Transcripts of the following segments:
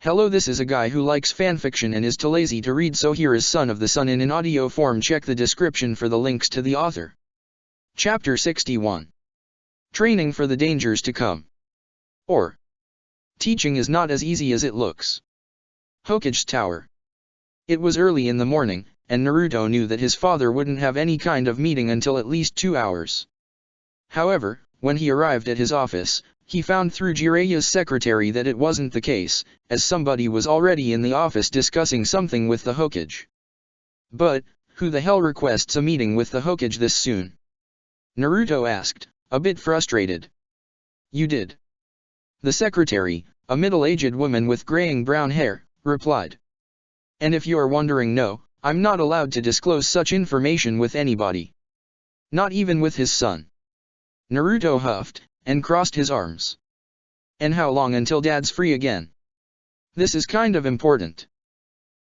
Hello, this is a guy who likes fanfiction and is too lazy to read, so here is Son of the Sun in audio form. Check the description for the links to the author. Chapter 61. Training for the dangers to come. Or, teaching is not as easy as it looks. Hokage's Tower. It was early in the morning, and Naruto knew that his father wouldn't have any kind of meeting until at least 2 hours. However, when he arrived at his office, he found through Jiraiya's secretary that it wasn't the case, as somebody was already in the office discussing something with the Hokage. But, who the hell requests a meeting with the Hokage this soon? Naruto asked, a bit frustrated. You did. The secretary, a middle-aged woman with graying brown hair, replied. And if you're wondering, no, I'm not allowed to disclose such information with anybody. Not even with his son. Naruto huffed, and crossed his arms. And how long until Dad's free again? This is kind of important.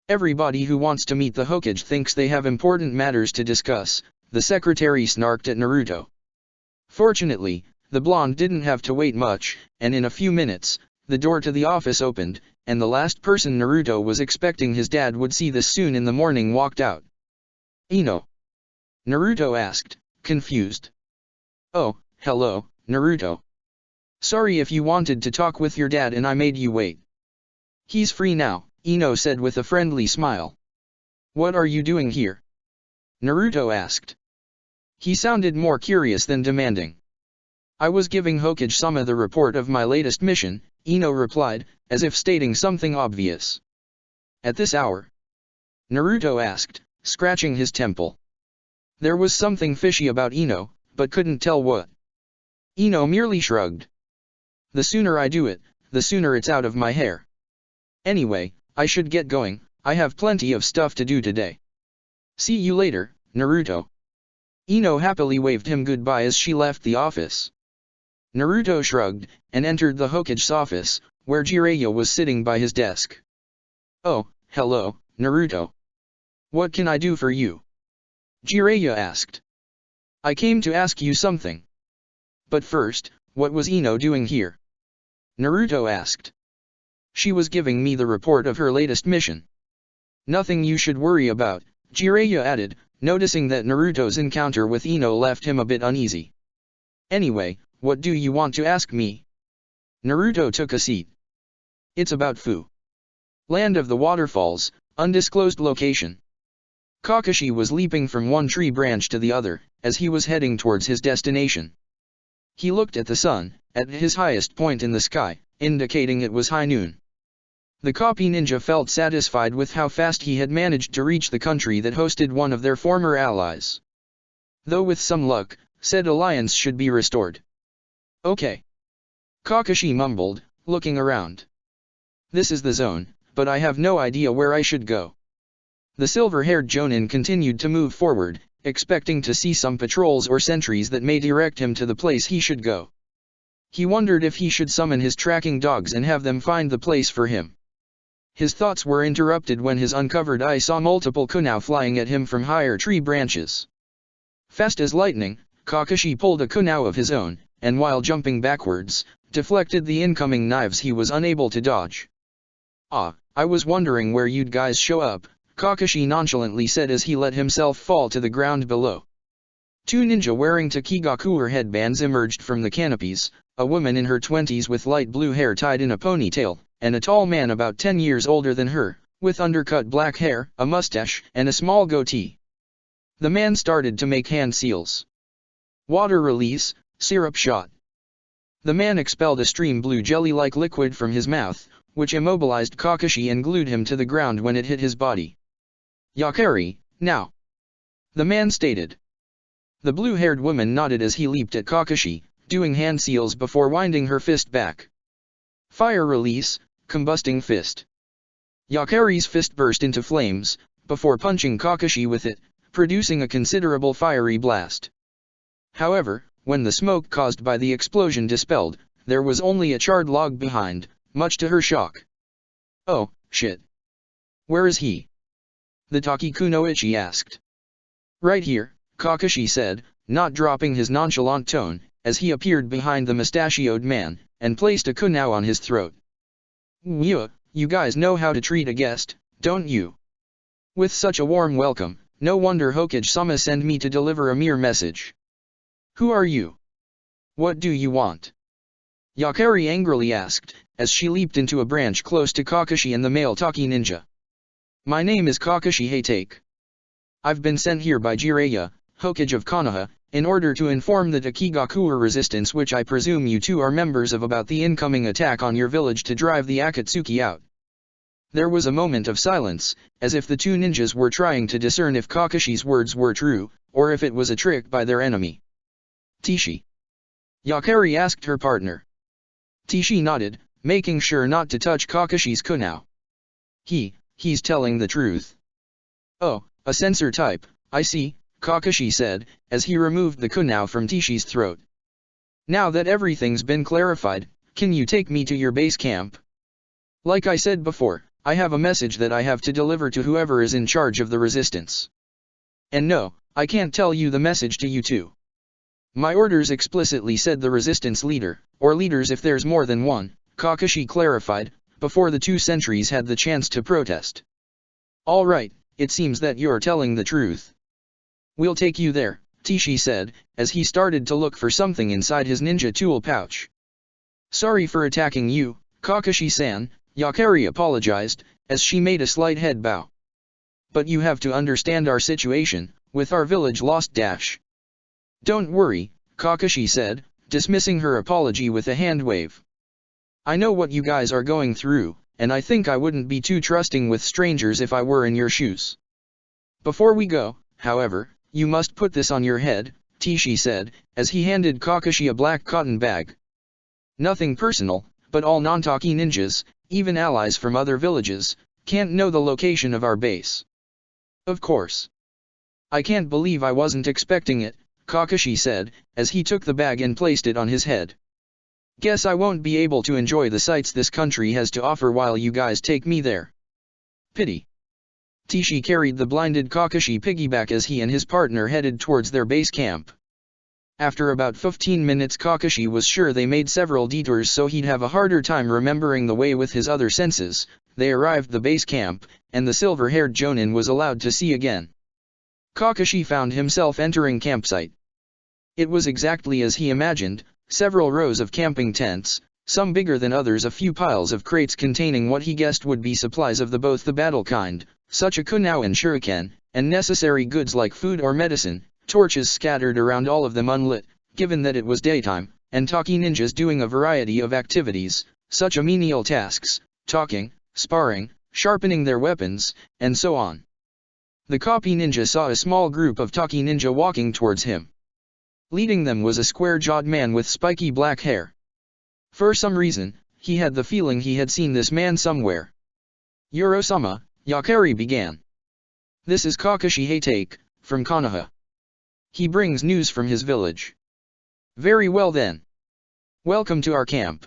Everybody who wants to meet the Hokage thinks they have important matters to discuss, the secretary snarked at Naruto. Fortunately, the blonde didn't have to wait much, and in a few minutes, the door to the office opened, and the last person Naruto was expecting his dad would see this soon in the morning walked out. Ino? Naruto asked, confused. Oh, hello, Naruto. Sorry if you wanted to talk with your dad and I made you wait. He's free now, Ino said with a friendly smile. What are you doing here? Naruto asked. He sounded more curious than demanding. I was giving Hokage-sama the report of my latest mission, Ino replied, as if stating something obvious. At this hour? Naruto asked, scratching his temple. There was something fishy about Ino, but couldn't tell what. Ino merely shrugged. The sooner I do it, the sooner it's out of my hair. Anyway, I should get going, I have plenty of stuff to do today. See you later, Naruto. Ino happily waved him goodbye as she left the office. Naruto shrugged, and entered the Hokage's office, where Jiraiya was sitting by his desk. Oh, hello, Naruto. What can I do for you? Jiraiya asked. I came to ask you something. But first, what was Ino doing here? Naruto asked. She was giving me the report of her latest mission. Nothing you should worry about, Jiraiya added, noticing that Naruto's encounter with Ino left him a bit uneasy. Anyway, what do you want to ask me? Naruto took a seat. It's about Fu. Land of the Waterfalls, undisclosed location. Kakashi was leaping from one tree branch to the other, as he was heading towards his destination. He looked at the sun, at his highest point in the sky, indicating it was high noon. The copy ninja felt satisfied with how fast he had managed to reach the country that hosted one of their former allies. Though with some luck, said alliance should be restored. Okay. Kakashi mumbled, looking around. This is the zone, but I have no idea where I should go. The silver-haired Jonin continued to move forward, expecting to see some patrols or sentries that may direct him to the place he should go. He wondered if he should summon his tracking dogs and have them find the place for him. His thoughts were interrupted when his uncovered eye saw multiple kunai flying at him from higher tree branches. Fast as lightning, Kakashi pulled a kunai of his own, and while jumping backwards, deflected the incoming knives he was unable to dodge. Ah, I was wondering where you'd guys show up, Kakashi nonchalantly said as he let himself fall to the ground below. Two ninja wearing Takigaku headbands emerged from the canopies, a woman in her 20s with light blue hair tied in a ponytail, and a tall man about 10 years older than her, with undercut black hair, a mustache, and a small goatee. The man started to make hand seals. Water release, syrup shot. The man expelled a stream blue jelly-like liquid from his mouth, which immobilized Kakashi and glued him to the ground when it hit his body. Yakari, now. The man stated. The blue-haired woman nodded as he leaped at Kakashi, doing hand seals before winding her fist back. Fire release, combusting fist. Yakari's fist burst into flames, before punching Kakashi with it, producing a considerable fiery blast. However, when the smoke caused by the explosion dispelled, there was only a charred log behind, much to her shock. Oh, shit. Where is he? The Takikunoichi asked. Right here, Kakashi said, not dropping his nonchalant tone, as he appeared behind the mustachioed man, and placed a kunai on his throat. Yeah, you guys know how to treat a guest, don't you? With such a warm welcome, no wonder Hokage-sama sent me to deliver a mere message. Who are you? What do you want? Yakari angrily asked, as she leaped into a branch close to Kakashi and the male Taki ninja. My name is Kakashi Hatake. I've been sent here by Jiraiya, Hokage of Konoha, in order to inform the Takigakuwa resistance, which I presume you two are members of, about the incoming attack on your village to drive the Akatsuki out. There was a moment of silence, as if the two ninjas were trying to discern if Kakashi's words were true, or if it was a trick by their enemy. Tishi. Yakari asked her partner. Tishi nodded, making sure not to touch Kakashi's kunao. He's telling the truth. Oh, a censor type, I see, Kakashi said, as he removed the kunao from Tishi's throat. Now that everything's been clarified, can you take me to your base camp? Like I said before, I have a message that I have to deliver to whoever is in charge of the resistance. And no, I can't tell you the message to you two. My orders explicitly said the resistance leader, or leaders if there's more than one, Kakashi clarified, before the two sentries had the chance to protest. All right, it seems that you're telling the truth. We'll take you there, Tishi said, as he started to look for something inside his ninja tool pouch. Sorry for attacking you, Kakashi-san, Yakari apologized, as she made a slight head bow. But you have to understand our situation, with our village lost dash. Don't worry, Kakashi said, dismissing her apology with a hand wave. I know what you guys are going through, and I think I wouldn't be too trusting with strangers if I were in your shoes. Before we go, however, you must put this on your head, Tishi said, as he handed Kakashi a black cotton bag. Nothing personal, but all non-Taki ninjas, even allies from other villages, can't know the location of our base. Of course. I can't believe I wasn't expecting it, Kakashi said, as he took the bag and placed it on his head. Guess I won't be able to enjoy the sights this country has to offer while you guys take me there. Pity. Tishi carried the blinded Kakashi piggyback as he and his partner headed towards their base camp. After about 15 minutes, Kakashi was sure they made several detours, so he'd have a harder time remembering the way with his other senses. They arrived the base camp, and the silver-haired Jonin was allowed to see again. Kakashi found himself entering campsite. It was exactly as he imagined, several rows of camping tents, some bigger than others, a few piles of crates containing what he guessed would be supplies of both the battle kind, such a kunao and shuriken, and necessary goods like food or medicine, torches scattered around, all of them unlit, given that it was daytime, and Taki ninjas doing a variety of activities, such as menial tasks, talking, sparring, sharpening their weapons, and so on. The copy ninja saw a small group of Taki ninja walking towards him. Leading them was a square-jawed man with spiky black hair. For some reason, he had the feeling he had seen this man somewhere. Yoro-sama, Yakari began. This is Kakashi Hatake, from Konoha. He brings news from his village. Very well then. Welcome to our camp.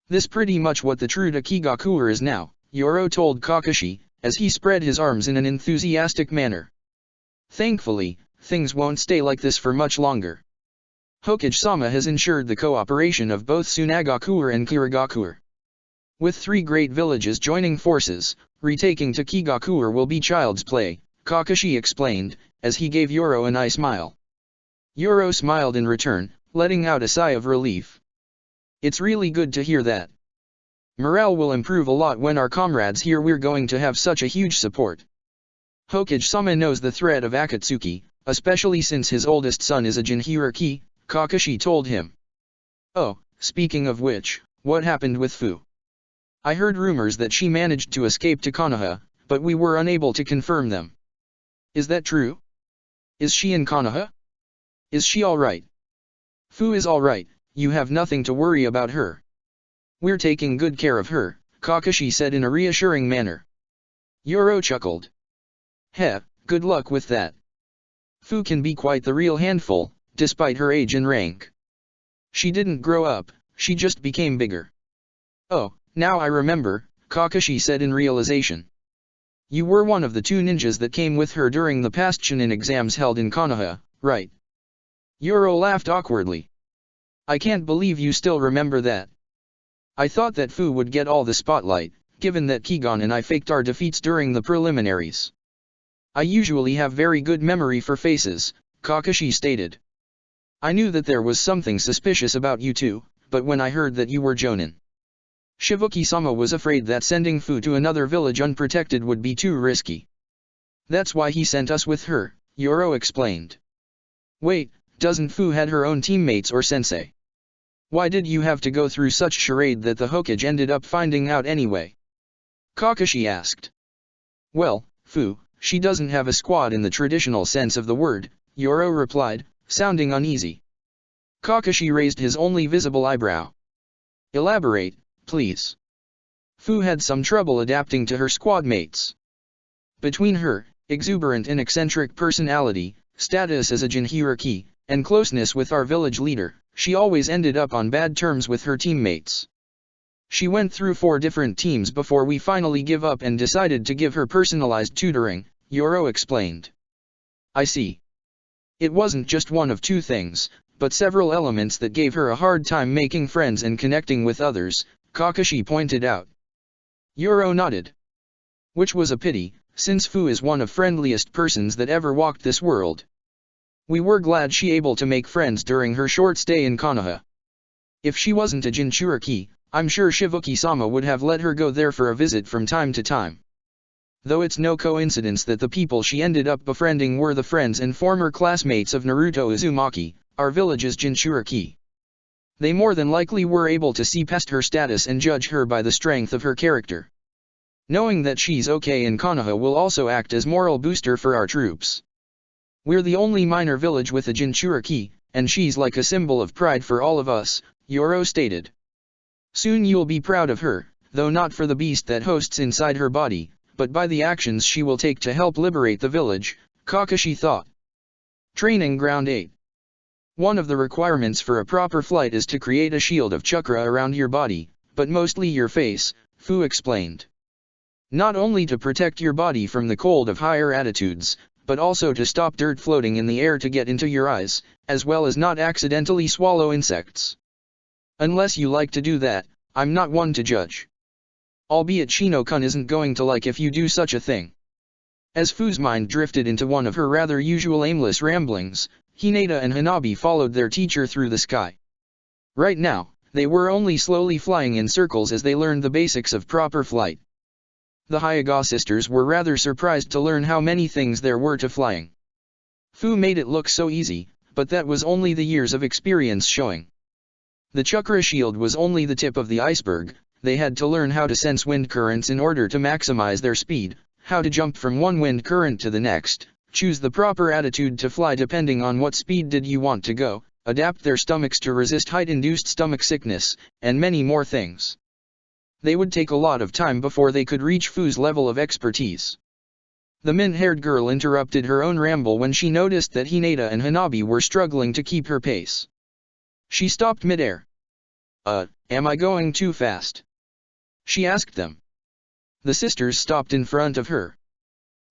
This pretty much what the true Takigakuwa is now, Yoro told Kakashi, as he spread his arms in an enthusiastic manner. Thankfully, things won't stay like this for much longer. Hokage-sama has ensured the cooperation of both Tsunagakuwa and Kirigakuwa. With 3 great villages joining forces, retaking Takigakuwa will be child's play, Kakashi explained, as he gave Yoro a nice smile. Yoro smiled in return, letting out a sigh of relief. It's really good to hear that. Morale will improve a lot when our comrades hear we're going to have such a huge support. Hokage-sama knows the threat of Akatsuki, especially since his oldest son is a Jinhiriki, Kakashi told him. Oh, speaking of which, what happened with Fu? I heard rumors that she managed to escape to Konoha, but we were unable to confirm them. Is that true? Is she in Konoha? Is she alright? Fu is alright, you have nothing to worry about her. We're taking good care of her, Kakashi said in a reassuring manner. Yoro chuckled. Heh, good luck with that. Fu can be quite the real handful, despite her age and rank. She didn't grow up, she just became bigger. Oh, now I remember, Kakashi said in realization. You were one of the 2 ninjas that came with her during the past Sannin exams held in Konoha, right? Yoro laughed awkwardly. I can't believe you still remember that. I thought that Fu would get all the spotlight, given that Kigon and I faked our defeats during the preliminaries. I usually have very good memory for faces, Kakashi stated. I knew that there was something suspicious about you two, but when I heard that you were Jonin Shibuki-sama was afraid that sending Fu to another village unprotected would be too risky. That's why he sent us with her, Yoro explained. Wait, doesn't Fu had her own teammates or sensei? Why did you have to go through such charade that the Hokage ended up finding out anyway? Kakashi asked. Well, Fu, she doesn't have a squad in the traditional sense of the word, Yoro replied, sounding uneasy. Kakashi raised his only visible eyebrow. Elaborate, please. Fu had some trouble adapting to her squad mates. Between her exuberant and eccentric personality, status as a Jinchuriki, and closeness with our village leader, she always ended up on bad terms with her teammates. She went through 4 different teams before we finally give up and decided to give her personalized tutoring, Yoro explained. I see. It wasn't just one of 2 things, but several elements that gave her a hard time making friends and connecting with others, Kakashi pointed out. Yoro nodded. Which was a pity, since Fu is one of friendliest persons that ever walked this world. We were glad she able to make friends during her short stay in Konoha. If she wasn't a Jinchuriki, I'm sure Shibuki-sama would have let her go there for a visit from time to time. Though it's no coincidence that the people she ended up befriending were the friends and former classmates of Naruto Uzumaki, our village's Jinchuriki. They more than likely were able to see past her status and judge her by the strength of her character. Knowing that she's okay in Konoha will also act as moral booster for our troops. We're the only minor village with a Jinchuriki, and she's like a symbol of pride for all of us, Yoro stated. Soon you'll be proud of her, though not for the beast that hosts inside her body, but by the actions she will take to help liberate the village, Kakashi thought. Training Ground 8. One of the requirements for a proper flight is to create a shield of chakra around your body, but mostly your face, Fu explained. Not only to protect your body from the cold of higher attitudes, but also to stop dirt floating in the air to get into your eyes, as well as not accidentally swallow insects. Unless you like to do that, I'm not one to judge. Albeit Shino-kun isn't going to like if you do such a thing. As Fu's mind drifted into one of her rather usual aimless ramblings, Hinata and Hanabi followed their teacher through the sky. Right now, they were only slowly flying in circles as they learned the basics of proper flight. The Hyuga sisters were rather surprised to learn how many things there were to flying. Fu made it look so easy, but that was only the years of experience showing. The chakra shield was only the tip of the iceberg. They had to learn how to sense wind currents in order to maximize their speed, how to jump from one wind current to the next, choose the proper attitude to fly depending on what speed did you want to go, adapt their stomachs to resist height-induced stomach sickness, and many more things. They would take a lot of time before they could reach Fu's level of expertise. The mint-haired girl interrupted her own ramble when she noticed that Hinata and Hanabi were struggling to keep her pace. She stopped midair. Am I going too fast? She asked them. The sisters stopped in front of her.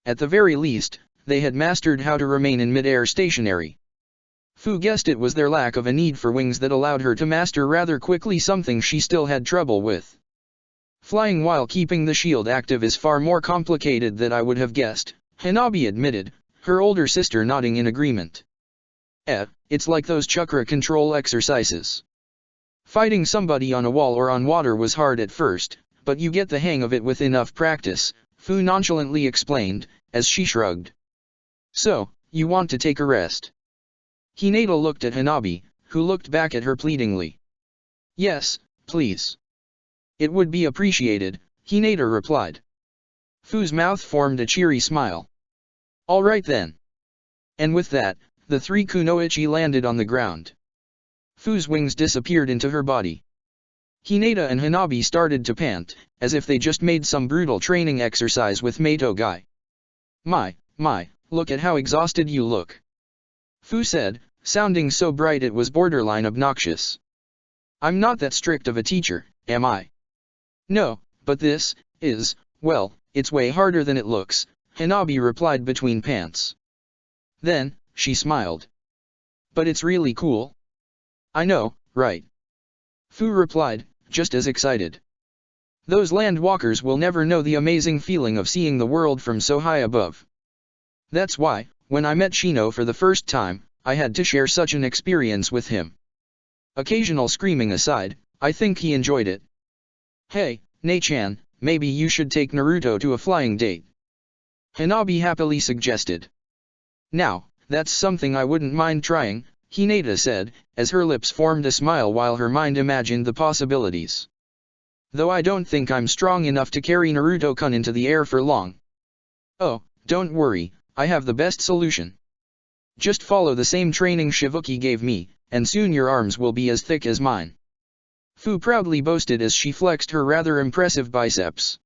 At the very least, they had mastered how to remain in midair stationary. Fu guessed it was their lack of a need for wings that allowed her to master rather quickly something she still had trouble with. Flying while keeping the shield active is far more complicated than I would have guessed, Hanabi admitted, her older sister nodding in agreement. It's like those chakra control exercises. Fighting somebody on a wall or on water was hard at first, but you get the hang of it with enough practice, Fu nonchalantly explained, as she shrugged. So, you want to take a rest? Hinata looked at Hanabi, who looked back at her pleadingly. Yes, please. It would be appreciated, Hinata replied. Fu's mouth formed a cheery smile. All right then. And with that, the 3 kunoichi landed on the ground. Fu's wings disappeared into her body. Hinata and Hanabi started to pant, as if they just made some brutal training exercise with Mato Guy. My, look at how exhausted you look. Fu said, sounding so bright it was borderline obnoxious. I'm not that strict of a teacher, am I? No, but this is, well, it's way harder than it looks, Hanabi replied between pants. Then, she smiled. But it's really cool. I know, right? Fu replied, just as excited. Those landwalkers will never know the amazing feeling of seeing the world from so high above. That's why, when I met Shino for the first time, I had to share such an experience with him. Occasional screaming aside, I think he enjoyed it. Hey, Nei-chan, maybe you should take Naruto to a flying date. Hanabi happily suggested. Now, that's something I wouldn't mind trying, Hinata said, as her lips formed a smile while her mind imagined the possibilities. Though I don't think I'm strong enough to carry Naruto-kun into the air for long. Oh, don't worry, I have the best solution. Just follow the same training Shibuki gave me, and soon your arms will be as thick as mine. Fu proudly boasted as she flexed her rather impressive biceps.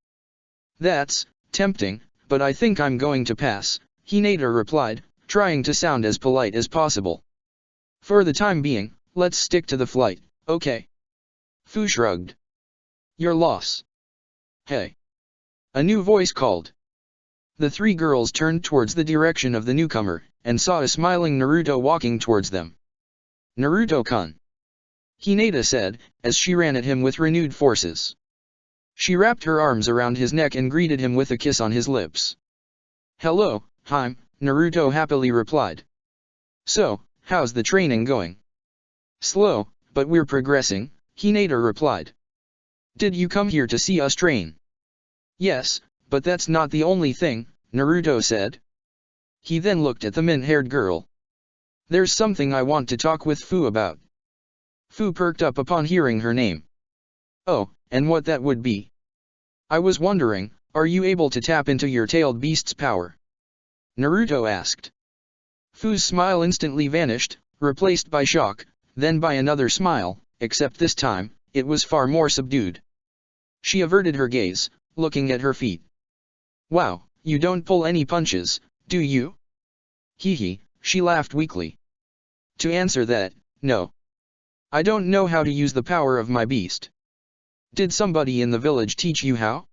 That's tempting, but I think I'm going to pass, Hinata replied, trying to sound as polite as possible. For the time being, let's stick to the flight, okay? Fu shrugged. Your loss. Hey. A new voice called. The three girls turned towards the direction of the newcomer, and saw a smiling Naruto walking towards them. Naruto-kun. Hinata said, as she ran at him with renewed forces. She wrapped her arms around his neck and greeted him with a kiss on his lips. Hello, Haim, Naruto happily replied. So, how's the training going? Slow, but we're progressing, Hinata replied. Did you come here to see us train? Yes, but that's not the only thing, Naruto said. He then looked at the mint-haired girl. There's something I want to talk with Fu about. Fu perked up upon hearing her name. Oh, and what that would be? I was wondering, are you able to tap into your tailed beast's power? Naruto asked. Fu's smile instantly vanished, replaced by shock, then by another smile, except this time, it was far more subdued. She averted her gaze, looking at her feet. Wow, you don't pull any punches, do you? Hee, she laughed weakly. To answer that, no. I don't know how to use the power of my beast. Did somebody in the village teach you how?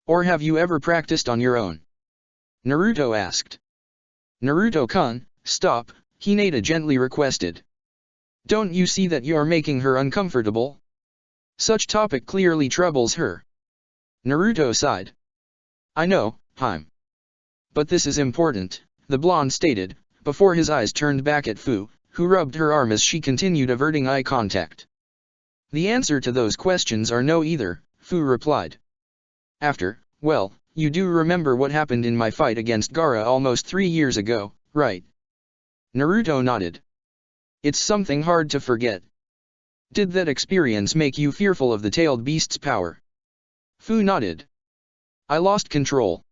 Or have you ever practiced on your own? Naruto asked. Naruto-kun, stop, Hinata gently requested. Don't you see that you're making her uncomfortable? Such topic clearly troubles her. Naruto sighed. I know, Haim. But this is important, the blonde stated, before his eyes turned back at Fu, who rubbed her arm as she continued averting eye contact. The answer to those questions are no either, Fu replied. Well, you do remember what happened in my fight against Gaara almost 3 years ago, right? Naruto nodded. It's something hard to forget. Did that experience make you fearful of the tailed beast's power? Fu nodded. I lost control.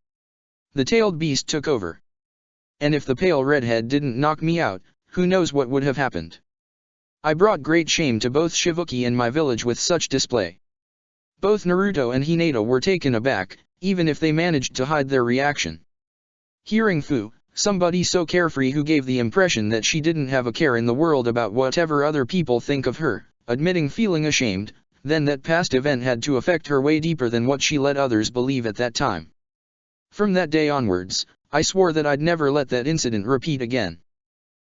The tailed beast took over. And if the pale redhead didn't knock me out, who knows what would have happened? I brought great shame to both Shibuki and my village with such display. Both Naruto and Hinata were taken aback, even if they managed to hide their reaction. Hearing Fu, somebody so carefree who gave the impression that she didn't have a care in the world about whatever other people think of her, admitting feeling ashamed, then that past event had to affect her way deeper than what she let others believe at that time. From that day onwards, I swore that I'd never let that incident repeat again.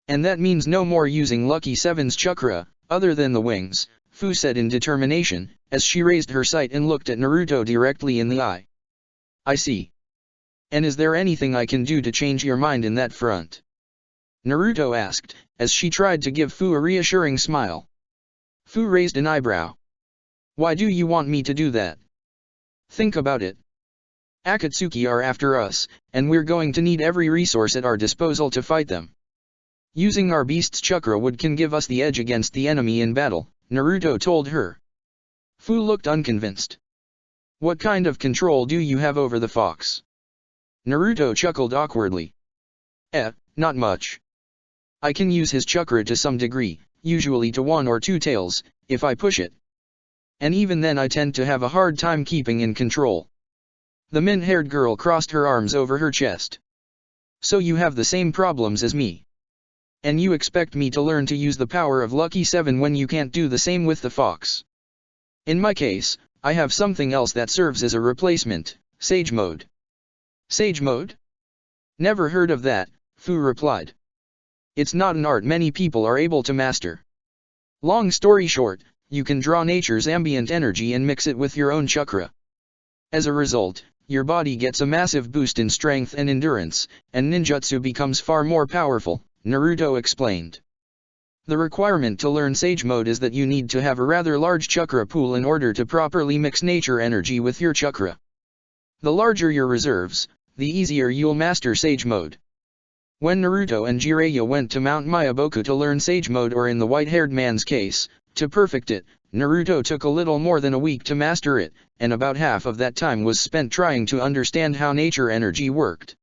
And that means no more using Lucky Seven's chakra, other than the wings, Fu said in determination, as she raised her sight and looked at Naruto directly in the eye. I see. And is there anything I can do to change your mind in that front? Naruto asked, as she tried to give Fu a reassuring smile. Fu raised an eyebrow. Why do you want me to do that? Think about it. Akatsuki are after us, and we're going to need every resource at our disposal to fight them. Using our beast's chakra can give us the edge against the enemy in battle, Naruto told her. Fu looked unconvinced. What kind of control do you have over the fox? Naruto chuckled awkwardly. Not much. I can use his chakra to some degree, usually to 1 or 2 tails, if I push it. And even then I tend to have a hard time keeping in control. The mint-haired girl crossed her arms over her chest. So you have the same problems as me. And you expect me to learn to use the power of Lucky 7 when you can't do the same with the fox. In my case, I have something else that serves as a replacement, Sage Mode. Sage Mode? Never heard of that, Fu replied. It's not an art many people are able to master. Long story short, you can draw nature's ambient energy and mix it with your own chakra. As a result, your body gets a massive boost in strength and endurance, and ninjutsu becomes far more powerful, Naruto explained. The requirement to learn Sage Mode is that you need to have a rather large chakra pool in order to properly mix nature energy with your chakra. The larger your reserves, the easier you'll master Sage Mode. When Naruto and Jiraiya went to Mount Myaboku to learn Sage Mode, or in the white-haired man's case, to perfect it, Naruto took a little more than a week to master it, and about half of that time was spent trying to understand how nature energy worked.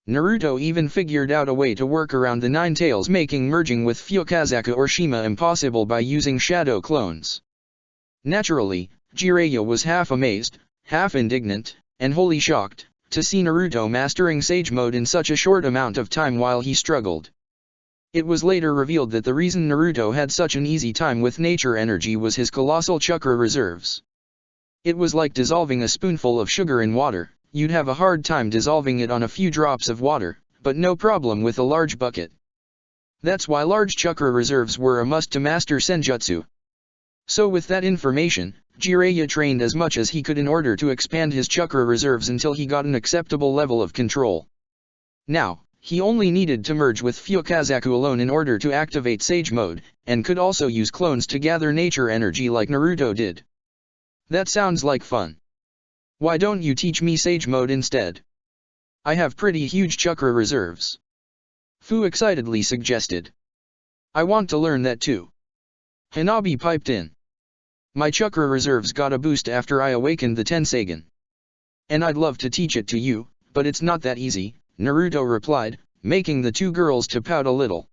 Naruto even figured out a way to work around the Nine Tails, making merging with Fukazaku or Shima impossible by using shadow clones. Naturally, Jiraiya was half amazed, half indignant, and wholly shocked to see Naruto mastering Sage Mode in such a short amount of time while he struggled. It was later revealed that the reason Naruto had such an easy time with nature energy was his colossal chakra reserves. It was like dissolving a spoonful of sugar in water. You'd have a hard time dissolving it on a few drops of water, but no problem with a large bucket. That's why large chakra reserves were a must to master senjutsu. So with that information, Jiraiya trained as much as he could in order to expand his chakra reserves until he got an acceptable level of control. Now, he only needed to merge with Fukazaku alone in order to activate Sage Mode, and could also use clones to gather nature energy like Naruto did. That sounds like fun. Why don't you teach me Sage Mode instead? I have pretty huge chakra reserves. Fu excitedly suggested. I want to learn that too. Hanabi piped in. My chakra reserves got a boost after I awakened the Tensagen. And I'd love to teach it to you, but it's not that easy, Naruto replied, making the two girls to pout a little.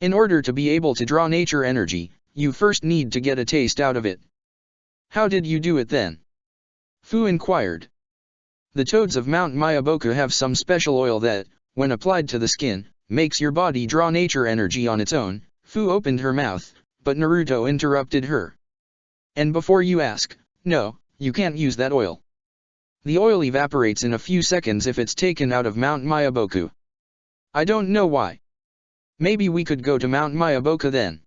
In order to be able to draw nature energy, you first need to get a taste out of it. How did you do it then? Fu inquired. The toads of Mount Myaboku have some special oil that, when applied to the skin, makes your body draw nature energy on its own. Fu opened her mouth, but Naruto interrupted her. And before you ask, no, you can't use that oil. The oil evaporates in a few seconds if it's taken out of Mount Myaboku. I don't know why. Maybe we could go to Mount Myaboku then?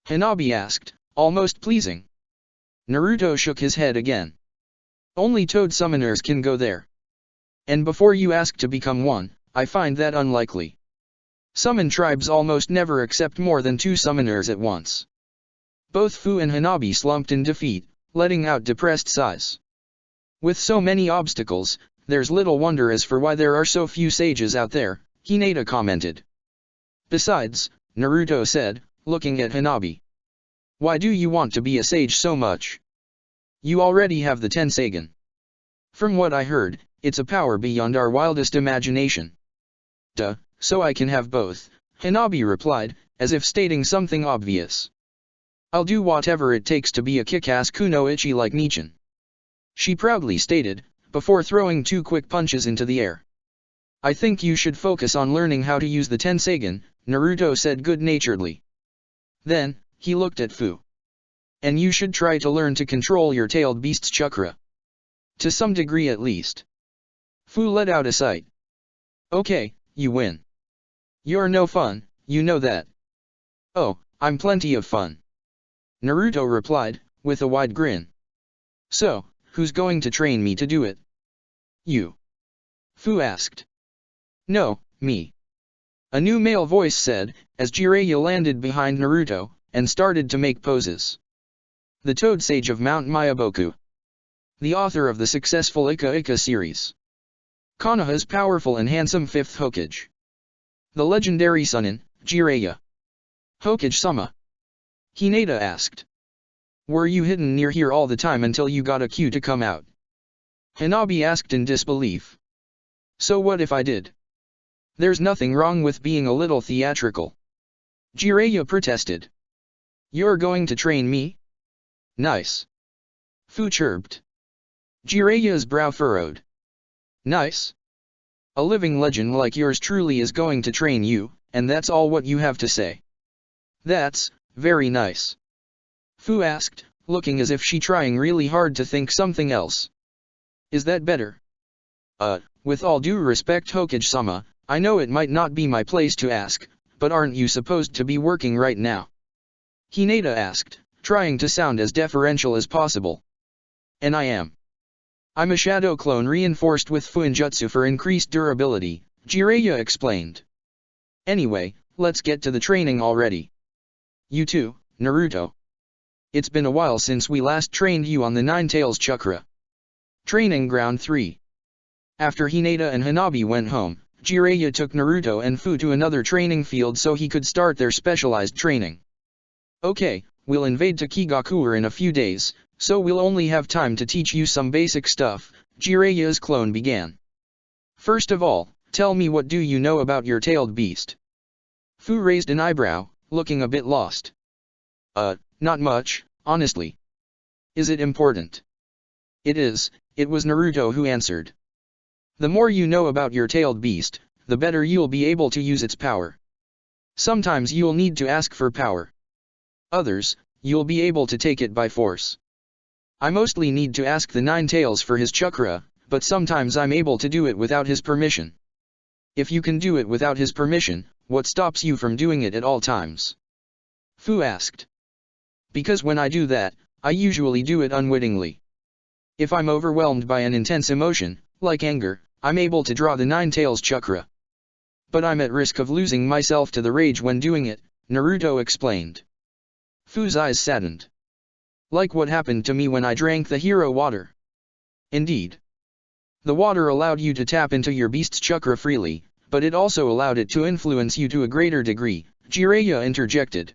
Hanabi asked, almost pleasing. Naruto shook his head again. Only toad summoners can go there. And before you ask to become one, I find that unlikely. Summon tribes almost never accept more than 2 summoners at once. Both Fu and Hanabi slumped in defeat, letting out depressed sighs. With so many obstacles, there's little wonder as for why there are so few sages out there, Hinata commented. Besides, Naruto said, looking at Hanabi. Why do you want to be a sage so much? You already have the Tensagen. From what I heard, it's a power beyond our wildest imagination. Duh, so I can have both, Hanabi replied, as if stating something obvious. I'll do whatever it takes to be a kick-ass kunoichi like Nichin. She proudly stated, before throwing 2 quick punches into the air. I think you should focus on learning how to use the Tensagen, Naruto said good-naturedly. Then, he looked at Fu. And you should try to learn to control your tailed beast's chakra. To some degree at least. Fu let out a sigh. Okay, you win. You're no fun, you know that. Oh, I'm plenty of fun. Naruto replied, with a wide grin. So, who's going to train me to do it? You. Fu asked. No, me. A new male voice said, as Jiraiya landed behind Naruto, and started to make poses. The Toad Sage of Mount Myaboku. The author of the successful Ika Ika series. Konoha's powerful and handsome 5th Hokage. The legendary Sannin, Jiraiya. Hokage-sama. Hinata asked. Were you hidden near here all the time until you got a cue to come out? Hanabi asked in disbelief. So what if I did? There's nothing wrong with being a little theatrical. Jiraiya protested. You're going to train me? Nice. Fu chirped. Jiraiya's brow furrowed. Nice. A living legend like yours truly is going to train you, and that's all what you have to say. That's very nice. Fu asked, looking as if she trying really hard to think something else. Is that better? With all due respect Hokage-sama, I know it might not be my place to ask, but aren't you supposed to be working right now? Hinata asked, trying to sound as deferential as possible. And I am. I'm a shadow clone reinforced with Fuinjutsu for increased durability, Jiraiya explained. Anyway, let's get to the training already. You too, Naruto. It's been a while since we last trained you on the Nine Tails Chakra. Training Ground 3. After Hinata and Hanabi went home, Jiraiya took Naruto and Fu to another training field so he could start their specialized training. Okay, we'll invade Takigakure in a few days, so we'll only have time to teach you some basic stuff, Jiraiya's clone began. First of all, tell me, what do you know about your tailed beast? Fu raised an eyebrow, looking a bit lost. Not much, honestly. Is it important? It is, it was Naruto who answered. The more you know about your tailed beast, the better you'll be able to use its power. Sometimes you'll need to ask for power. Others, you'll be able to take it by force. I mostly need to ask the Nine Tails for his chakra, but sometimes I'm able to do it without his permission. If you can do it without his permission, what stops you from doing it at all times? Fu asked. Because when I do that, I usually do it unwittingly. If I'm overwhelmed by an intense emotion, like anger, I'm able to draw the Nine Tails chakra. But I'm at risk of losing myself to the rage when doing it, Naruto explained. Fu's eyes saddened. Like what happened to me when I drank the hero water. Indeed. The water allowed you to tap into your beast's chakra freely, but it also allowed it to influence you to a greater degree, Jiraiya interjected.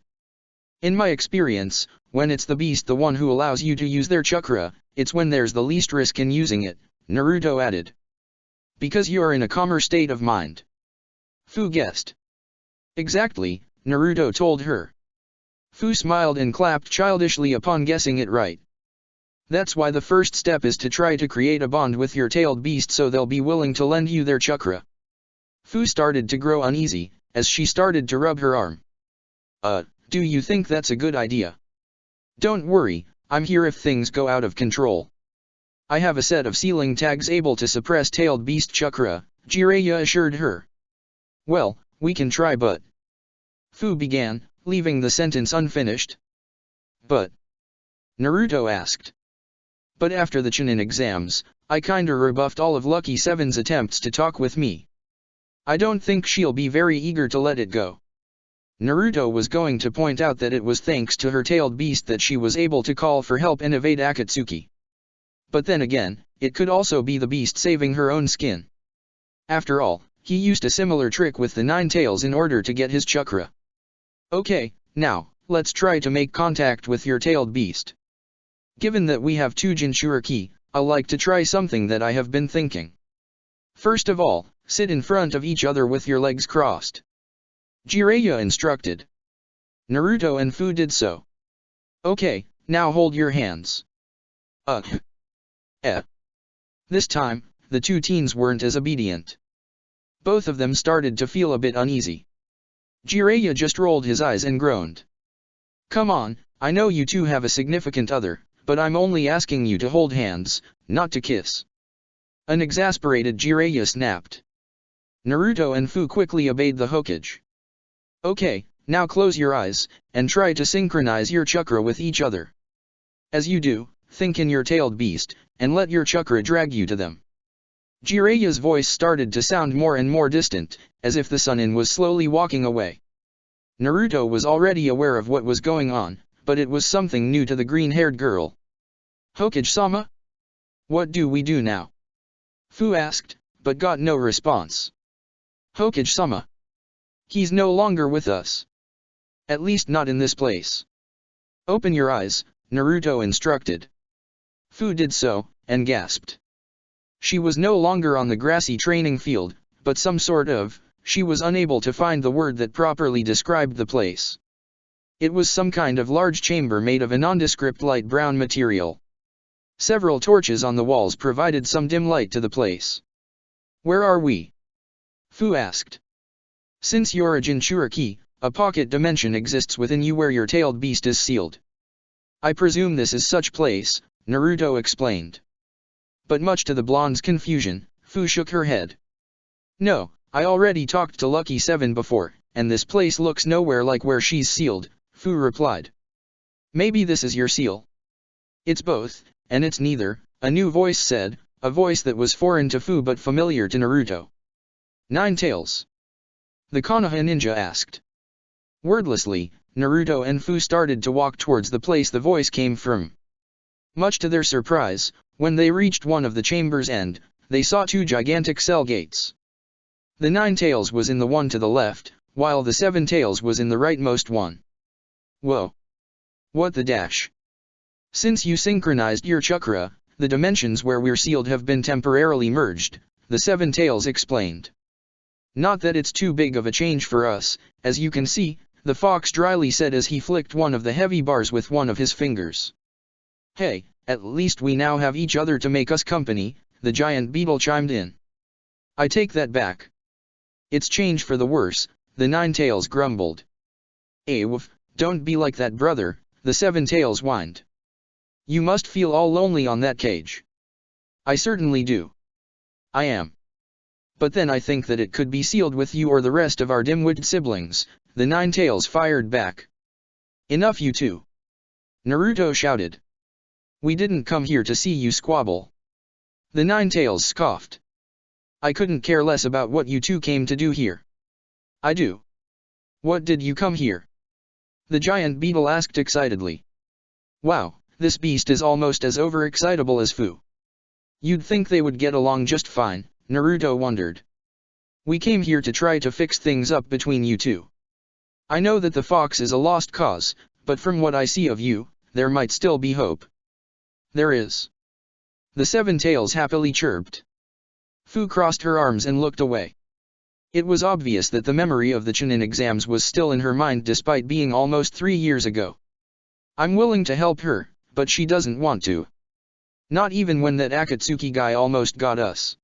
In my experience, when it's the beast the one who allows you to use their chakra, it's when there's the least risk in using it, Naruto added. Because you are in a calmer state of mind. Fu guessed. Exactly, Naruto told her. Fu smiled and clapped childishly upon guessing it right. That's why the first step is to try to create a bond with your tailed beast so they'll be willing to lend you their chakra. Fu started to grow uneasy, as she started to rub her arm. Do you think that's a good idea? Don't worry, I'm here if things go out of control. I have a set of sealing tags able to suppress tailed beast chakra, Jiraiya assured her. Well, we can try but... Fu began, leaving the sentence unfinished. But... Naruto asked. But after the Chunin exams, I kinda rebuffed all of Lucky 7's attempts to talk with me. I don't think she'll be very eager to let it go. Naruto was going to point out that it was thanks to her tailed beast that she was able to call for help and evade Akatsuki. But then again, it could also be the beast saving her own skin. After all, he used a similar trick with the Nine Tails in order to get his chakra. Okay, now, let's try to make contact with your tailed beast. Given that we have 2 Jinchuriki, I'll like to try something that I have been thinking. First of all, sit in front of each other with your legs crossed. Jiraiya instructed. Naruto and Fu did so. Okay, now hold your hands. This time, the 2 teens weren't as obedient. Both of them started to feel a bit uneasy. Jiraiya just rolled his eyes and groaned. Come on, I know you two have a significant other, but I'm only asking you to hold hands, not to kiss. An exasperated Jiraiya snapped. Naruto and Fu quickly obeyed the Hokage. Okay, now close your eyes, and try to synchronize your chakra with each other. As you do, think in your tailed beast, and let your chakra drag you to them. Jiraiya's voice started to sound more and more distant, as if the Sannin was slowly walking away. Naruto was already aware of what was going on, but it was something new to the green-haired girl. Hokage-sama? What do we do now? Fu asked, but got no response. Hokage-sama. He's no longer with us. At least not in this place. Open your eyes, Naruto instructed. Fu did so, and gasped. She was no longer on the grassy training field, but she was unable to find the word that properly described the place. It was some kind of large chamber made of a nondescript light brown material. Several torches on the walls provided some dim light to the place. Where are we? Fu asked. Since you're a Jinchuriki, a pocket dimension exists within you where your tailed beast is sealed. I presume this is such place, Naruto explained. But much to the blonde's confusion, Fu shook her head. No, I already talked to Lucky 7 before, and this place looks nowhere like where she's sealed, Fu replied. Maybe this is your seal. It's both, and it's neither, a new voice said, a voice that was foreign to Fu but familiar to Naruto. "Nine tails?" the Konoha ninja asked. Wordlessly, Naruto and Fu started to walk towards the place the voice came from. Much to their surprise, when they reached one of the chamber's end, they saw two gigantic cell gates. The Nine Tails was in the one to the left, while the Seven Tails was in the rightmost one. Whoa! What the dash? Since you synchronized your chakra, the dimensions where we're sealed have been temporarily merged, the Seven Tails explained. Not that it's too big of a change for us, as you can see, the fox dryly said as he flicked one of the heavy bars with one of his fingers. Hey, at least we now have each other to make us company, the giant beetle chimed in. I take that back. It's change for the worse, the Nine Tails grumbled. Woof, don't be like that brother, the Seven Tails whined. You must feel all lonely on that cage. I certainly do. I am. But then I think that it could be sealed with you or the rest of our dim-witted siblings, the Nine Tails fired back. Enough you two! Naruto shouted. We didn't come here to see you squabble. The Nine Tails scoffed. I couldn't care less about what you two came to do here. I do. What did you come here? The giant beetle asked excitedly. Wow, this beast is almost as overexcitable as Fu. You'd think they would get along just fine, Naruto wondered. We came here to try to fix things up between you two. I know that the fox is a lost cause, but from what I see of you, there might still be hope. There is. The Seven Tails happily chirped. Fu crossed her arms and looked away. It was obvious that the memory of the Chunin exams was still in her mind despite being almost 3 years ago. I'm willing to help her, but she doesn't want to. Not even when that Akatsuki guy almost got us.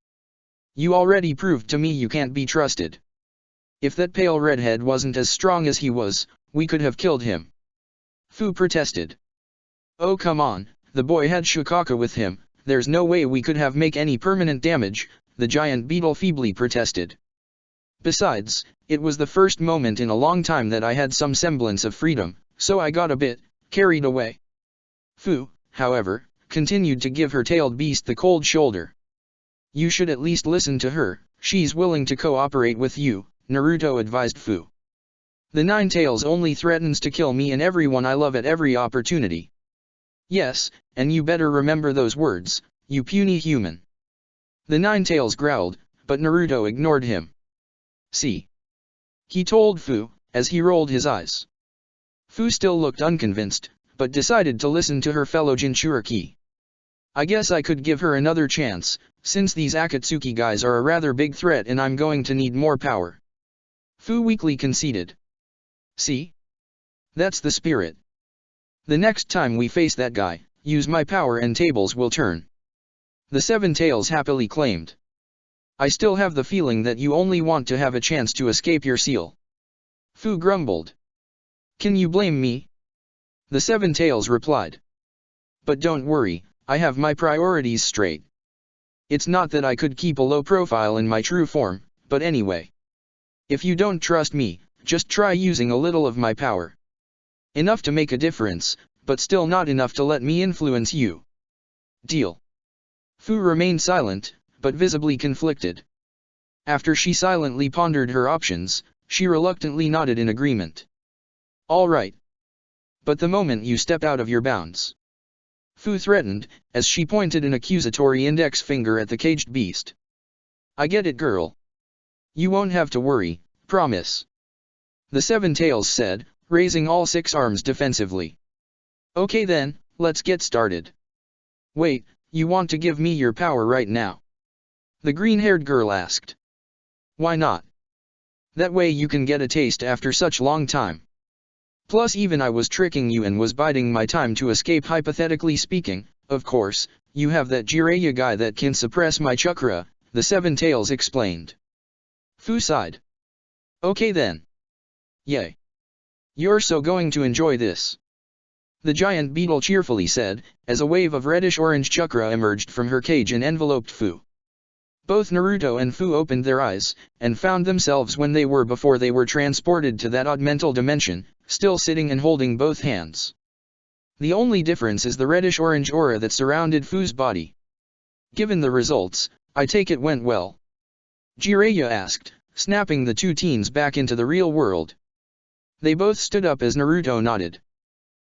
You already proved to me you can't be trusted. If that pale redhead wasn't as strong as he was, we could have killed him. Fu protested. Oh come on, the boy had Shikaka with him, there's no way we could have make any permanent damage, the giant beetle feebly protested. Besides, it was the first moment in a long time that I had some semblance of freedom, so I got a bit carried away. Fu, however, continued to give her tailed beast the cold shoulder. You should at least listen to her, she's willing to cooperate with you, Naruto advised Fu. The Nine Tails only threatens to kill me and everyone I love at every opportunity. Yes, and you better remember those words, you puny human. The Nine Tails growled, but Naruto ignored him. See? He told Fu, as he rolled his eyes. Fu still looked unconvinced, but decided to listen to her fellow Jinchuriki. I guess I could give her another chance, since these Akatsuki guys are a rather big threat and I'm going to need more power. Fu weakly conceded. See? That's the spirit. The next time we face that guy, use my power and tables will turn. The Seven Tails happily claimed. I still have the feeling that you only want to have a chance to escape your seal. Fu grumbled. Can you blame me? The Seven Tails replied. But don't worry, I have my priorities straight. It's not that I could keep a low profile in my true form, but anyway. If you don't trust me, just try using a little of my power. Enough to make a difference, but still not enough to let me influence you. Deal. Fu remained silent, but visibly conflicted. After she silently pondered her options, she reluctantly nodded in agreement. All right. But the moment you step out of your bounds. Fu threatened, as she pointed an accusatory index finger at the caged beast. I get it, girl. You won't have to worry, promise. The Seven Tails said, raising all 6 arms defensively. Okay then, let's get started. Wait, you want to give me your power right now? The green-haired girl asked. Why not? That way you can get a taste after such long time. Plus even I was tricking you and was biding my time to escape hypothetically speaking, of course, you have that Jiraiya guy that can suppress my chakra, the Seven Tails explained. Fu sighed. Okay then. Yay. You're so going to enjoy this. The giant beetle cheerfully said, as a wave of reddish-orange chakra emerged from her cage and enveloped Fu. Both Naruto and Fu opened their eyes, and found themselves when they were before they were transported to that odd mental dimension, still sitting and holding both hands. The only difference is the reddish-orange aura that surrounded Fu's body. Given the results, I take it went well? Jiraiya asked, snapping the two teens back into the real world. They both stood up as Naruto nodded.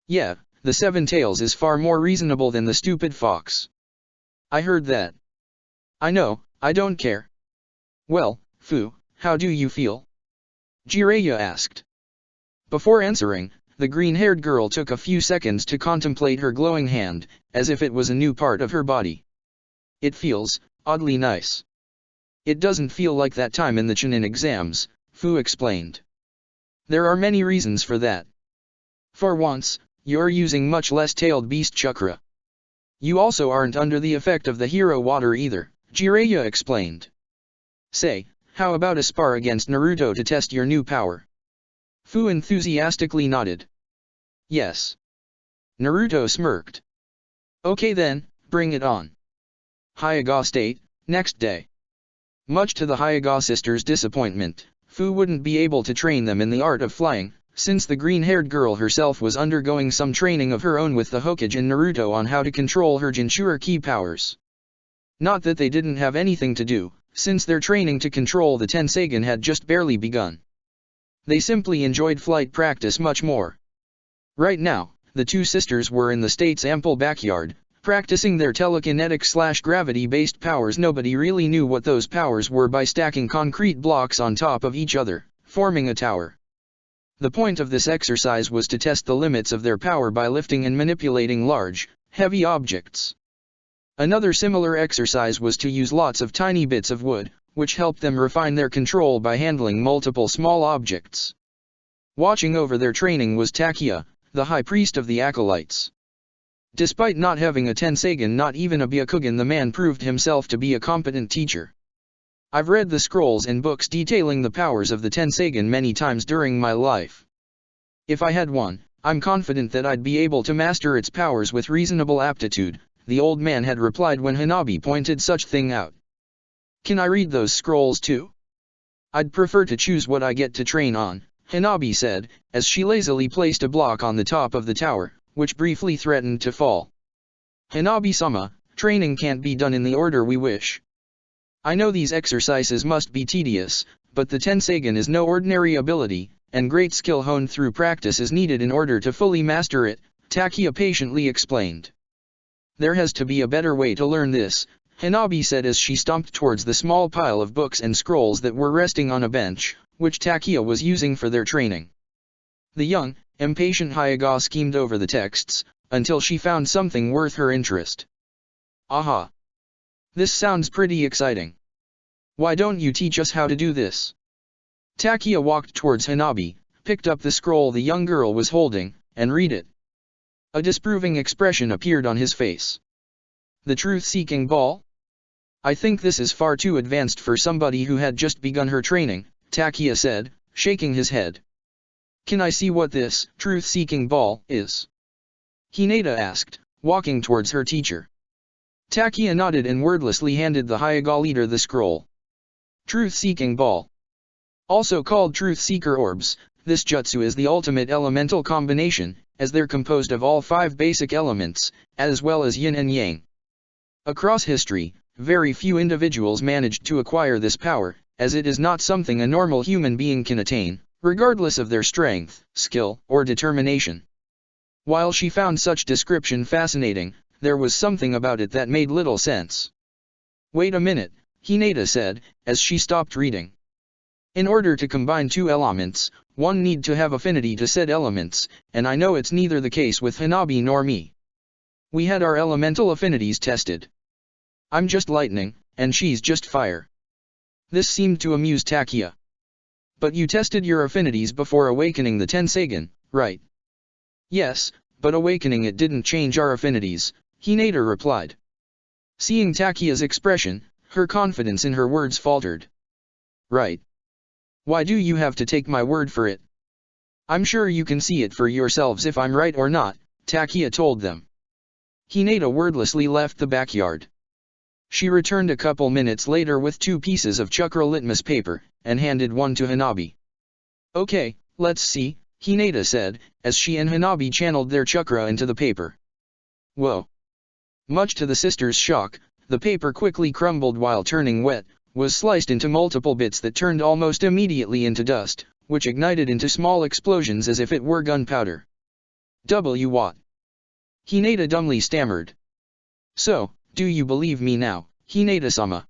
Yeah, the Seven Tails is far more reasonable than the stupid fox. I heard that. I know, I don't care. Well, Fu, how do you feel? Jiraiya asked. Before answering, the green-haired girl took a few seconds to contemplate her glowing hand, as if it was a new part of her body. It feels, oddly nice. It doesn't feel like that time in the Chunin exams, Fu explained. There are many reasons for that. For once, you're using much less tailed beast chakra. You also aren't under the effect of the hero water either, Jiraiya explained. Say, how about a spar against Naruto to test your new power? Fu enthusiastically nodded. Yes. Naruto smirked. Okay then, bring it on. Hyuga State, next day. Much to the Hyuga sisters' disappointment, Fu wouldn't be able to train them in the art of flying, since the green-haired girl herself was undergoing some training of her own with the Hokage and Naruto on how to control her Jinchuriki ki powers. Not that they didn't have anything to do, since their training to control the Tensagen had just barely begun. They simply enjoyed flight practice much more. Right now, the two sisters were in the state's ample backyard, practicing their telekinetic/gravity-based powers. Nobody really knew what those powers were by stacking concrete blocks on top of each other, forming a tower. The point of this exercise was to test the limits of their power by lifting and manipulating large, heavy objects. Another similar exercise was to use lots of tiny bits of wood, which helped them refine their control by handling multiple small objects. Watching over their training was Takia, the high priest of the acolytes. Despite not having a Tensagen, not even a Byakugan, the man proved himself to be a competent teacher. I've read the scrolls and books detailing the powers of the Tensagen many times during my life. If I had one, I'm confident that I'd be able to master its powers with reasonable aptitude, the old man had replied when Hanabi pointed such thing out. Can I read those scrolls too? I'd prefer to choose what I get to train on, Hanabi said, as she lazily placed a block on the top of the tower, which briefly threatened to fall. Hanabi-sama, training can't be done in the order we wish. I know these exercises must be tedious, but the Tensagen is no ordinary ability, and great skill honed through practice is needed in order to fully master it, Takia patiently explained. There has to be a better way to learn this, Hanabi said as she stomped towards the small pile of books and scrolls that were resting on a bench, which Takia was using for their training. The young, impatient Hyuga schemed over the texts, until she found something worth her interest. Aha! This sounds pretty exciting. Why don't you teach us how to do this? Takia walked towards Hanabi, picked up the scroll the young girl was holding, and read it. A disapproving expression appeared on his face. The truth-seeking ball? I think this is far too advanced for somebody who had just begun her training, Takia said, shaking his head. Can I see what this truth-seeking ball is? Hinata asked, walking towards her teacher. Takia nodded and wordlessly handed the Hyuga leader the scroll. Truth-seeking ball. Also called truth-seeker orbs, this jutsu is the ultimate elemental combination, as they're composed of all 5 basic elements, as well as yin and yang. Across history, very few individuals managed to acquire this power, as it is not something a normal human being can attain, regardless of their strength, skill, or determination. While she found such description fascinating, there was something about it that made little sense. Wait a minute, Hinata said, as she stopped reading. In order to combine 2 elements, one need to have affinity to said elements, and I know it's neither the case with Hanabi nor me. We had our elemental affinities tested. I'm just lightning, and she's just fire. This seemed to amuse Takia. But you tested your affinities before awakening the Tensagen, right? Yes, but awakening it didn't change our affinities, Hinata replied. Seeing Takia's expression, her confidence in her words faltered. Right. Why do you have to take my word for it? I'm sure you can see it for yourselves if I'm right or not, Takia told them. Hinata wordlessly left the backyard. She returned a couple minutes later with 2 pieces of chakra litmus paper, and handed one to Hanabi. Okay, let's see, Hinata said, as she and Hanabi channeled their chakra into the paper. Whoa! Much to the sisters' shock, the paper quickly crumbled while turning wet, was sliced into multiple bits that turned almost immediately into dust, which ignited into small explosions as if it were gunpowder. What? Hinata dumbly stammered. So, do you believe me now, Hinata-sama?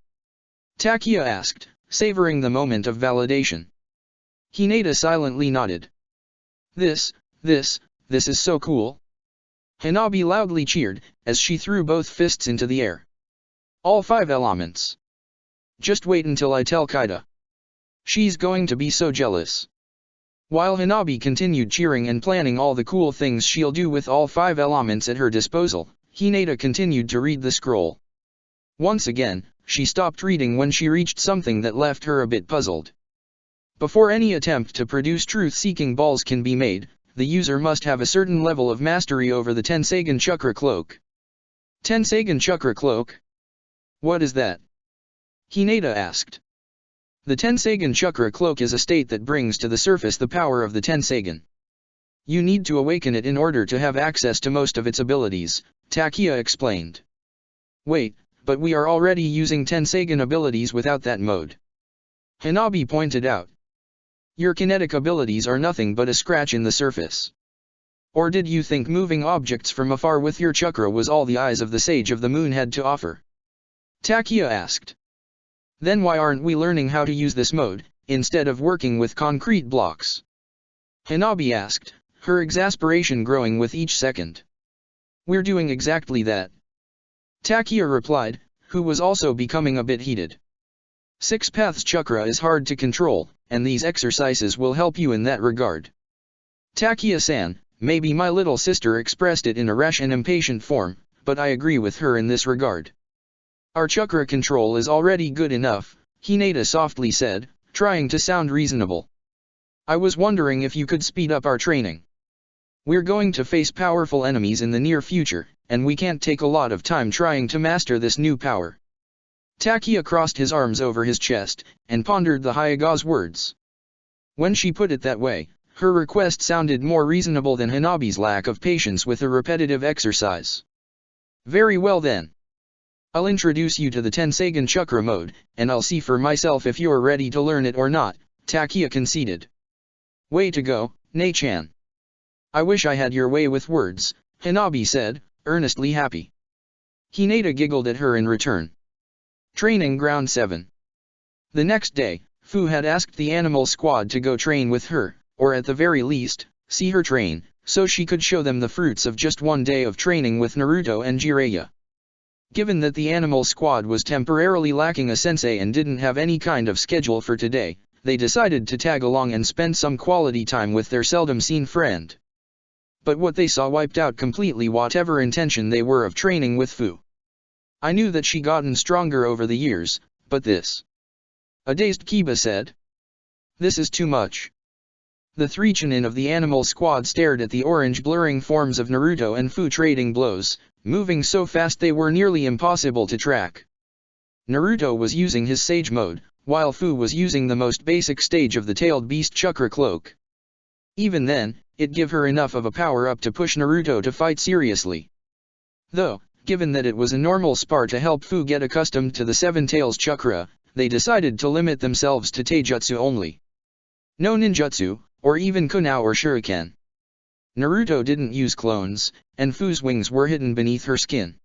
Takia asked, savoring the moment of validation. Hinata silently nodded. This is so cool. Hanabi loudly cheered, as she threw both fists into the air. All 5 elements. Just wait until I tell Kaida. She's going to be so jealous. While Hanabi continued cheering and planning all the cool things she'll do with all 5 elements at her disposal, Hinata continued to read the scroll. Once again, she stopped reading when she reached something that left her a bit puzzled. Before any attempt to produce truth-seeking balls can be made, the user must have a certain level of mastery over the Tensagen Chakra Cloak. Tensagen Chakra Cloak? What is that? Hinata asked. The Tensagen Chakra Cloak is a state that brings to the surface the power of the Tensagen. You need to awaken it in order to have access to most of its abilities, Takia explained. Wait, but we are already using Tensagen abilities without that mode. Hanabi pointed out. Your kinetic abilities are nothing but a scratch in the surface. Or did you think moving objects from afar with your chakra was all the eyes of the Sage of the Moon had to offer? Takia asked. Then why aren't we learning how to use this mode, instead of working with concrete blocks? Hanabi asked, her exasperation growing with each second. We're doing exactly that. Takia replied, who was also becoming a bit heated. 6 Paths Chakra is hard to control, and these exercises will help you in that regard. Takia-san, maybe my little sister expressed it in a rash and impatient form, but I agree with her in this regard. Our chakra control is already good enough, Hinata softly said, trying to sound reasonable. I was wondering if you could speed up our training. We're going to face powerful enemies in the near future, and we can't take a lot of time trying to master this new power. Takia crossed his arms over his chest, and pondered the Hyaga's words. When she put it that way, her request sounded more reasonable than Hanabi's lack of patience with a repetitive exercise. Very well then. I'll introduce you to the Tensagen Chakra mode, and I'll see for myself if you're ready to learn it or not, Takia conceded. Way to go, Nei-chan. I wish I had your way with words, Hanabi said, earnestly happy. Hinata giggled at her in return. Training Ground 7. The next day, Fu had asked the animal squad to go train with her, or at the very least, see her train, so she could show them the fruits of just one day of training with Naruto and Jiraiya. Given that the animal squad was temporarily lacking a sensei and didn't have any kind of schedule for today, they decided to tag along and spend some quality time with their seldom-seen friend. But what they saw wiped out completely whatever intention they were of training with Fu. I knew that she gotten stronger over the years, but this... A dazed Kiba said. This is too much. The 3 Chunin of the animal squad stared at the orange blurring forms of Naruto and Fu trading blows, moving so fast they were nearly impossible to track. Naruto was using his Sage mode, while Fu was using the most basic stage of the Tailed Beast Chakra Cloak. Even then, it gave her enough of a power-up to push Naruto to fight seriously. Though, given that it was a normal spar to help Fu get accustomed to the 7 Tails Chakra, they decided to limit themselves to Taijutsu only. No ninjutsu, or even Kunao or Shuriken. Naruto didn't use clones, and Fu's wings were hidden beneath her skin.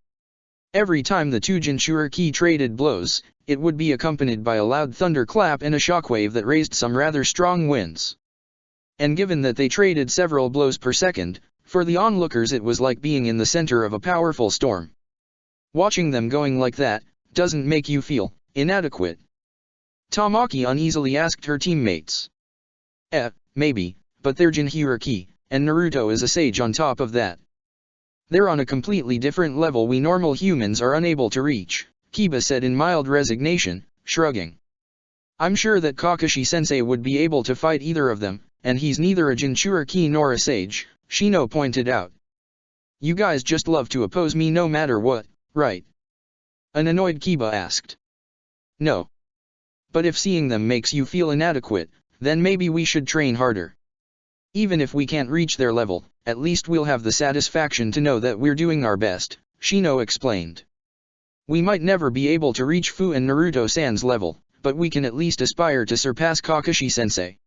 Every time the 2 Jinchuriki traded blows, it would be accompanied by a loud thunderclap and a shockwave that raised some rather strong winds. And given that they traded several blows per second, for the onlookers it was like being in the center of a powerful storm. Watching them going like that, doesn't make you feel inadequate? Tamaki uneasily asked her teammates. Maybe, but they're Jinchuriki, and Naruto is a sage on top of that. They're on a completely different level we normal humans are unable to reach, Kiba said in mild resignation, shrugging. I'm sure that Kakashi-sensei would be able to fight either of them, and he's neither a Jinchuriki nor a sage, Shino pointed out. You guys just love to oppose me no matter what, right? An annoyed Kiba asked. No. But if seeing them makes you feel inadequate, then maybe we should train harder. Even if we can't reach their level, at least we'll have the satisfaction to know that we're doing our best, Shino explained. We might never be able to reach Fu and Naruto-san's level, but we can at least aspire to surpass Kakashi-sensei.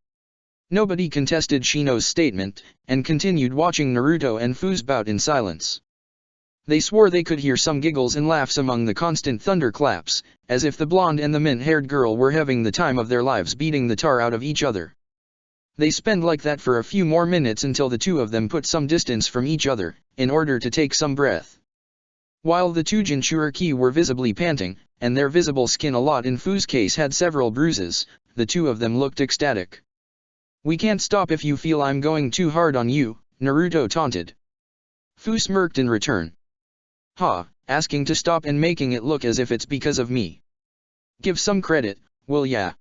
Nobody contested Shino's statement, and continued watching Naruto and Fu's bout in silence. They swore they could hear some giggles and laughs among the constant thunderclaps, as if the blonde and the mint-haired girl were having the time of their lives beating the tar out of each other. They spent like that for a few more minutes until the two of them put some distance from each other, in order to take some breath. While the two Jinchuriki were visibly panting, and their visible skin a lot in Fu's case had several bruises, the two of them looked ecstatic. "We can't stop if you feel I'm going too hard on you," Naruto taunted. Fu smirked in return. "Ha, asking to stop and making it look as if it's because of me. Give some credit, will ya?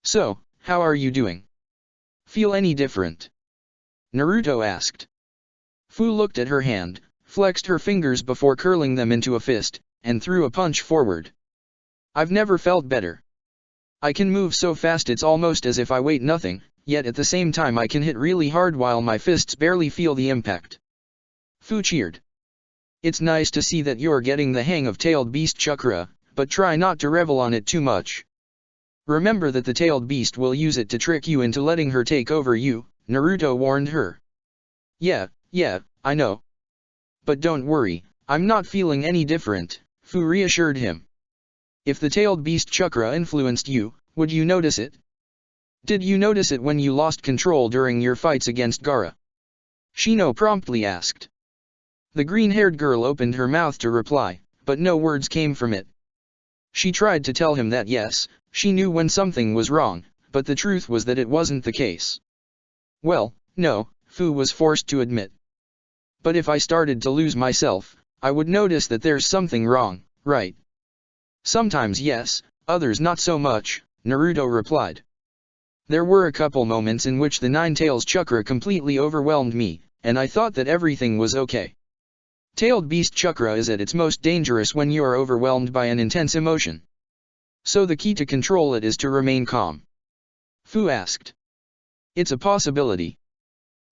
So, how are you doing? Feel any different?" Naruto asked. Fu looked at her hand, flexed her fingers before curling them into a fist, and threw a punch forward. "I've never felt better. I can move so fast it's almost as if I weigh nothing, yet at the same time I can hit really hard while my fists barely feel the impact." Fu cheered. "It's nice to see that you're getting the hang of Tailed Beast Chakra, but try not to revel on it too much. Remember that the Tailed Beast will use it to trick you into letting her take over you," Naruto warned her. Yeah, I know. But don't worry, I'm not feeling any different," Fu reassured him. "If the Tailed Beast Chakra influenced you, would you notice it? Did you notice it when you lost control during your fights against Gaara?" Shino promptly asked. The green-haired girl opened her mouth to reply, but no words came from it. She tried to tell him that yes, she knew when something was wrong, but the truth was that it wasn't the case. "Well, no," Fu was forced to admit. "But if I started to lose myself, I would notice that there's something wrong, right?" "Sometimes yes, others not so much," Naruto replied. "There were a couple moments in which the Nine Tails Chakra completely overwhelmed me, and I thought that everything was okay. Tailed Beast Chakra is at its most dangerous when you are overwhelmed by an intense emotion. So the key to control it is to remain calm." Fu asked. "It's a possibility.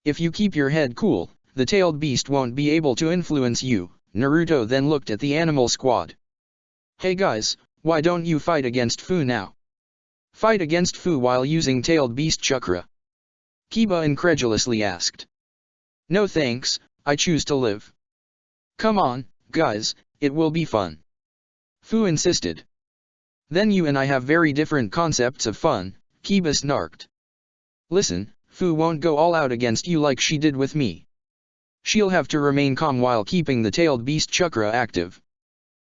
If you keep your head cool, the Tailed Beast won't be able to influence you." Naruto then looked at the animal squad. "Hey guys, why don't you fight against Fu now? Fight against Fu while using Tailed Beast Chakra?" Kiba incredulously asked. "No thanks, I choose to live." "Come on, guys, it will be fun." Fu insisted. "Then you and I have very different concepts of fun," Kiba snarked. "Listen, Fu won't go all out against you like she did with me. She'll have to remain calm while keeping the Tailed Beast Chakra active.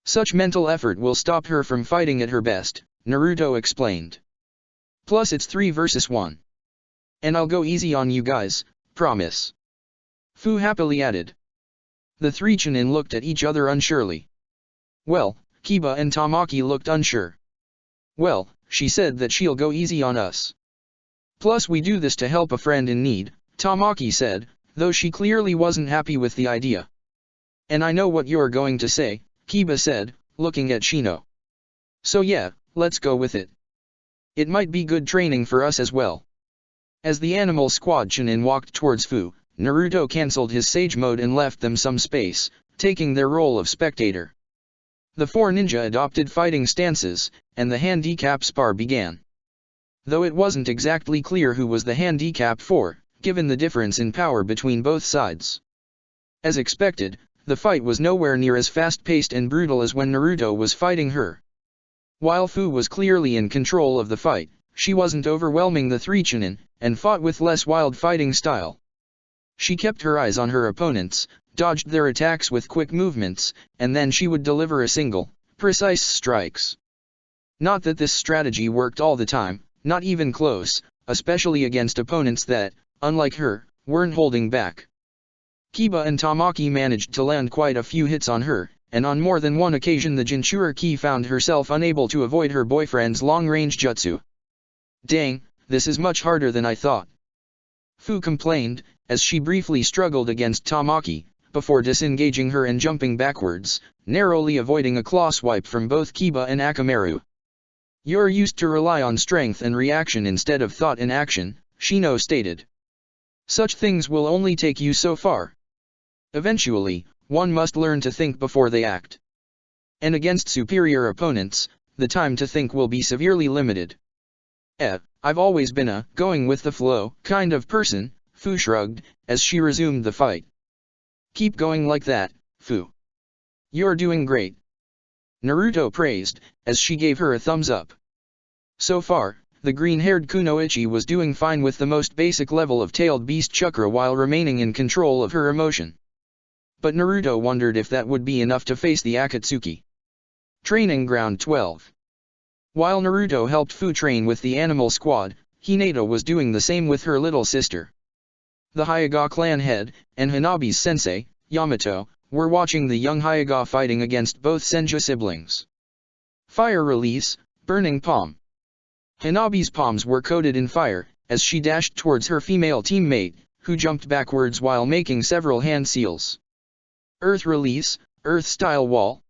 Such mental effort will stop her from fighting at her best," Naruto explained. "Plus it's 3 versus 1. And I'll go easy on you guys, promise." Fu happily added. The three Chunin looked at each other unsurely. "Well," Kiba and Tamaki looked unsure. "Well, she said that she'll go easy on us. Plus we do this to help a friend in need," Tamaki said, though she clearly wasn't happy with the idea. "And I know what you're going to say," Kiba said, looking at Shino. "So yeah, let's go with it. It might be good training for us as well." As the animal squad Chunin walked towards Fu, Naruto cancelled his sage mode and left them some space, taking their role of spectator. The four ninja adopted fighting stances, and the handicap spar began. Though it wasn't exactly clear who was the handicap for, given the difference in power between both sides. As expected, the fight was nowhere near as fast-paced and brutal as when Naruto was fighting her. While Fu was clearly in control of the fight, she wasn't overwhelming the three Chunin, and fought with less wild fighting style. She kept her eyes on her opponents, dodged their attacks with quick movements, and then she would deliver a single, precise strikes. Not that this strategy worked all the time, not even close, especially against opponents that, unlike her, weren't holding back. Kiba and Tamaki managed to land quite a few hits on her, and on more than one occasion the Jinchuriki found herself unable to avoid her boyfriend's long-range jutsu. "Dang, this is much harder than I thought," Fu complained, as she briefly struggled against Tamaki, before disengaging her and jumping backwards, narrowly avoiding a claw swipe from both Kiba and Akamaru. "You're used to rely on strength and reaction instead of thought and action," Shino stated. "Such things will only take you so far. Eventually, one must learn to think before they act." And against superior opponents, the time to think will be severely limited. I've always been a going with the flow kind of person, Fu shrugged, as she resumed the fight. Keep going like that, Fu. You're doing great. Naruto praised, as she gave her a thumbs up. So far, the green-haired Kunoichi was doing fine with the most basic level of tailed beast chakra while remaining in control of her emotion. But Naruto wondered if that would be enough to face the Akatsuki. Training Ground 12. While Naruto helped Fu train with the animal squad, Hinata was doing the same with her little sister. The Hyuga clan head, and Hanabi's sensei, Yamato, were watching the young Hyuga fighting against both Senju siblings. Fire release, burning palm. Hanabi's palms were coated in fire, as she dashed towards her female teammate, who jumped backwards while making several hand seals. Earth release, earth-style wall.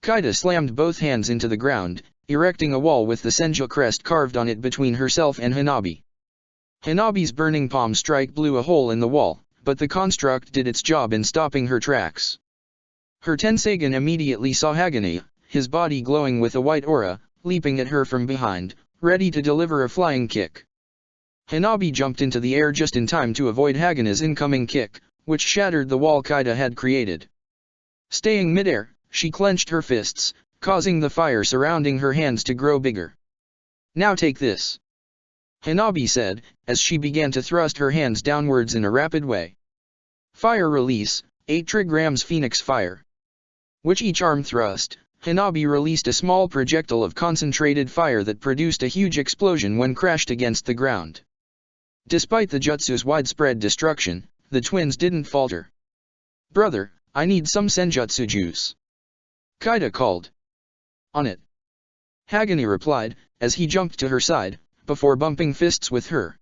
Kaida slammed both hands into the ground, erecting a wall with the Senju crest carved on it between herself and Hanabi. Hanabi's burning palm strike blew a hole in the wall, but the construct did its job in stopping her tracks. Her Tensagen immediately saw Hagane, his body glowing with a white aura, leaping at her from behind, ready to deliver a flying kick. Hanabi jumped into the air just in time to avoid Hagane's incoming kick, which shattered the wall Kaida had created. Staying midair, she clenched her fists, causing the fire surrounding her hands to grow bigger. Now take this, Hanabi said, as she began to thrust her hands downwards in a rapid way. Fire release, 8 trigrams Phoenix Fire. With each arm thrust, Hanabi released a small projectile of concentrated fire that produced a huge explosion when crashed against the ground. Despite the jutsu's widespread destruction, the twins didn't falter. Brother, I need some senjutsu juice, Kaida called. On it, Hagane replied, as he jumped to her side, before bumping fists with her.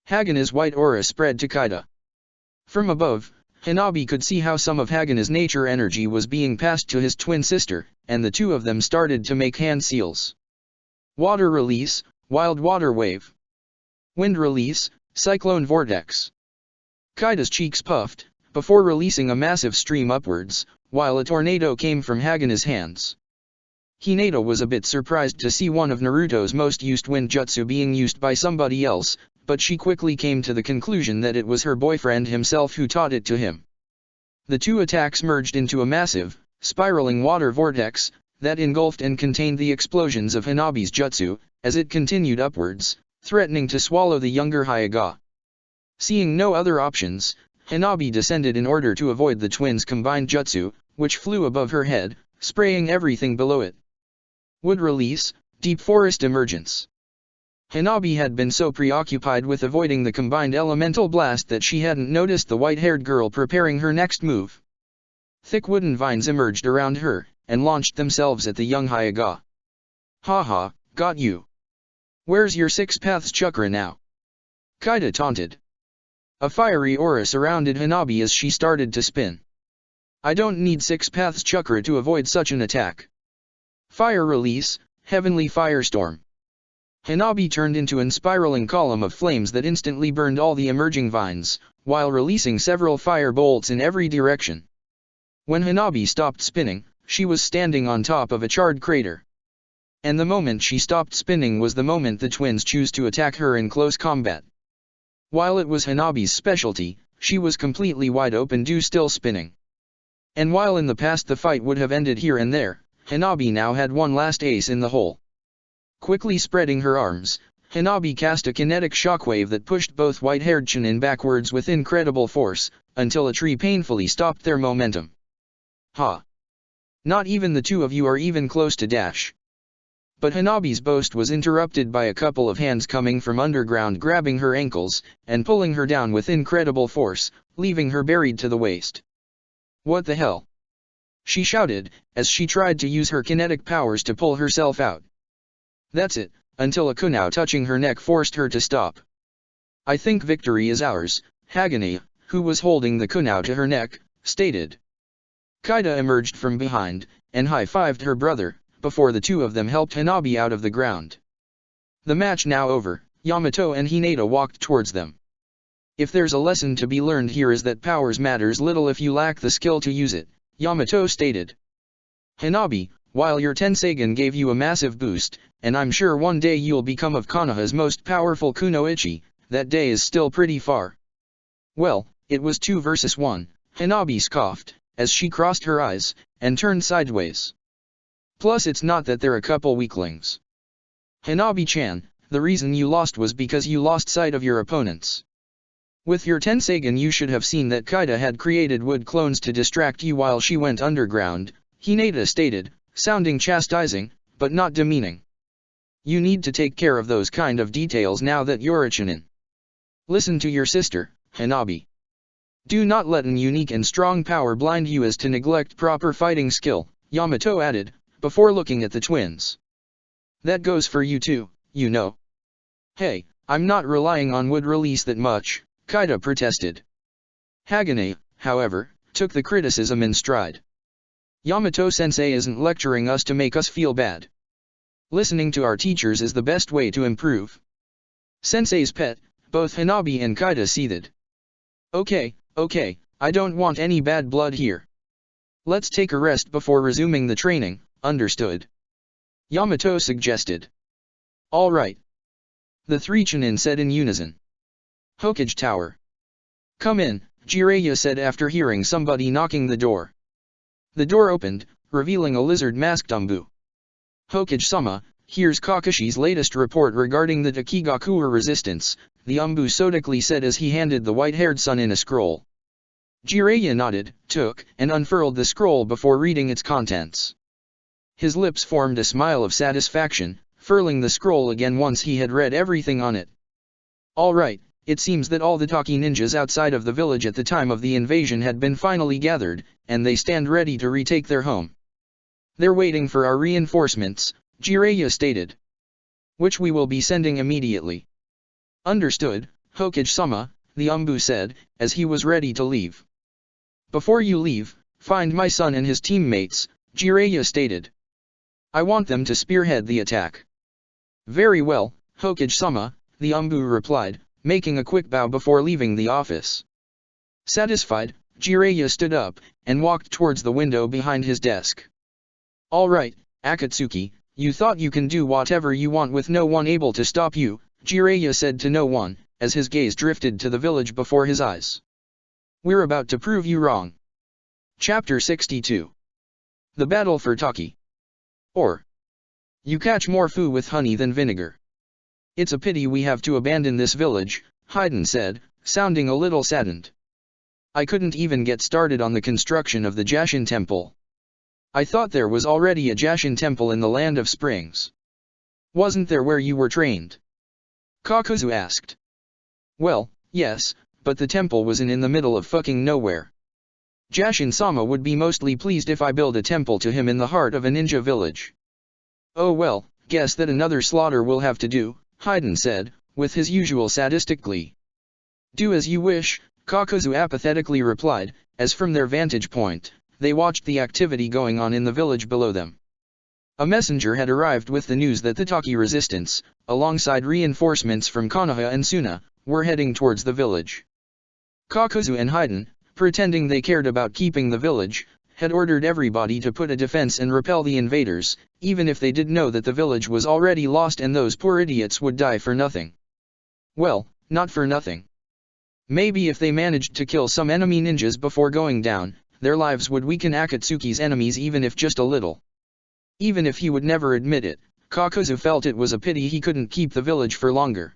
Hagane's white aura spread to Kaida. From above, Hanabi could see how some of Hagane's nature energy was being passed to his twin sister, and the two of them started to make hand seals. Water release, wild water wave. Wind release, cyclone vortex. Kaida's cheeks puffed, before releasing a massive stream upwards, while a tornado came from Hagane's hands. Hinata was a bit surprised to see one of Naruto's most used wind jutsu being used by somebody else, but she quickly came to the conclusion that it was her boyfriend himself who taught it to him. The two attacks merged into a massive, spiraling water vortex, that engulfed and contained the explosions of Hanabi's jutsu, as it continued upwards, threatening to swallow the younger Hyuga. Seeing no other options, Hanabi descended in order to avoid the twins' combined jutsu, which flew above her head, spraying everything below it. Wood release, deep forest emergence. Hanabi had been so preoccupied with avoiding the combined elemental blast that she hadn't noticed the white-haired girl preparing her next move. Thick wooden vines emerged around her, and launched themselves at the young Hyuga. Haha, got you. Where's your six paths chakra now? Kaida taunted. A fiery aura surrounded Hanabi as she started to spin. I don't need six paths chakra to avoid such an attack. Fire release, heavenly firestorm. Hanabi turned into an spiraling column of flames that instantly burned all the emerging vines, while releasing several fire bolts in every direction. When Hanabi stopped spinning, she was standing on top of a charred crater. And the moment she stopped spinning was the moment the twins chose to attack her in close combat. While it was Hanabi's specialty, she was completely wide open due still spinning. And while in the past the fight would have ended here and there, Hanabi now had one last ace in the hole. Quickly spreading her arms, Hanabi cast a kinetic shockwave that pushed both white-haired Chunin backwards with incredible force, until a tree painfully stopped their momentum. Ha! Not even the two of you are even close to dash. But Hanabi's boast was interrupted by a couple of hands coming from underground grabbing her ankles, and pulling her down with incredible force, leaving her buried to the waist. What the hell? She shouted, as she tried to use her kinetic powers to pull herself out. That's it, until a kunai touching her neck forced her to stop. I think victory is ours, Hagane, who was holding the kunai to her neck, stated. Kaida emerged from behind, and high-fived her brother, before the two of them helped Hanabi out of the ground. The match now over, Yamato and Hinata walked towards them. If there's a lesson to be learned here is that powers matters little if you lack the skill to use it, Yamato stated. Hanabi, while your Tensagen gave you a massive boost, and I'm sure one day you'll become of Konoha's most powerful kunoichi, that day is still pretty far. Well, it was 2 versus 1, Hanabi scoffed, as she crossed her eyes, and turned sideways. Plus it's not that they're a couple weaklings. Hanabi-chan, the reason you lost was because you lost sight of your opponents. With your Tensagen you should have seen that Kaida had created wood clones to distract you while she went underground, Hinata stated, sounding chastising, but not demeaning. You need to take care of those kind of details now that you're a Chunin. Listen to your sister, Hanabi. Do not let an unique and strong power blind you as to neglect proper fighting skill, Yamato added, before looking at the twins. That goes for you too, you know. Hey, I'm not relying on wood release that much, Kaida protested. Hagane, however, took the criticism in stride. Yamato-sensei isn't lecturing us to make us feel bad. Listening to our teachers is the best way to improve. Sensei's pet, both Hanabi and Kaida seethed. Okay, I don't want any bad blood here. Let's take a rest before resuming the training, understood? Yamato suggested. All right. The 3 Chunin said in unison. Hokage Tower. Come in, Jiraiya said after hearing somebody knocking the door. The door opened, revealing a lizard-masked Umbu. Hokage-sama, here's Kakashi's latest report regarding the Takigakuwa resistance, the Umbu sodically said as he handed the white-haired Sannin a scroll. Jiraiya nodded, took, and unfurled the scroll before reading its contents. His lips formed a smile of satisfaction, furling the scroll again once he had read everything on it. All right, it seems that all the Taki ninjas outside of the village at the time of the invasion had been finally gathered, and they stand ready to retake their home. They're waiting for our reinforcements, Jiraiya stated. Which we will be sending immediately. Understood, Hokage-sama, the Umbu said, as he was ready to leave. Before you leave, find my son and his teammates, Jiraiya stated. I want them to spearhead the attack. Very well, Hokage-sama, the Umbu replied, making a quick bow before leaving the office. Satisfied, Jiraiya stood up, and walked towards the window behind his desk. All right, Akatsuki, you thought you can do whatever you want with no one able to stop you, Jiraiya said to no one, as his gaze drifted to the village before his eyes. We're about to prove you wrong. Chapter 62. The Battle for Taki. Or. You catch more foo with honey than vinegar. It's a pity we have to abandon this village, Haydn said, sounding a little saddened. I couldn't even get started on the construction of the Jashin Temple. I thought there was already a Jashin Temple in the Land of Springs. Wasn't there where you were trained? Kakuzu asked. Well, yes, but the temple was in the middle of fucking nowhere. Jashin-sama would be mostly pleased if I build a temple to him in the heart of a ninja village. Oh well, guess that another slaughter will have to do, Haydn said, with his usual sadistic glee. Do as you wish, Kakuzu apathetically replied, as from their vantage point, they watched the activity going on in the village below them. A messenger had arrived with the news that the Taki resistance, alongside reinforcements from Konoha and Suna, were heading towards the village. Kakuzu and Haydn, pretending they cared about keeping the village, had ordered everybody to put a defense and repel the invaders, even if they did know that the village was already lost and those poor idiots would die for nothing. Well, not for nothing. Maybe if they managed to kill some enemy ninjas before going down, their lives would weaken Akatsuki's enemies even if just a little. Even if he would never admit it, Kakuzu felt it was a pity he couldn't keep the village for longer.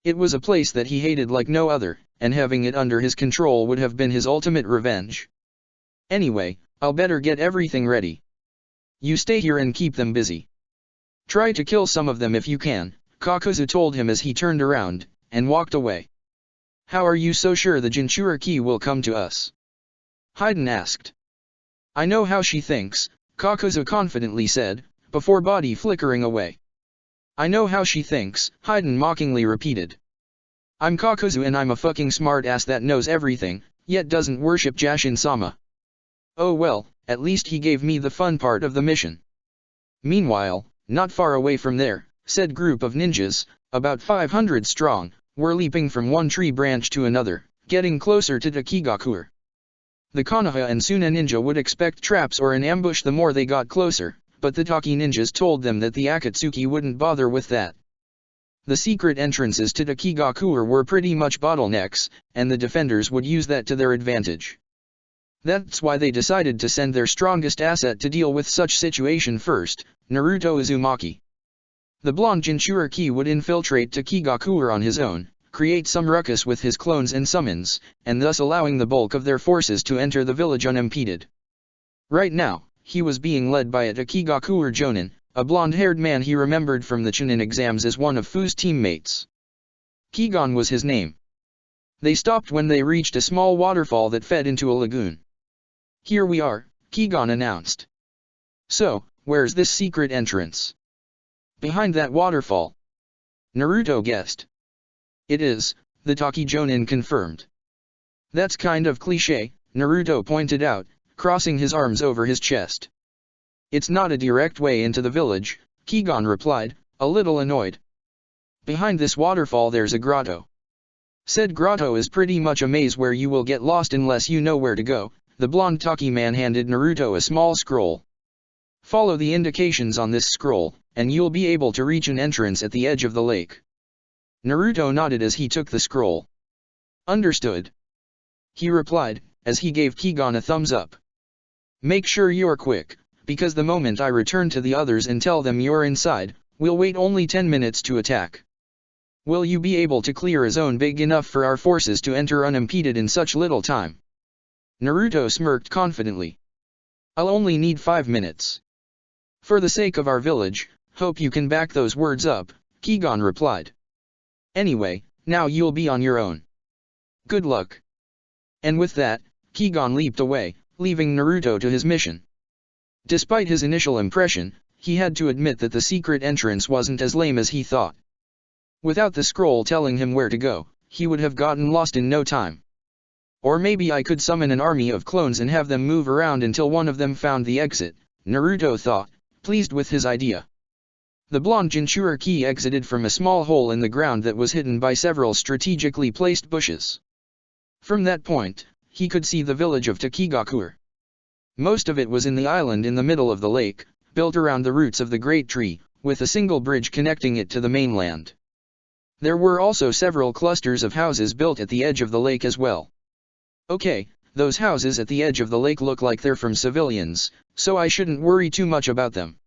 It was a place that he hated like no other, and having it under his control would have been his ultimate revenge. Anyway, I'll better get everything ready. You stay here and keep them busy. Try to kill some of them if you can, Kakuzu told him as he turned around, and walked away. How are you so sure the Jinchuriki will come to us? Haydn asked. I know how she thinks, Kakuzu confidently said, before body flickering away. I know how she thinks, Haydn mockingly repeated. I'm Kakuzu and I'm a fucking smart ass that knows everything, yet doesn't worship Jashin-sama. Oh well, at least he gave me the fun part of the mission. Meanwhile, not far away from there, said group of ninjas, about 500 strong, were leaping from one tree branch to another, getting closer to Takigakuwa. The Konoha and Suna ninja would expect traps or an ambush the more they got closer, but the Taki ninjas told them that the Akatsuki wouldn't bother with that. The secret entrances to the Kigakuer were pretty much bottlenecks, and the defenders would use that to their advantage. That's why they decided to send their strongest asset to deal with such situation first, Naruto Uzumaki. The blonde Jinchuriki would infiltrate to Kigakuer on his own, create some ruckus with his clones and summons, and thus allowing the bulk of their forces to enter the village unimpeded. Right now, he was being led by a Kigakuer Jonin, a blonde-haired man he remembered from the Chunin exams as one of Fu's teammates. Kigon was his name. They stopped when they reached a small waterfall that fed into a lagoon. "Here we are," Kigon announced. "So, where's this secret entrance?" "Behind that waterfall," Naruto guessed. "It is," the Taki Jonin confirmed. "That's kind of cliché," Naruto pointed out, crossing his arms over his chest. "It's not a direct way into the village," Kigon replied, a little annoyed. "Behind this waterfall there's a grotto. Said grotto is pretty much a maze where you will get lost unless you know where to go." The blonde Taki man handed Naruto a small scroll. "Follow the indications on this scroll, and you'll be able to reach an entrance at the edge of the lake." Naruto nodded as he took the scroll. "Understood," he replied, as he gave Kigon a thumbs up. "Make sure you're quick, because the moment I return to the others and tell them you're inside, we'll wait only 10 minutes to attack. Will you be able to clear a zone big enough for our forces to enter unimpeded in such little time?" Naruto smirked confidently. "I'll only need 5 minutes. For the sake of our village, hope you can back those words up," Kigon replied. "Anyway, now you'll be on your own. Good luck." And with that, Kigon leaped away, leaving Naruto to his mission. Despite his initial impression, he had to admit that the secret entrance wasn't as lame as he thought. Without the scroll telling him where to go, he would have gotten lost in no time. Or maybe I could summon an army of clones and have them move around until one of them found the exit, Naruto thought, pleased with his idea. The blonde Jinchuriki exited from a small hole in the ground that was hidden by several strategically placed bushes. From that point, he could see the village of Takigakuer. Most of it was in the island in the middle of the lake, built around the roots of the great tree, with a single bridge connecting it to the mainland. There were also several clusters of houses built at the edge of the lake as well. Okay, those houses at the edge of the lake look like they're from civilians, so I shouldn't worry too much about them.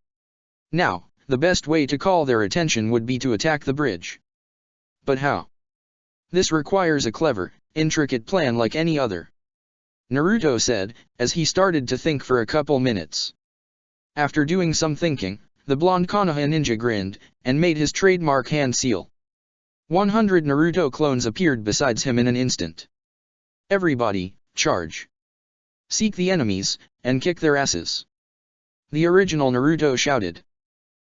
Now, the best way to call their attention would be to attack the bridge. But how? This requires a clever, intricate plan like any other, Naruto said, as he started to think for a couple minutes. After doing some thinking, the blonde Konoha ninja grinned, and made his trademark hand seal. 100 Naruto clones appeared besides him in an instant. "Everybody, charge! Seek the enemies, and kick their asses!" The original Naruto shouted.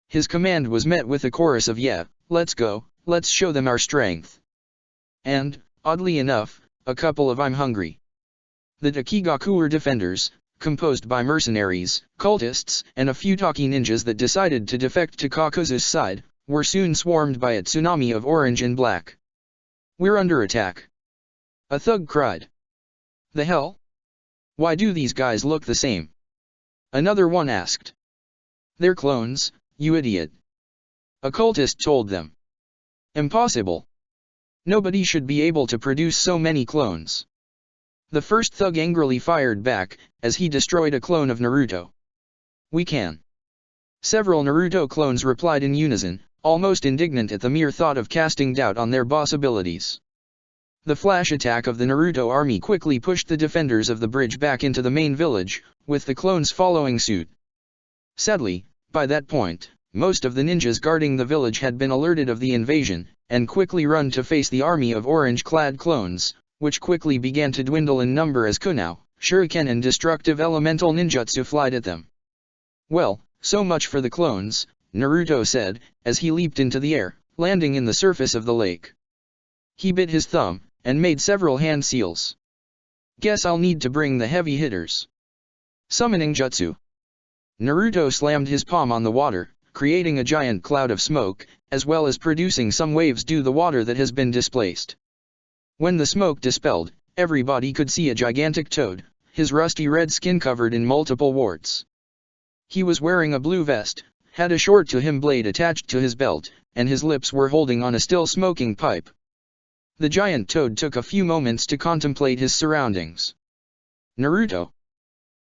His command was met with a chorus of "Yeah, let's go, let's show them our strength." And, oddly enough, a couple of "I'm hungry." The Takigakuer defenders, composed by mercenaries, cultists, and a few Taki ninjas that decided to defect to Kakuzu's side, were soon swarmed by a tsunami of orange and black. "We're under attack," a thug cried. "The hell? Why do these guys look the same?" another one asked. "They're clones, you idiot," a cultist told them. "Impossible. Nobody should be able to produce so many clones." The first thug angrily fired back, as he destroyed a clone of Naruto. "We can." Several Naruto clones replied in unison, almost indignant at the mere thought of casting doubt on their boss abilities. The flash attack of the Naruto army quickly pushed the defenders of the bridge back into the main village, with the clones following suit. Sadly, by that point, most of the ninjas guarding the village had been alerted of the invasion, and quickly run to face the army of orange-clad clones, which quickly began to dwindle in number as kunao, shuriken and destructive elemental ninjutsu flied at them. "Well, so much for the clones," Naruto said, as he leaped into the air, landing in the surface of the lake. He bit his thumb, and made several hand seals. "Guess I'll need to bring the heavy hitters." Summoning jutsu. Naruto slammed his palm on the water, creating a giant cloud of smoke, as well as producing some waves due to the water that has been displaced. When the smoke dispelled, everybody could see a gigantic toad, his rusty red skin covered in multiple warts. He was wearing a blue vest, had a short to him blade attached to his belt, and his lips were holding on a still smoking pipe. The giant toad took a few moments to contemplate his surroundings. Naruto?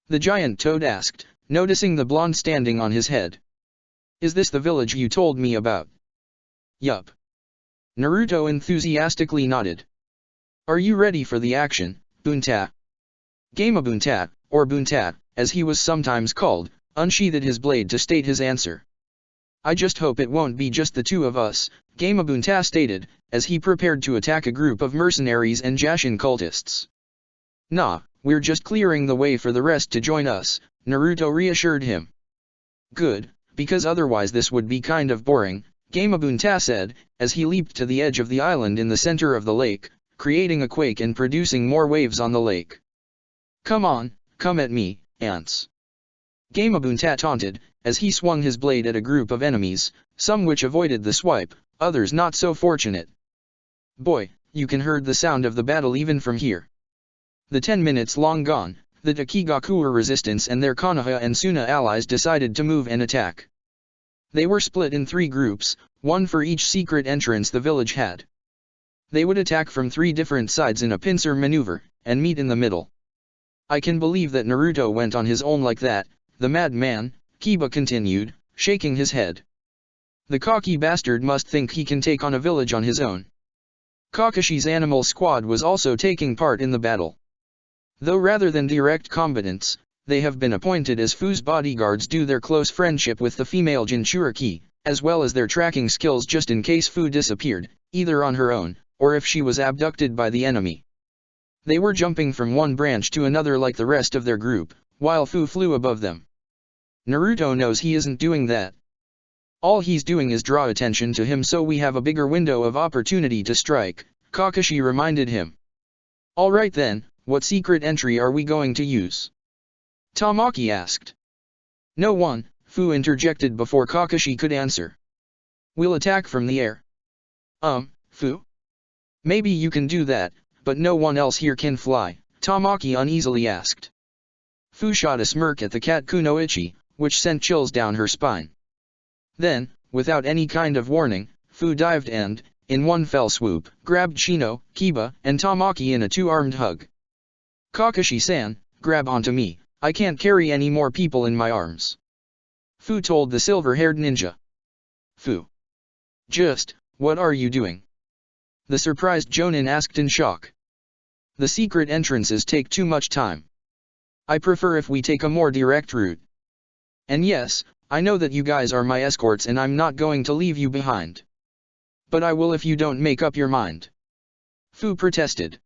The giant toad asked, noticing the blonde standing on his head. Is this the village you told me about? Yup. Naruto enthusiastically nodded. Are you ready for the action, Bunta? Gamabunta, or Bunta, as he was sometimes called, unsheathed his blade to state his answer. I just hope it won't be just the two of us, Gamabunta stated, as he prepared to attack a group of mercenaries and Jashin cultists. Nah, we're just clearing the way for the rest to join us, Naruto reassured him. Good, because otherwise this would be kind of boring, Gamabunta said, as he leaped to the edge of the island in the center of the lake, creating a quake and producing more waves on the lake. Come on, come at me, ants. Gamabunta taunted, as he swung his blade at a group of enemies, some which avoided the swipe, others not so fortunate. Boy, you can hear the sound of the battle even from here. The 10 minutes long gone, the Takigakuwa resistance and their Konoha and Suna allies decided to move and attack. They were split in 3 groups, one for each secret entrance the village had. They would attack from 3 different sides in a pincer maneuver, and meet in the middle. I can believe that Naruto went on his own like that, the madman, Kiba continued, shaking his head. The cocky bastard must think he can take on a village on his own. Kakashi's animal squad was also taking part in the battle. Though rather than direct combatants, they have been appointed as Fu's bodyguards due their close friendship with the female Jinchuriki, as well as their tracking skills just in case Fu disappeared, either on her own, or if she was abducted by the enemy. They were jumping from one branch to another like the rest of their group, while Fu flew above them. Naruto knows he isn't doing that. All he's doing is draw attention to him so we have a bigger window of opportunity to strike, Kakashi reminded him. Alright then, what secret entry are we going to use? Tamaki asked. No one, Fu interjected before Kakashi could answer. We'll attack from the air. Fu? Maybe you can do that, but no one else here can fly, Tamaki uneasily asked. Fu shot a smirk at the cat Kunoichi, which sent chills down her spine. Then, without any kind of warning, Fu dived and, in one fell swoop, grabbed Shino, Kiba, and Tamaki in a 2-armed hug. Kakashi-san, grab onto me, I can't carry any more people in my arms. Fu told the silver-haired ninja. Fu. Just, what are you doing? The surprised Jonin asked in shock. The secret entrances take too much time. I prefer if we take a more direct route. And yes, I know that you guys are my escorts and I'm not going to leave you behind. But I will if you don't make up your mind. Fu protested.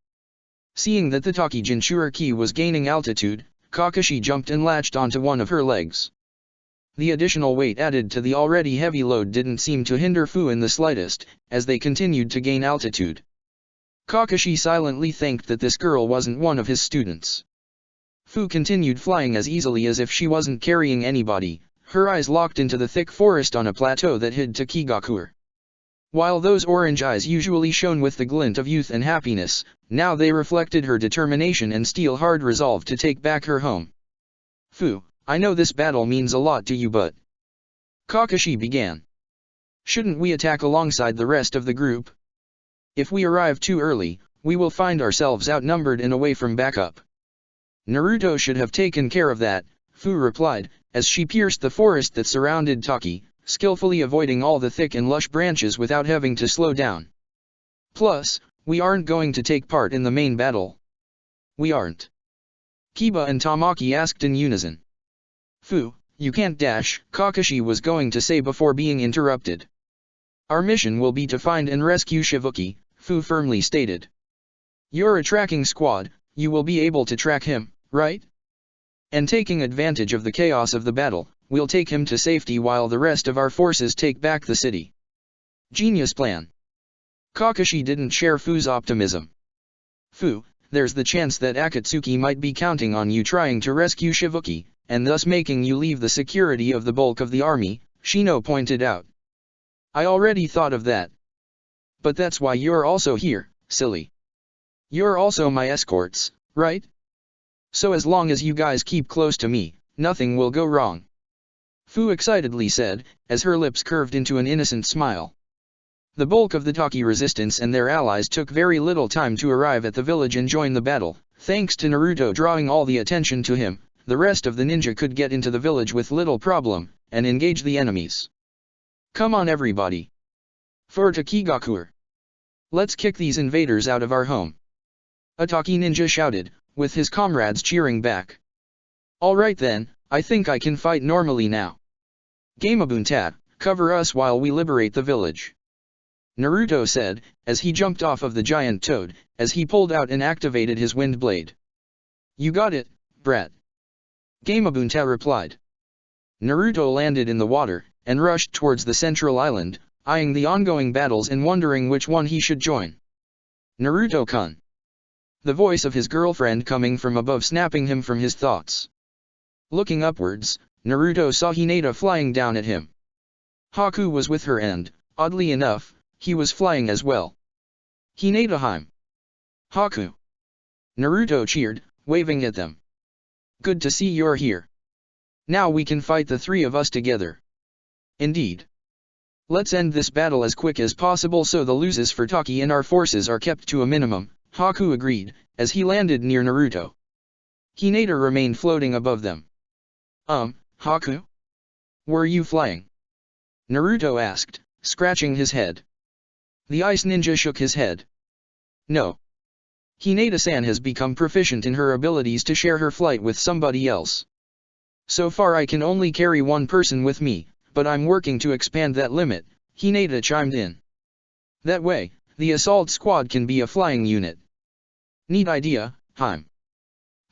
Seeing that the Taki Jinchuriki was gaining altitude, Kakashi jumped and latched onto one of her legs. The additional weight added to the already heavy load didn't seem to hinder Fu in the slightest, as they continued to gain altitude. Kakashi silently thanked that this girl wasn't one of his students. Fu continued flying as easily as if she wasn't carrying anybody, her eyes locked into the thick forest on a plateau that hid Takigakuwa. While those orange eyes usually shone with the glint of youth and happiness, now they reflected her determination and steel-hard resolve to take back her home. Fu, I know this battle means a lot to you but... Kakashi began. Shouldn't we attack alongside the rest of the group? If we arrive too early, we will find ourselves outnumbered and away from backup. Naruto should have taken care of that, Fu replied, as she pierced the forest that surrounded Taki, skillfully avoiding all the thick and lush branches without having to slow down. Plus, we aren't going to take part in the main battle. We aren't. Kiba and Tamaki asked in unison. Fu, you can't dash, Kakashi was going to say before being interrupted. Our mission will be to find and rescue Shibuki, Fu firmly stated. You're a tracking squad, you will be able to track him, right? And taking advantage of the chaos of the battle, we'll take him to safety while the rest of our forces take back the city. Genius plan. Kakashi didn't share Fu's optimism. Fu, there's the chance that Akatsuki might be counting on you trying to rescue Shibuki, and thus making you leave the security of the bulk of the army, Shino pointed out. I already thought of that. But that's why you're also here, silly. You're also my escorts, right? So as long as you guys keep close to me, nothing will go wrong. Fu excitedly said, as her lips curved into an innocent smile. The bulk of the Taki resistance and their allies took very little time to arrive at the village and join the battle. Thanks to Naruto drawing all the attention to him, the rest of the ninja could get into the village with little problem, and engage the enemies. Come on everybody. For Takigakuer. Let's kick these invaders out of our home. A Taki ninja shouted, with his comrades cheering back. Alright then, I think I can fight normally now. Gamabuntat, cover us while we liberate the village. Naruto said, as he jumped off of the giant toad, as he pulled out and activated his wind blade. You got it, brat. Gamabunta replied. Naruto landed in the water, and rushed towards the central island, eyeing the ongoing battles and wondering which one he should join. Naruto-kun. The voice of his girlfriend coming from above snapping him from his thoughts. Looking upwards, Naruto saw Hinata flying down at him. Haku was with her and, oddly enough, he was flying as well. Hinata-hime. Haku. Naruto cheered, waving at them. Good to see you're here. Now we can fight the three of us together. Indeed. Let's end this battle as quick as possible so the losses for Taki and our forces are kept to a minimum, Haku agreed, as he landed near Naruto. Hinata remained floating above them. Haku? Were you flying? Naruto asked, scratching his head. The ice ninja shook his head. No. Hinata-san has become proficient in her abilities to share her flight with somebody else. So far I can only carry one person with me, but I'm working to expand that limit, Hinata chimed in. That way, the assault squad can be a flying unit. Neat idea, Hime.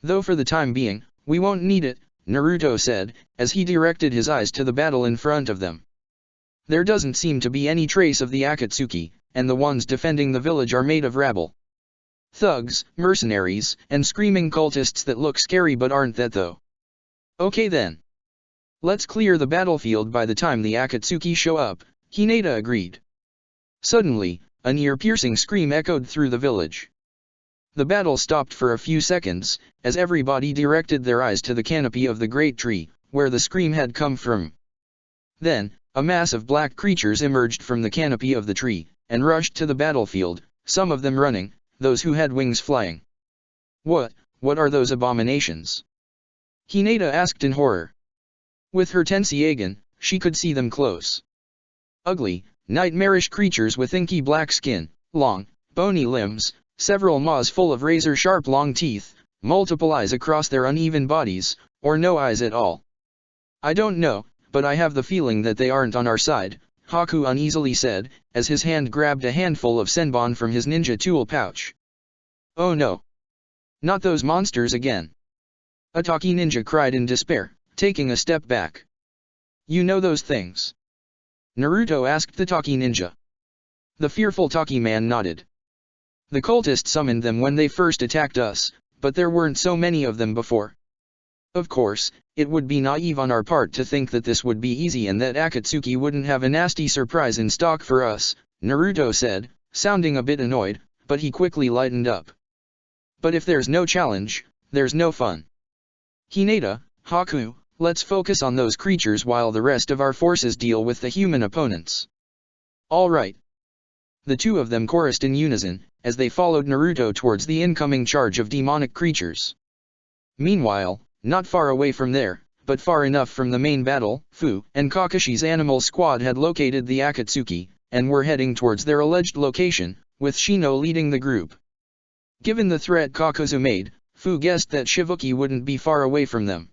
Though for the time being, we won't need it, Naruto said, as he directed his eyes to the battle in front of them. There doesn't seem to be any trace of the Akatsuki, and the ones defending the village are made of rabble. Thugs, mercenaries, and screaming cultists that look scary but aren't that though. Okay then. Let's clear the battlefield by the time the Akatsuki show up, Hinata agreed. Suddenly, a near-piercing scream echoed through the village. The battle stopped for a few seconds, as everybody directed their eyes to the canopy of the great tree, where the scream had come from. Then, a mass of black creatures emerged from the canopy of the tree, and rushed to the battlefield, some of them running, those who had wings flying. What are those abominations? Hinata asked in horror. With her Tenseigan, she could see them close. Ugly, nightmarish creatures with inky black skin, long, bony limbs, several maws full of razor-sharp long teeth, multiple eyes across their uneven bodies, or no eyes at all. I don't know, but I have the feeling that they aren't on our side, Haku uneasily said, as his hand grabbed a handful of senbon from his ninja tool pouch. Oh no! Not those monsters again! A Taki ninja cried in despair, taking a step back. You know those things? Naruto asked the Taki ninja. The fearful Taki man nodded. The cultists summoned them when they first attacked us, but there weren't so many of them before. Of course, it would be naive on our part to think that this would be easy and that Akatsuki wouldn't have a nasty surprise in stock for us, Naruto said, sounding a bit annoyed, but he quickly lightened up. But if there's no challenge, there's no fun. Hinata, Haku, let's focus on those creatures while the rest of our forces deal with the human opponents. All right. The two of them chorused in unison, as they followed Naruto towards the incoming charge of demonic creatures. Meanwhile, not far away from there, but far enough from the main battle, Fu and Kakashi's animal squad had located the Akatsuki, and were heading towards their alleged location, with Shino leading the group. Given the threat Kakuzu made, Fu guessed that Shibuki wouldn't be far away from them.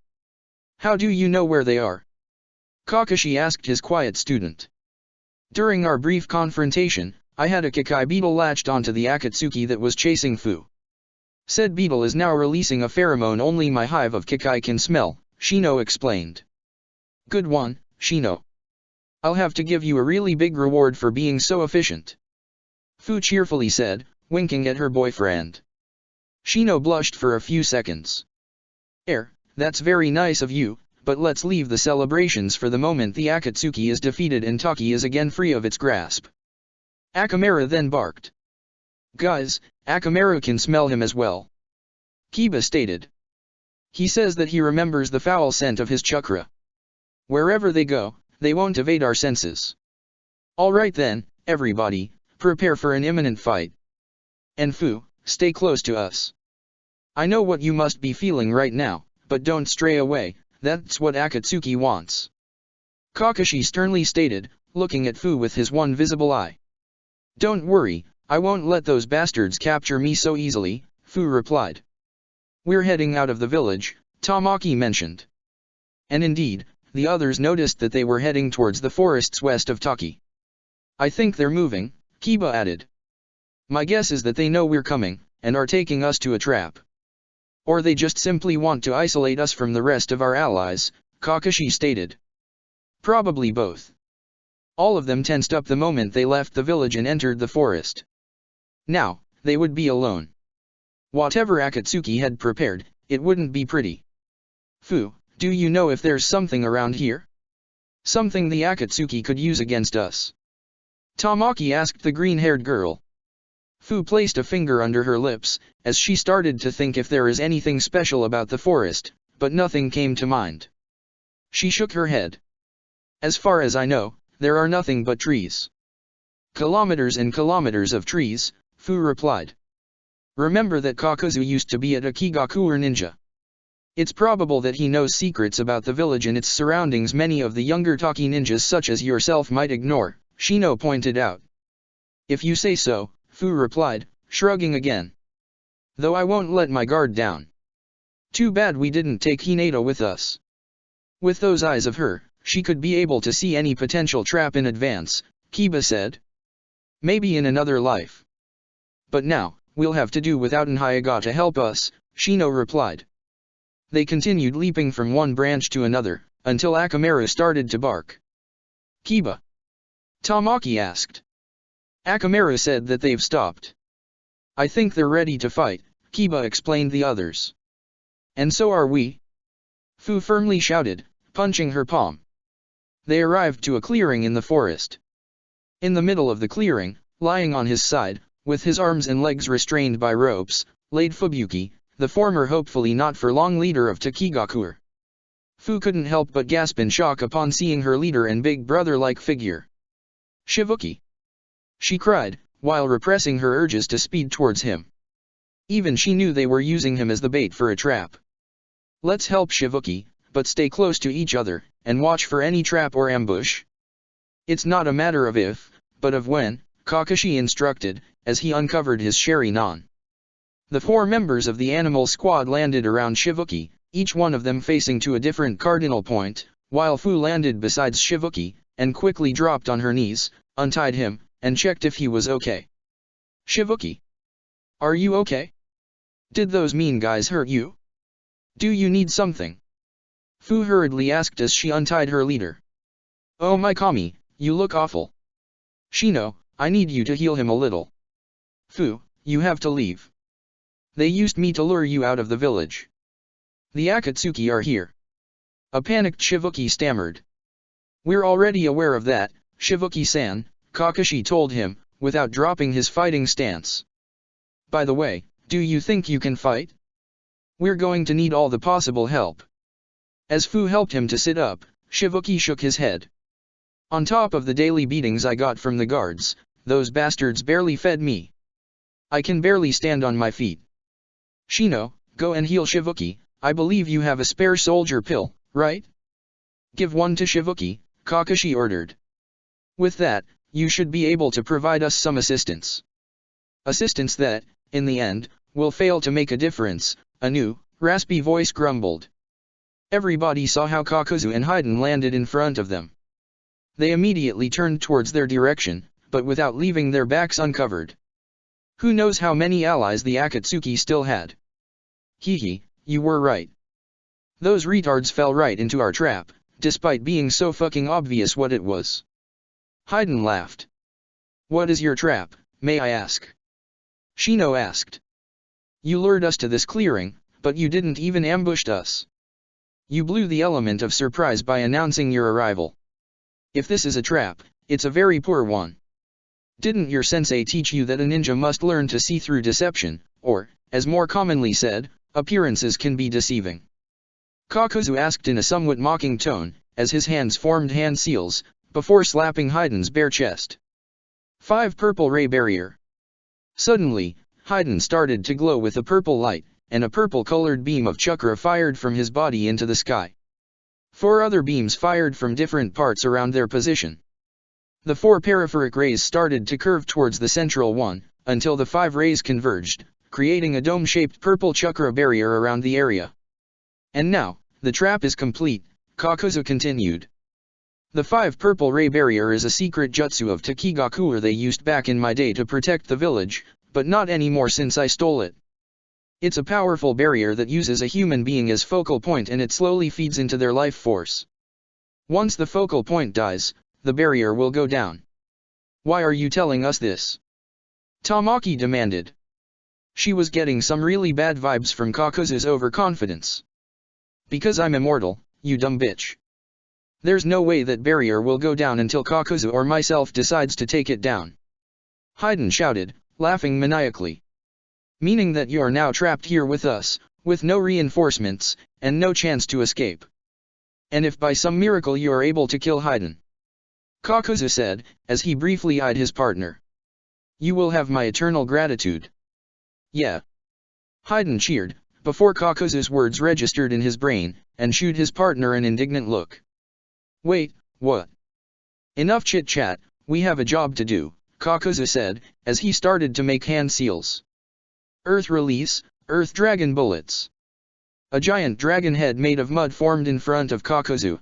How do you know where they are? Kakashi asked his quiet student. During our brief confrontation, I had a Kikai beetle latched onto the Akatsuki that was chasing Fu. Said beetle is now releasing a pheromone only my hive of Kikai can smell, Shino explained. Good one, Shino. I'll have to give you a really big reward for being so efficient. Fu cheerfully said, winking at her boyfriend. Shino blushed for a few seconds. That's very nice of you, but let's leave the celebrations for the moment the Akatsuki is defeated and Taki is again free of its grasp. Akamaru then barked. Guys, Akamaru can smell him as well. Kiba stated. He says that he remembers the foul scent of his chakra. Wherever they go, they won't evade our senses. Alright then, everybody, prepare for an imminent fight. And Fu, stay close to us. I know what you must be feeling right now, but don't stray away, that's what Akatsuki wants. Kakashi sternly stated, looking at Fu with his one visible eye. Don't worry, I won't let those bastards capture me so easily, Fu replied. We're heading out of the village, Tamaki mentioned. And indeed, the others noticed that they were heading towards the forests west of Taki. I think they're moving, Kiba added. My guess is that they know we're coming, and are taking us to a trap. Or they just simply want to isolate us from the rest of our allies, Kakashi stated. Probably both. All of them tensed up the moment they left the village and entered the forest. Now, they would be alone. Whatever Akatsuki had prepared, it wouldn't be pretty. Fu, do you know if there's something around here? Something the Akatsuki could use against us? Tamaki asked the green-haired girl. Fu placed a finger under her lips, as she started to think if there is anything special about the forest, but nothing came to mind. She shook her head. As far as I know, there are nothing but trees. Kilometers and kilometers of trees, Fu replied. Remember that Kakuzu used to be at Akigakuer ninja. It's probable that he knows secrets about the village and its surroundings many of the younger Taki ninjas such as yourself might ignore, Shino pointed out. If you say so, Fu replied, shrugging again. Though I won't let my guard down. Too bad we didn't take Hinata with us. With those eyes of her, she could be able to see any potential trap in advance, Kiba said. Maybe in another life. But now, we'll have to do without Nhyuga to help us, Shino replied. They continued leaping from one branch to another, until Akamaru started to bark. Kiba? Tamaki asked. Akamaru said that they've stopped. I think they're ready to fight, Kiba explained the others. And so are we. Fu firmly shouted, punching her palm. They arrived to a clearing in the forest. In the middle of the clearing, lying on his side, with his arms and legs restrained by ropes, laid Fubuki, the former hopefully not for long leader of Takigakuer. Fu couldn't help but gasp in shock upon seeing her leader and big brother-like figure. Shivuki! She cried, while repressing her urges to speed towards him. Even she knew they were using him as the bait for a trap. Let's help Shivuki, but stay close to each other, and watch for any trap or ambush. It's not a matter of if, but of when, Kakashi instructed, as he uncovered his Sharingan. The 4 members of the animal squad landed around Shivuki, each one of them facing to a different cardinal point, while Fu landed besides Shivuki, and quickly dropped on her knees, untied him, and checked if he was okay. Shivuki. Are you okay? Did those mean guys hurt you? Do you need something? Fu hurriedly asked as she untied her leader. Oh my Kami, you look awful. Shino, I need you to heal him a little. Fu, you have to leave. They used me to lure you out of the village. The Akatsuki are here. A panicked Shivuki stammered. We're already aware of that, Shivuki-san, Kakashi told him, without dropping his fighting stance. By the way, do you think you can fight? We're going to need all the possible help. As Fu helped him to sit up, Shivuki shook his head. On top of the daily beatings I got from the guards, those bastards barely fed me. I can barely stand on my feet. Shino, go and heal Shivuki, I believe you have a spare soldier pill, right? Give one to Shivuki, Kakashi ordered. With that, you should be able to provide us some assistance. Assistance that, in the end, will fail to make a difference, a new, raspy voice grumbled. Everybody saw how Kakuzu and Haiden landed in front of them. They immediately turned towards their direction, but without leaving their backs uncovered. Who knows how many allies the Akatsuki still had? Hehe, you were right. Those retards fell right into our trap, despite being so fucking obvious what it was. Haiden laughed. What is your trap, may I ask? Shino asked. You lured us to this clearing, but you didn't even ambush us. You blew the element of surprise by announcing your arrival. If this is a trap, it's a very poor one. Didn't your sensei teach you that a ninja must learn to see through deception, or, as more commonly said, appearances can be deceiving? Kakuzu asked in a somewhat mocking tone, as his hands formed hand seals, before slapping Hayden's bare chest. 5 Purple Ray Barrier. Suddenly, Hayden started to glow with a purple light, and a purple-colored beam of chakra fired from his body into the sky. 4 other beams fired from different parts around their position. The 4 peripheric rays started to curve towards the central one, until the 5 rays converged, creating a dome-shaped purple chakra barrier around the area. And now, the trap is complete, Kakuzu continued. The 5 Purple Ray Barrier is a secret jutsu of Takigakuer they used back in my day to protect the village, but not anymore since I stole it. It's a powerful barrier that uses a human being as focal point and it slowly feeds into their life force. Once the focal point dies, the barrier will go down. Why are you telling us this? Tamaki demanded. She was getting some really bad vibes from Kakuzu's overconfidence. Because I'm immortal, you dumb bitch. There's no way that barrier will go down until Kakuzu or myself decides to take it down. Hayden shouted, laughing maniacally. Meaning that you are now trapped here with us, with no reinforcements, and no chance to escape. And if by some miracle you are able to kill Hayden, Kakuzu said, as he briefly eyed his partner, you will have my eternal gratitude. Yeah. Hayden cheered, before Kakuzu's words registered in his brain, and shooed his partner an indignant look. Wait, what? Enough chit-chat, we have a job to do, Kakuzu said, as he started to make hand seals. Earth release, Earth Dragon bullets. A giant dragon head made of mud formed in front of Kakuzu.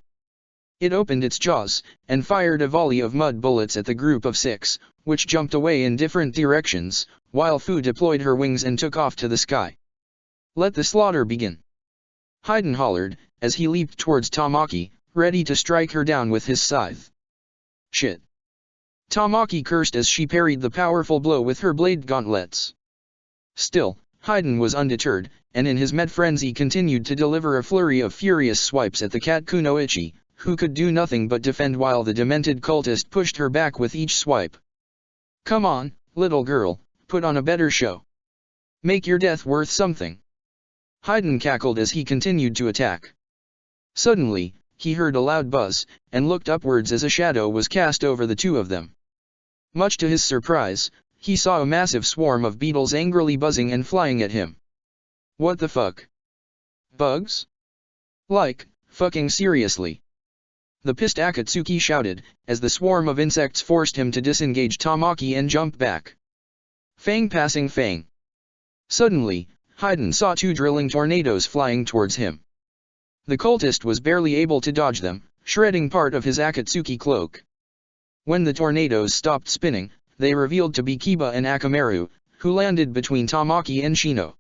It opened its jaws, and fired a volley of mud bullets at the group of 6, which jumped away in different directions, while Fu deployed her wings and took off to the sky. Let the slaughter begin. Hayden hollered, as he leaped towards Tamaki, ready to strike her down with his scythe. Shit. Tamaki cursed as she parried the powerful blow with her blade gauntlets. Still, Hayden was undeterred, and in his mad frenzy continued to deliver a flurry of furious swipes at the cat Kunoichi, who could do nothing but defend while the demented cultist pushed her back with each swipe. Come on, little girl, put on a better show. Make your death worth something. Hayden cackled as he continued to attack. Suddenly, he heard a loud buzz, and looked upwards as a shadow was cast over the two of them. Much to his surprise, he saw a massive swarm of beetles angrily buzzing and flying at him. What the fuck? Bugs? Like, fucking seriously. The pissed Akatsuki shouted, as the swarm of insects forced him to disengage Tamaki and jump back. Fang passing Fang. Suddenly, Hayden saw 2 drilling tornadoes flying towards him. The cultist was barely able to dodge them, shredding part of his Akatsuki cloak. When the tornadoes stopped spinning, they revealed to be Kiba and Akamaru, who landed between Tamaki and Shino.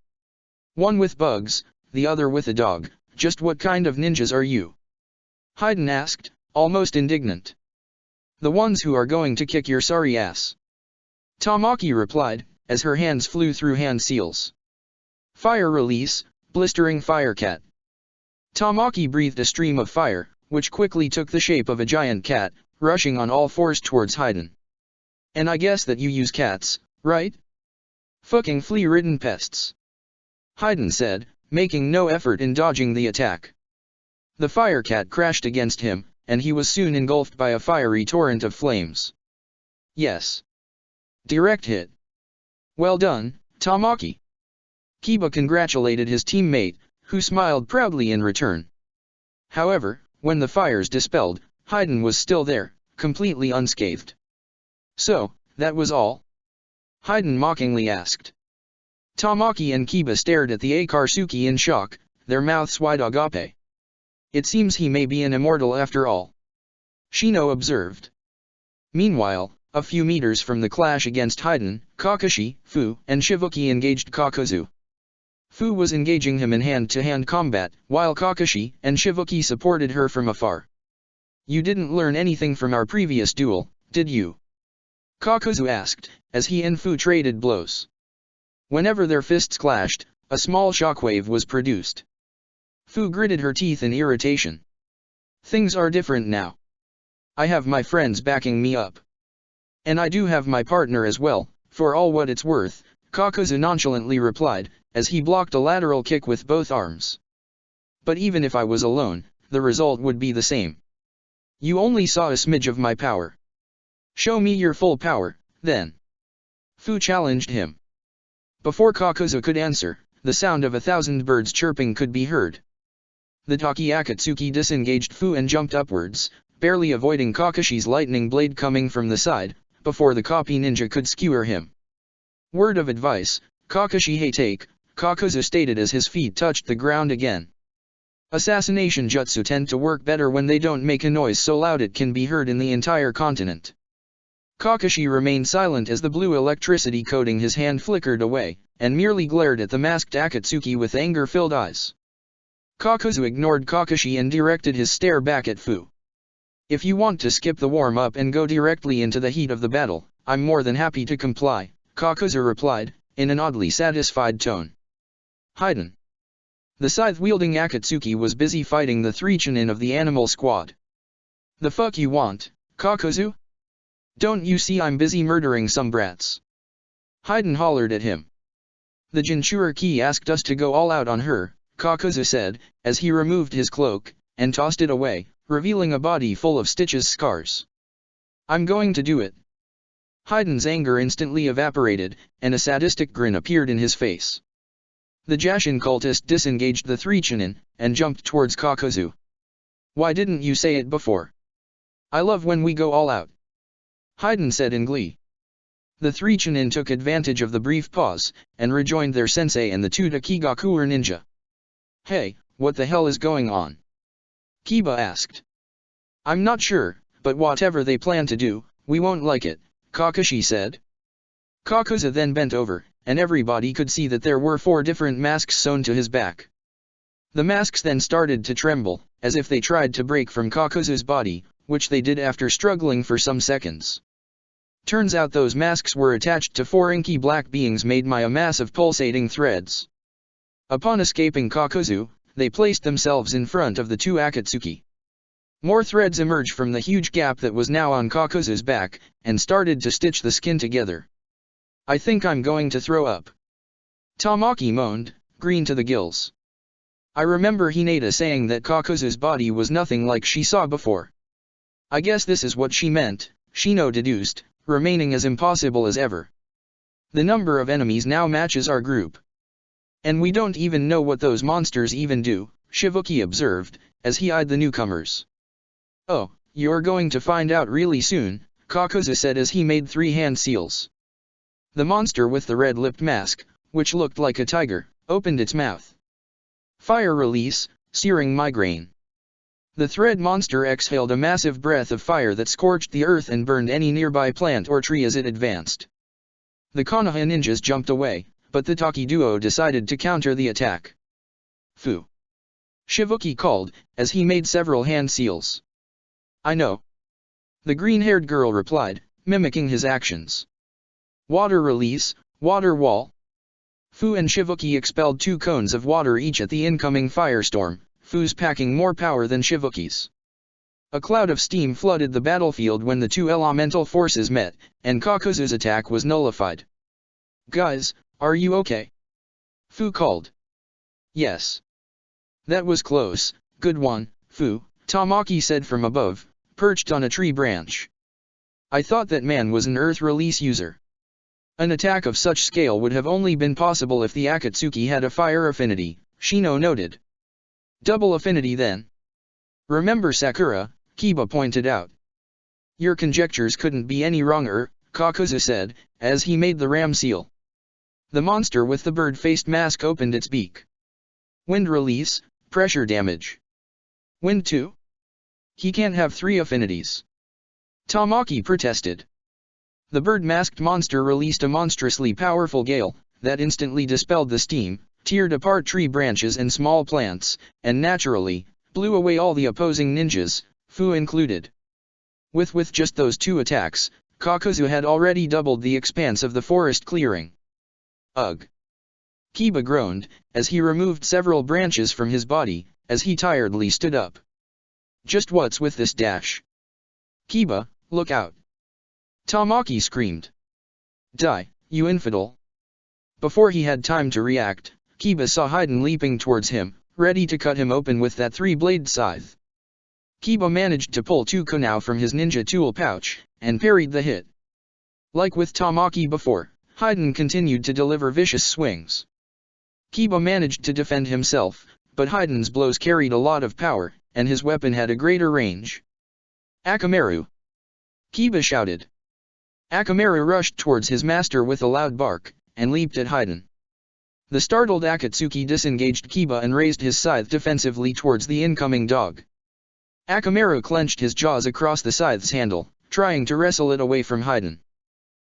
One with bugs, the other with a dog. Just what kind of ninjas are you? Hayden asked, almost indignant. The ones who are going to kick your sorry ass. Tamaki replied, as her hands flew through hand seals. Fire release, blistering fire cat. Tamaki breathed a stream of fire, which quickly took the shape of a giant cat, rushing on all fours towards Hayden. And I guess that you use cats, right? Fucking flea-ridden pests. Hayden said, making no effort in dodging the attack. The fire cat crashed against him, and he was soon engulfed by a fiery torrent of flames. Yes. Direct hit. Well done, Tamaki. Kiba congratulated his teammate, who smiled proudly in return. However, when the fires dispelled, Hayden was still there, completely unscathed. So, that was all? Hayden mockingly asked. Tamaki and Kiba stared at the Akarsuki in shock, their mouths wide agape. It seems he may be an immortal after all. Shino observed. Meanwhile, a few meters from the clash against Hayden, Kakashi, Fu, and Shibuki engaged Kakuzu. Fu was engaging him in hand-to-hand combat, while Kakashi and Shibuki supported her from afar. You didn't learn anything from our previous duel, did you? Kakuzu asked, as he and Fu traded blows. Whenever their fists clashed, a small shockwave was produced. Fu gritted her teeth in irritation. Things are different now. I have my friends backing me up. And I do have my partner as well, for all what it's worth, Kakuzu nonchalantly replied, as he blocked a lateral kick with both arms. But even if I was alone, the result would be the same. You only saw a smidge of my power. Show me your full power, then. Fu challenged him. Before Kakuzu could answer, the sound of 1,000 birds chirping could be heard. The Taki Akatsuki disengaged Fu and jumped upwards, barely avoiding Kakashi's lightning blade coming from the side, before the copy ninja could skewer him. Word of advice, Kakashi hey take, Kakuzu stated as his feet touched the ground again. Assassination jutsu tend to work better when they don't make a noise so loud it can be heard in the entire continent. Kakashi remained silent as the blue electricity coating his hand flickered away, and merely glared at the masked Akatsuki with anger-filled eyes. Kakuzu ignored Kakashi and directed his stare back at Fu. If you want to skip the warm-up and go directly into the heat of the battle, I'm more than happy to comply, Kakuzu replied, in an oddly satisfied tone. Hiden. The scythe-wielding Akatsuki was busy fighting the 3 Chunin of the animal squad. The fuck you want, Kakuzu? Don't you see I'm busy murdering some brats? Hiden hollered at him. The Jinchuriki asked us to go all out on her, Kakuzu said, as he removed his cloak, and tossed it away, revealing a body full of stitches scars. I'm going to do it. Hiden's anger instantly evaporated, and a sadistic grin appeared in his face. The Jashin cultist disengaged the 3 Chunin, and jumped towards Kakuzu. Why didn't you say it before? I love when we go all out. Hiden said in glee. The 3 Chunin took advantage of the brief pause, and rejoined their sensei and the 2 Takigakuer ninja. Hey, what the hell is going on? Kiba asked. I'm not sure, but whatever they plan to do, we won't like it, Kakashi said. Kakuzu then bent over, and everybody could see that there were 4 different masks sewn to his back. The masks then started to tremble, as if they tried to break from Kakuzu's body, which they did after struggling for some seconds. Turns out those masks were attached to 4 inky black beings made by a mass of pulsating threads. Upon escaping Kakuzu, they placed themselves in front of the 2 Akatsuki. More threads emerged from the huge gap that was now on Kakuzu's back, and started to stitch the skin together. I think I'm going to throw up. Tamaki moaned, green to the gills. I remember Hinata saying that Kakuzu's body was nothing like she saw before. I guess this is what she meant, Shino deduced, remaining as impossible as ever. The number of enemies now matches our group. And we don't even know what those monsters even do, Shibuki observed, as he eyed the newcomers. Oh, you're going to find out really soon, Kakuzu said as he made 3 hand seals. The monster with the red-lipped mask, which looked like a tiger, opened its mouth. Fire release, searing migraine. The thread monster exhaled a massive breath of fire that scorched the earth and burned any nearby plant or tree as it advanced. The Konoha ninjas jumped away, but the Taki duo decided to counter the attack. Fu. Shibuki called, as he made several hand seals. I know. The green-haired girl replied, mimicking his actions. Water release, water wall. Fu and Shibuki expelled 2 cones of water each at the incoming firestorm, Fu's packing more power than Shibuki's. A cloud of steam flooded the battlefield when the 2 elemental forces met, and Kakuzu's attack was nullified. Guys, are you okay? Fu called. Yes. That was close, good one, Fu, Tamaki said from above, perched on a tree branch. I thought that man was an earth release user. An attack of such scale would have only been possible if the Akatsuki had a fire affinity, Shino noted. Double affinity then. Remember Sakura, Kiba pointed out. Your conjectures couldn't be any wronger, Kakuzu said, as he made the ram seal. The monster with the bird-faced mask opened its beak. Wind release, pressure damage. Wind 2? He can't have 3 affinities. Tamaki protested. The bird-masked monster released a monstrously powerful gale, that instantly dispelled the steam, teared apart tree branches and small plants, and naturally, blew away all the opposing ninjas, Fu included. With just those 2 attacks, Kakuzu had already doubled the expanse of the forest clearing. Ugh! Kiba groaned, as he removed several branches from his body, as he tiredly stood up. Just what's with this dash? Kiba, look out! Tamaki screamed. Die, you infidel! Before he had time to react, Kiba saw Hiden leaping towards him, ready to cut him open with that three-blade scythe. Kiba managed to pull two kunai from his ninja tool pouch, and parried the hit. Like with Tamaki before, Haiden continued to deliver vicious swings. Kiba managed to defend himself, but Haiden's blows carried a lot of power, and his weapon had a greater range. Akamaru! Kiba shouted. Akamaru rushed towards his master with a loud bark, and leaped at Haiden. The startled Akatsuki disengaged Kiba and raised his scythe defensively towards the incoming dog. Akamaru clenched his jaws across the scythe's handle, trying to wrestle it away from Haiden.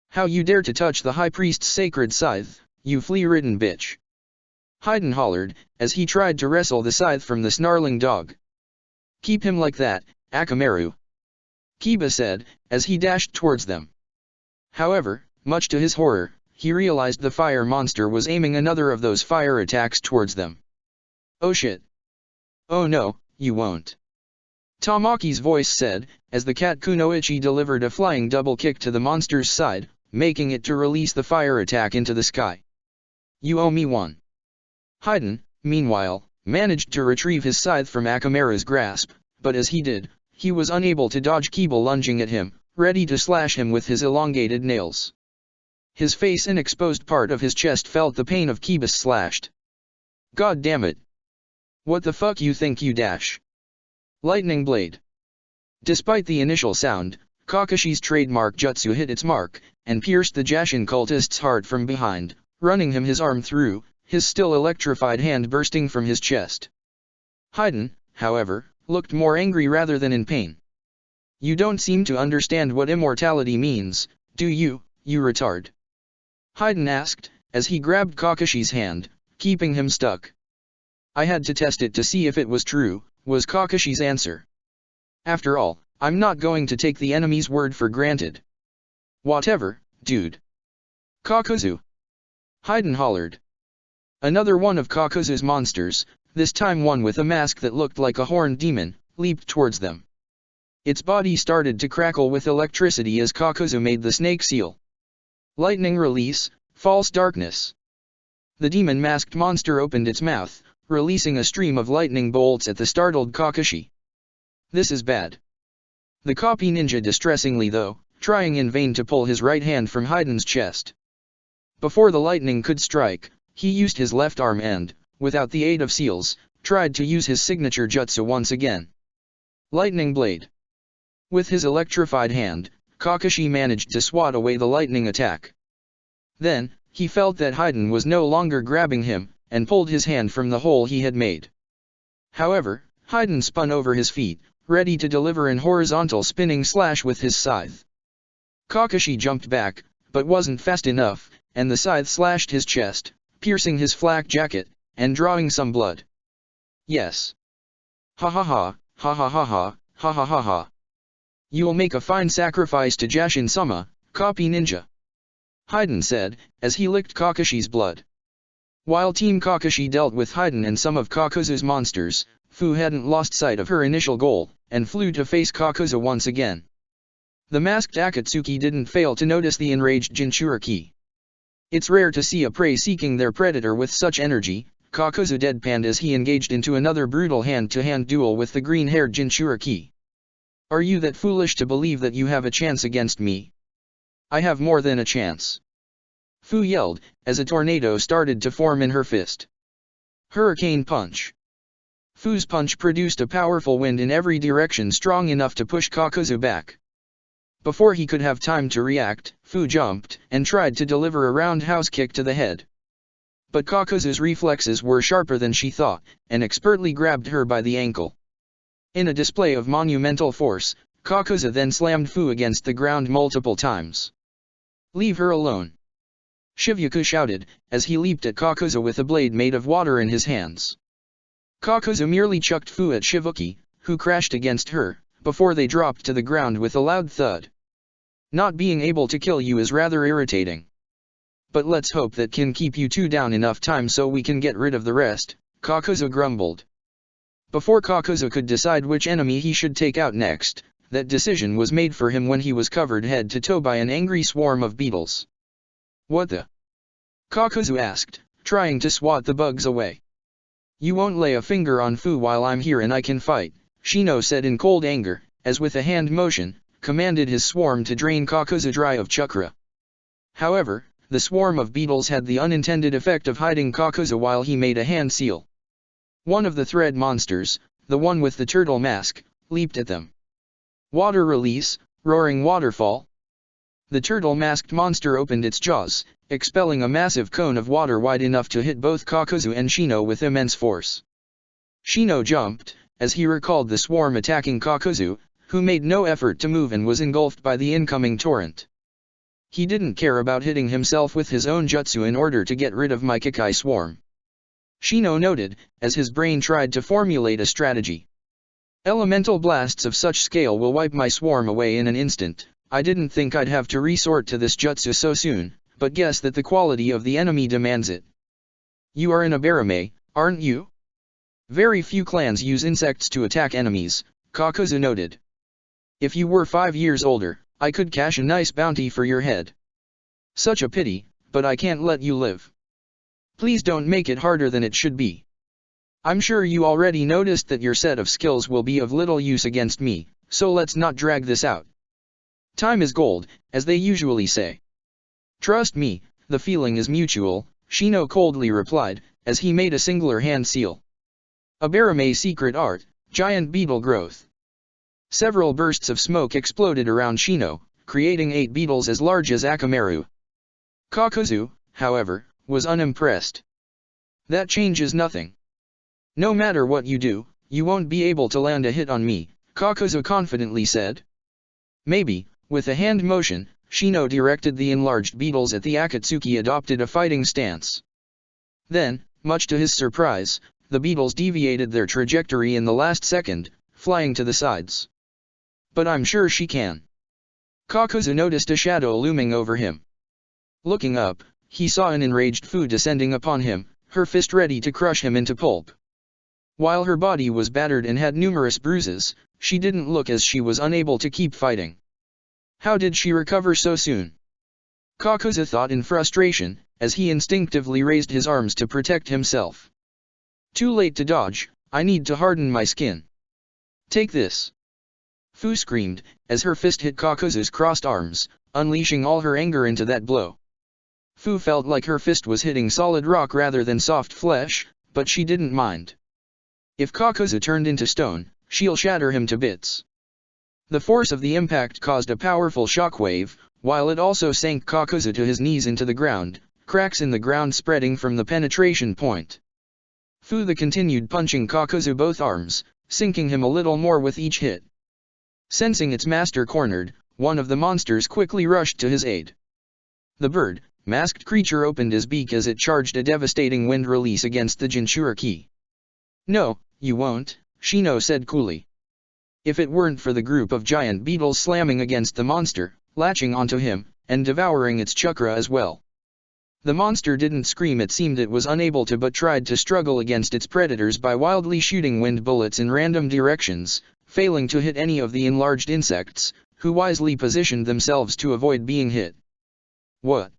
How you dare to touch the High Priest's sacred scythe, you flea-ridden bitch! Haiden hollered, as he tried to wrestle the scythe from the snarling dog. Keep him like that, Akamaru, Kiba said, as he dashed towards them. However, much to his horror, he realized the fire monster was aiming another of those fire attacks towards them. Oh shit! Oh no, you won't! Tamaki's voice said, as the cat Kunoichi delivered a flying double kick to the monster's side, making it to release the fire attack into the sky. You owe me one. Haiden, meanwhile, managed to retrieve his scythe from Akamaru's grasp, but as he did, he was unable to dodge Kiba lunging at him, ready to slash him with his elongated nails. His face and exposed part of his chest felt the pain of Kiba's slashed. God damn it! What the fuck you think you dash? Lightning blade. Despite the initial sound, Kakashi's trademark jutsu hit its mark, and pierced the Jashin cultist's heart from behind, running him his arm through, his still electrified hand bursting from his chest. Haiden, however, looked more angry rather than in pain. You don't seem to understand what immortality means, do you, you retard? Haiden asked, as he grabbed Kakashi's hand, keeping him stuck. I had to test it to see if it was true, was Kakashi's answer. After all, I'm not going to take the enemy's word for granted. Whatever, dude. Kakuzu! Haiden hollered. Another one of Kakuzu's monsters, this time one with a mask that looked like a horned demon, leaped towards them. Its body started to crackle with electricity as Kakuzu made the snake seal. Lightning release, false darkness. The demon-masked monster opened its mouth, releasing a stream of lightning bolts at the startled Kakashi. This is bad. The copy ninja distressingly though, trying in vain to pull his right hand from Haiden's chest. Before the lightning could strike, he used his left arm and, without the aid of seals, tried to use his signature jutsu once again. Lightning blade. With his electrified hand, Kakashi managed to swat away the lightning attack. Then, he felt that Haiden was no longer grabbing him, and pulled his hand from the hole he had made. However, Haiden spun over his feet, ready to deliver an horizontal spinning slash with his scythe. Kakashi jumped back, but wasn't fast enough, and the scythe slashed his chest, piercing his flak jacket, and drawing some blood. Yes. Ha ha ha, ha ha ha ha, ha ha ha ha. You'll make a fine sacrifice to Jashin-sama, copy ninja. Haiden said, as he licked Kakashi's blood. While Team Kakashi dealt with Haiden and some of Kakuzu's monsters, Fu hadn't lost sight of her initial goal, and flew to face Kakuzu once again. The masked Akatsuki didn't fail to notice the enraged Jinchuriki. It's rare to see a prey seeking their predator with such energy. Kakuzu deadpanned as he engaged into another brutal hand-to-hand duel with the green-haired Jinchuriki. Are you that foolish to believe that you have a chance against me? I have more than a chance. Fu yelled, as a tornado started to form in her fist. Hurricane punch. Fu's punch produced a powerful wind in every direction strong enough to push Kakuzu back. Before he could have time to react, Fu jumped, and tried to deliver a roundhouse kick to the head. But Kakuzu's reflexes were sharper than she thought, and expertly grabbed her by the ankle. In a display of monumental force, Kakuzu then slammed Fu against the ground multiple times. Leave her alone. Shivyuku shouted, as he leaped at Kakuzu with a blade made of water in his hands. Kakuzu merely chucked Fu at Shivyuki, who crashed against her, before they dropped to the ground with a loud thud. Not being able to kill you is rather irritating. But let's hope that can keep you two down enough time so we can get rid of the rest, Kakuzu grumbled. Before Kakuzu could decide which enemy he should take out next, that decision was made for him when he was covered head to toe by an angry swarm of beetles. What the? Kakuzu asked, trying to swat the bugs away. You won't lay a finger on Fu while I'm here and I can fight, Shino said in cold anger, as with a hand motion, commanded his swarm to drain Kakuzu dry of chakra. However, the swarm of beetles had the unintended effect of hiding Kakuzu while he made a hand seal. One of the thread monsters, the one with the turtle mask, leaped at them. Water release, roaring waterfall. The turtle-masked monster opened its jaws, expelling a massive cone of water wide enough to hit both Kakuzu and Shino with immense force. Shino jumped, as he recalled the swarm attacking Kakuzu, who made no effort to move and was engulfed by the incoming torrent. He didn't care about hitting himself with his own jutsu in order to get rid of my Kikai swarm. Shino noted, as his brain tried to formulate a strategy. Elemental blasts of such scale will wipe my swarm away in an instant. I didn't think I'd have to resort to this jutsu so soon, but guess that the quality of the enemy demands it. You are in a barame, aren't you? Very few clans use insects to attack enemies, Kakuzu noted. If you were 5 years older, I could cash a nice bounty for your head. Such a pity, but I can't let you live. Please don't make it harder than it should be. I'm sure you already noticed that your set of skills will be of little use against me, so let's not drag this out. Time is gold, as they usually say. Trust me, the feeling is mutual, Shino coldly replied, as he made a singular hand seal. A barame secret art, giant beetle growth. Several bursts of smoke exploded around Shino, creating 8 beetles as large as Akamaru. Kakuzu, however, was unimpressed. That changes nothing. No matter what you do, you won't be able to land a hit on me, Kakuzu confidently said. Maybe. With a hand motion, Shino directed the enlarged beetles at the Akatsuki adopted a fighting stance. Then, much to his surprise, the beetles deviated their trajectory in the last second, flying to the sides. But I'm sure she can. Kakuzu noticed a shadow looming over him. Looking up, he saw an enraged Fu descending upon him, her fist ready to crush him into pulp. While her body was battered and had numerous bruises, she didn't look as she was unable to keep fighting. How did she recover so soon? Kakuzu thought in frustration, as he instinctively raised his arms to protect himself. Too late to dodge, I need to harden my skin. Take this. Fu screamed, as her fist hit Kakuzu's crossed arms, unleashing all her anger into that blow. Fu felt like her fist was hitting solid rock rather than soft flesh, but she didn't mind. If Kakuzu turned into stone, she'll shatter him to bits. The force of the impact caused a powerful shockwave, while it also sank Kakuzu to his knees into the ground, cracks in the ground spreading from the penetration point. Fu continued punching Kakuzu both arms, sinking him a little more with each hit. Sensing its master cornered, one of the monsters quickly rushed to his aid. The bird-masked creature opened his beak as it charged a devastating wind release against the Jinchuriki. No, you won't, Shino said coolly. If it weren't for the group of giant beetles slamming against the monster, latching onto him, and devouring its chakra as well. The monster didn't scream. It seemed it was unable to, but tried to struggle against its predators by wildly shooting wind bullets in random directions, failing to hit any of the enlarged insects, who wisely positioned themselves to avoid being hit. What?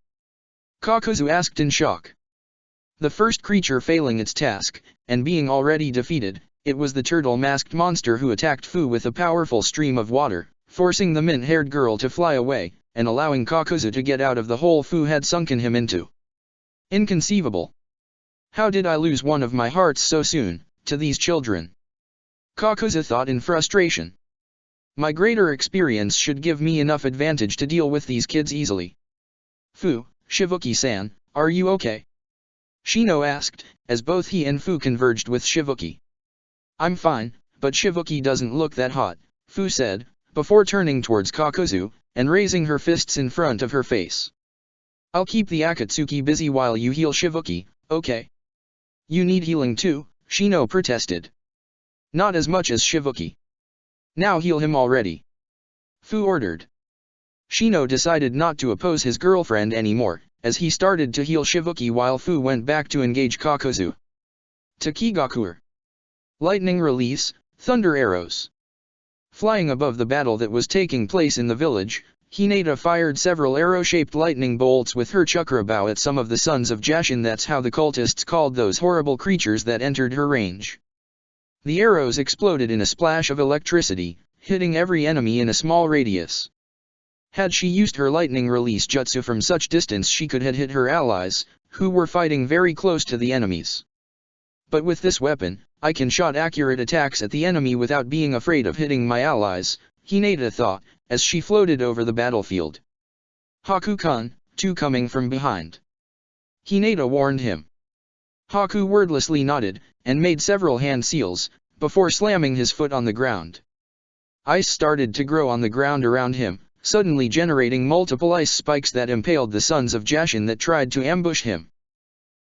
Kakuzu asked in shock. The first creature failing its task, and being already defeated, it was the turtle-masked monster who attacked Fu with a powerful stream of water, forcing the mint-haired girl to fly away, and allowing Kakuzu to get out of the hole Fu had sunken him into. Inconceivable. How did I lose one of my hearts so soon, to these children? Kakuzu thought in frustration. My greater experience should give me enough advantage to deal with these kids easily. Fu, Shivuki-san, are you okay? Shino asked, as both he and Fu converged with Shivuki. I'm fine, but Shivuki doesn't look that hot, Fu said, before turning towards Kakuzu, and raising her fists in front of her face. I'll keep the Akatsuki busy while you heal Shivuki, okay? You need healing too, Shino protested. Not as much as Shivuki. Now heal him already. Fu ordered. Shino decided not to oppose his girlfriend anymore, as he started to heal Shivuki while Fu went back to engage Kakuzu. Takigakuer. Lightning release, thunder arrows. Flying above the battle that was taking place in the village, Hinata fired several arrow-shaped lightning bolts with her chakra bow at some of the sons of Jashin. That's how the cultists called those horrible creatures that entered her range. The arrows exploded in a splash of electricity, hitting every enemy in a small radius. Had she used her lightning release jutsu from such distance, she could have hit her allies, who were fighting very close to the enemies. But with this weapon, I can shot accurate attacks at the enemy without being afraid of hitting my allies, Hinata thought, as she floated over the battlefield. Haku-kun, two coming from behind. Hinata warned him. Haku wordlessly nodded, and made several hand seals, before slamming his foot on the ground. Ice started to grow on the ground around him, suddenly generating multiple ice spikes that impaled the sons of Jashin that tried to ambush him.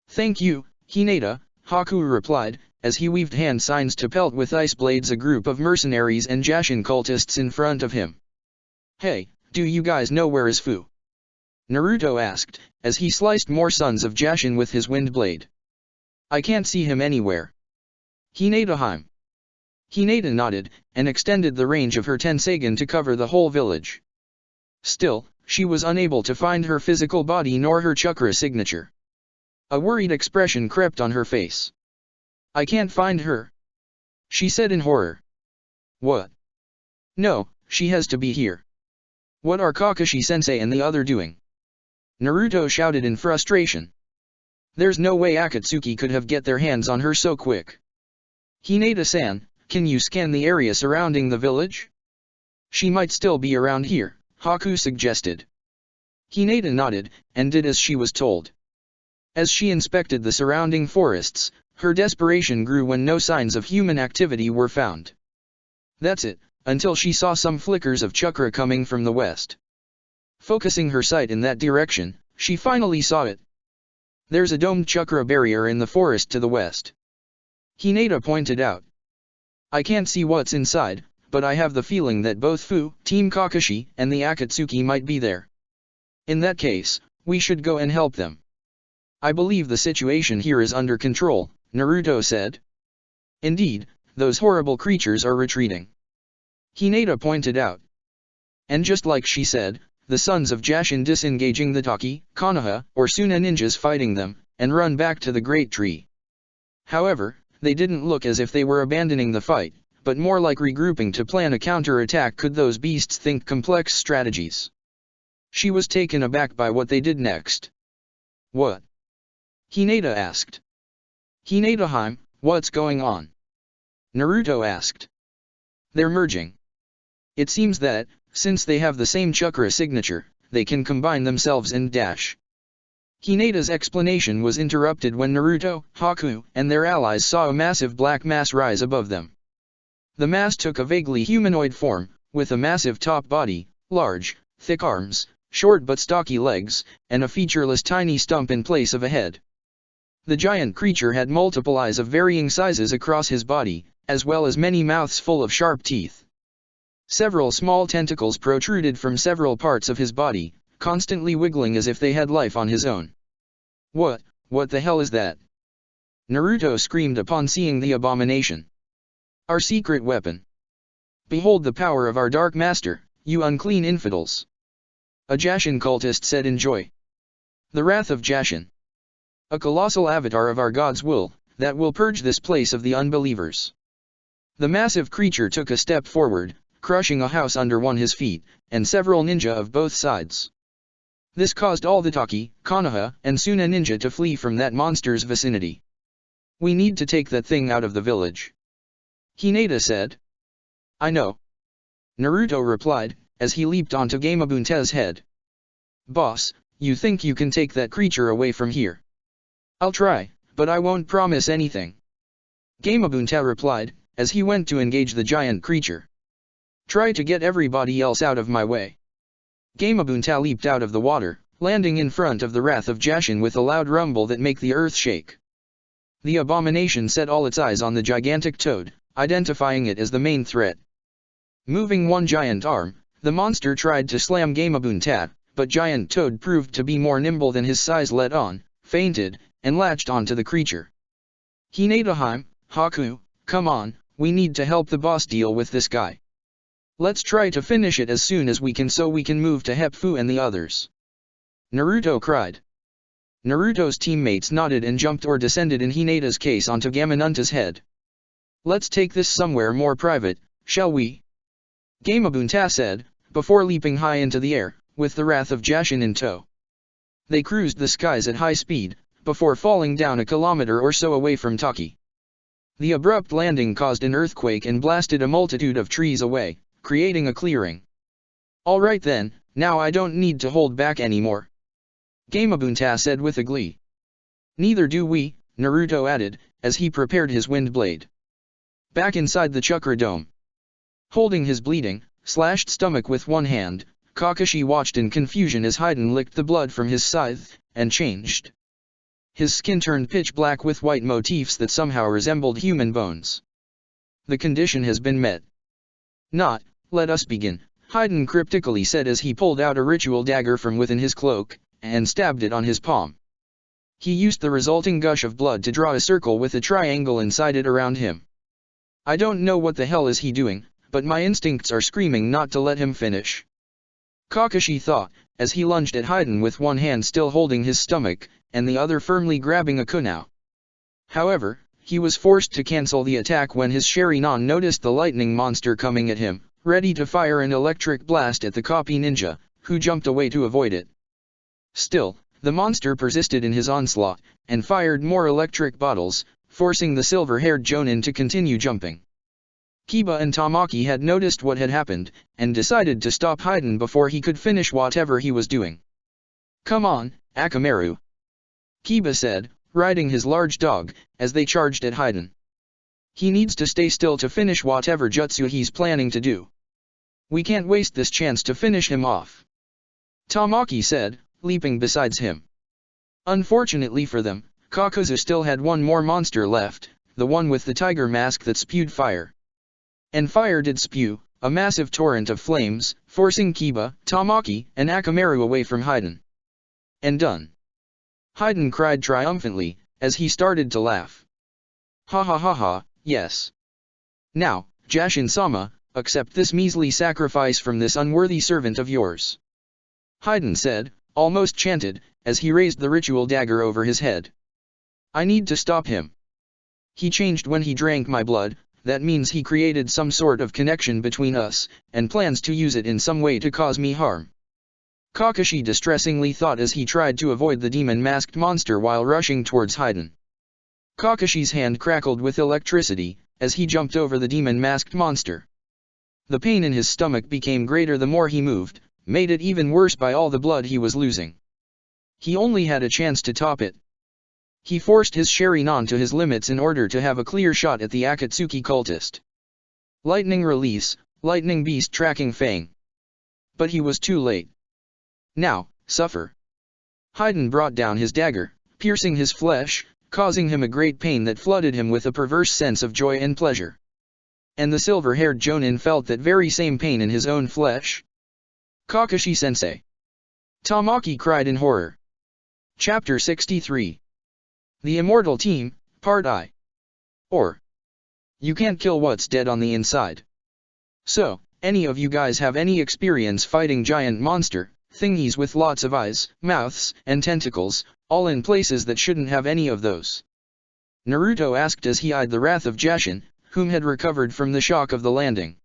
"Thank you, Hinata," Haku replied, as he weaved hand signs to pelt with ice blades a group of mercenaries and Jashin cultists in front of him. "Hey, do you guys know where is Fu?" Naruto asked, as he sliced more sons of Jashin with his wind blade. "I can't see him anywhere." "Hinata-hime." Hinata nodded, and extended the range of her Tensagen to cover the whole village. Still, she was unable to find her physical body nor her chakra signature. A worried expression crept on her face. "I can't find her," she said in horror. "What? No, she has to be here. What are Kakashi-sensei and the other doing?" Naruto shouted in frustration. "There's no way Akatsuki could have get their hands on her so quick." "Hinata-san, can you scan the area surrounding the village? She might still be around here," Haku suggested. Hinata nodded, and did as she was told. As she inspected the surrounding forests, her desperation grew when no signs of human activity were found. That's it, until she saw some flickers of chakra coming from the west. Focusing her sight in that direction, she finally saw it. "There's a domed chakra barrier in the forest to the west," Hinata pointed out. "I can't see what's inside, but I have the feeling that both Fu, Team Kakashi, and the Akatsuki might be there. In that case, we should go and help them." "I believe the situation here is under control," Naruto said. "Indeed, those horrible creatures are retreating," Hinata pointed out. And just like she said, the sons of Jashin disengaging the Taki, Konoha, or Suna ninjas fighting them, and run back to the Great Tree. However, they didn't look as if they were abandoning the fight, but more like regrouping to plan a counter-attack. Could those beasts think complex strategies? She was taken aback by what they did next. "What?" Hinata asked. "Hinata-hime, what's going on?" Naruto asked. "They're merging. It seems that, since they have the same chakra signature, they can combine themselves and dash." Hinata's explanation was interrupted when Naruto, Haku, and their allies saw a massive black mass rise above them. The mass took a vaguely humanoid form, with a massive top body, large, thick arms, short but stocky legs, and a featureless tiny stump in place of a head. The giant creature had multiple eyes of varying sizes across his body, as well as many mouths full of sharp teeth. Several small tentacles protruded from several parts of his body, constantly wiggling as if they had life on his own. What the hell is that?" Naruto screamed upon seeing the abomination. "Our secret weapon. Behold the power of our Dark Master, you unclean infidels," a Jashin cultist said in joy. "The wrath of Jashin. A colossal avatar of our God's will, that will purge this place of the unbelievers." The massive creature took a step forward, crushing a house under his feet, and several ninja of both sides. This caused all the Taki, Konoha, and Suna ninja to flee from that monster's vicinity. "We need to take that thing out of the village," Hinata said. "I know," Naruto replied, as he leaped onto Gamabunta's head. "Boss, you think you can take that creature away from here?" "I'll try, but I won't promise anything," Gamabunta replied, as he went to engage the giant creature. "Try to get everybody else out of my way." Gamabunta leaped out of the water, landing in front of the wrath of Jashin with a loud rumble that made the earth shake. The abomination set all its eyes on the gigantic toad, identifying it as the main threat. Moving one giant arm, the monster tried to slam Gamabunta, but giant toad proved to be more nimble than his size let on, fainted, and latched onto the creature. "Hinata-hime, Haku, come on, we need to help the boss deal with this guy." Let's try to finish it as soon as we can so we can move to Hepfu and the others. Naruto cried. Naruto's teammates nodded and jumped or descended in Hinata's case onto Gamonunta's head. Let's take this somewhere more private, shall we? Gamabunta said, before leaping high into the air, with the wrath of Jashin in tow. They cruised the skies at high speed, before falling down a kilometer or so away from Taki. The abrupt landing caused an earthquake and blasted a multitude of trees away, creating a clearing. Alright then, now I don't need to hold back anymore. Gamabunta said with a glee. Neither do we, Naruto added, as he prepared his wind blade. Back inside the chakra dome. Holding his bleeding, slashed stomach with one hand, Kakashi watched in confusion as Haiden licked the blood from his scythe, and changed. His skin turned pitch black with white motifs that somehow resembled human bones. The condition has been met. Not, let us begin, Haiden cryptically said as he pulled out a ritual dagger from within his cloak, and stabbed it on his palm. He used the resulting gush of blood to draw a circle with a triangle inside it around him. I don't know what the hell is he doing, but my instincts are screaming not to let him finish. Kakashi thought, as he lunged at Haiden with one hand still holding his stomach, and the other firmly grabbing a kunai. However, he was forced to cancel the attack when his Sharingan noticed the lightning monster coming at him, ready to fire an electric blast at the copy ninja, who jumped away to avoid it. Still, the monster persisted in his onslaught, and fired more electric bottles, forcing the silver-haired Jonin to continue jumping. Kiba and Tamaki had noticed what had happened, and decided to stop Haiden before he could finish whatever he was doing. Come on, Akamaru, Kiba said, riding his large dog, as they charged at Haiden. He needs to stay still to finish whatever jutsu he's planning to do. We can't waste this chance to finish him off. Tamaki said, leaping beside him. Unfortunately for them, Kakuzu still had one more monster left, the one with the tiger mask that spewed fire. And fire did spew, a massive torrent of flames, forcing Kiba, Tamaki, and Akamaru away from Haiden. And done. Haiden cried triumphantly, as he started to laugh. Ha ha ha ha, yes. Now, Jashin-sama, accept this measly sacrifice from this unworthy servant of yours. Haiden said, almost chanted, as he raised the ritual dagger over his head. I need to stop him. He changed when he drank my blood, that means he created some sort of connection between us, and plans to use it in some way to cause me harm. Kakashi distressingly thought as he tried to avoid the demon-masked monster while rushing towards Haiden. Kakashi's hand crackled with electricity, as he jumped over the demon-masked monster. The pain in his stomach became greater the more he moved, made it even worse by all the blood he was losing. He only had a chance to top it. He forced his Sharingan to his limits in order to have a clear shot at the Akatsuki cultist. Lightning release, lightning beast tracking Fang. But he was too late. Now, suffer. Haiden brought down his dagger, piercing his flesh, causing him a great pain that flooded him with a perverse sense of joy and pleasure. And the silver-haired Jonin felt that very same pain in his own flesh. Kakashi-sensei. Tamaki cried in horror. Chapter 63. The Immortal Team, Part I. Or, you can't kill what's dead on the inside. So, any of you guys have any experience fighting giant monster, thingies with lots of eyes, mouths, and tentacles, all in places that shouldn't have any of those? Naruto asked as he eyed the wrath of Jashin, whom had recovered from the shock of the landing.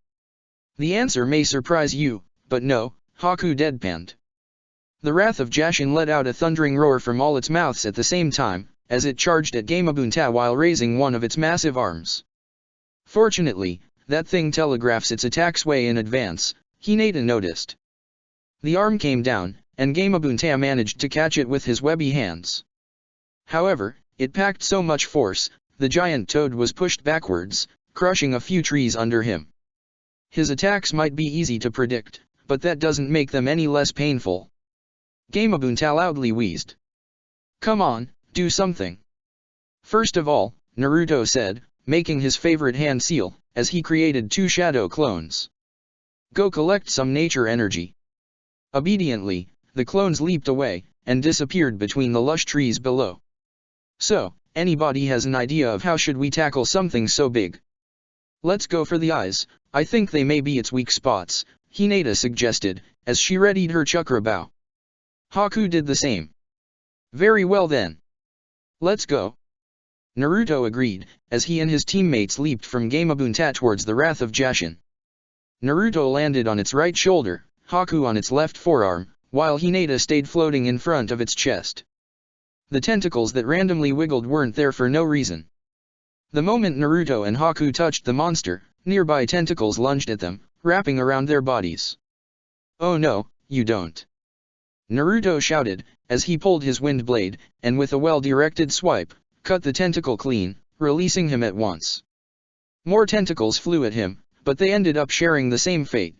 The answer may surprise you, but no, Haku deadpanned. The wrath of Jashin let out a thundering roar from all its mouths at the same time, as it charged at Gamabunta while raising one of its massive arms. Fortunately, that thing telegraphs its attacks way in advance, Hinata noticed. The arm came down, and Gamabunta managed to catch it with his webby hands. However, it packed so much force, the giant toad was pushed backwards, crushing a few trees under him. His attacks might be easy to predict, but that doesn't make them any less painful. Gamabunta loudly wheezed. Come on, do something. First of all, Naruto said, making his favorite hand seal, as he created 2 shadow clones. Go collect some nature energy. Obediently, the clones leaped away, and disappeared between the lush trees below. So, anybody has an idea of how should we tackle something so big? Let's go for the eyes, I think they may be its weak spots, Hinata suggested, as she readied her chakra bow. Haku did the same. Very well then. Let's go. Naruto agreed, as he and his teammates leaped from Gamabunta towards the Wrath of Jashin. Naruto landed on its right shoulder, Haku on its left forearm, while Hinata stayed floating in front of its chest. The tentacles that randomly wiggled weren't there for no reason. The moment Naruto and Haku touched the monster, nearby tentacles lunged at them, wrapping around their bodies. Oh no, you don't. Naruto shouted, as he pulled his wind blade, and with a well-directed swipe, cut the tentacle clean, releasing him at once. More tentacles flew at him, but they ended up sharing the same fate.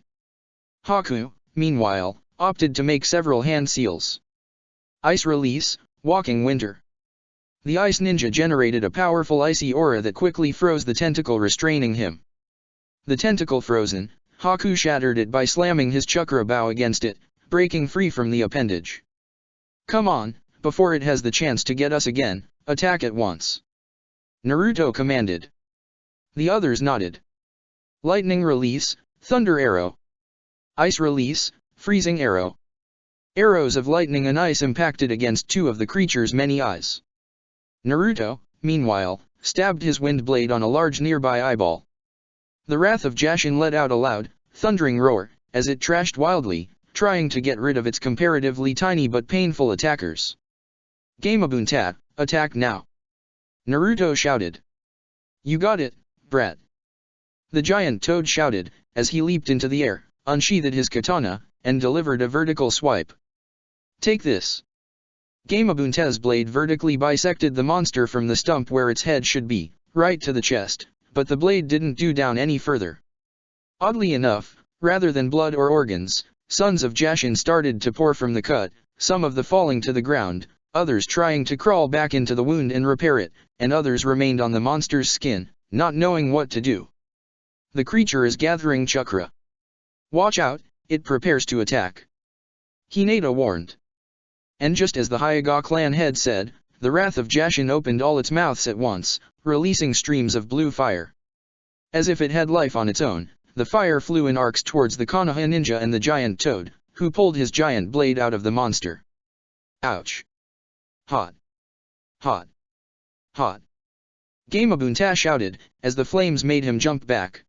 Haku, meanwhile, opted to make several hand seals. Ice release, walking winter. The ice ninja generated a powerful icy aura that quickly froze the tentacle restraining him. The tentacle frozen, Haku shattered it by slamming his chakra bow against it, breaking free from the appendage. Come on, before it has the chance to get us again, attack at once. Naruto commanded. The others nodded. Lightning release, thunder arrow. Ice release, freezing arrow. Arrows of lightning and ice impacted against two of the creature's many eyes. Naruto, meanwhile, stabbed his wind blade on a large nearby eyeball. The Wrath of Jashin let out a loud, thundering roar, as it trashed wildly, trying to get rid of its comparatively tiny but painful attackers. Gamabunta, attack now! Naruto shouted. You got it, brat! The giant toad shouted, as he leaped into the air, unsheathed his katana, and delivered a vertical swipe. Take this! Gamabunta's blade vertically bisected the monster from the stump where its head should be, right to the chest, but the blade didn't do down any further. Oddly enough, rather than blood or organs, sons of Jashin started to pour from the cut, some of the falling to the ground, others trying to crawl back into the wound and repair it, and others remained on the monster's skin, not knowing what to do. The creature is gathering chakra. Watch out, it prepares to attack. Hinata warned. And just as the Hyuga clan head said, the Wrath of Jashin opened all its mouths at once, releasing streams of blue fire. As if it had life on its own, the fire flew in arcs towards the Konoha ninja and the giant toad, who pulled his giant blade out of the monster. Ouch! Hot! Hot! Hot! Gamabunta shouted, as the flames made him jump back.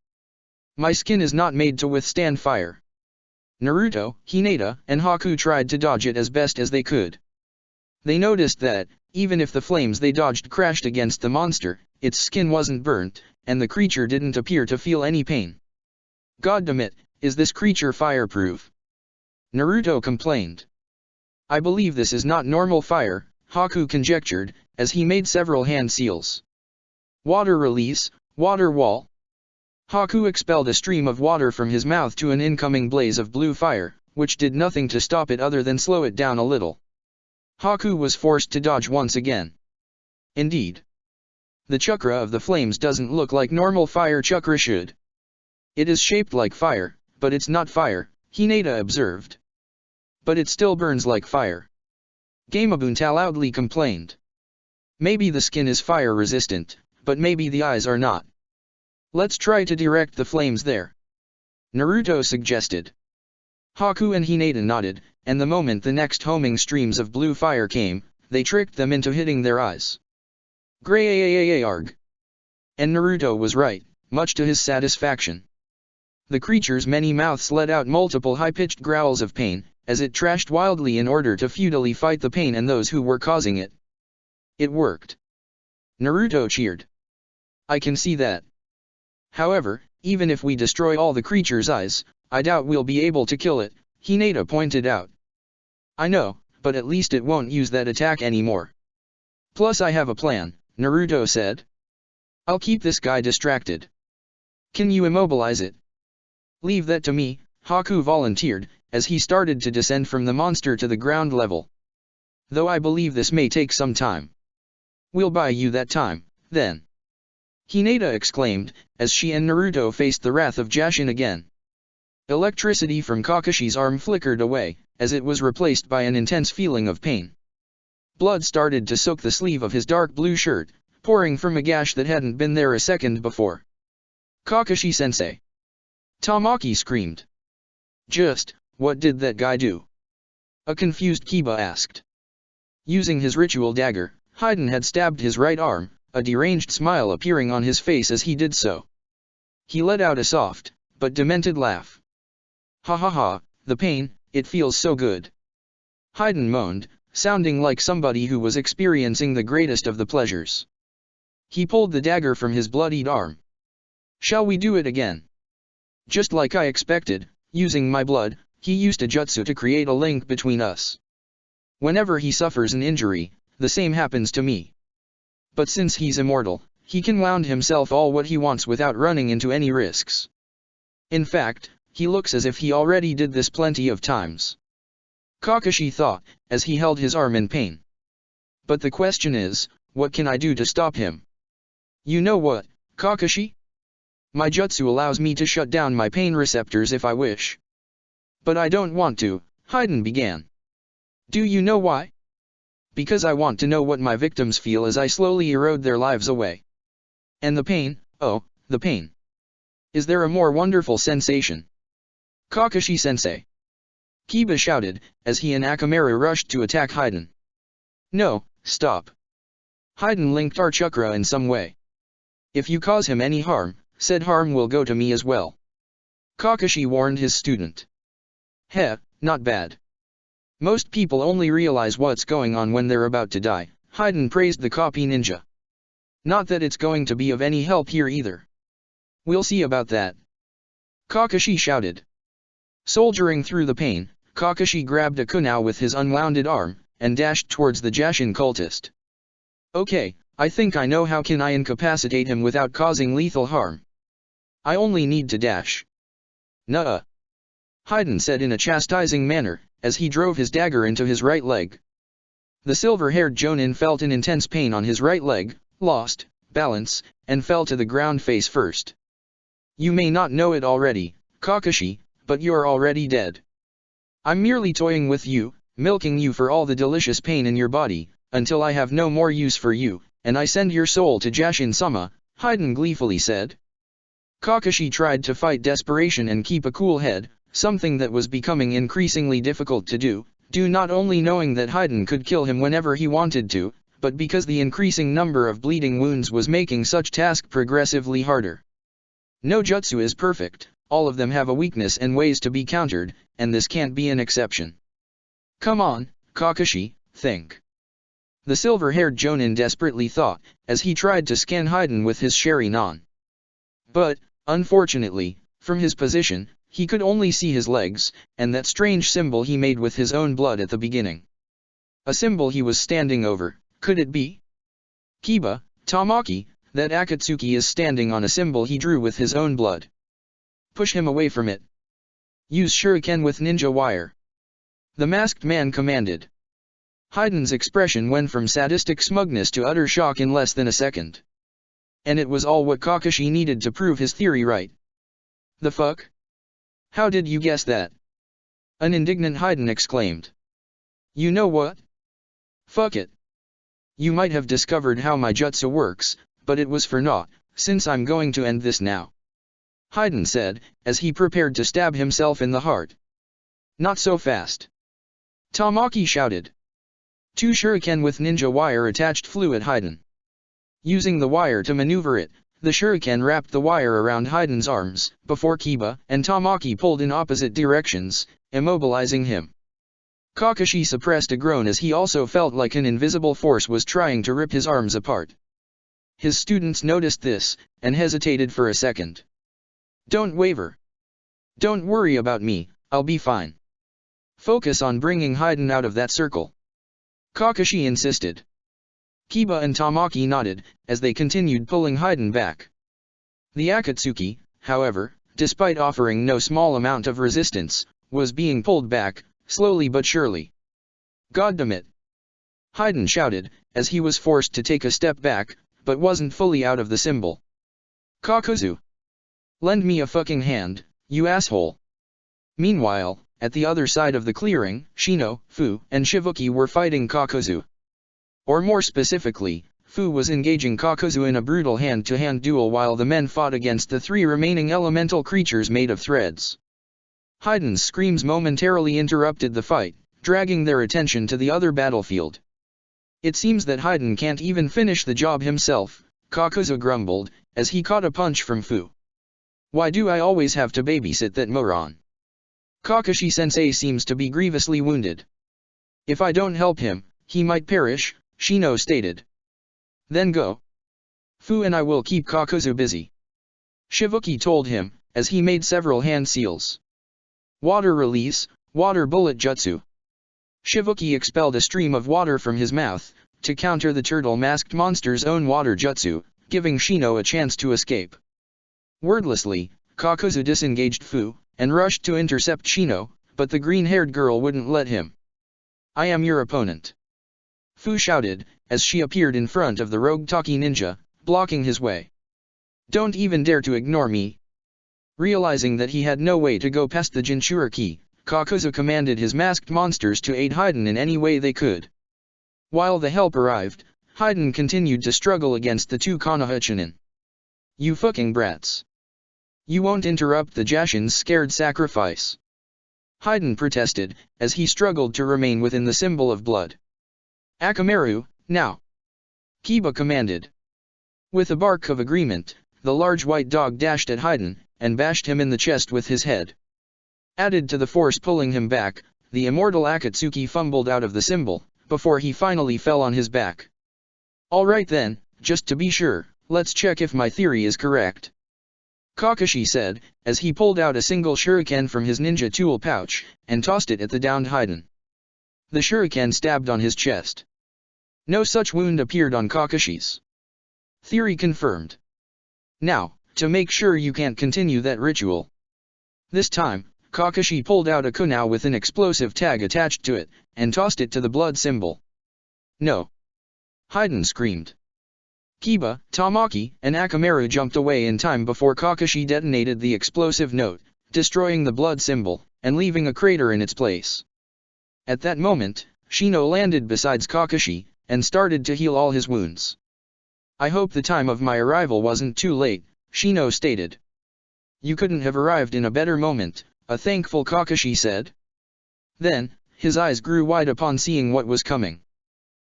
My skin is not made to withstand fire. Naruto, Hinata, and Haku tried to dodge it as best as they could. They noticed that, even if the flames they dodged crashed against the monster, its skin wasn't burnt, and the creature didn't appear to feel any pain. Goddammit, is this creature fireproof? Naruto complained. I believe this is not normal fire, Haku conjectured, as he made several hand seals. Water release, water wall. Haku expelled a stream of water from his mouth to an incoming blaze of blue fire, which did nothing to stop it other than slow it down a little. Haku was forced to dodge once again. Indeed. The chakra of the flames doesn't look like normal fire chakra should. It is shaped like fire, but it's not fire, Hinata observed. But it still burns like fire. Gamabunta loudly complained. Maybe the skin is fire resistant, but maybe the eyes are not. Let's try to direct the flames there. Naruto suggested. Haku and Hinata nodded, and the moment the next homing streams of blue fire came, they tricked them into hitting their eyes. Grey-arg. And Naruto was right, much to his satisfaction. The creature's many mouths let out multiple high-pitched growls of pain, as it trashed wildly in order to futilely fight the pain and those who were causing it. It worked. Naruto cheered. I can see that. However, even if we destroy all the creature's eyes, I doubt we'll be able to kill it, Hinata pointed out. I know, but at least it won't use that attack anymore. Plus I have a plan, Naruto said. I'll keep this guy distracted. Can you immobilize it? Leave that to me, Haku volunteered, as he started to descend from the monster to the ground level. Though I believe this may take some time. We'll buy you that time, then. Hinata exclaimed, as she and Naruto faced the Wrath of Jashin again. Electricity from Kakashi's arm flickered away, as it was replaced by an intense feeling of pain. Blood started to soak the sleeve of his dark blue shirt, pouring from a gash that hadn't been there a second before. Kakashi-sensei. Tamaki screamed. Just, what did that guy do? A confused Kiba asked. Using his ritual dagger, Haydn had stabbed his right arm, a deranged smile appearing on his face as he did so. He let out a soft, but demented laugh. Ha ha ha, the pain, it feels so good. Haydn moaned, sounding like somebody who was experiencing the greatest of the pleasures. He pulled the dagger from his bloodied arm. Shall we do it again? Just like I expected, using my blood, he used a jutsu to create a link between us. Whenever he suffers an injury, the same happens to me. But since he's immortal, he can wound himself all what he wants without running into any risks. In fact, he looks as if he already did this plenty of times. Kakashi thought, as he held his arm in pain. But the question is, what can I do to stop him? You know what, Kakashi? My jutsu allows me to shut down my pain receptors if I wish. But I don't want to, Haydn began. Do you know why? Because I want to know what my victims feel as I slowly erode their lives away. And the pain, oh, the pain. Is there a more wonderful sensation? Kakashi-sensei. Kiba shouted, as he and Akamaru rushed to attack Haydn. No, stop. Haydn linked our chakra in some way. If you cause him any harm, said harm will go to me as well. Kakashi warned his student. Heh, not bad. Most people only realize what's going on when they're about to die, Haydn praised the copy ninja. Not that it's going to be of any help here either. We'll see about that. Kakashi shouted. Soldiering through the pain, Kakashi grabbed a kunai with his unwounded arm, and dashed towards the Jashin cultist. Okay, I think I know how can I incapacitate him without causing lethal harm. I only need to dash. Nuh-uh. Haydn said in a chastising manner, as he drove his dagger into his right leg. The silver-haired Jonin felt an intense pain on his right leg, lost balance, and fell to the ground face first. You may not know it already, Kakashi, but you're already dead. I'm merely toying with you, milking you for all the delicious pain in your body, until I have no more use for you, and I send your soul to Jashin-sama, Haydn gleefully said. Kakashi tried to fight desperation and keep a cool head, something that was becoming increasingly difficult to do, due not only knowing that Haydn could kill him whenever he wanted to, but because the increasing number of bleeding wounds was making such task progressively harder. No jutsu is perfect, all of them have a weakness and ways to be countered, and this can't be an exception. Come on, Kakashi, think. The silver-haired Jonin desperately thought, as he tried to scan Haydn with his Sharingan. But, unfortunately, from his position, he could only see his legs, and that strange symbol he made with his own blood at the beginning. A symbol he was standing over, could it be? Kiba, Tamaki, that Akatsuki is standing on a symbol he drew with his own blood. Push him away from it. Use shuriken with ninja wire. The masked man commanded. Haydn's expression went from sadistic smugness to utter shock in less than a second. And it was all what Kakashi needed to prove his theory right. The fuck? How did you guess that? An indignant Haydn exclaimed. You know what? Fuck it. You might have discovered how my jutsu works, but it was for naught, since I'm going to end this now. Haydn said, as he prepared to stab himself in the heart. Not so fast. Tamaki shouted. 2 shuriken with ninja wire attached flew at Haydn. Using the wire to maneuver it, the shuriken wrapped the wire around Haydn's arms, before Kiba and Tamaki pulled in opposite directions, immobilizing him. Kakashi suppressed a groan as he also felt like an invisible force was trying to rip his arms apart. His students noticed this, and hesitated for a second. Don't waver. Don't worry about me, I'll be fine. Focus on bringing Haydn out of that circle. Kakashi insisted. Kiba and Tamaki nodded, as they continued pulling Haydn back. The Akatsuki, however, despite offering no small amount of resistance, was being pulled back, slowly but surely. Goddammit! Haydn shouted, as he was forced to take a step back, but wasn't fully out of the symbol. Kakuzu! Lend me a fucking hand, you asshole! Meanwhile, at the other side of the clearing, Shino, Fu, and Shivuki were fighting Kakuzu. Or more specifically, Fu was engaging Kakuzu in a brutal hand-to-hand duel while the men fought against the 3 remaining elemental creatures made of threads. Haiden's screams momentarily interrupted the fight, dragging their attention to the other battlefield. It seems that Haiden can't even finish the job himself, Kakuzu grumbled, as he caught a punch from Fu. Why do I always have to babysit that moron? Kakashi-sensei seems to be grievously wounded. If I don't help him, he might perish, Shino stated. Then go. Fu and I will keep Kakuzu busy. Shibuki told him, as he made several hand seals. Water release, water bullet jutsu. Shibuki expelled a stream of water from his mouth, to counter the turtle-masked monster's own water jutsu, giving Shino a chance to escape. Wordlessly, Kakuzu disengaged Fu, and rushed to intercept Shino, but the green-haired girl wouldn't let him. I am your opponent. Fu shouted, as she appeared in front of the rogue Taki ninja, blocking his way. Don't even dare to ignore me. Realizing that he had no way to go past the Jinchuriki, Kakuzu commanded his masked monsters to aid Haiden in any way they could. While the help arrived, Haiden continued to struggle against the 2 Konoha Chunin. You fucking brats. You won't interrupt the Jashin's scared sacrifice. Haiden protested, as he struggled to remain within the symbol of blood. Akamaru, now. Kiba commanded. With a bark of agreement, the large white dog dashed at Haiden, and bashed him in the chest with his head. Added to the force pulling him back, the immortal Akatsuki fumbled out of the symbol, before he finally fell on his back. Alright then, just to be sure, let's check if my theory is correct. Kakashi said, as he pulled out a single shuriken from his ninja tool pouch, and tossed it at the downed Haiden. The shuriken stabbed on his chest. No such wound appeared on Kakashi's. Theory confirmed. Now, to make sure you can't continue that ritual. This time, Kakashi pulled out a kunai with an explosive tag attached to it, and tossed it to the blood symbol. No! Haiden screamed. Kiba, Tamaki, and Akamaru jumped away in time before Kakashi detonated the explosive note, destroying the blood symbol, and leaving a crater in its place. At that moment, Shino landed beside Kakashi, and started to heal all his wounds. I hope the time of my arrival wasn't too late, Shino stated. You couldn't have arrived in a better moment, a thankful Kakashi said. Then, his eyes grew wide upon seeing what was coming.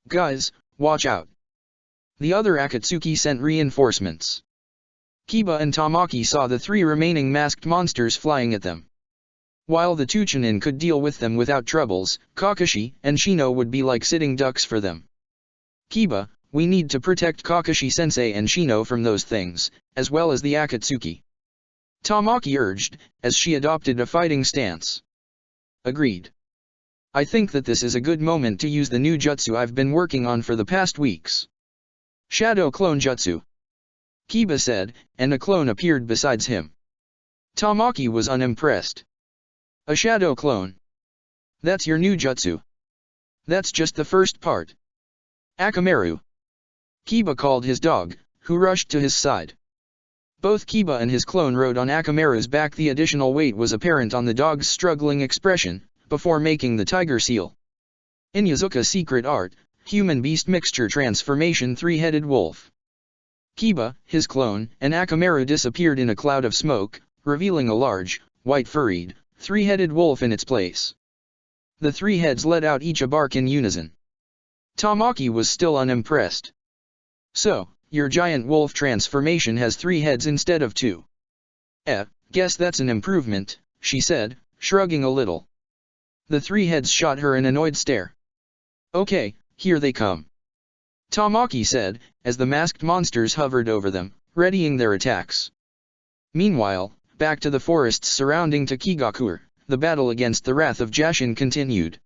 Guys, watch out. The other Akatsuki sent reinforcements. Kiba and Tamaki saw the 3 remaining masked monsters flying at them. While the 2 Chunin could deal with them without troubles, Kakashi and Shino would be like sitting ducks for them. Kiba, we need to protect Kakashi-sensei and Shino from those things, as well as the Akatsuki. Tamaki urged, as she adopted a fighting stance. Agreed. I think that this is a good moment to use the new jutsu I've been working on for the past weeks. Shadow Clone Jutsu. Kiba said, and a clone appeared besides him. Tamaki was unimpressed. A shadow clone? That's your new jutsu. That's just the first part. Akamaru. Kiba called his dog, who rushed to his side. Both Kiba and his clone rode on Akamaru's back. The additional weight was apparent on the dog's struggling expression, before making the tiger seal. In Yazuka's secret art, human-beast mixture transformation 3-headed wolf. Kiba, his clone, and Akamaru disappeared in a cloud of smoke, revealing a large, white-furried, 3-headed wolf in its place. The 3 heads let out each a bark in unison. Tamaki was still unimpressed. So, your giant wolf transformation has 3 heads instead of 2. Guess that's an improvement, she said, shrugging a little. The 3 heads shot her an annoyed stare. Okay, here they come. Tamaki said, as the masked monsters hovered over them, readying their attacks. Meanwhile, back to the forests surrounding Takigakur, the battle against the wrath of Jashin continued.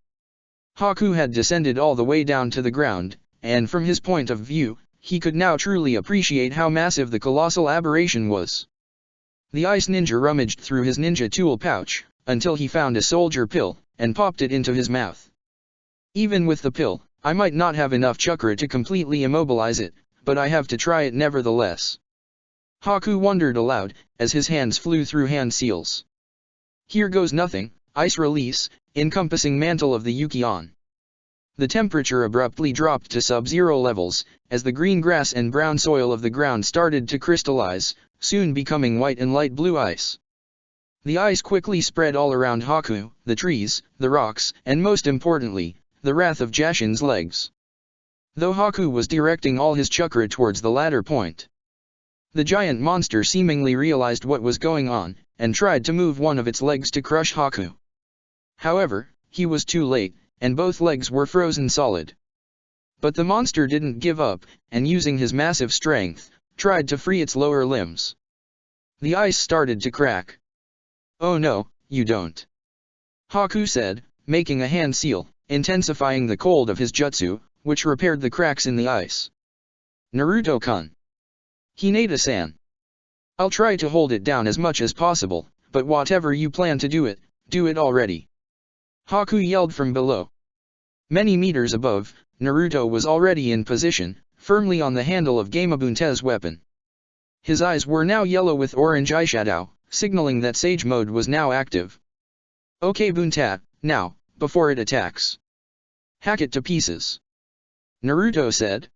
Haku had descended all the way down to the ground, and from his point of view, he could now truly appreciate how massive the colossal aberration was. The ice ninja rummaged through his ninja tool pouch, until he found a soldier pill, and popped it into his mouth. Even with the pill, I might not have enough chakra to completely immobilize it, but I have to try it nevertheless. Haku wondered aloud, as his hands flew through hand seals. Here goes nothing, ice release, encompassing mantle of the Yukion. The temperature abruptly dropped to sub-zero levels, as the green grass and brown soil of the ground started to crystallize, soon becoming white and light blue ice. The ice quickly spread all around Haku, the trees, the rocks, and most importantly, the wrath of Jashin's legs. Though Haku was directing all his chakra towards the latter point, the giant monster seemingly realized what was going on, and tried to move one of its legs to crush Haku. However, he was too late, and both legs were frozen solid. But the monster didn't give up, and using his massive strength, tried to free its lower limbs. The ice started to crack. "Oh no, you don't," Haku said, making a hand seal, intensifying the cold of his jutsu, which repaired the cracks in the ice. "Naruto-kun. Hinata-san. I'll try to hold it down as much as possible, but whatever you plan to do it already," Haku yelled from below. Many meters above, Naruto was already in position, firmly on the handle of Gamabunte's weapon. His eyes were now yellow with orange eyeshadow, signaling that Sage Mode was now active. "Okay Bunta, now, before it attacks. Hack it to pieces," Naruto said.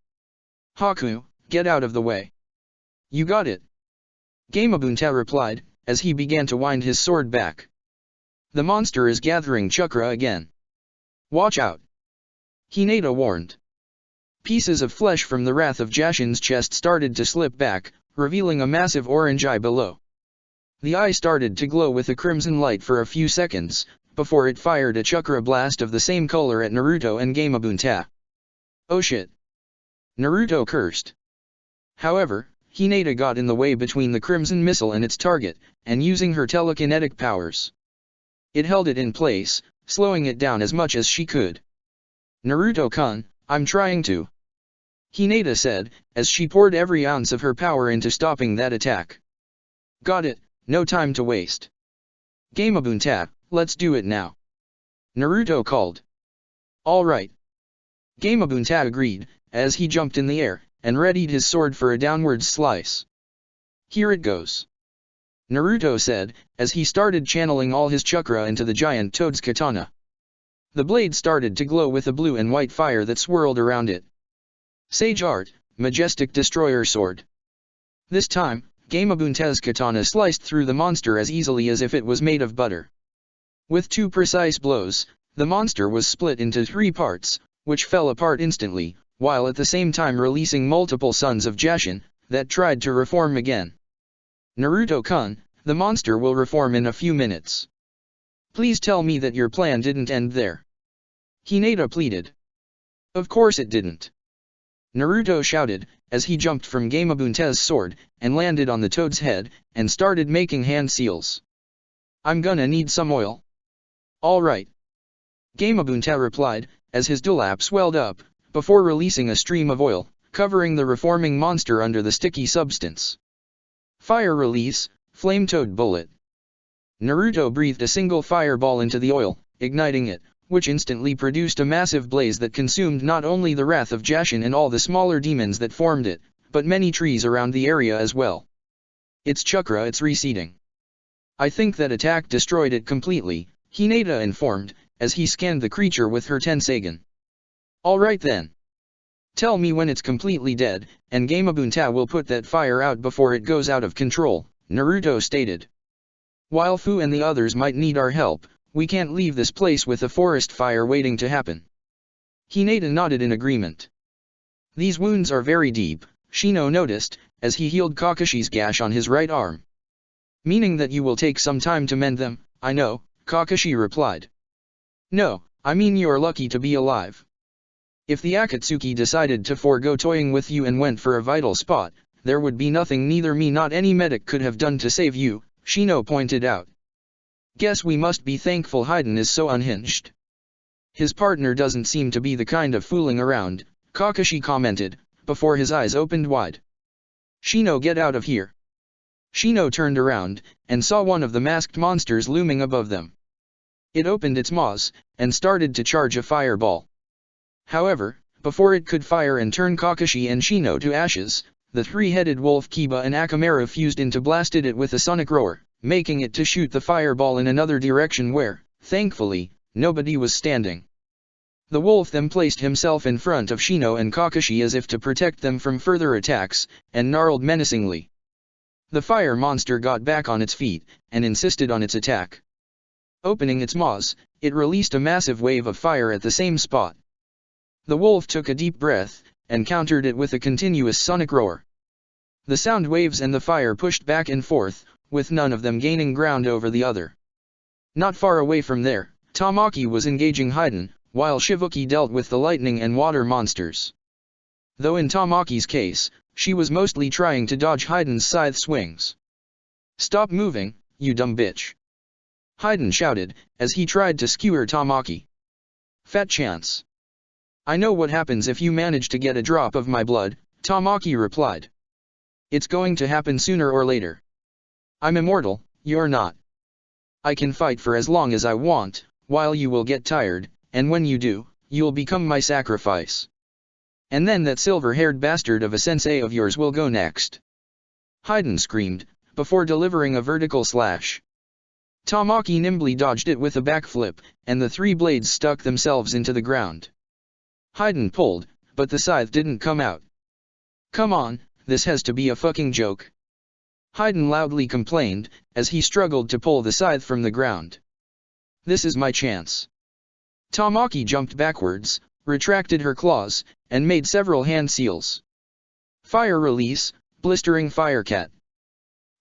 "Haku, get out of the way." "You got it," Gamabunta replied, as he began to wind his sword back. "The monster is gathering chakra again. Watch out," Hinata warned. Pieces of flesh from the wrath of Jashin's chest started to slip back, revealing a massive orange eye below. The eye started to glow with a crimson light for a few seconds, before it fired a chakra blast of the same color at Naruto and Gamabunta. "Oh shit," Naruto cursed. However, Hinata got in the way between the crimson missile and its target, and using her telekinetic powers, it held it in place, slowing it down as much as she could. "Naruto-kun, I'm trying to," Hinata said, as she poured every ounce of her power into stopping that attack. "Got it, no time to waste. Gamabunta, let's do it now," Naruto called. "All right." Gamabunta agreed, as he jumped in the air, and readied his sword for a downward slice. "Here it goes," Naruto said, as he started channeling all his chakra into the giant toad's katana. The blade started to glow with a blue and white fire that swirled around it. Sage Art, Majestic Destroyer Sword. This time, Gamabunta's katana sliced through the monster as easily as if it was made of butter. With 2 precise blows, the monster was split into 3 parts, which fell apart instantly, while at the same time releasing multiple sons of Jashin, that tried to reform again. "Naruto-kun, the monster will reform in a few minutes. Please tell me that your plan didn't end there," Hinata pleaded. "Of course it didn't," Naruto shouted, as he jumped from Gamabunta's sword, and landed on the toad's head, and started making hand seals. "I'm gonna need some oil." "All right," Gamabunta replied, as his dewlap swelled up, before releasing a stream of oil, covering the reforming monster under the sticky substance. "Fire release, Flame Toad Bullet." Naruto breathed a single fireball into the oil, igniting it, which instantly produced a massive blaze that consumed not only the wrath of Jashin and all the smaller demons that formed it, but many trees around the area as well. "It's chakra, it's receding. I think that attack destroyed it completely," Hinata informed, as he scanned the creature with her Tensagen. "All right then. Tell me when it's completely dead, and Gamabunta will put that fire out before it goes out of control," Naruto stated. "While Fu and the others might need our help, we can't leave this place with a forest fire waiting to happen." Hinata nodded in agreement. "These wounds are very deep," Shino noticed, as he healed Kakashi's gash on his right arm. "Meaning that you will take some time to mend them?" "I know," Kakashi replied. "No, I mean you're lucky to be alive. If the Akatsuki decided to forego toying with you and went for a vital spot, there would be nothing neither me nor any medic could have done to save you," Shino pointed out. "Guess we must be thankful Haiden is so unhinged. His partner doesn't seem to be the kind of fooling around," Kakashi commented, before his eyes opened wide. "Shino, get out of here." Shino turned around, and saw one of the masked monsters looming above them. It opened its maws, and started to charge a fireball. However, before it could fire and turn Kakashi and Shino to ashes, the 3-headed wolf Kiba and Akamaru fused into blasted it with a sonic roar, making it to shoot the fireball in another direction where, thankfully, nobody was standing. The wolf then placed himself in front of Shino and Kakashi as if to protect them from further attacks, and snarled menacingly. The fire monster got back on its feet, and insisted on its attack. Opening its maws, it released a massive wave of fire at the same spot. The wolf took a deep breath, and countered it with a continuous sonic roar. The sound waves and the fire pushed back and forth, with none of them gaining ground over the other. Not far away from there, Tamaki was engaging Haiden, while Shivuki dealt with the lightning and water monsters. Though in Tamaki's case, she was mostly trying to dodge Haiden's scythe swings. "Stop moving, you dumb bitch!" Haiden shouted, as he tried to skewer Tamaki. "Fat chance. I know what happens if you manage to get a drop of my blood," Tamaki replied. "It's going to happen sooner or later. I'm immortal, you're not. I can fight for as long as I want, while you will get tired, and when you do, you'll become my sacrifice. And then that silver-haired bastard of a sensei of yours will go next." Haiden screamed, before delivering a vertical slash. Tamaki nimbly dodged it with a backflip, and the three blades stuck themselves into the ground. Haiden pulled, but the scythe didn't come out. "Come on, this has to be a fucking joke," Haiden loudly complained, as he struggled to pull the scythe from the ground. "This is my chance." Tamaki jumped backwards, retracted her claws, and made several hand seals. Fire release, blistering fire cat.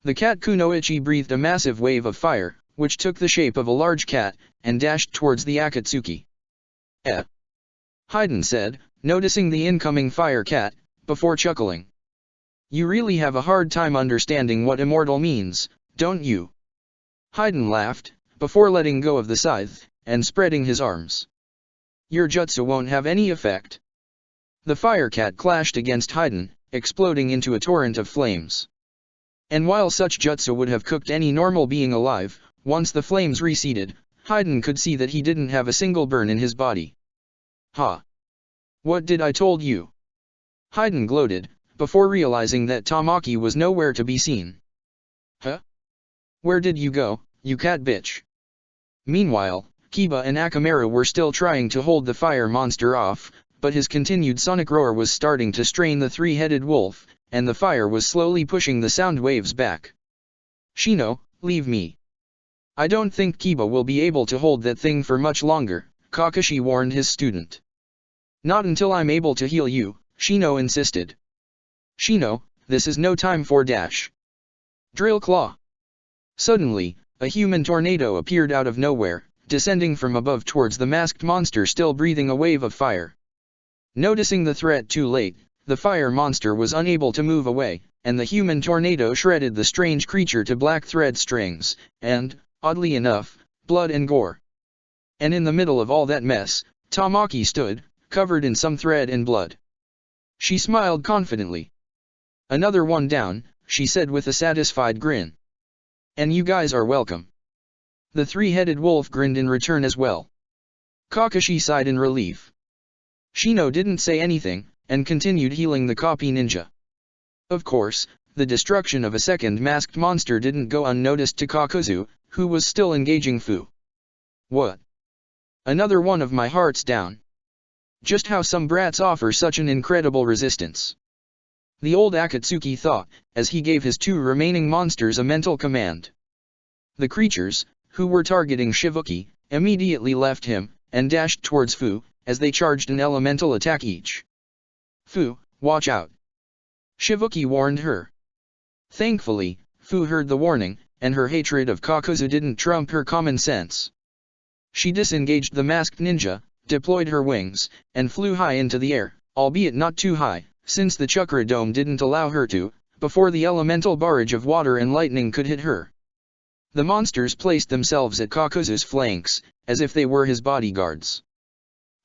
The cat Kunoichi breathed a massive wave of fire, which took the shape of a large cat, and dashed towards the Akatsuki. Haiden said, noticing the incoming fire cat, before chuckling. "You really have a hard time understanding what immortal means, don't you?" Haiden laughed, before letting go of the scythe, and spreading his arms. "Your jutsu won't have any effect." The fire cat clashed against Haiden, exploding into a torrent of flames. And while such jutsu would have cooked any normal being alive, once the flames receded, Haiden could see that he didn't have a single burn in his body. "Ha! What did I told you?" Haiden gloated, before realizing that Tamaki was nowhere to be seen. "Huh? Where did you go, you cat bitch?" Meanwhile, Kiba and Akamaru were still trying to hold the fire monster off, but his continued sonic roar was starting to strain the three-headed wolf, and the fire was slowly pushing the sound waves back. "Shino, leave me. I don't think Kiba will be able to hold that thing for much longer," Kakashi warned his student. "Not until I'm able to heal you," Shino insisted. "Shino, this is no time for dash. Drill claw." Suddenly, a human tornado appeared out of nowhere, descending from above towards the masked monster still breathing a wave of fire. Noticing the threat too late, the fire monster was unable to move away, and the human tornado shredded the strange creature to black thread strings, and, oddly enough, blood and gore. And in the middle of all that mess, Tamaki stood, covered in some thread and blood. She smiled confidently. "Another one down," she said with a satisfied grin. "And you guys are welcome." The three-headed wolf grinned in return as well. Kakashi sighed in relief. Shino didn't say anything, and continued healing the copy ninja. Of course, the destruction of a second masked monster didn't go unnoticed to Kakuzu, who was still engaging Fu. "What? Another one of my hearts down. Just how some brats offer such an incredible resistance." The old Akatsuki thought, as he gave his two remaining monsters a mental command. The creatures, who were targeting Shivuki, immediately left him, and dashed towards Fu, as they charged an elemental attack each. "Fu, watch out!" Shivuki warned her. Thankfully, Fu heard the warning, and her hatred of Kakuzu didn't trump her common sense. She disengaged the masked ninja, deployed her wings, and flew high into the air, albeit not too high, since the chakra dome didn't allow her to, before the elemental barrage of water and lightning could hit her. The monsters placed themselves at Kakuzu's flanks, as if they were his bodyguards.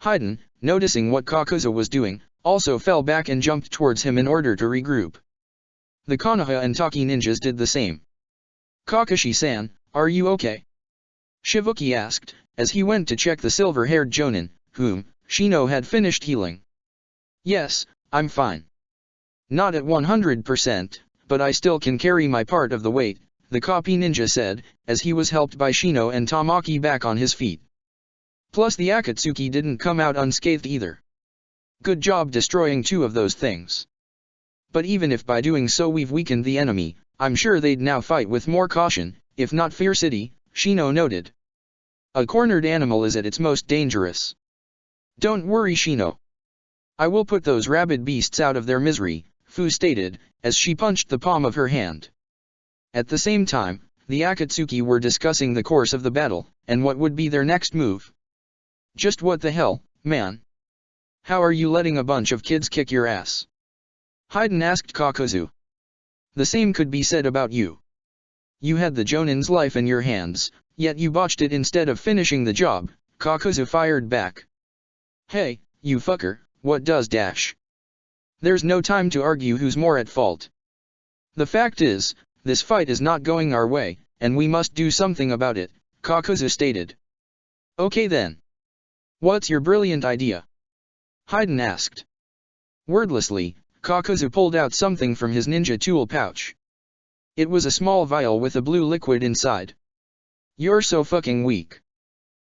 Haiden, noticing what Kakuzu was doing, also fell back and jumped towards him in order to regroup. The Konoha and Taki ninjas did the same. "Kakashi-san, are you okay?" Shivuki asked, as he went to check the silver-haired Jonin, whom Shino had finished healing. "Yes, I'm fine. Not at 100%, but I still can carry my part of the weight," the copy ninja said, as he was helped by Shino and Tamaki back on his feet. Plus the Akatsuki didn't come out unscathed either. Good job destroying 2 of those things. But even if by doing so we've weakened the enemy, I'm sure they'd now fight with more caution, if not fiercity, Shino noted. A cornered animal is at its most dangerous. Don't worry, Shino. I will put those rabid beasts out of their misery, Fu stated, as she punched the palm of her hand. At the same time, the Akatsuki were discussing the course of the battle, and what would be their next move. Just what the hell, man? How are you letting a bunch of kids kick your ass? Haiden asked Kakuzu. The same could be said about you. You had the Jonin's life in your hands, yet you botched it instead of finishing the job, Kakuzu fired back. Hey, you fucker, what does dash? There's no time to argue who's more at fault. The fact is, this fight is not going our way, and we must do something about it, Kakuzu stated. Okay then. What's your brilliant idea? Haiden asked. Wordlessly, Kakuzu pulled out something from his ninja tool pouch. It was a small vial with a blue liquid inside. You're so fucking weak.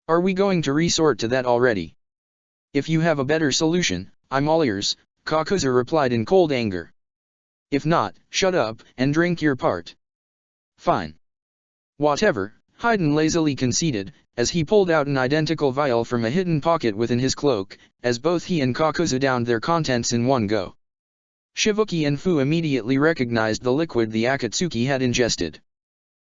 Are we going to resort to that already? If you have a better solution, I'm all ears, Kakuzu replied in cold anger. If not, shut up, and drink your part. Fine. Whatever, Haiden lazily conceded, as he pulled out an identical vial from a hidden pocket within his cloak, as both he and Kakuzu downed their contents in one go. Shivuki and Fu immediately recognized the liquid the Akatsuki had ingested.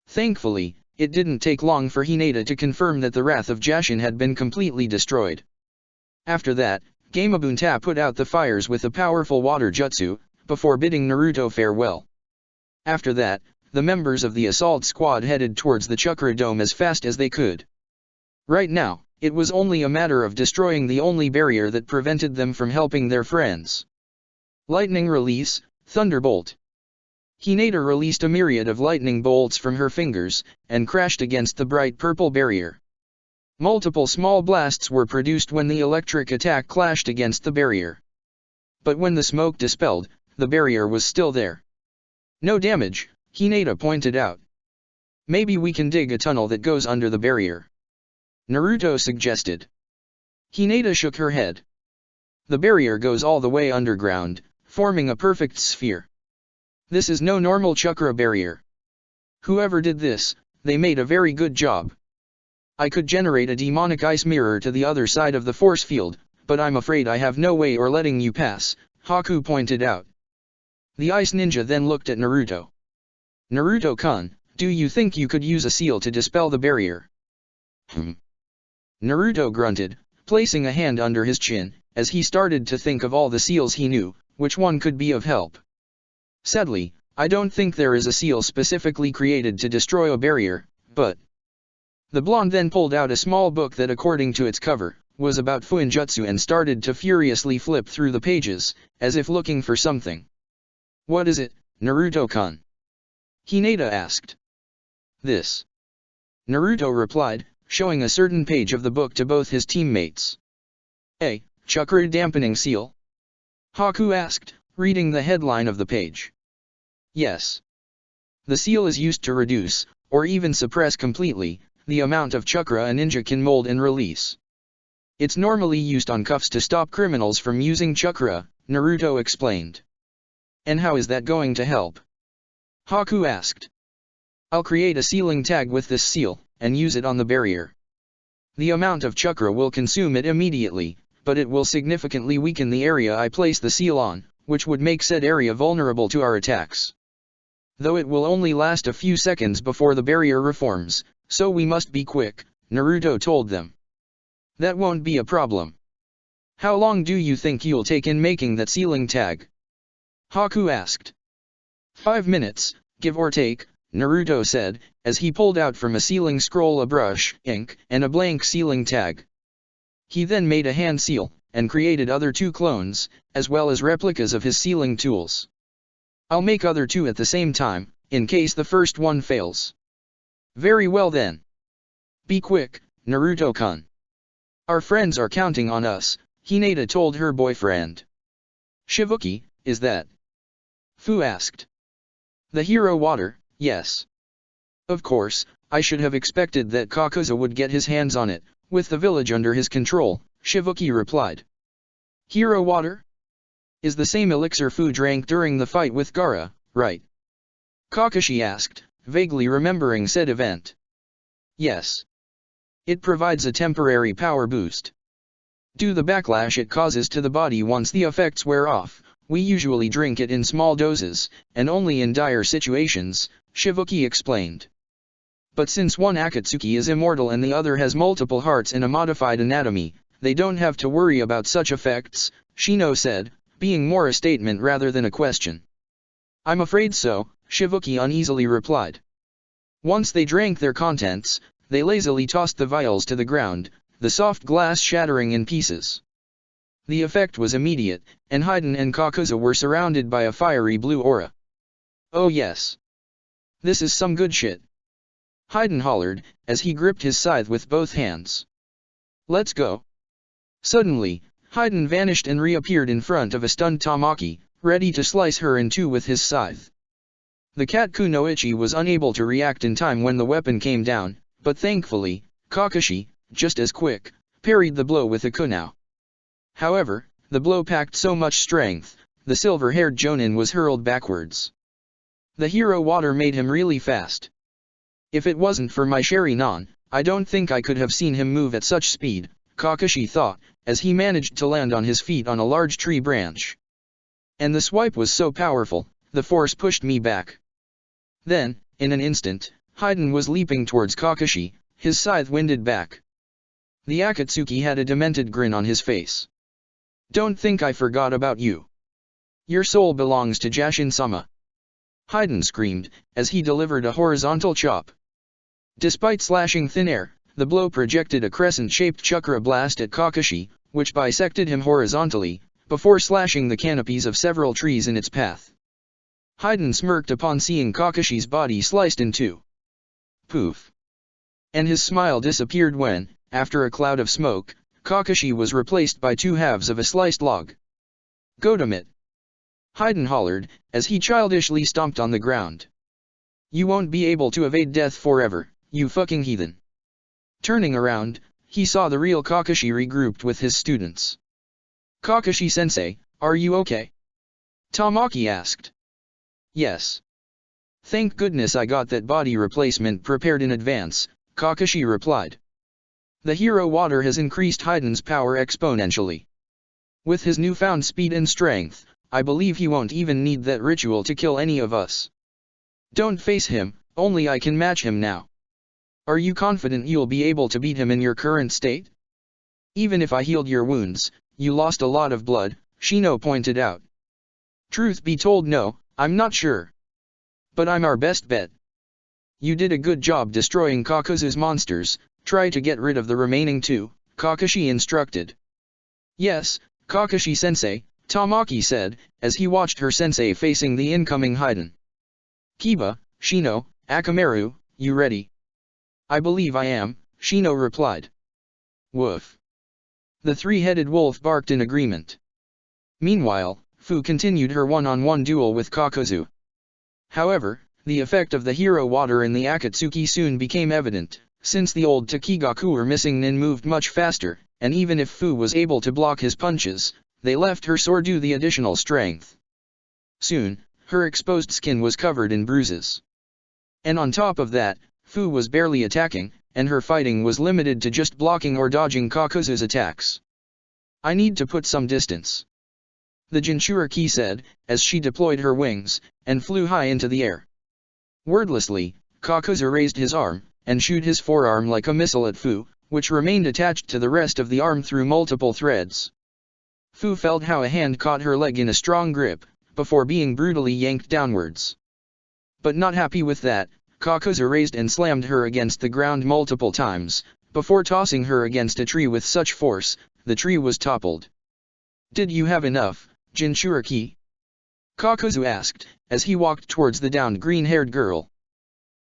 Thankfully, it didn't take long for Hinata to confirm that the wrath of Jashin had been completely destroyed. After that, Gamabunta put out the fires with a powerful water jutsu, before bidding Naruto farewell. After that, the members of the assault squad headed towards the Chakra Dome as fast as they could. Right now, it was only a matter of destroying the only barrier that prevented them from helping their friends. Lightning release, Thunderbolt. Hinata released a myriad of lightning bolts from her fingers, and crashed against the bright purple barrier. Multiple small blasts were produced when the electric attack clashed against the barrier. But when the smoke dispelled, the barrier was still there. No damage, Hinata pointed out. Maybe we can dig a tunnel that goes under the barrier. Naruto suggested. Hinata shook her head. The barrier goes all the way underground, forming a perfect sphere. This is no normal chakra barrier. Whoever did this, they made a very good job. I could generate a demonic ice mirror to the other side of the force field, but I'm afraid I have no way or letting you pass, Haku pointed out. The ice ninja then looked at Naruto. Naruto-kun, do you think you could use a seal to dispel the barrier? Naruto grunted, placing a hand under his chin, as he started to think of all the seals he knew, which one could be of help. Sadly, I don't think there is a seal specifically created to destroy a barrier, but... The blonde then pulled out a small book that, according to its cover, was about Fuinjutsu and started to furiously flip through the pages, as if looking for something. What is it, Naruto-kun? Hinata asked. This. Naruto replied, showing a certain page of the book to both his teammates. A chakra dampening seal? Haku asked, reading the headline of the page. Yes. The seal is used to reduce, or even suppress completely, the amount of chakra a ninja can mold and release. It's normally used on cuffs to stop criminals from using chakra, Naruto explained. And how is that going to help? Haku asked. I'll create a sealing tag with this seal, and use it on the barrier. The amount of chakra will consume it immediately, but it will significantly weaken the area I place the seal on, which would make said area vulnerable to our attacks. Though it will only last a few seconds before the barrier reforms, so we must be quick, Naruto told them. That won't be a problem. How long do you think you'll take in making that sealing tag? Haku asked. 5 minutes, give or take, Naruto said, as he pulled out from a sealing scroll a brush, ink, and a blank sealing tag. He then made a hand seal, and created other 2 clones, as well as replicas of his sealing tools. I'll make other 2 at the same time, in case the first one fails. Very well then. Be quick, Naruto-kun. Our friends are counting on us, Hinata told her boyfriend. Shivuki, is that? Fu asked. The hero water, yes. Of course, I should have expected that Kakuzu would get his hands on it, With the village under his control, Shivuki replied. Hero water? Is the same elixir Fu drank during the fight with Gaara, right? Kakashi asked, vaguely remembering said event. Yes. It provides a temporary power boost. Due to the backlash it causes to the body once the effects wear off, we usually drink it in small doses, and only in dire situations, Shivuki explained. But since one Akatsuki is immortal and the other has multiple hearts and a modified anatomy, they don't have to worry about such effects, Shino said, being more a statement rather than a question. I'm afraid so, Shivuki uneasily replied. Once they drank their contents, they lazily tossed the vials to the ground, the soft glass shattering in pieces. The effect was immediate, and Haiden and Kakuzu were surrounded by a fiery blue aura. Oh yes. This is some good shit. Haiden hollered, as he gripped his scythe with both hands. Let's go. Suddenly, Haiden vanished and reappeared in front of a stunned Tamaki, ready to slice her in two with his scythe. The cat Kunoichi was unable to react in time when the weapon came down, but thankfully, Kakashi, just as quick, parried the blow with a kunao. However, the blow packed so much strength, the silver-haired Jonin was hurled backwards. The hero water made him really fast. If it wasn't for my Sharingan, I don't think I could have seen him move at such speed, Kakashi thought, as he managed to land on his feet on a large tree branch. And the swipe was so powerful, the force pushed me back. Then, in an instant, Haiden was leaping towards Kakashi, his scythe winded back. The Akatsuki had a demented grin on his face. Don't think I forgot about you. Your soul belongs to Jashin-sama. Haiden screamed, as he delivered a horizontal chop. Despite slashing thin air, the blow projected a crescent-shaped chakra blast at Kakashi, which bisected him horizontally, before slashing the canopies of several trees in its path. Haiden smirked upon seeing Kakashi's body sliced in two. Poof. And his smile disappeared when, after a cloud of smoke, Kakashi was replaced by two halves of a sliced log. Godamit. Haiden hollered, as he childishly stomped on the ground. You won't be able to evade death forever, you fucking heathen. Turning around, he saw the real Kakashi regrouped with his students. Kakashi-sensei, are you okay? Tamaki asked. Yes. Thank goodness I got that body replacement prepared in advance, Kakashi replied. The hero water has increased Haiden's power exponentially. With his newfound speed and strength, I believe he won't even need that ritual to kill any of us. Don't face him, only I can match him now. Are you confident you'll be able to beat him in your current state? Even if I healed your wounds, you lost a lot of blood, Shino pointed out. Truth be told, no, I'm not sure. But I'm our best bet. You did a good job destroying Kakuzu's monsters, try to get rid of the remaining two, Kakashi instructed. Yes, Kakashi-sensei, Tamaki said, as he watched her sensei facing the incoming Haiden. Kiba, Shino, Akamaru, you ready? I believe I am, Shino replied. Woof. The three-headed wolf barked in agreement. Meanwhile, Fu continued her one-on-one duel with Kakuzu. However, the effect of the hero water in the Akatsuki soon became evident, since the old Takigaku were missing Nin moved much faster, and even if Fu was able to block his punches, they left her sore due the additional strength. Soon, her exposed skin was covered in bruises. And on top of that, Fu was barely attacking, and her fighting was limited to just blocking or dodging Kakuzu's attacks. I need to put some distance. The Jinchuriki said, as she deployed her wings, and flew high into the air. Wordlessly, Kakuzu raised his arm, and shot his forearm like a missile at Fu, which remained attached to the rest of the arm through multiple threads. Fu felt how a hand caught her leg in a strong grip, before being brutally yanked downwards. But not happy with that, Kakuzu raised and slammed her against the ground multiple times, before tossing her against a tree with such force, the tree was toppled. Did you have enough, Jinchuriki? Kakuzu asked, as he walked towards the downed green-haired girl.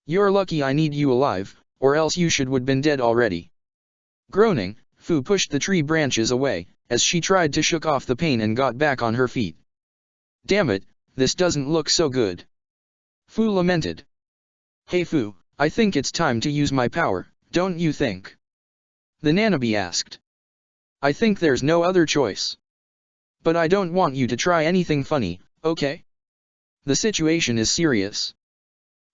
You're lucky I need you alive, or else you would been dead already. Groaning, Fu pushed the tree branches away, as she tried to shake off the pain and got back on her feet. Damn it, this doesn't look so good. Fu lamented. Hey Fu, I think it's time to use my power, don't you think? The Nanabe asked. I think there's no other choice. But I don't want you to try anything funny, okay? The situation is serious.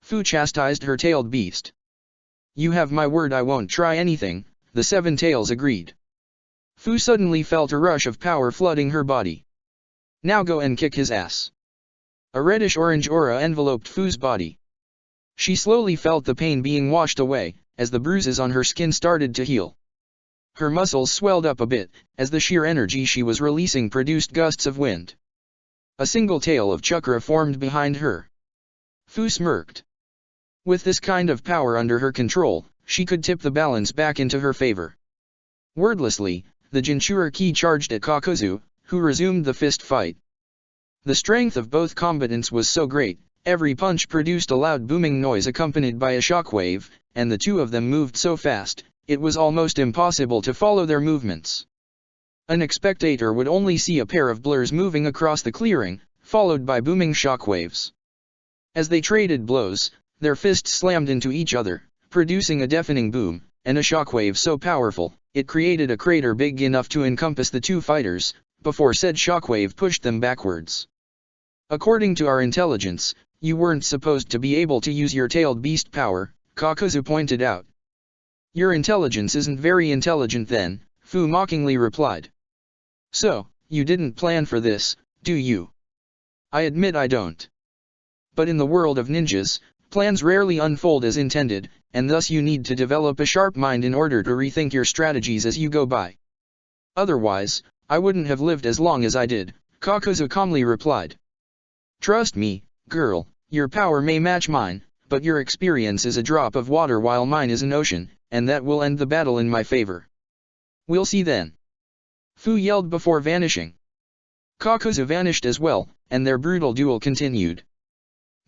Fu chastised her tailed beast. You have my word I won't try anything, the seven tails agreed. Fu suddenly felt a rush of power flooding her body. Now go and kick his ass. A reddish-orange aura enveloped Fu's body. She slowly felt the pain being washed away, as the bruises on her skin started to heal. Her muscles swelled up a bit, as the sheer energy she was releasing produced gusts of wind. A single tail of chakra formed behind her. Fu smirked. With this kind of power under her control, she could tip the balance back into her favor. Wordlessly, the Jinchura Ki charged at Kakuzu, who resumed the fist fight. The strength of both combatants was so great, every punch produced a loud booming noise accompanied by a shockwave, and the two of them moved so fast, it was almost impossible to follow their movements. An spectator would only see a pair of blurs moving across the clearing, followed by booming shockwaves. As they traded blows, their fists slammed into each other, producing a deafening boom, and a shockwave so powerful, it created a crater big enough to encompass the two fighters, before said shockwave pushed them backwards. According to our intelligence, you weren't supposed to be able to use your tailed beast power, Kakuzu pointed out. Your intelligence isn't very intelligent then, Fu mockingly replied. So, you didn't plan for this, do you? I admit I don't. But in the world of ninjas, plans rarely unfold as intended, and thus you need to develop a sharp mind in order to rethink your strategies as you go by. Otherwise, I wouldn't have lived as long as I did, Kakuzu calmly replied. Trust me, girl, your power may match mine, but your experience is a drop of water while mine is an ocean, and that will end the battle in my favor. We'll see then. Fu yelled before vanishing. Kakuzu vanished as well, and their brutal duel continued.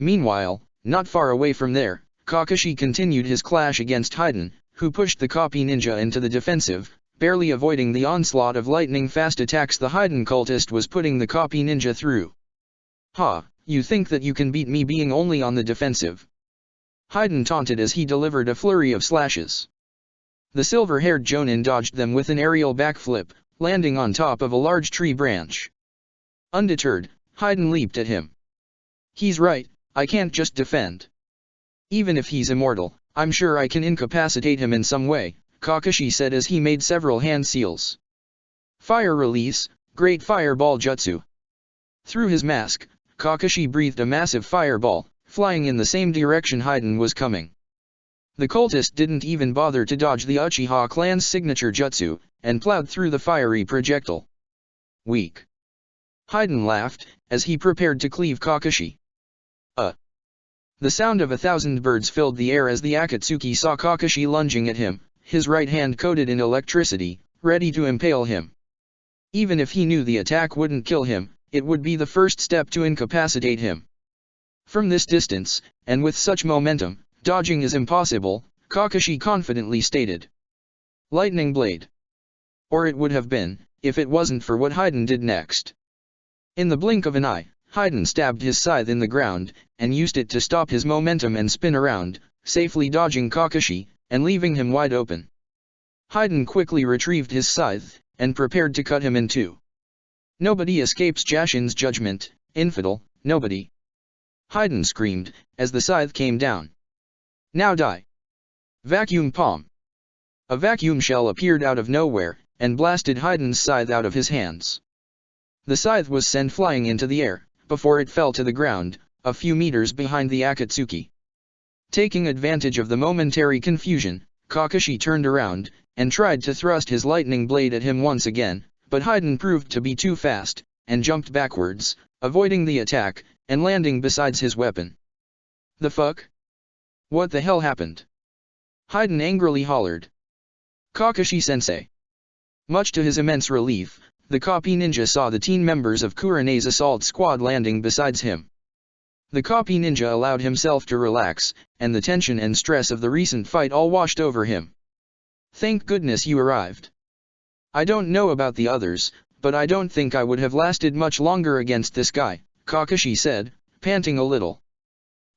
Meanwhile, not far away from there, Kakashi continued his clash against Haiden, who pushed the copy ninja into the defensive, barely avoiding the onslaught of lightning-fast attacks the Haiden cultist was putting the copy ninja through. Ha, you think that you can beat me being only on the defensive? Haiden taunted as he delivered a flurry of slashes. The silver-haired Jonin dodged them with an aerial backflip, landing on top of a large tree branch. Undeterred, Haiden leaped at him. He's right, I can't just defend. Even if he's immortal, I'm sure I can incapacitate him in some way, Kakashi said as he made several hand seals. Fire release, Great Fireball Jutsu. Through his mask, Kakashi breathed a massive fireball, flying in the same direction Haiden was coming. The cultist didn't even bother to dodge the Uchiha clan's signature jutsu, and plowed through the fiery projectile. Weak. Haiden laughed, as he prepared to cleave Kakashi. The sound of 1,000 birds filled the air as the Akatsuki saw Kakashi lunging at him, his right hand coated in electricity, ready to impale him. Even if he knew the attack wouldn't kill him, it would be the first step to incapacitate him. From this distance, and with such momentum, dodging is impossible, Kakashi confidently stated. Lightning blade. Or it would have been, if it wasn't for what Haiden did next. In the blink of an eye, Haiden stabbed his scythe in the ground, and used it to stop his momentum and spin around, safely dodging Kakashi, and leaving him wide open. Haiden quickly retrieved his scythe, and prepared to cut him in two. Nobody escapes Jashin's judgment, infidel, nobody. Haiden screamed, as the scythe came down. Now die. Vacuum palm. A vacuum shell appeared out of nowhere, and blasted Haiden's scythe out of his hands. The scythe was sent flying into the air, before it fell to the ground, a few meters behind the Akatsuki. Taking advantage of the momentary confusion, Kakashi turned around, and tried to thrust his lightning blade at him once again, but Haiden proved to be too fast, and jumped backwards, avoiding the attack, and landing beside his weapon. The fuck? What the hell happened? Haiden angrily hollered. Kakashi-sensei. Much to his immense relief, the copy ninja saw the teen members of Kurene's assault squad landing beside him. The copy ninja allowed himself to relax, and the tension and stress of the recent fight all washed over him. Thank goodness you arrived. I don't know about the others, but I don't think I would have lasted much longer against this guy, Kakashi said, panting a little.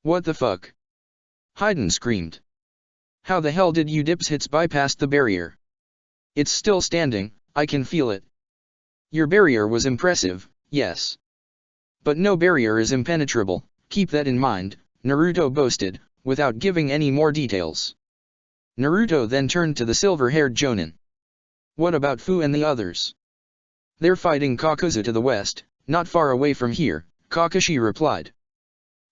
What the fuck? Haiden screamed. How the hell did you dipshits bypass the barrier? It's still standing, I can feel it. Your barrier was impressive, yes. But no barrier is impenetrable, keep that in mind, Naruto boasted, without giving any more details. Naruto then turned to the silver-haired Jonin. What about Fu and the others? They're fighting Kakuzu to the west, not far away from here, Kakashi replied.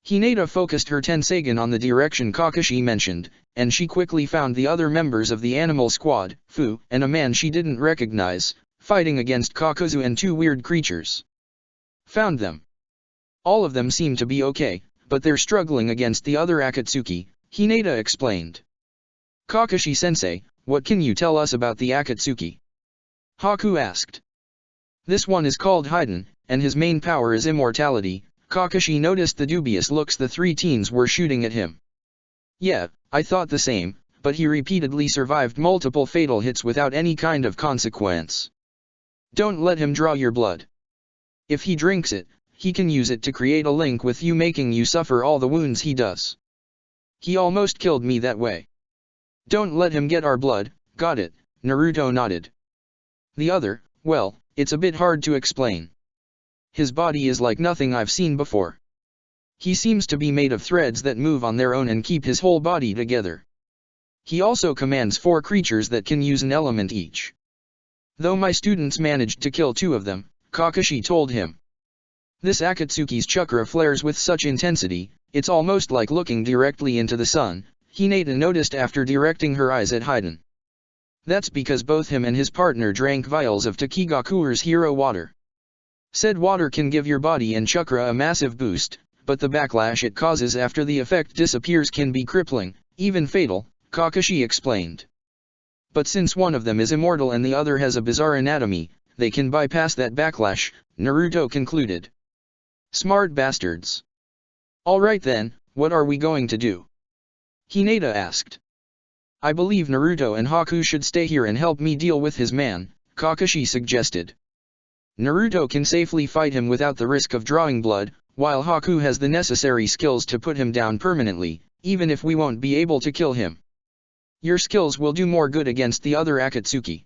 Hinata focused her Tenseigin on the direction Kakashi mentioned, and she quickly found the other members of the animal squad, Fu, and a man she didn't recognize, fighting against Kakuzu and two weird creatures. Found them. All of them seem to be okay, but they're struggling against the other Akatsuki, Hinata explained. Kakashi-sensei, what can you tell us about the Akatsuki? Haku asked. This one is called Haiden, and his main power is immortality. Kakashi noticed the dubious looks the three teens were shooting at him. Yeah, I thought the same, but he repeatedly survived multiple fatal hits without any kind of consequence. Don't let him draw your blood. If he drinks it, he can use it to create a link with you, making you suffer all the wounds he does. He almost killed me that way. Don't let him get our blood, got it, Naruto nodded. The other, well, it's a bit hard to explain. His body is like nothing I've seen before. He seems to be made of threads that move on their own and keep his whole body together. He also commands 4 creatures that can use an element each. Though my students managed to kill 2 of them, Kakashi told him. This Akatsuki's chakra flares with such intensity, it's almost like looking directly into the sun, Hinata noticed after directing her eyes at Haiden. That's because both him and his partner drank vials of Takigakure's hero water. Said water can give your body and chakra a massive boost, but the backlash it causes after the effect disappears can be crippling, even fatal, Kakashi explained. But since one of them is immortal and the other has a bizarre anatomy, they can bypass that backlash, Naruto concluded. Smart bastards. Alright then, what are we going to do? Hinata asked. I believe Naruto and Haku should stay here and help me deal with his man, Kakashi suggested. Naruto can safely fight him without the risk of drawing blood, while Haku has the necessary skills to put him down permanently, even if we won't be able to kill him. Your skills will do more good against the other Akatsuki.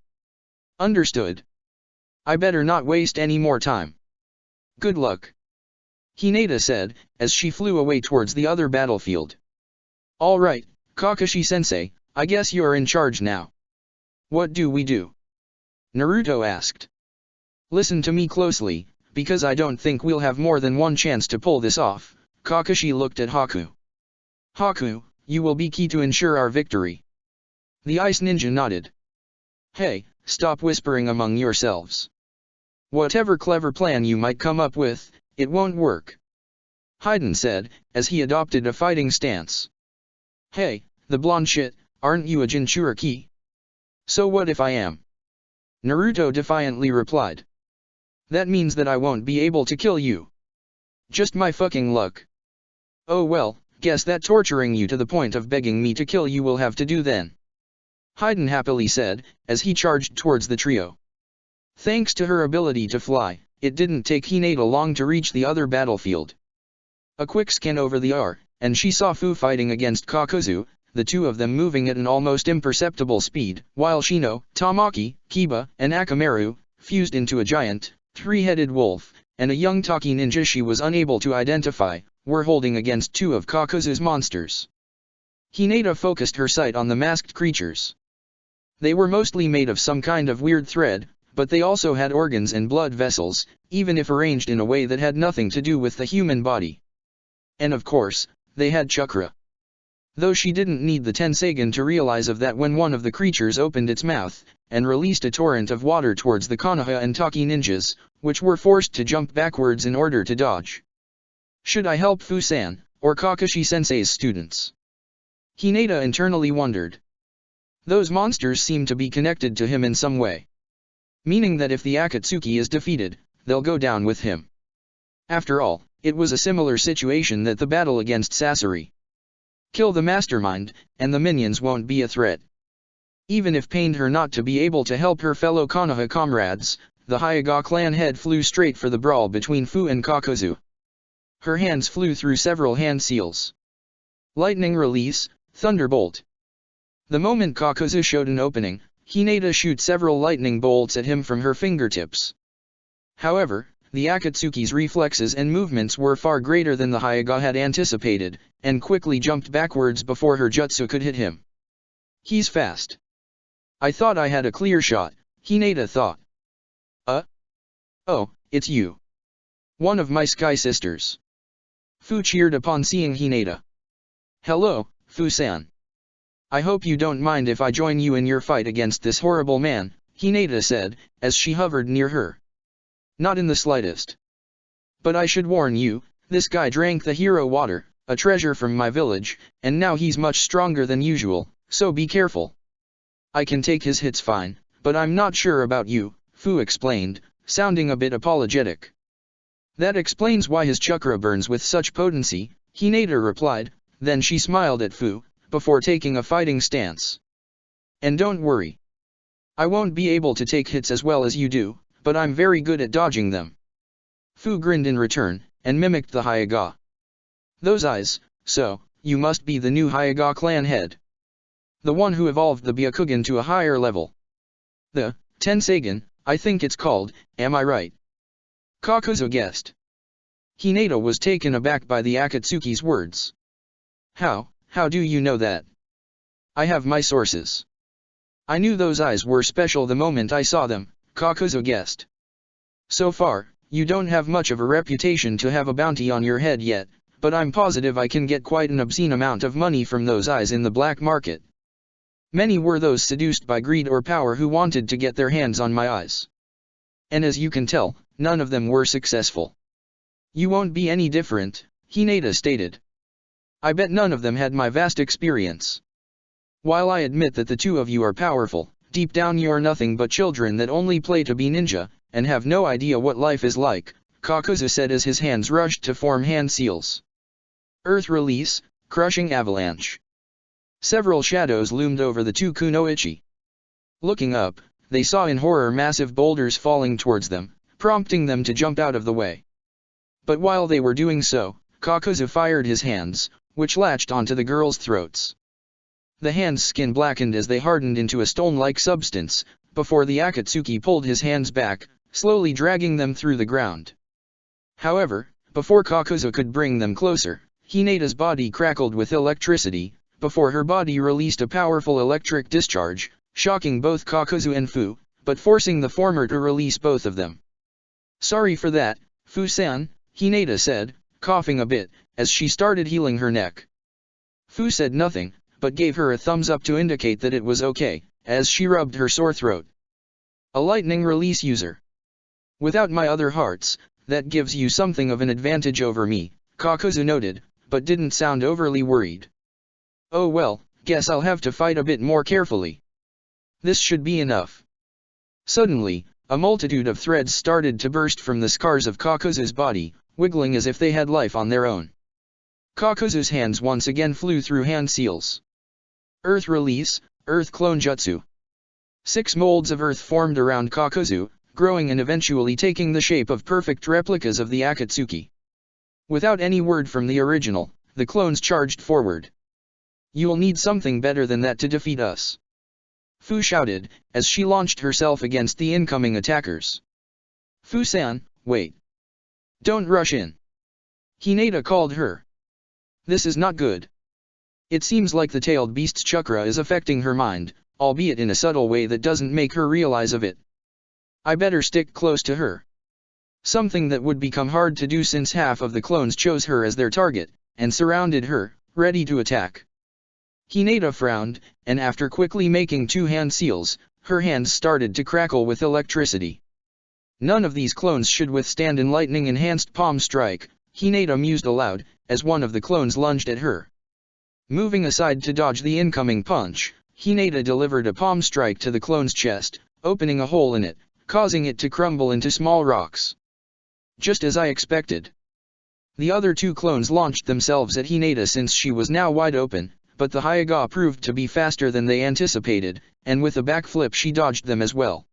Understood. I better not waste any more time. Good luck. Hinata said, as she flew away towards the other battlefield. Alright, Kakashi-sensei, I guess you're in charge now. What do we do? Naruto asked. Listen to me closely, because I don't think we'll have more than one chance to pull this off, Kakashi looked at Haku. Haku, you will be key to ensure our victory. The ice ninja nodded. Hey, stop whispering among yourselves. Whatever clever plan you might come up with, it won't work. Haiden said, as he adopted a fighting stance. Hey, the blonde shit, aren't you a Jinchuriki? So what if I am? Naruto defiantly replied. That means that I won't be able to kill you. Just my fucking luck. Oh well, guess that torturing you to the point of begging me to kill you will have to do then. Haiden happily said, as he charged towards the trio. Thanks to her ability to fly, it didn't take Hinata long to reach the other battlefield. A quick scan over the R, and she saw Fu fighting against Kakuzu, the two of them moving at an almost imperceptible speed, while Shino, Tamaki, Kiba, and Akamaru, fused into a giant, 3-headed wolf, and a young Taki ninja she was unable to identify, were holding against 2 of Kakuzu's monsters. Hinata focused her sight on the masked creatures. They were mostly made of some kind of weird thread, but they also had organs and blood vessels, even if arranged in a way that had nothing to do with the human body. And of course, they had chakra. Though she didn't need the Tenseigin to realize of that when one of the creatures opened its mouth, and released a torrent of water towards the Konoha and Taki ninjas, which were forced to jump backwards in order to dodge. Should I help Fu-san, or Kakashi-sensei's students? Hinata internally wondered. Those monsters seem to be connected to him in some way. Meaning that if the Akatsuki is defeated, they'll go down with him. After all, it was a similar situation that the battle against Sasori. Kill the mastermind, and the minions won't be a threat. Even if pained her not to be able to help her fellow Konoha comrades, the Hyuga clan head flew straight for the brawl between Fu and Kakuzu. Her hands flew through several hand seals. Lightning release, thunderbolt. The moment Kakuzu showed an opening, Hinata shoot several lightning bolts at him from her fingertips. However, the Akatsuki's reflexes and movements were far greater than the Hyuga had anticipated, and quickly jumped backwards before her jutsu could hit him. He's fast. I thought I had a clear shot, Hinata thought. Oh, it's you. One of my Sky Sisters. Fu cheered upon seeing Hinata. Hello, Fu-san. I hope you don't mind if I join you in your fight against this horrible man, Hinata said, as she hovered near her. Not in the slightest. But I should warn you, this guy drank the hero water, a treasure from my village, and now he's much stronger than usual, so be careful. I can take his hits fine, but I'm not sure about you, Fu explained, sounding a bit apologetic. That explains why his chakra burns with such potency, Hinata replied, then she smiled at Fu, before taking a fighting stance. And don't worry. I won't be able to take hits as well as you do, but I'm very good at dodging them. Fu grinned in return, and mimicked the Hyuga. Those eyes, so, you must be the new Hyuga clan head. The one who evolved the Byakugan to a higher level. The Tensagan, I think it's called, am I right? Kakuzu guessed. Hinata was taken aback by the Akatsuki's words. How do you know that? I have my sources. I knew those eyes were special the moment I saw them, Kakuzu guessed. So far, you don't have much of a reputation to have a bounty on your head yet, but I'm positive I can get quite an obscene amount of money from those eyes in the black market. Many were those seduced by greed or power who wanted to get their hands on my eyes. And as you can tell, none of them were successful. You won't be any different, Hinata stated. I bet none of them had my vast experience. While I admit that the two of you are powerful, deep down you're nothing but children that only play to be ninja, and have no idea what life is like, Kakuzu said as his hands rushed to form hand seals. Earth release, crushing avalanche. Several shadows loomed over the two kunoichi. Looking up, they saw in horror massive boulders falling towards them, prompting them to jump out of the way. But while they were doing so, Kakuzu fired his hands, which latched onto the girls' throats. The hands' skin blackened as they hardened into a stone-like substance, before the Akatsuki pulled his hands back, slowly dragging them through the ground. However, before Kakuzu could bring them closer, Hinata's body crackled with electricity, before her body released a powerful electric discharge, shocking both Kakuzu and Fu, but forcing the former to release both of them. Sorry for that, Fu-san, Hinata said, coughing a bit, as she started healing her neck. Fu said nothing, but gave her a thumbs up to indicate that it was okay, as she rubbed her sore throat. A lightning release user. Without my other hearts, that gives you something of an advantage over me, Kakuzu noted, but didn't sound overly worried. Oh well, guess I'll have to fight a bit more carefully. This should be enough. Suddenly, a multitude of threads started to burst from the scars of Kakuzu's body, wiggling as if they had life on their own. Kakuzu's hands once again flew through hand seals. Earth release, Earth clone jutsu. 6 molds of earth formed around Kakuzu, growing and eventually taking the shape of perfect replicas of the Akatsuki. Without any word from the original, the clones charged forward. You'll need something better than that to defeat us. Fu shouted, as she launched herself against the incoming attackers. Fu-san, wait. Don't rush in. Hinata called her. This is not good. It seems like the tailed beast's chakra is affecting her mind, albeit in a subtle way that doesn't make her realize of it. I better stick close to her. Something that would become hard to do since half of the clones chose her as their target, and surrounded her, ready to attack. Hinata frowned, and after quickly making 2 hand seals, her hands started to crackle with electricity. None of these clones should withstand an lightning-enhanced palm strike, Hinata mused aloud, as one of the clones lunged at her. Moving aside to dodge the incoming punch, Hinata delivered a palm strike to the clone's chest, opening a hole in it, causing it to crumble into small rocks. Just as I expected. The other 2 clones launched themselves at Hinata since she was now wide open, but the Hyuga proved to be faster than they anticipated, and with a backflip she dodged them as well.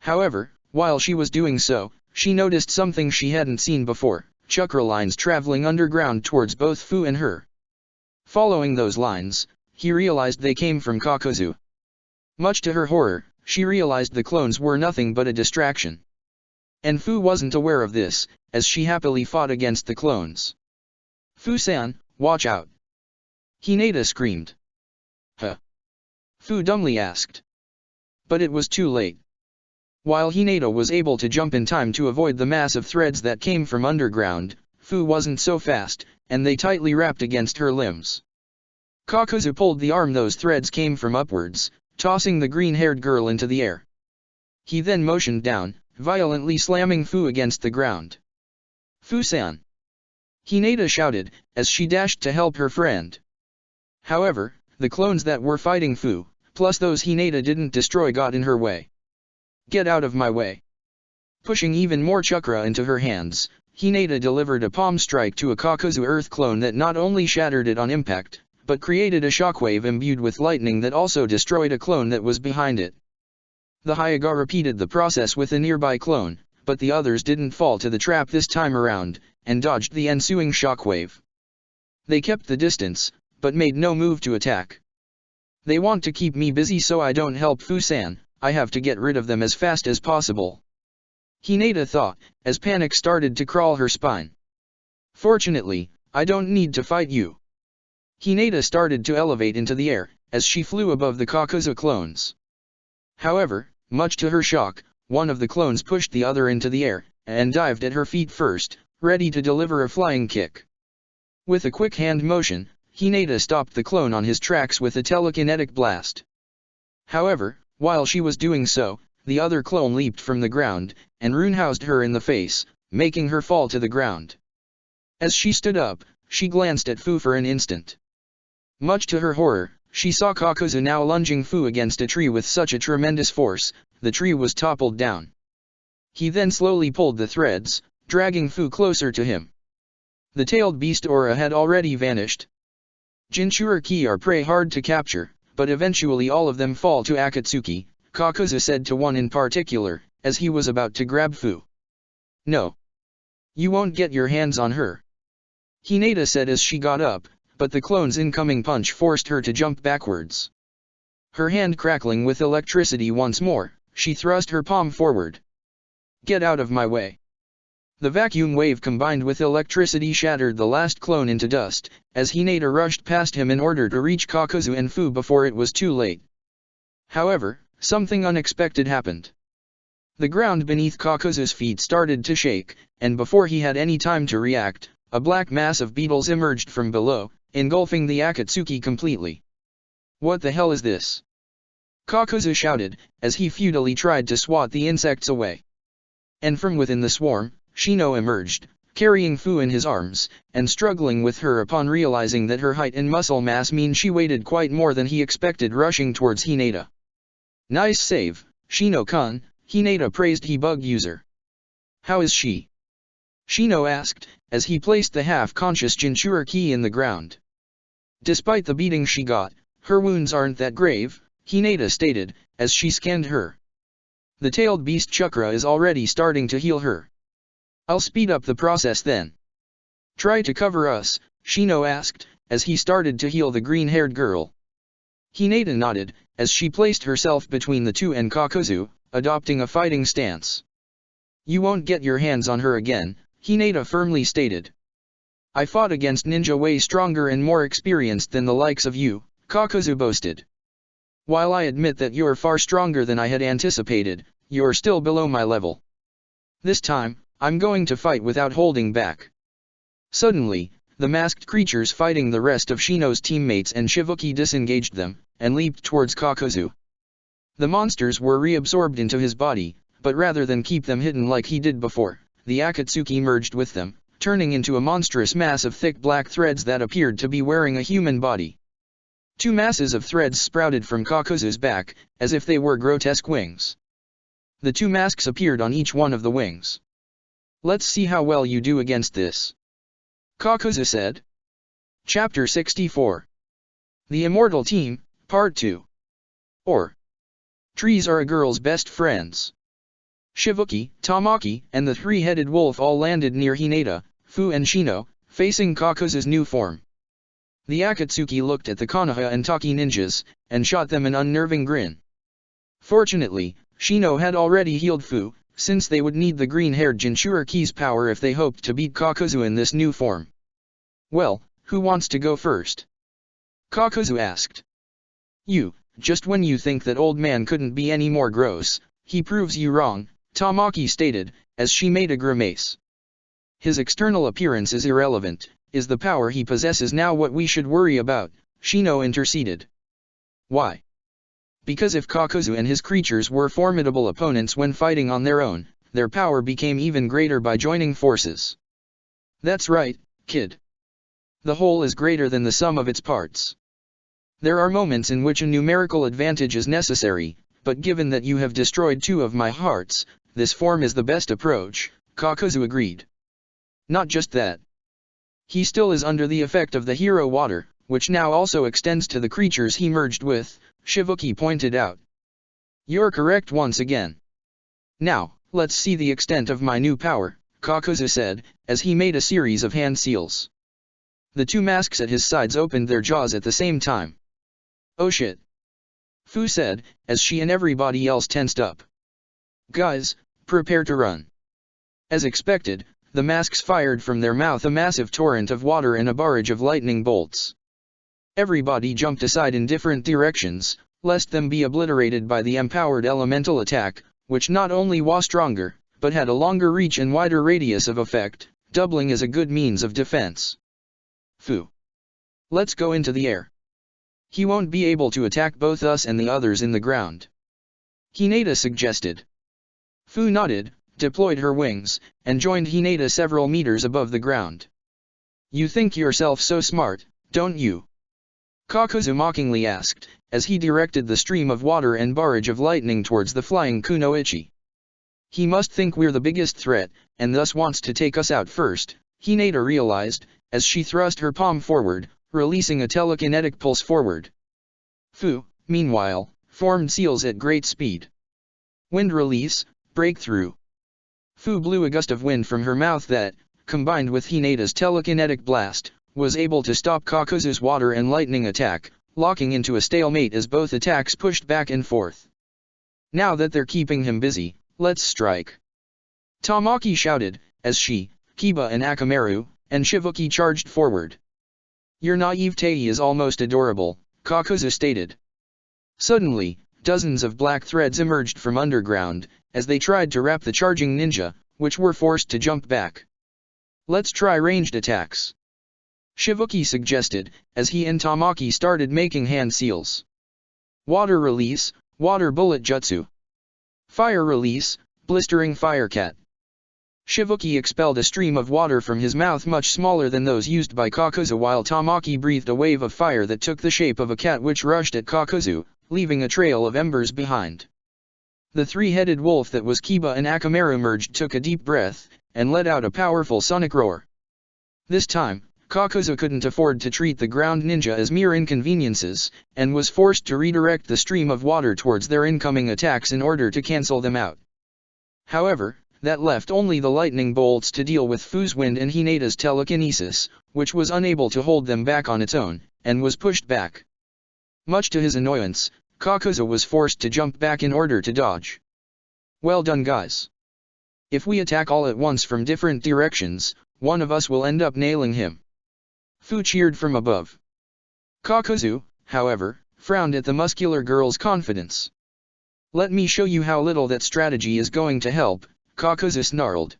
However, while she was doing so, she noticed something she hadn't seen before, chakra lines traveling underground towards both Fu and her. Following those lines, he realized they came from Kakuzu. Much to her horror, she realized the clones were nothing but a distraction. And Fu wasn't aware of this, as she happily fought against the clones. "Fu-san, watch out!" Hinata screamed. "Huh?" Fu dumbly asked. But it was too late. While Hinata was able to jump in time to avoid the mass of threads that came from underground, Fu wasn't so fast, and they tightly wrapped against her limbs. Kakuzu pulled the arm those threads came from upwards, tossing the green-haired girl into the air. He then motioned down, violently slamming Fu against the ground. "Fu-san!" Hinata shouted, as she dashed to help her friend. However, the clones that were fighting Fu, plus those Hinata didn't destroy, got in her way. "Get out of my way!" Pushing even more chakra into her hands, Hinata delivered a palm strike to a Kakuzu earth clone that not only shattered it on impact, but created a shockwave imbued with lightning that also destroyed a clone that was behind it. The Hyuga repeated the process with a nearby clone, but the others didn't fall to the trap this time around, and dodged the ensuing shockwave. They kept the distance, but made no move to attack. "They want to keep me busy so I don't help Fu-san, I have to get rid of them as fast as possible," Hinata thought, as panic started to crawl her spine. "Fortunately, I don't need to fight you." Hinata started to elevate into the air, as she flew above the Kakuzu clones. However, much to her shock, one of the clones pushed the other into the air, and dived at her feet first, ready to deliver a flying kick. With a quick hand motion, Hinata stopped the clone on his tracks with a telekinetic blast. However, while she was doing so, the other clone leaped from the ground, and roundhoused her in the face, making her fall to the ground. As she stood up, she glanced at Fu for an instant. Much to her horror, she saw Kakuzu now lunging Fu against a tree with such a tremendous force, the tree was toppled down. He then slowly pulled the threads, dragging Fu closer to him. The tailed beast aura had already vanished. Jinchuriki are prey hard to capture, but eventually all of them fall to Akatsuki, Kakuzu said to one in particular, as he was about to grab Fu. "No. You won't get your hands on her," Hinata said as she got up, but the clone's incoming punch forced her to jump backwards. Her hand crackling with electricity once more, she thrust her palm forward. "Get out of my way." The vacuum wave combined with electricity shattered the last clone into dust, as Hinata rushed past him in order to reach Kakuzu and Fu before it was too late. However, something unexpected happened. The ground beneath Kakuzu's feet started to shake, and before he had any time to react, a black mass of beetles emerged from below, engulfing the Akatsuki completely. "What the hell is this?" Kakuzu shouted, as he futilely tried to swat the insects away. And from within the swarm, Shino emerged, carrying Fu in his arms, and struggling with her upon realizing that her height and muscle mass mean she weighted quite more than he expected, rushing towards Hinata. "Nice save, Shino-kun," Hinata praised the bug user. "How is she?" Shino asked, as he placed the half-conscious Jinchuriki in the ground. "Despite the beating she got, her wounds aren't that grave," Hinata stated, as she scanned her. "The tailed beast chakra is already starting to heal her. I'll speed up the process then." "Try to cover us," Shino asked, as he started to heal the green-haired girl. Hinata nodded, as she placed herself between the two and Kakuzu, adopting a fighting stance. "You won't get your hands on her again," Hinata firmly stated. "I fought against ninja way stronger and more experienced than the likes of you," Kakuzu boasted. "While I admit that you're far stronger than I had anticipated, you're still below my level. This time, I'm going to fight without holding back." Suddenly, the masked creatures fighting the rest of Shino's teammates and Shivuki disengaged them, and leaped towards Kakuzu. The monsters were reabsorbed into his body, but rather than keep them hidden like he did before, the Akatsuki merged with them, turning into a monstrous mass of thick black threads that appeared to be wearing a human body. Two masses of threads sprouted from Kakuzu's back, as if they were grotesque wings. The two masks appeared on each one of the wings. "Let's see how well you do against this," Kakuzu said. Chapter 64. The Immortal Team, Part 2. Or. Trees are a girl's best friends. Shivuki, Tamaki, and the three-headed wolf all landed near Hinata, Fu and Shino, facing Kakuzu's new form. The Akatsuki looked at the Konoha and Taki ninjas, and shot them an unnerving grin. Fortunately, Shino had already healed Fu, since they would need the green-haired Jinchuriki's power if they hoped to beat Kakuzu in this new form. Well, who wants to go first? Kakuzu asked. You, just when you think that old man couldn't be any more gross, he proves you wrong, Tamaki stated, as she made a grimace. His external appearance is irrelevant, is the power he possesses now what we should worry about, Shino interceded. Why? Because if Kakuzu and his creatures were formidable opponents when fighting on their own, their power became even greater by joining forces. That's right, kid. The whole is greater than the sum of its parts. There are moments in which a numerical advantage is necessary, but given that you have destroyed 2 of my hearts, this form is the best approach, Kakuzu agreed. Not just that. He still is under the effect of the hero water, which now also extends to the creatures he merged with, Shivuki pointed out. You're correct once again. Now, let's see the extent of my new power, Kakuzu said, as he made a series of hand seals. The 2 masks at his sides opened their jaws at the same time. Oh shit. Fu said, as she and everybody else tensed up. Guys, prepare to run. As expected, the masks fired from their mouth a massive torrent of water and a barrage of lightning bolts. Everybody jumped aside in different directions, lest them be obliterated by the empowered elemental attack, which not only was stronger, but had a longer reach and wider radius of effect, doubling as a good means of defense. Fu. Let's go into the air. He won't be able to attack both us and the others in the ground. Hinata suggested. Fu nodded, deployed her wings, and joined Hinata several meters above the ground. You think yourself so smart, don't you? Kakuzu mockingly asked, as he directed the stream of water and barrage of lightning towards the flying Kunoichi. He must think we're the biggest threat, and thus wants to take us out first, Hinata realized, as she thrust her palm forward, releasing a telekinetic pulse forward. Fu, meanwhile, formed seals at great speed. Wind release, breakthrough. Fu blew a gust of wind from her mouth that, combined with Hinata's telekinetic blast, was able to stop Kakuzu's water and lightning attack, locking into a stalemate as both attacks pushed back and forth. Now that they're keeping him busy, let's strike. Tamaki shouted, as she, Kiba and Akamaru, and Shivuki charged forward. Your naivete is almost adorable, Kakuzu stated. Suddenly, dozens of black threads emerged from underground, as they tried to wrap the charging ninja, which were forced to jump back. Let's try ranged attacks. Shivuki suggested, as he and Tamaki started making hand seals. Water release, water bullet jutsu. Fire release, blistering fire cat. Shivuki expelled a stream of water from his mouth much smaller than those used by Kakuzu while Tamaki breathed a wave of fire that took the shape of a cat which rushed at Kakuzu, leaving a trail of embers behind. The 3-headed wolf that was Kiba and Akamaru merged took a deep breath, and let out a powerful sonic roar. This time, Kakuzu couldn't afford to treat the ground ninja as mere inconveniences, and was forced to redirect the stream of water towards their incoming attacks in order to cancel them out. However, that left only the lightning bolts to deal with Fu's wind and Hinata's telekinesis, which was unable to hold them back on its own, and was pushed back. Much to his annoyance, Kakuzu was forced to jump back in order to dodge. Well done guys. If we attack all at once from different directions, one of us will end up nailing him. Fu cheered from above. Kakuzu, however, frowned at the muscular girl's confidence. Let me show you how little that strategy is going to help, Kakuzu snarled.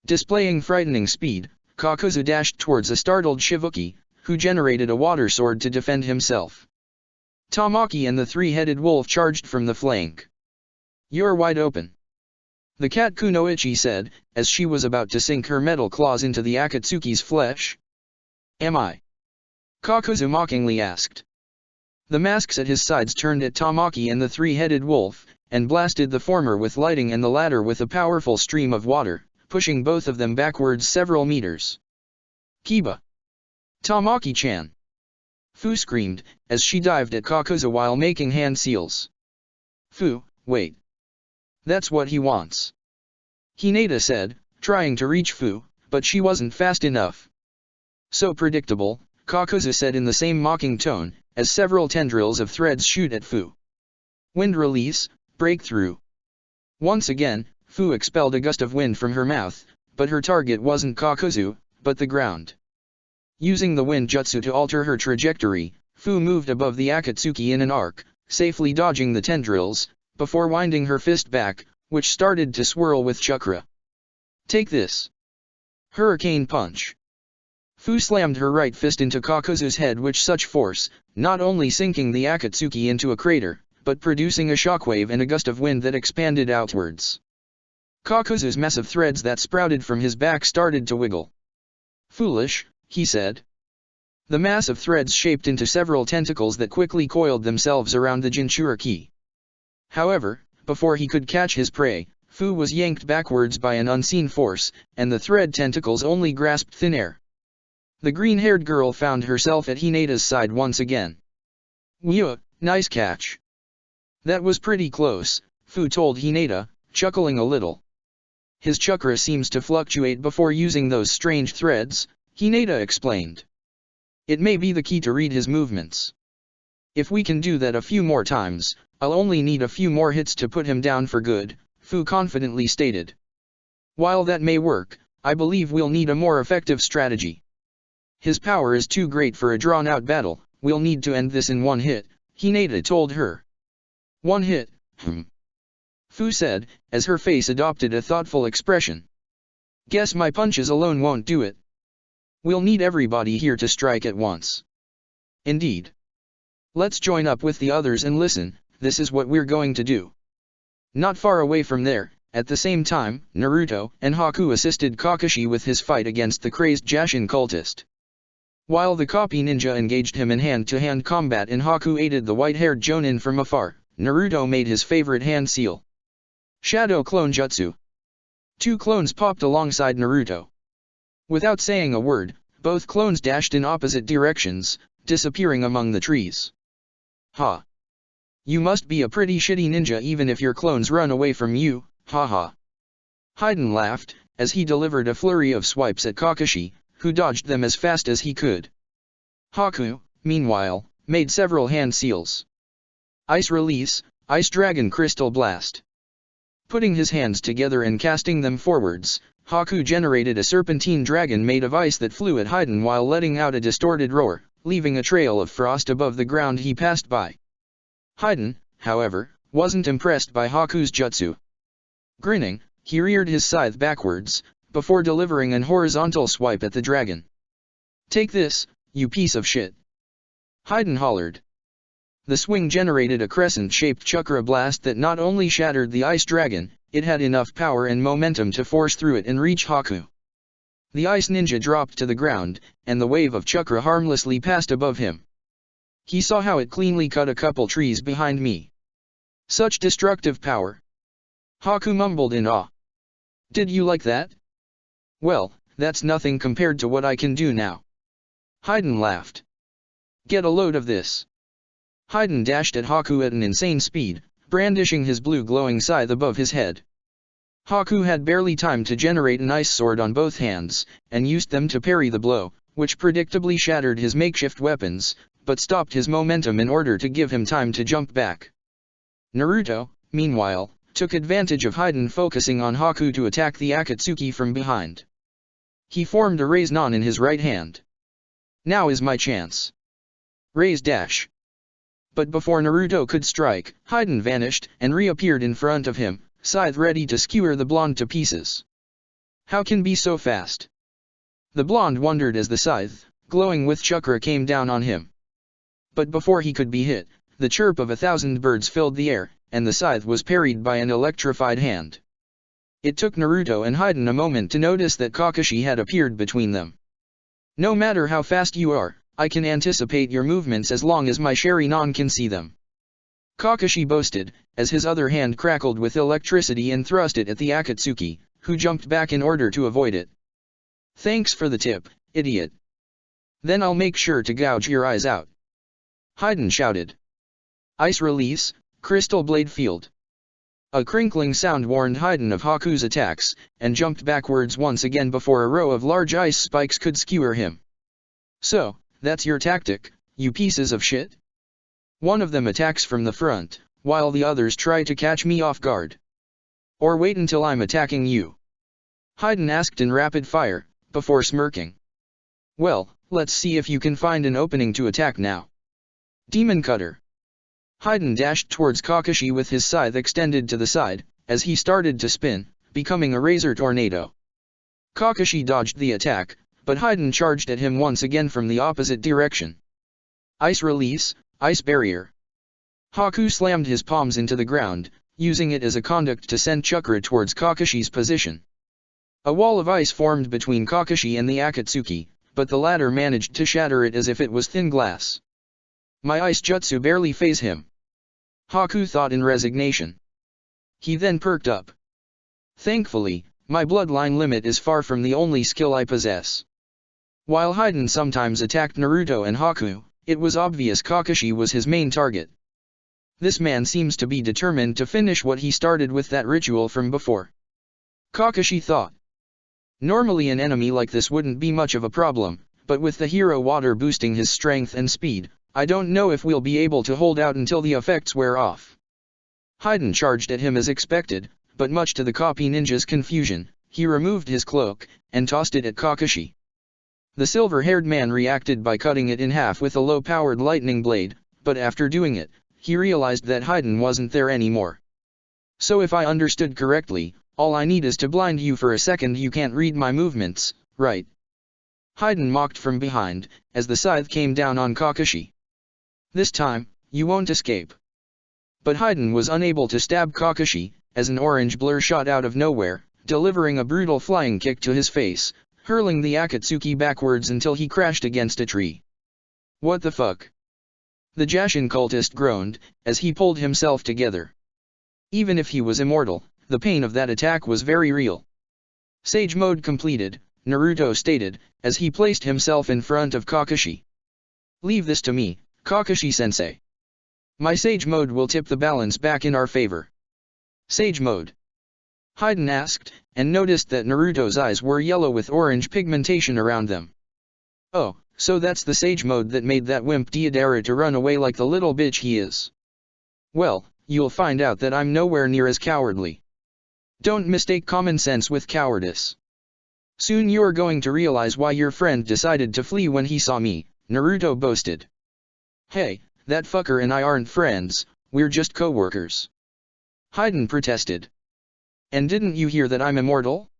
Displaying frightening speed, Kakuzu dashed towards a startled Shivuki, who generated a water sword to defend himself. Tamaki and the 3-headed wolf charged from the flank. You're wide open. The cat Kunoichi said, as she was about to sink her metal claws into the Akatsuki's flesh. Am I? Kakuzu mockingly asked. The masks at his sides turned at Tamaki and the 3-headed wolf, and blasted the former with lightning and the latter with a powerful stream of water, pushing both of them backwards several meters. Kiba! Tamaki-chan! Fu screamed, as she dived at Kakuzu while making hand seals. Fu, wait. That's what he wants. Hinata said, trying to reach Fu, but she wasn't fast enough. So predictable, Kakuzu said in the same mocking tone, as several tendrils of threads shoot at Fu. Wind release, Breakthrough. Once again, Fu expelled a gust of wind from her mouth, but her target wasn't Kakuzu, but the ground. Using the wind jutsu to alter her trajectory, Fu moved above the Akatsuki in an arc, safely dodging the tendrils, before winding her fist back, which started to swirl with chakra. Take this. Hurricane Punch. Fu slammed her right fist into Kakuzu's head with such force, not only sinking the Akatsuki into a crater, but producing a shockwave and a gust of wind that expanded outwards. Kakuzu's massive threads that sprouted from his back started to wiggle. Foolish, he said. The mass of threads shaped into several tentacles that quickly coiled themselves around the Jinchuriki. However, before he could catch his prey, Fu was yanked backwards by an unseen force, and the thread tentacles only grasped thin air. The green-haired girl found herself at Hinata's side once again. "Whew, nice catch." "That was pretty close," Fu told Hinata, chuckling a little. "His chakra seems to fluctuate before using those strange threads," Hinata explained. "It may be the key to read his movements. If we can do that a few more times, I'll only need a few more hits to put him down for good," Fu confidently stated. "While that may work, I believe we'll need a more effective strategy. His power is too great for a drawn-out battle, we'll need to end this in one hit," Hinata told her. "One hit, Fu said, as her face adopted a thoughtful expression. "Guess my punches alone won't do it. We'll need everybody here to strike at once." "Indeed. Let's join up with the others and listen, this is what we're going to do." Not far away from there, at the same time, Naruto and Haku assisted Kakashi with his fight against the crazed Jashin cultist. While the copy ninja engaged him in hand-to-hand combat and Haku aided the white-haired Jonin from afar, Naruto made his favorite hand seal. Shadow Clone Jutsu. Two clones popped alongside Naruto. Without saying a word, both clones dashed in opposite directions, disappearing among the trees. "Ha! You must be a pretty shitty ninja even if your clones run away from you, haha." Haiden laughed, as he delivered a flurry of swipes at Kakashi, who dodged them as fast as he could. Haku, meanwhile, made several hand seals. Ice Release, Ice Dragon Crystal Blast. Putting his hands together and casting them forwards, Haku generated a serpentine dragon made of ice that flew at Haiden while letting out a distorted roar, leaving a trail of frost above the ground he passed by. Haiden, however, wasn't impressed by Haku's jutsu. Grinning, he reared his scythe backwards, before delivering an horizontal swipe at the dragon. "Take this, you piece of shit!" Haiden hollered. The swing generated a crescent-shaped chakra blast that not only shattered the ice dragon, it had enough power and momentum to force through it and reach Haku. The ice ninja dropped to the ground, and the wave of chakra harmlessly passed above him. He saw how it cleanly cut a couple trees behind me. Such destructive power. Haku mumbled in awe. "Did you like that?" "Well, that's nothing compared to what I can do now." Haiden laughed. "Get a load of this." Haiden dashed at Haku at an insane speed, brandishing his blue glowing scythe above his head. Haku had barely time to generate an ice sword on both hands, and used them to parry the blow, which predictably shattered his makeshift weapons, but stopped his momentum in order to give him time to jump back. Naruto, meanwhile, took advantage of Haiden focusing on Haku to attack the Akatsuki from behind. He formed a raise non in his right hand. "Now is my chance." Raise dash. But before Naruto could strike, Haiden vanished and reappeared in front of him, scythe ready to skewer the blonde to pieces. "How can be so fast?" The blonde wondered as the scythe, glowing with chakra, came down on him. But before he could be hit, the chirp of 1,000 birds filled the air, and the scythe was parried by an electrified hand. It took Naruto and Haiden a moment to notice that Kakashi had appeared between them. "No matter how fast you are, I can anticipate your movements as long as my Sharingan can see them," Kakashi boasted, as his other hand crackled with electricity and thrust it at the Akatsuki, who jumped back in order to avoid it. "Thanks for the tip, idiot. Then I'll make sure to gouge your eyes out," Haiden shouted. Ice Release, Crystal Blade Field. A crinkling sound warned Haiden of Haku's attacks, and jumped backwards once again before a row of large ice spikes could skewer him. "So, that's your tactic, you pieces of shit?" One of them attacks from the front, while the others try to catch me off guard. Or wait until I'm attacking you? Haydn asked in rapid fire, before smirking. Well, let's see if you can find an opening to attack now. Demon Cutter. Haydn dashed towards Kakashi with his scythe extended to the side, as he started to spin, becoming a razor tornado. Kakashi dodged the attack, but Haydn charged at him once again from the opposite direction. Ice Release, Ice Barrier. Haku slammed his palms into the ground, using it as a conduct to send chakra towards Kakashi's position. A wall of ice formed between Kakashi and the Akatsuki, but the latter managed to shatter it as if it was thin glass. My ice jutsu barely faze him. Haku thought in resignation. He then perked up. Thankfully, my bloodline limit is far from the only skill I possess. While Haydn sometimes attacked Naruto and Haku, it was obvious Kakashi was his main target. This man seems to be determined to finish what he started with that ritual from before. Kakashi thought. Normally an enemy like this wouldn't be much of a problem, but with the hero water boosting his strength and speed, I don't know if we'll be able to hold out until the effects wear off. Haydn charged at him as expected, but much to the copy ninja's confusion, he removed his cloak, and tossed it at Kakashi. The silver-haired man reacted by cutting it in half with a low-powered lightning blade, but after doing it, he realized that Haydn wasn't there anymore. So if I understood correctly, all I need is to blind you for a second. You can't read my movements, right? Haydn mocked from behind, as the scythe came down on Kakashi. This time, you won't escape. But Haydn was unable to stab Kakashi, as an orange blur shot out of nowhere, delivering a brutal flying kick to his face, hurling the Akatsuki backwards until he crashed against a tree. What the fuck? The Jashin cultist groaned, as he pulled himself together. Even if he was immortal, the pain of that attack was very real. Sage mode completed, Naruto stated, as he placed himself in front of Kakashi. Leave this to me, Kakashi-sensei. My Sage mode will tip the balance back in our favor. Sage mode? Haydn asked, and noticed that Naruto's eyes were yellow with orange pigmentation around them. Oh, so that's the Sage mode that made that wimp Deidara to run away like the little bitch he is. Well, you'll find out that I'm nowhere near as cowardly. Don't mistake common sense with cowardice. Soon you're going to realize why your friend decided to flee when he saw me, Naruto boasted. Hey, that fucker and I aren't friends, we're just co-workers. Haydn protested. And didn't you hear that I'm immortal?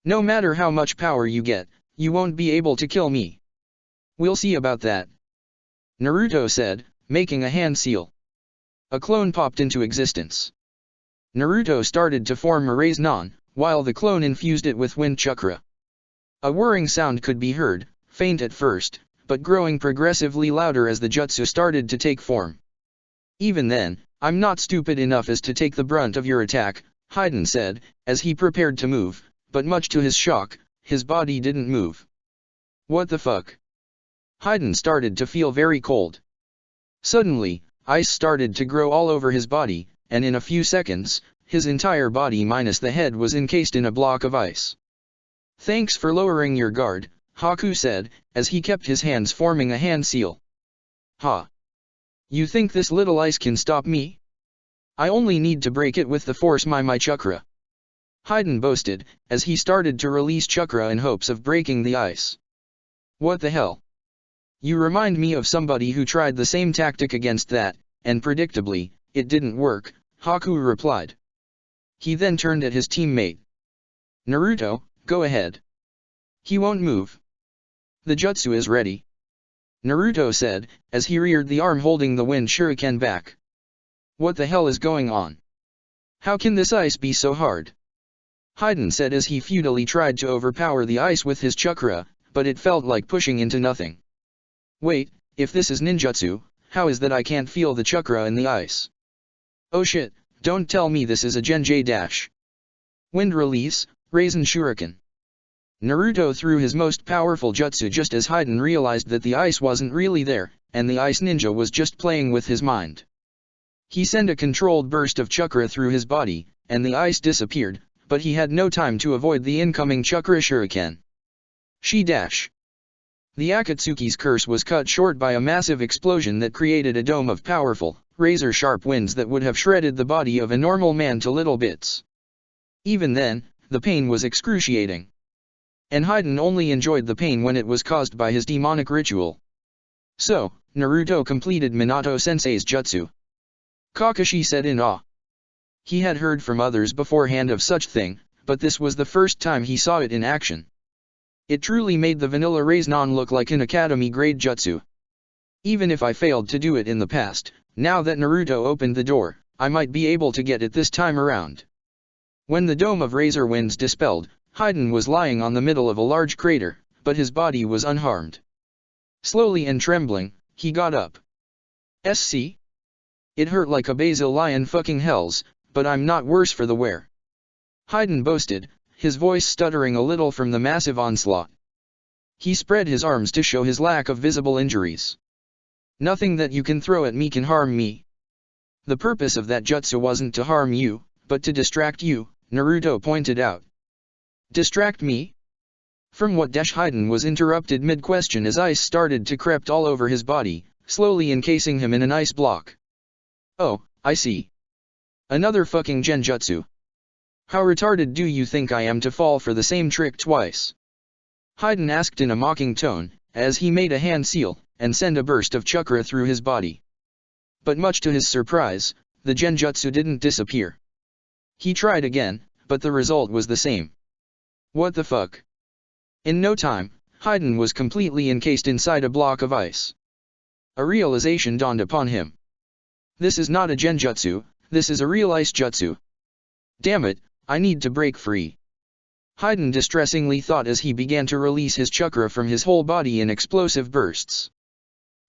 No matter how much power you get, you won't be able to kill me. We'll see about that. Naruto said, making a hand seal. A clone popped into existence. Naruto started to form a Rasengan, while the clone infused it with wind chakra. A whirring sound could be heard, faint at first, but growing progressively louder as the jutsu started to take form. Even then, I'm not stupid enough as to take the brunt of your attack, Haydn said, as he prepared to move, but much to his shock, his body didn't move. What the fuck? Haydn started to feel very cold. Suddenly, ice started to grow all over his body, and in a few seconds, his entire body minus the head was encased in a block of ice. Thanks for lowering your guard, Haku said, as he kept his hands forming a hand seal. Ha! You think this little ice can stop me? I only need to break it with the force my chakra. Haydn boasted, as he started to release chakra in hopes of breaking the ice. What the hell? You remind me of somebody who tried the same tactic against that, and predictably, it didn't work, Haku replied. He then turned at his teammate. Naruto, go ahead. He won't move. The jutsu is ready. Naruto said, as he reared the arm holding the wind shuriken back. What the hell is going on? How can this ice be so hard? Haydn said as he futilely tried to overpower the ice with his chakra, but it felt like pushing into nothing. Wait, if this is ninjutsu, how is that I can't feel the chakra in the ice? Oh shit, don't tell me this is a Genjai dash. Wind release, Rasen Shuriken. Naruto threw his most powerful jutsu just as Haydn realized that the ice wasn't really there, and the ice ninja was just playing with his mind. He sent a controlled burst of chakra through his body, and the ice disappeared, but he had no time to avoid the incoming chakra shuriken. She dash. The Akatsuki's curse was cut short by a massive explosion that created a dome of powerful, razor-sharp winds that would have shredded the body of a normal man to little bits. Even then, the pain was excruciating. And Haydn only enjoyed the pain when it was caused by his demonic ritual. So, Naruto completed Minato-sensei's jutsu. Kakashi said in awe. He had heard from others beforehand of such thing, but this was the first time he saw it in action. It truly made the vanilla Raiznon look like an academy-grade jutsu. Even if I failed to do it in the past, now that Naruto opened the door, I might be able to get it this time around. When the dome of razor winds dispelled, Haydn was lying on the middle of a large crater, but his body was unharmed. Slowly and trembling, he got up. SC? It hurt like a bazillion fucking hells, but I'm not worse for the wear. Haydn boasted, his voice stuttering a little from the massive onslaught. He spread his arms to show his lack of visible injuries. Nothing that you can throw at me can harm me. The purpose of that jutsu wasn't to harm you, but to distract you, Naruto pointed out. Distract me? From what Haydn was interrupted mid-question as ice started to creep all over his body, slowly encasing him in an ice block. Oh, I see. Another fucking genjutsu. How retarded do you think I am to fall for the same trick twice? Haydn asked in a mocking tone, as he made a hand seal, and sent a burst of chakra through his body. But much to his surprise, the genjutsu didn't disappear. He tried again, but the result was the same. What the fuck? In no time, Haydn was completely encased inside a block of ice. A realization dawned upon him. This is not a genjutsu, this is a real ice jutsu. Damn it, I need to break free. Haydn distressingly thought as he began to release his chakra from his whole body in explosive bursts.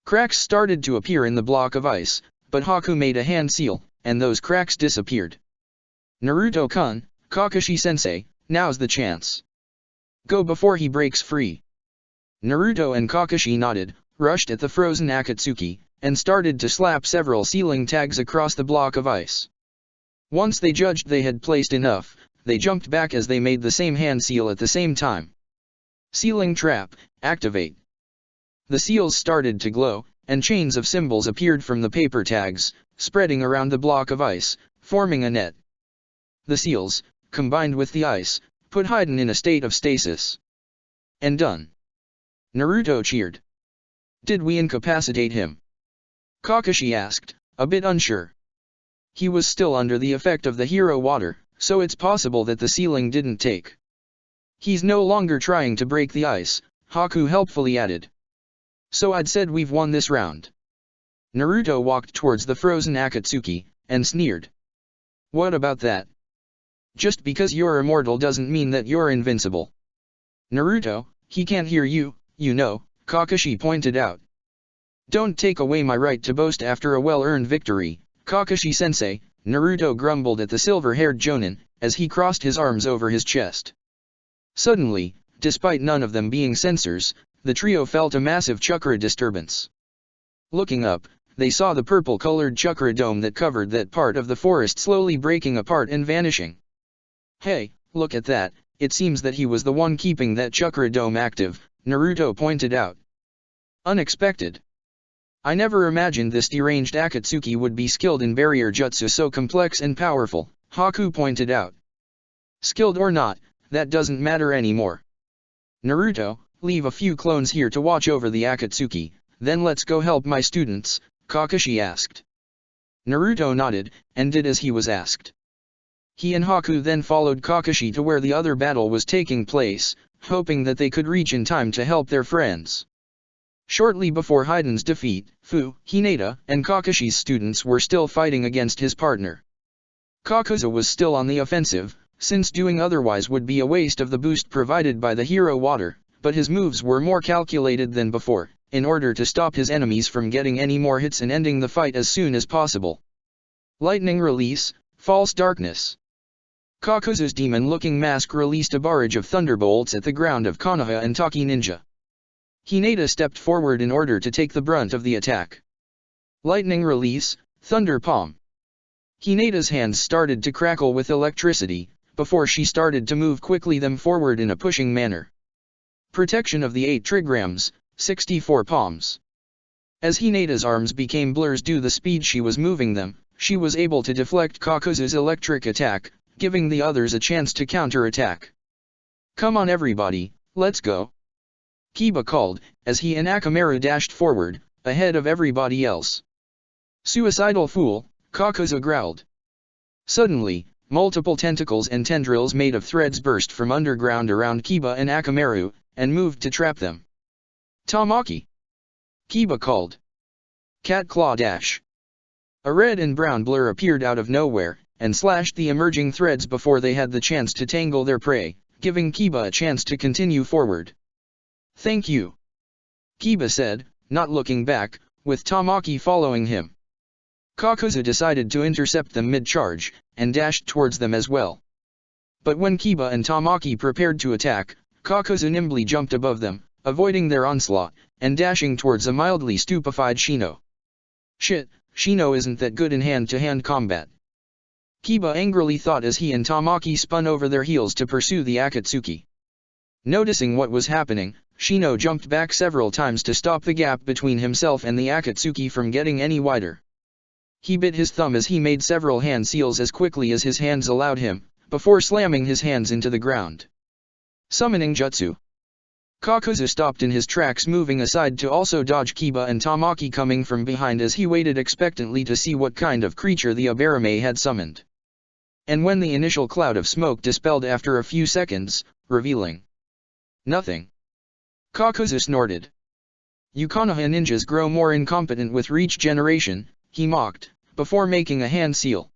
Cracks started to appear in the block of ice, but Haku made a hand seal, and those cracks disappeared. Naruto-kun, Kakashi-sensei, now's the chance. Go before he breaks free. Naruto and Kakashi nodded, rushed at the frozen Akatsuki, and started to slap several sealing tags across the block of ice. Once they judged they had placed enough, they jumped back as they made the same hand seal at the same time. Sealing trap, activate. The seals started to glow, and chains of symbols appeared from the paper tags, spreading around the block of ice, forming a net. The seals, combined with the ice, put Haydn in a state of stasis. And done. Naruto cheered. Did we incapacitate him? Kakashi asked, a bit unsure. He was still under the effect of the hero water, so it's possible that the sealing didn't take. He's no longer trying to break the ice, Haku helpfully added. So I'd said we've won this round. Naruto walked towards the frozen Akatsuki, and sneered. What about that? Just because you're immortal doesn't mean that you're invincible. Naruto, he can't hear you, you know, Kakashi pointed out. Don't take away my right to boast after a well-earned victory, Kakashi-sensei, Naruto grumbled at the silver-haired Jonin, as he crossed his arms over his chest. Suddenly, despite none of them being sensors, the trio felt a massive chakra disturbance. Looking up, they saw the purple-colored chakra dome that covered that part of the forest slowly breaking apart and vanishing. Hey, look at that, it seems that he was the one keeping that chakra dome active, Naruto pointed out. Unexpected. I never imagined this deranged Akatsuki would be skilled in barrier jutsu so complex and powerful, Haku pointed out. Skilled or not, that doesn't matter anymore. Naruto, leave a few clones here to watch over the Akatsuki, then let's go help my students, Kakashi asked. Naruto nodded, and did as he was asked. He and Haku then followed Kakashi to where the other battle was taking place, hoping that they could reach in time to help their friends. Shortly before Haydn's defeat, Fu, Hinata, and Kakashi's students were still fighting against his partner. Kakuzu was still on the offensive, since doing otherwise would be a waste of the boost provided by the hero water, but his moves were more calculated than before, in order to stop his enemies from getting any more hits and ending the fight as soon as possible. Lightning release, false darkness. Kakuzu's demon-looking mask released a barrage of thunderbolts at the ground of Konoha and Taki Ninja. Hinata stepped forward in order to take the brunt of the attack. Lightning release, thunder palm. Hinata's hands started to crackle with electricity, before she started to move quickly them forward in a pushing manner. Protection of the 8 trigrams, 64 palms. As Hinata's arms became blurs due to the speed she was moving them, she was able to deflect Kakuzu's electric attack, giving the others a chance to counter-attack. "Come on everybody, let's go," Kiba called, as he and Akamaru dashed forward, ahead of everybody else. "Suicidal fool," Kakuzu growled. Suddenly, multiple tentacles and tendrils made of threads burst from underground around Kiba and Akamaru, and moved to trap them. "Tamaki!" Kiba called. "Cat Claw Dash!" A red and brown blur appeared out of nowhere, and slashed the emerging threads before they had the chance to tangle their prey, giving Kiba a chance to continue forward. "Thank you," Kiba said, not looking back, with Tamaki following him. Kakuzu decided to intercept them mid-charge, and dashed towards them as well. But when Kiba and Tamaki prepared to attack, Kakuzu nimbly jumped above them, avoiding their onslaught, and dashing towards a mildly stupefied Shino. "Shit, Shino isn't that good in hand-to-hand combat," Kiba angrily thought as he and Tamaki spun over their heels to pursue the Akatsuki. Noticing what was happening, Shino jumped back several times to stop the gap between himself and the Akatsuki from getting any wider. He bit his thumb as he made several hand seals as quickly as his hands allowed him, before slamming his hands into the ground. Summoning Jutsu. Kakuzu stopped in his tracks, moving aside to also dodge Kiba and Tamaki coming from behind as he waited expectantly to see what kind of creature the Aberame had summoned. And when the initial cloud of smoke dispelled after a few seconds, revealing nothing, Kakuzu snorted. "You Konoha ninjas grow more incompetent with each generation," he mocked, before making a hand seal.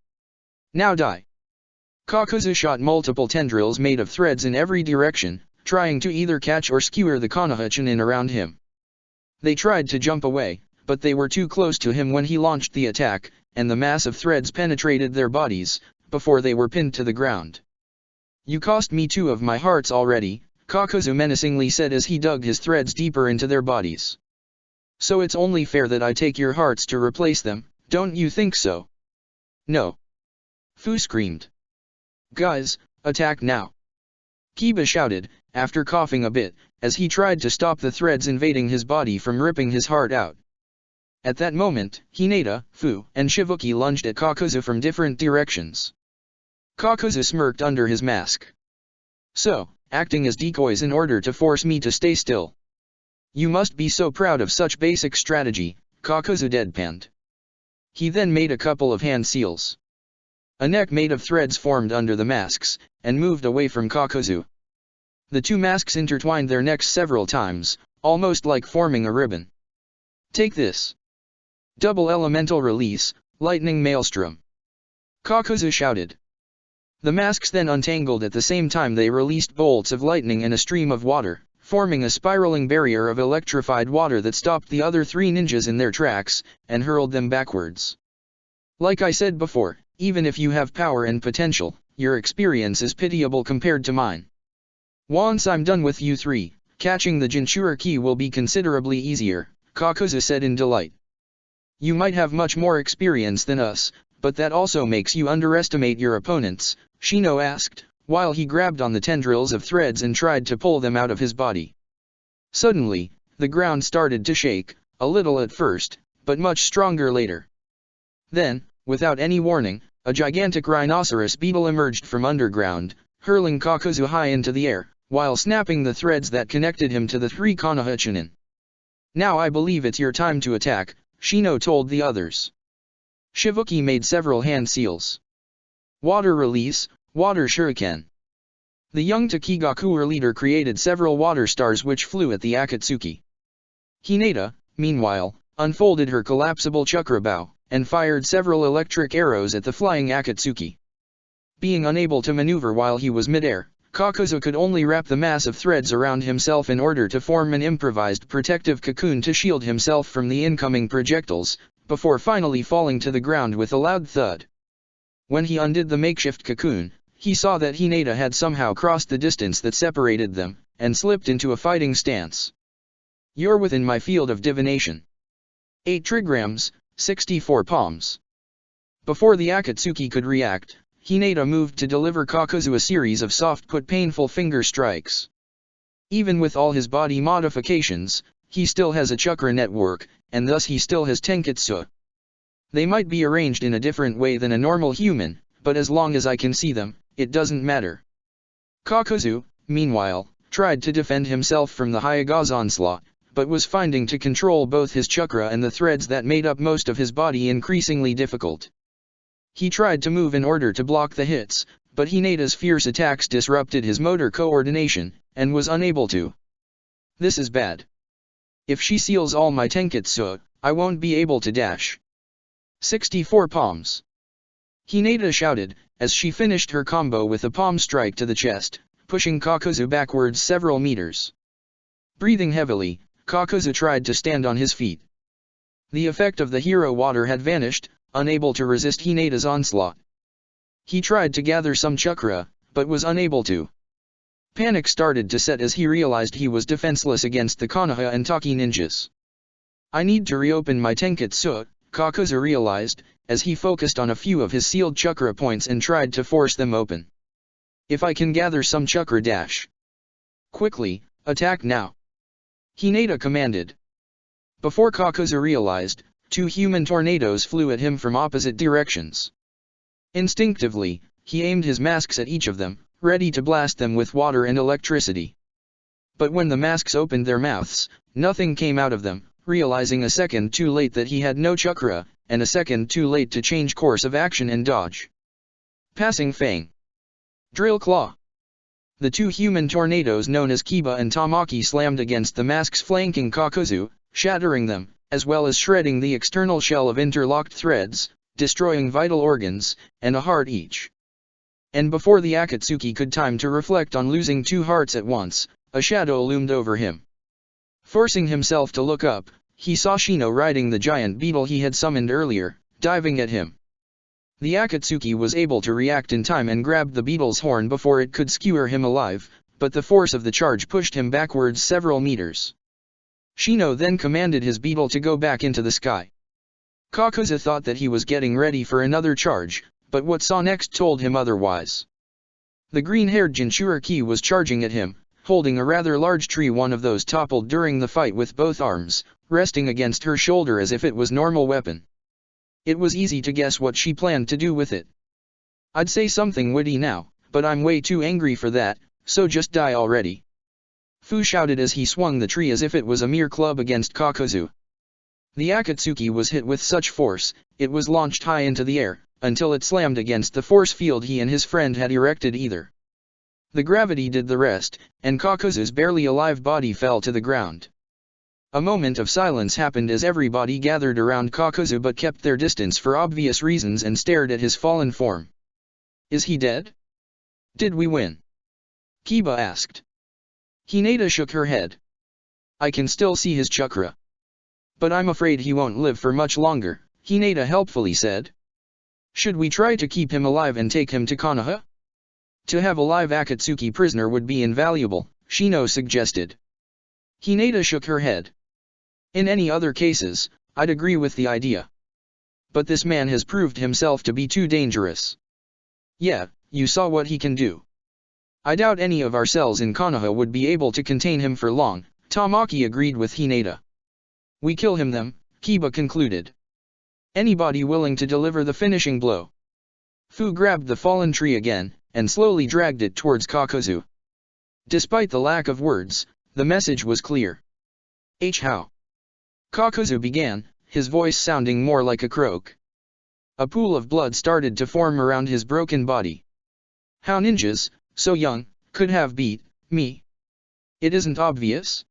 "Now die." Kakuzu shot multiple tendrils made of threads in every direction, trying to either catch or skewer the Konoha Chunin around him. They tried to jump away, but they were too close to him when he launched the attack, and the mass of threads penetrated their bodies, before they were pinned to the ground. "You cost me 2 of my hearts already," Kakuzu menacingly said as he dug his threads deeper into their bodies. "So it's only fair that I take your hearts to replace them, don't you think so?" "No." Fu screamed. "Guys, attack now!" Kiba shouted, after coughing a bit, as he tried to stop the threads invading his body from ripping his heart out. At that moment, Hinata, Fu, and Shibuki lunged at Kakuzu from different directions. Kakuzu smirked under his mask. "So, acting as decoys in order to force me to stay still. You must be so proud of such basic strategy," Kakuzu deadpanned. He then made a couple of hand seals. A neck made of threads formed under the masks, and moved away from Kakuzu. The two masks intertwined their necks several times, almost like forming a ribbon. "Take this." "Double elemental release, lightning maelstrom," Kakuzu shouted. The masks then untangled at the same time. They released bolts of lightning and a stream of water, forming a spiraling barrier of electrified water that stopped the other 3 ninjas in their tracks, and hurled them backwards. "Like I said before, even if you have power and potential, your experience is pitiable compared to mine. Once I'm done with you 3, catching the Jinchuriki will be considerably easier," Kakuzu said in delight. "You might have much more experience than us, but that also makes you underestimate your opponents," Shino asked, while he grabbed on the tendrils of threads and tried to pull them out of his body. Suddenly, the ground started to shake, a little at first, but much stronger later. Then, without any warning, a gigantic rhinoceros beetle emerged from underground, hurling Kakuzu high into the air, while snapping the threads that connected him to the 3 Konoha Chunin. "Now I believe it's your time to attack," Shino told the others. Shibuki made several hand seals. Water release, water shuriken. The young Takigakuer leader created several water stars which flew at the Akatsuki. Hinata, meanwhile, unfolded her collapsible chakra bow, and fired several electric arrows at the flying Akatsuki. Being unable to maneuver while he was midair, Kakuzu could only wrap the mass of threads around himself in order to form an improvised protective cocoon to shield himself from the incoming projectiles, before finally falling to the ground with a loud thud. When he undid the makeshift cocoon, he saw that Hinata had somehow crossed the distance that separated them, and slipped into a fighting stance. "You're within my field of divination. 8 trigrams, 64 palms." Before the Akatsuki could react, Hinata moved to deliver Kakuzu a series of soft but painful finger strikes. Even with all his body modifications, he still has a chakra network, and thus he still has Tenketsu. They might be arranged in a different way than a normal human, but as long as I can see them, it doesn't matter. Kakuzu, meanwhile, tried to defend himself from the Hyaga's onslaught, but was finding to control both his chakra and the threads that made up most of his body increasingly difficult. He tried to move in order to block the hits, but Hinata's fierce attacks disrupted his motor coordination, and was unable to. This is bad. If she seals all my Tenketsu, I won't be able to dash. 64 palms. Hinata shouted, as she finished her combo with a palm strike to the chest, pushing Kakuzu backwards several meters. Breathing heavily, Kakuzu tried to stand on his feet. The effect of the hero water had vanished, unable to resist Hinata's onslaught. He tried to gather some chakra, but was unable to. Panic started to set as he realized he was defenseless against the Konoha and Taki ninjas. I need to reopen my Tenketsu, Kakuzu realized, as he focused on a few of his sealed chakra points and tried to force them open. If I can gather some chakra dash. Quickly, attack now. Hinata commanded. Before Kakuzu realized, 2 human tornadoes flew at him from opposite directions. Instinctively, he aimed his masks at each of them, ready to blast them with water and electricity. But when the masks opened their mouths, nothing came out of them, realizing a second too late that he had no chakra, and a second too late to change course of action and dodge. Passing Fang. Drill Claw. The 2 human tornadoes known as Kiba and Tamaki slammed against the masks flanking Kakuzu, shattering them, as well as shredding the external shell of interlocked threads, destroying vital organs, and a heart each. And before the Akatsuki could time to reflect on losing 2 hearts at once, a shadow loomed over him. Forcing himself to look up, he saw Shino riding the giant beetle he had summoned earlier, diving at him. The Akatsuki was able to react in time and grabbed the beetle's horn before it could skewer him alive, but the force of the charge pushed him backwards several meters. Shino then commanded his beetle to go back into the sky. Kakuzu thought that he was getting ready for another charge, but what saw next told him otherwise. The green-haired Jinchuriki was charging at him, holding a rather large tree. One of those toppled during the fight with both arms, resting against her shoulder as if it was normal weapon. It was easy to guess what she planned to do with it. I'd say something witty now, but I'm way too angry for that, so just die already. Fu shouted as he swung the tree as if it was a mere club against Kakuzu. The Akatsuki was hit with such force, it was launched high into the air, until it slammed against the force field he and his friend had erected either. The gravity did the rest, and Kakuzu's barely alive body fell to the ground. A moment of silence happened as everybody gathered around Kakuzu but kept their distance for obvious reasons and stared at his fallen form. Is he dead? Did we win? Kiba asked. Hinata shook her head. I can still see his chakra. But I'm afraid he won't live for much longer, Hinata helpfully said. Should we try to keep him alive and take him to Konoha? To have a live Akatsuki prisoner would be invaluable, Shino suggested. Hinata shook her head. In any other cases, I'd agree with the idea. But this man has proved himself to be too dangerous. Yeah, you saw what he can do. I doubt any of our cells in Konoha would be able to contain him for long, Tamaki agreed with Hinata. We kill him then, Kiba concluded. Anybody willing to deliver the finishing blow? Fu grabbed the fallen tree again, and slowly dragged it towards Kakuzu. Despite the lack of words, the message was clear. How? Kakuzu began, his voice sounding more like a croak. A pool of blood started to form around his broken body. How ninjas, so young, could have beat me? It isn't obvious?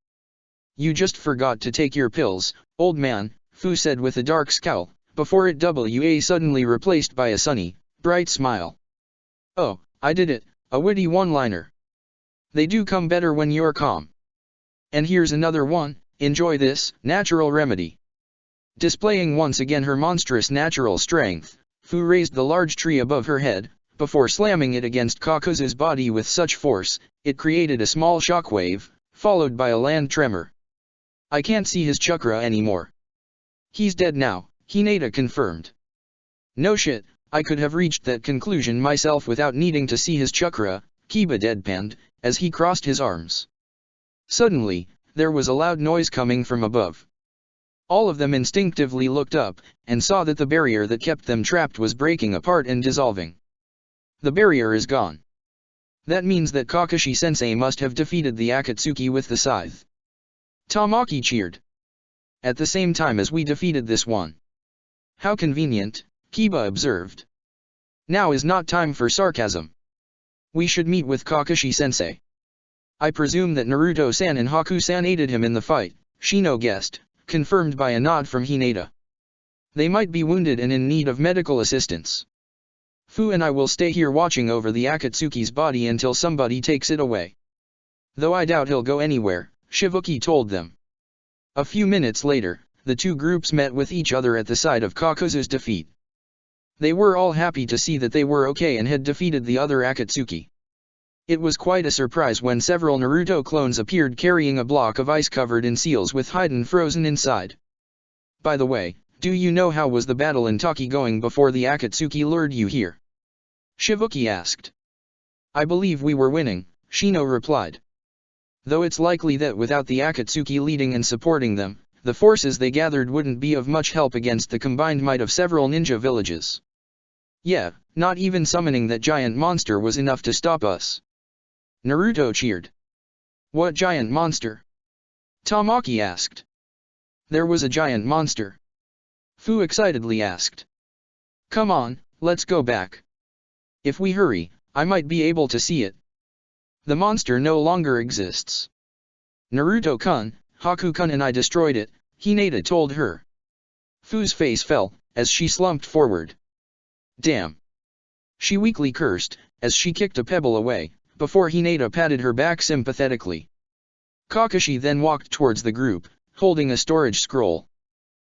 You just forgot to take your pills, old man, Fu said with a dark scowl, before it was suddenly replaced by a sunny, bright smile. Oh, I did it, a witty one-liner. They do come better when you're calm. And here's another one, enjoy this, natural remedy. Displaying once again her monstrous natural strength, Fu raised the large tree above her head, before slamming it against Kakuzu's body with such force, it created a small shockwave, followed by a land tremor. I can't see his chakra anymore. He's dead now, Hinata confirmed. No shit, I could have reached that conclusion myself without needing to see his chakra, Kiba deadpanned, as he crossed his arms. Suddenly, there was a loud noise coming from above. All of them instinctively looked up, and saw that the barrier that kept them trapped was breaking apart and dissolving. The barrier is gone. That means that Kakashi-sensei must have defeated the Akatsuki with the scythe. Tamaki cheered. At the same time as we defeated this one. How convenient, Kiba observed. Now is not time for sarcasm. We should meet with Kakashi-sensei. I presume that Naruto-san and Haku-san aided him in the fight, Shino guessed, confirmed by a nod from Hinata. They might be wounded and in need of medical assistance. Fu and I will stay here watching over the Akatsuki's body until somebody takes it away. Though I doubt he'll go anywhere, Shibuki told them. A few minutes later, the two groups met with each other at the site of Kakuzu's defeat. They were all happy to see that they were okay and had defeated the other Akatsuki. It was quite a surprise when several Naruto clones appeared carrying a block of ice covered in seals with Hiden frozen inside. By the way, do you know how was the battle in Taki going before the Akatsuki lured you here? Shibuki asked. I believe we were winning, Shino replied. Though it's likely that without the Akatsuki leading and supporting them, the forces they gathered wouldn't be of much help against the combined might of several ninja villages. Yeah, not even summoning that giant monster was enough to stop us. Naruto cheered. What giant monster? Tamaki asked. There was a giant monster. Fu excitedly asked. Come on, let's go back. If we hurry, I might be able to see it. The monster no longer exists. Naruto-kun, Haku-kun and I destroyed it, Hinata told her. Fu's face fell, as she slumped forward. Damn. She weakly cursed, as she kicked a pebble away, before Hinata patted her back sympathetically. Kakashi then walked towards the group, holding a storage scroll.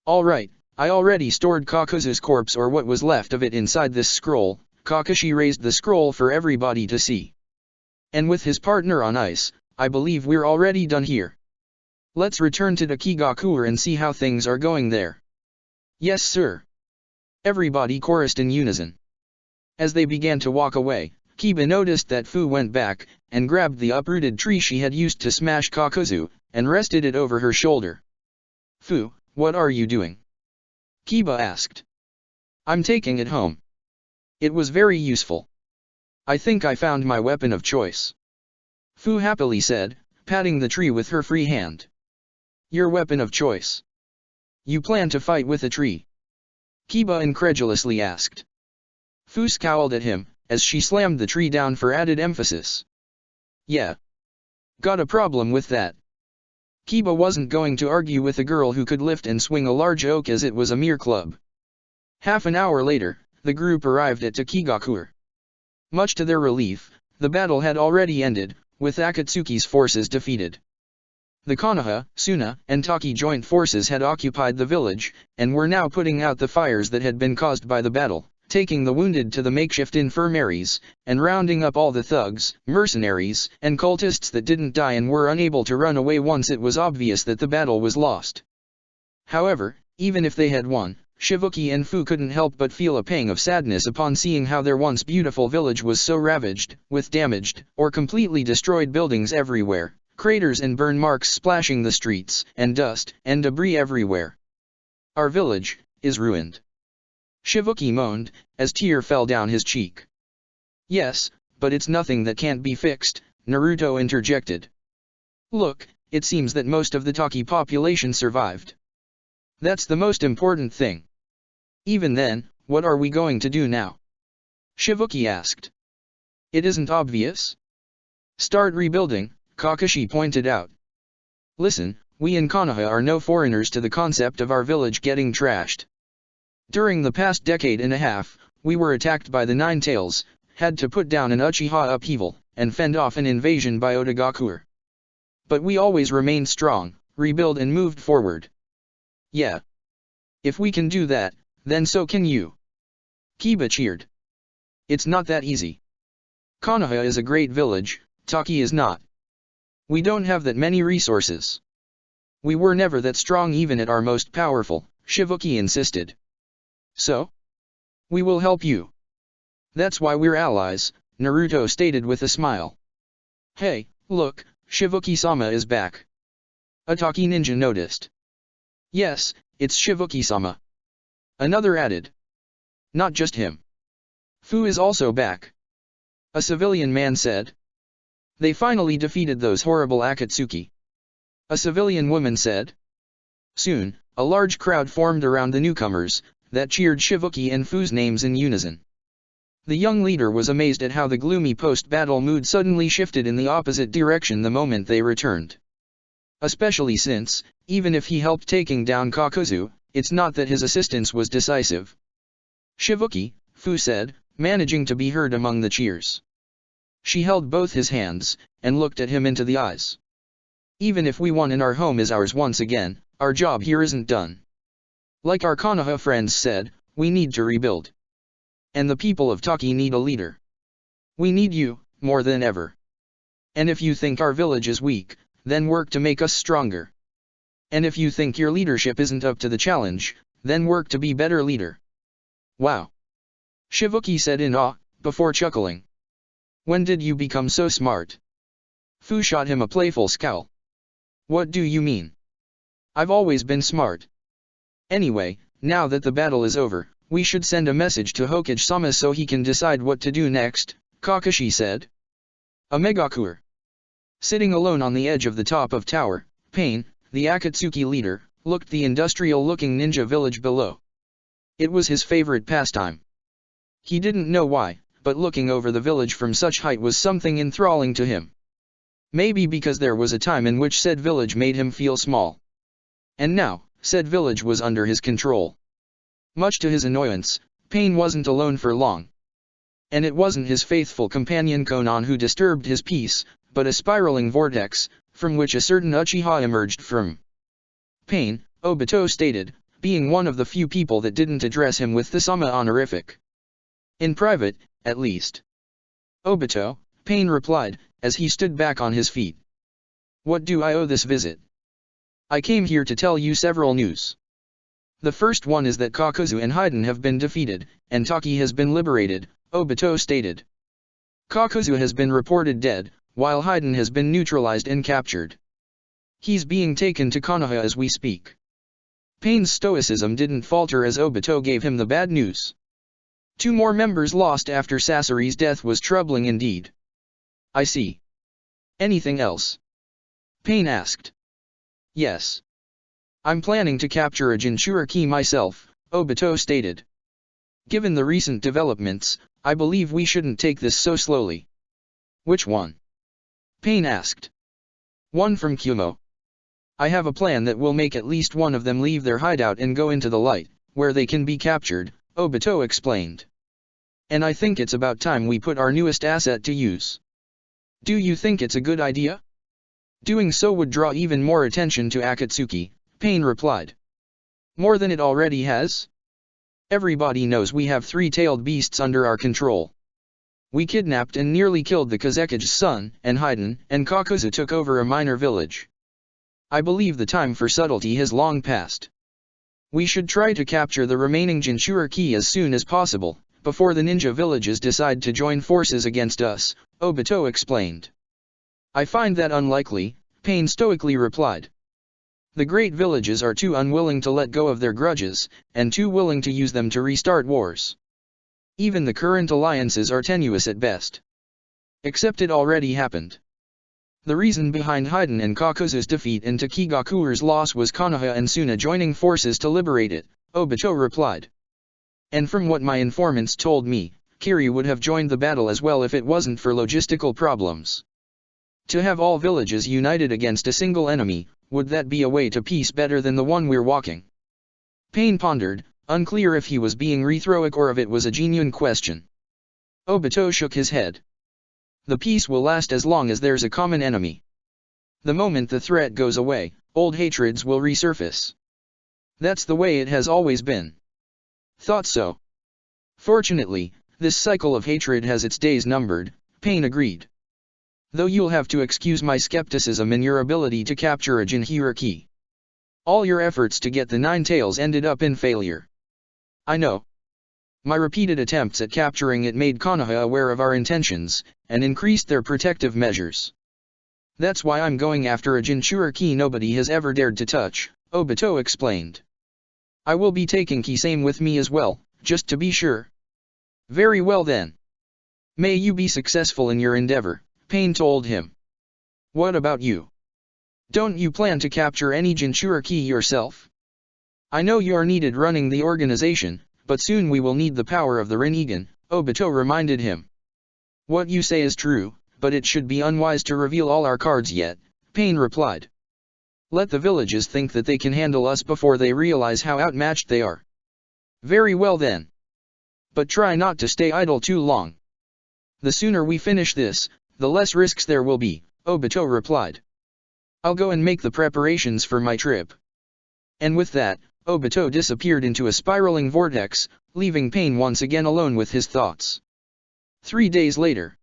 Alright, I already stored Kakuzu's corpse or what was left of it inside this scroll. Kakashi raised the scroll for everybody to see. And with his partner on ice, I believe we're already done here. Let's return to the Kigakure and see how things are going there. Yes sir. Everybody chorused in unison. As they began to walk away, Kiba noticed that Fu went back, and grabbed the uprooted tree she had used to smash Kakuzu, and rested it over her shoulder. Fu, what are you doing? Kiba asked. I'm taking it home. It was very useful. I think I found my weapon of choice. Fu happily said, patting the tree with her free hand. Your weapon of choice? You plan to fight with a tree? Kiba incredulously asked. Fu scowled at him, as she slammed the tree down for added emphasis. Yeah. Got a problem with that. Kiba wasn't going to argue with a girl who could lift and swing a large oak as it was a mere club. Half an hour later, the group arrived at Takigakure. Much to their relief, the battle had already ended, with Akatsuki's forces defeated. The Konoha, Suna, and Taki joint forces had occupied the village, and were now putting out the fires that had been caused by the battle, taking the wounded to the makeshift infirmaries, and rounding up all the thugs, mercenaries, and cultists that didn't die and were unable to run away once it was obvious that the battle was lost. However, even if they had won, Shibuki and Fu couldn't help but feel a pang of sadness upon seeing how their once beautiful village was so ravaged, with damaged, or completely destroyed buildings everywhere, craters and burn marks splashing the streets, and dust and debris everywhere. Our village is ruined. Shibuki moaned, as tear fell down his cheek. Yes, but it's nothing that can't be fixed, Naruto interjected. Look, it seems that most of the Taki population survived. That's the most important thing. Even then, what are we going to do now? Shibuki asked. It isn't obvious. Start rebuilding, Kakashi pointed out. Listen, we in Konoha are no foreigners to the concept of our village getting trashed. During the past decade and a half, we were attacked by the Nine Tails, had to put down an Uchiha upheaval, and fend off an invasion by Otagakure. But we always remained strong, rebuilt and moved forward. Yeah. If we can do that, then so can you. Kiba cheered. It's not that easy. Konoha is a great village, Taki is not. We don't have that many resources. We were never that strong even at our most powerful, Shibuki insisted. So? We will help you. That's why we're allies, Naruto stated with a smile. Hey, look, Shibuki-sama is back. A Taki ninja noticed. Yes, it's Shivuki-sama. Another added. Not just him. Fu is also back. A civilian man said. They finally defeated those horrible Akatsuki. A civilian woman said. Soon, a large crowd formed around the newcomers, that cheered Shivuki and Fu's names in unison. The young leader was amazed at how the gloomy post-battle mood suddenly shifted in the opposite direction the moment they returned. Especially since, even if he helped taking down Kakuzu, it's not that his assistance was decisive. Shivuki, Fu said, managing to be heard among the cheers. She held both his hands, and looked at him into the eyes. Even if we won and our home is ours once again, our job here isn't done. Like our Konoha friends said, we need to rebuild. And the people of Taki need a leader. We need you, more than ever. And if you think our village is weak, then work to make us stronger. And if you think your leadership isn't up to the challenge, then work to be better leader. Wow. Shivuki said in awe, before chuckling. When did you become so smart? Fu shot him a playful scowl. What do you mean? I've always been smart. Anyway, now that the battle is over, we should send a message to Hokage-sama so he can decide what to do next, Kakashi said. A Megakuer. Sitting alone on the edge of the top of tower, Pain, the Akatsuki leader, looked the industrial-looking ninja village below. It was his favorite pastime. He didn't know why, but looking over the village from such height was something enthralling to him. Maybe because there was a time in which said village made him feel small. And now, said village was under his control. Much to his annoyance, Pain wasn't alone for long. And it wasn't his faithful companion Konan who disturbed his peace, but a spiraling vortex, from which a certain Uchiha emerged from. Pain, Obito stated, being one of the few people that didn't address him with the Sama honorific. In private, at least. Obito, Pain replied, as he stood back on his feet. What do I owe this visit? I came here to tell you several news. The first one is that Kakuzu and Haiden have been defeated, and Taki has been liberated, Obito stated. Kakuzu has been reported dead, while Haiden has been neutralized and captured. He's being taken to Konoha as we speak. Pain's stoicism didn't falter as Obito gave him the bad news. 2 more members lost after Sasori's death was troubling indeed. I see. Anything else? Pain asked. Yes. I'm planning to capture a Jinchuriki myself, Obito stated. Given the recent developments, I believe we shouldn't take this so slowly. Which one? Pain asked. One from Kumo. I have a plan that will make at least one of them leave their hideout and go into the light, where they can be captured, Obito explained. And I think it's about time we put our newest asset to use. Do you think it's a good idea? Doing so would draw even more attention to Akatsuki, Pain replied. More than it already has? Everybody knows we have 3-tailed beasts under our control. We kidnapped and nearly killed the Kazekige's son, and Haiden and Kakuzu took over a minor village. I believe the time for subtlety has long passed. We should try to capture the remaining Jinchuriki as soon as possible, before the ninja villages decide to join forces against us, Obito explained. I find that unlikely, Pain stoically replied. The great villages are too unwilling to let go of their grudges, and too willing to use them to restart wars. Even the current alliances are tenuous at best. Except it already happened. The reason behind Haiden and Kakuzu's defeat and Takigakure's loss was Konoha and Suna joining forces to liberate it, Obito replied. And from what my informants told me, Kiri would have joined the battle as well if it wasn't for logistical problems. To have all villages united against a single enemy, would that be a way to peace better than the one we're walking? Pain pondered, unclear if he was being rhetoric or if it was a genuine question. Obito shook his head. The peace will last as long as there's a common enemy. The moment the threat goes away, old hatreds will resurface. That's the way it has always been. Thought so. Fortunately, this cycle of hatred has its days numbered, Pain agreed. Though you'll have to excuse my skepticism in your ability to capture a Jinchuriki. All your efforts to get the 9 tails ended up in failure. I know. My repeated attempts at capturing it made Konoha aware of our intentions, and increased their protective measures. That's why I'm going after a Jinchuriki nobody has ever dared to touch, Obito explained. I will be taking Kisame with me as well, just to be sure. Very well then. May you be successful in your endeavor, Pain told him. What about you? Don't you plan to capture any Jinchuriki yourself? I know you're needed running the organization, but soon we will need the power of the Rinnegan, Obito reminded him. What you say is true, but it should be unwise to reveal all our cards yet, Pain replied. Let the villages think that they can handle us before they realize how outmatched they are. Very well then. But try not to stay idle too long. The sooner we finish this, the less risks there will be, Obito replied. I'll go and make the preparations for my trip. And with that, Obito disappeared into a spiraling vortex, leaving Pain once again alone with his thoughts. 3 days later.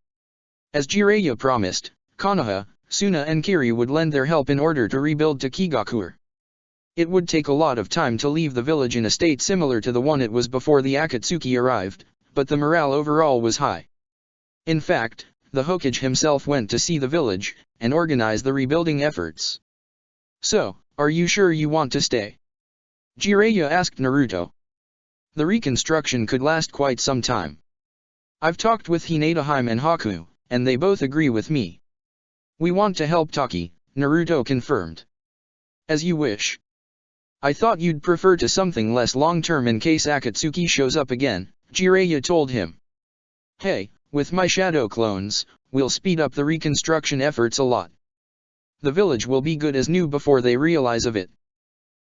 As Jiraiya promised, Konoha, Suna and Kiri would lend their help in order to rebuild Takigakure. It would take a lot of time to leave the village in a state similar to the one it was before the Akatsuki arrived, but the morale overall was high. In fact, the Hokage himself went to see the village, and organize the rebuilding efforts. So, are you sure you want to stay? Jiraiya asked Naruto. The reconstruction could last quite some time. I've talked with Hinataheim and Haku, and they both agree with me. We want to help Taki, Naruto confirmed. As you wish. I thought you'd prefer to something less long-term in case Akatsuki shows up again, Jiraiya told him. Hey, with my shadow clones, we'll speed up the reconstruction efforts a lot. The village will be good as new before they realize of it.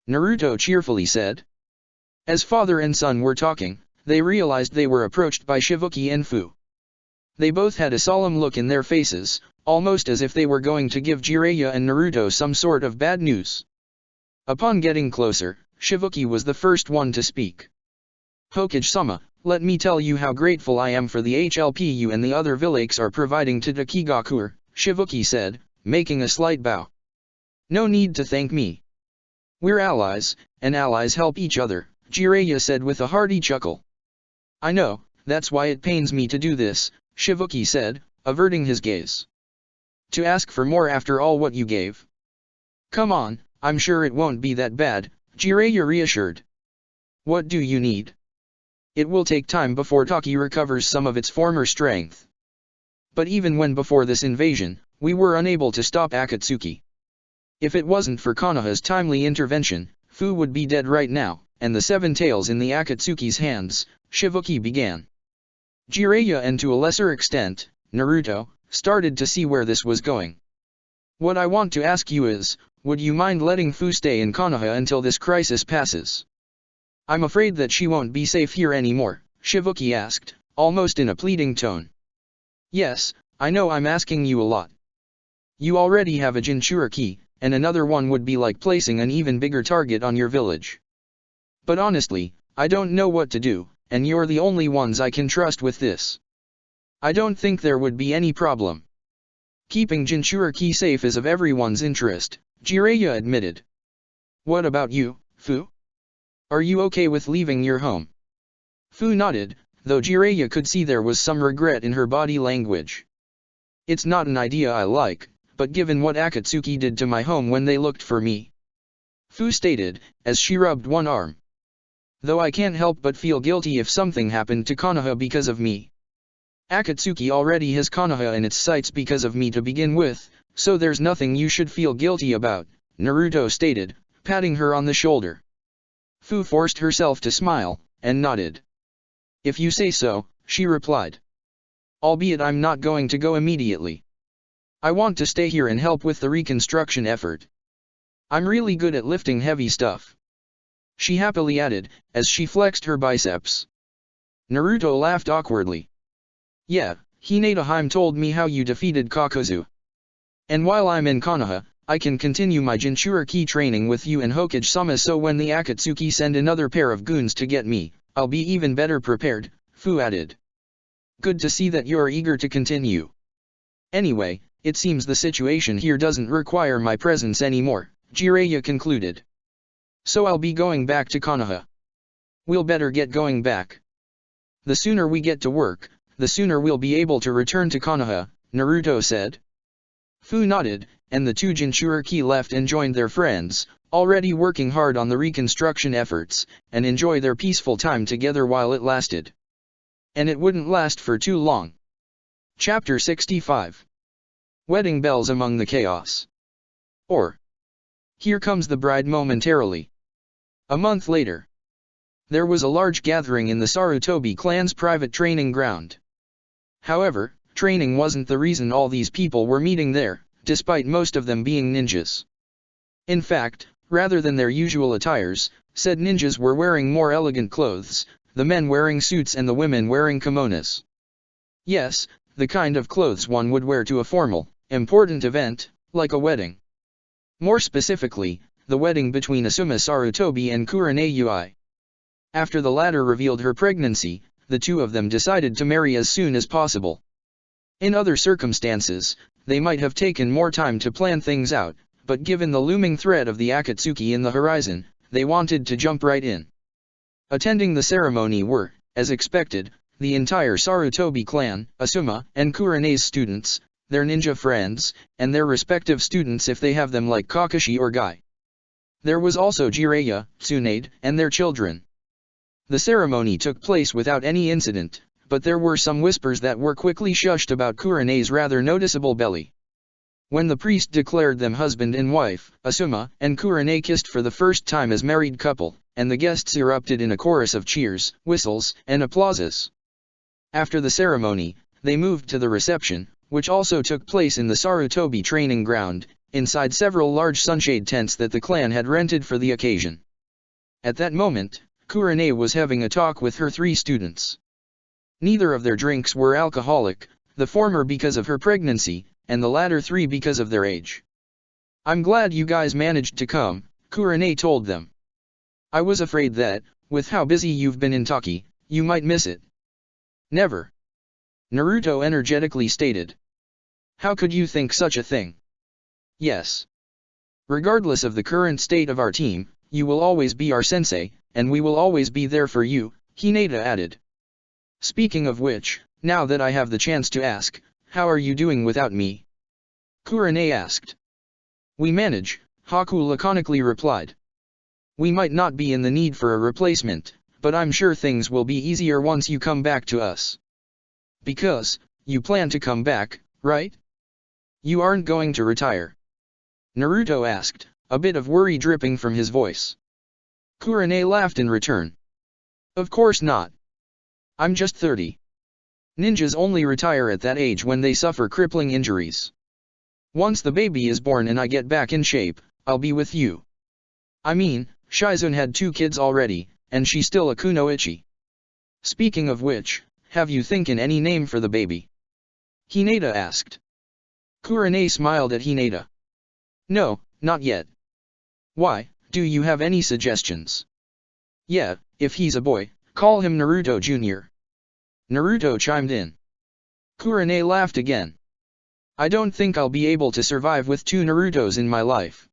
Naruto cheerfully said. As father and son were talking, they realized they were approached by Shibuki and Fu. They both had a solemn look in their faces, almost as if they were going to give Jiraiya and Naruto some sort of bad news. Upon getting closer, Shibuki was the first one to speak. Hokage-sama, let me tell you how grateful I am for the HLP you and the other villages are providing to Takigakure, Shibuki said, making a slight bow. No need to thank me. We're allies, and allies help each other, Jiraiya said with a hearty chuckle. I know, that's why it pains me to do this, Shibuki said, averting his gaze. To ask for more after all what you gave? Come on, I'm sure it won't be that bad, Jiraiya reassured. What do you need? It will take time before Taki recovers some of its former strength. But even when before this invasion, we were unable to stop Akatsuki. If it wasn't for Konoha's timely intervention, Fu would be dead right now, and the 7 tails in the Akatsuki's hands, Shibuki began. Jiraiya and to a lesser extent, Naruto, started to see where this was going. What I want to ask you is, would you mind letting Fu stay in Konoha until this crisis passes? I'm afraid that she won't be safe here anymore, Shibuki asked, almost in a pleading tone. Yes, I know I'm asking you a lot. You already have a Jinchuriki, and another one would be like placing an even bigger target on your village. But honestly, I don't know what to do, and you're the only ones I can trust with this. I don't think there would be any problem. Keeping Jinchuriki safe is of everyone's interest, Jiraiya admitted. What about you, Fu? Are you okay with leaving your home? Fu nodded, though Jiraiya could see there was some regret in her body language. It's not an idea I like, but given what Akatsuki did to my home when they looked for me. Fu stated, as she rubbed one arm. Though I can't help but feel guilty if something happened to Konoha because of me. Akatsuki already has Konoha in its sights because of me to begin with, so there's nothing you should feel guilty about, Naruto stated, patting her on the shoulder. Fu forced herself to smile, and nodded. If you say so, she replied. Albeit I'm not going to go immediately. I want to stay here and help with the reconstruction effort. I'm really good at lifting heavy stuff. She happily added, as she flexed her biceps. Naruto laughed awkwardly. Yeah, Hinataheim told me how you defeated Kakuzu. And while I'm in Konoha, I can continue my Jinchuriki training with you and Hokage-sama, so when the Akatsuki send another pair of goons to get me, I'll be even better prepared, Fu added. Good to see that you're eager to continue. Anyway, it seems the situation here doesn't require my presence anymore, Jiraiya concluded. So I'll be going back to Konoha. We'll better get going back. The sooner we get to work, the sooner we'll be able to return to Konoha, Naruto said. Fu nodded, and the two Jinchuriki left and joined their friends, already working hard on the reconstruction efforts, and enjoy their peaceful time together while it lasted. And it wouldn't last for too long. Chapter 65. Wedding bells among the chaos. Or, here comes the bride momentarily. A month later, there was a large gathering in the Sarutobi clan's private training ground. However, training wasn't the reason all these people were meeting there, despite most of them being ninjas. In fact, rather than their usual attires, said ninjas were wearing more elegant clothes, the men wearing suits and the women wearing kimonos. Yes, the kind of clothes one would wear to a formal, important event, like a wedding. More specifically, the wedding between Asuma Sarutobi and Kurenai Yui. After the latter revealed her pregnancy, the two of them decided to marry as soon as possible. In other circumstances, they might have taken more time to plan things out, but given the looming threat of the Akatsuki in the horizon, they wanted to jump right in. Attending the ceremony were, as expected, the entire Sarutobi clan, Asuma, and Kurenai's students, their ninja friends, and their respective students if they have them like Kakashi or Guy. There was also Jiraiya, Tsunade, and their children. The ceremony took place without any incident, but there were some whispers that were quickly shushed about Kurenai's rather noticeable belly. When the priest declared them husband and wife, Asuma and Kurenai kissed for the first time as married couple, and the guests erupted in a chorus of cheers, whistles, and applauses. After the ceremony, they moved to the reception, which also took place in the Sarutobi training ground, inside several large sunshade tents that the clan had rented for the occasion. At that moment, Kurenai was having a talk with her 3 students. Neither of their drinks were alcoholic, the former because of her pregnancy, and the latter 3 because of their age. "I'm glad you guys managed to come," Kurenai told them. "I was afraid that, with how busy you've been in Taki, you might miss it." "Never," Naruto energetically stated. "How could you think such a thing?" "Yes. Regardless of the current state of our team, you will always be our sensei, and we will always be there for you," Hinata added. "Speaking of which, now that I have the chance to ask, how are you doing without me?" Kurenai asked. "We manage," Haku laconically replied. "We might not be in the need for a replacement, but I'm sure things will be easier once you come back to us." "Because, you plan to come back, right? You aren't going to retire?" Naruto asked, a bit of worry dripping from his voice. Kurenai laughed in return. "Of course not. I'm just 30. Ninjas only retire at that age when they suffer crippling injuries. Once the baby is born and I get back in shape, I'll be with you. I mean, Shizune had 2 kids already, and she's still a kunoichi. Speaking of which, have you thinking any name for the baby?" Hinata asked. Kurenai smiled at Hinata. "No, not yet." "Why, do you have any suggestions?" "Yeah, if he's a boy, call him Naruto Jr." Naruto chimed in. Kurenai laughed again. "I don't think I'll be able to survive with 2 Narutos in my life.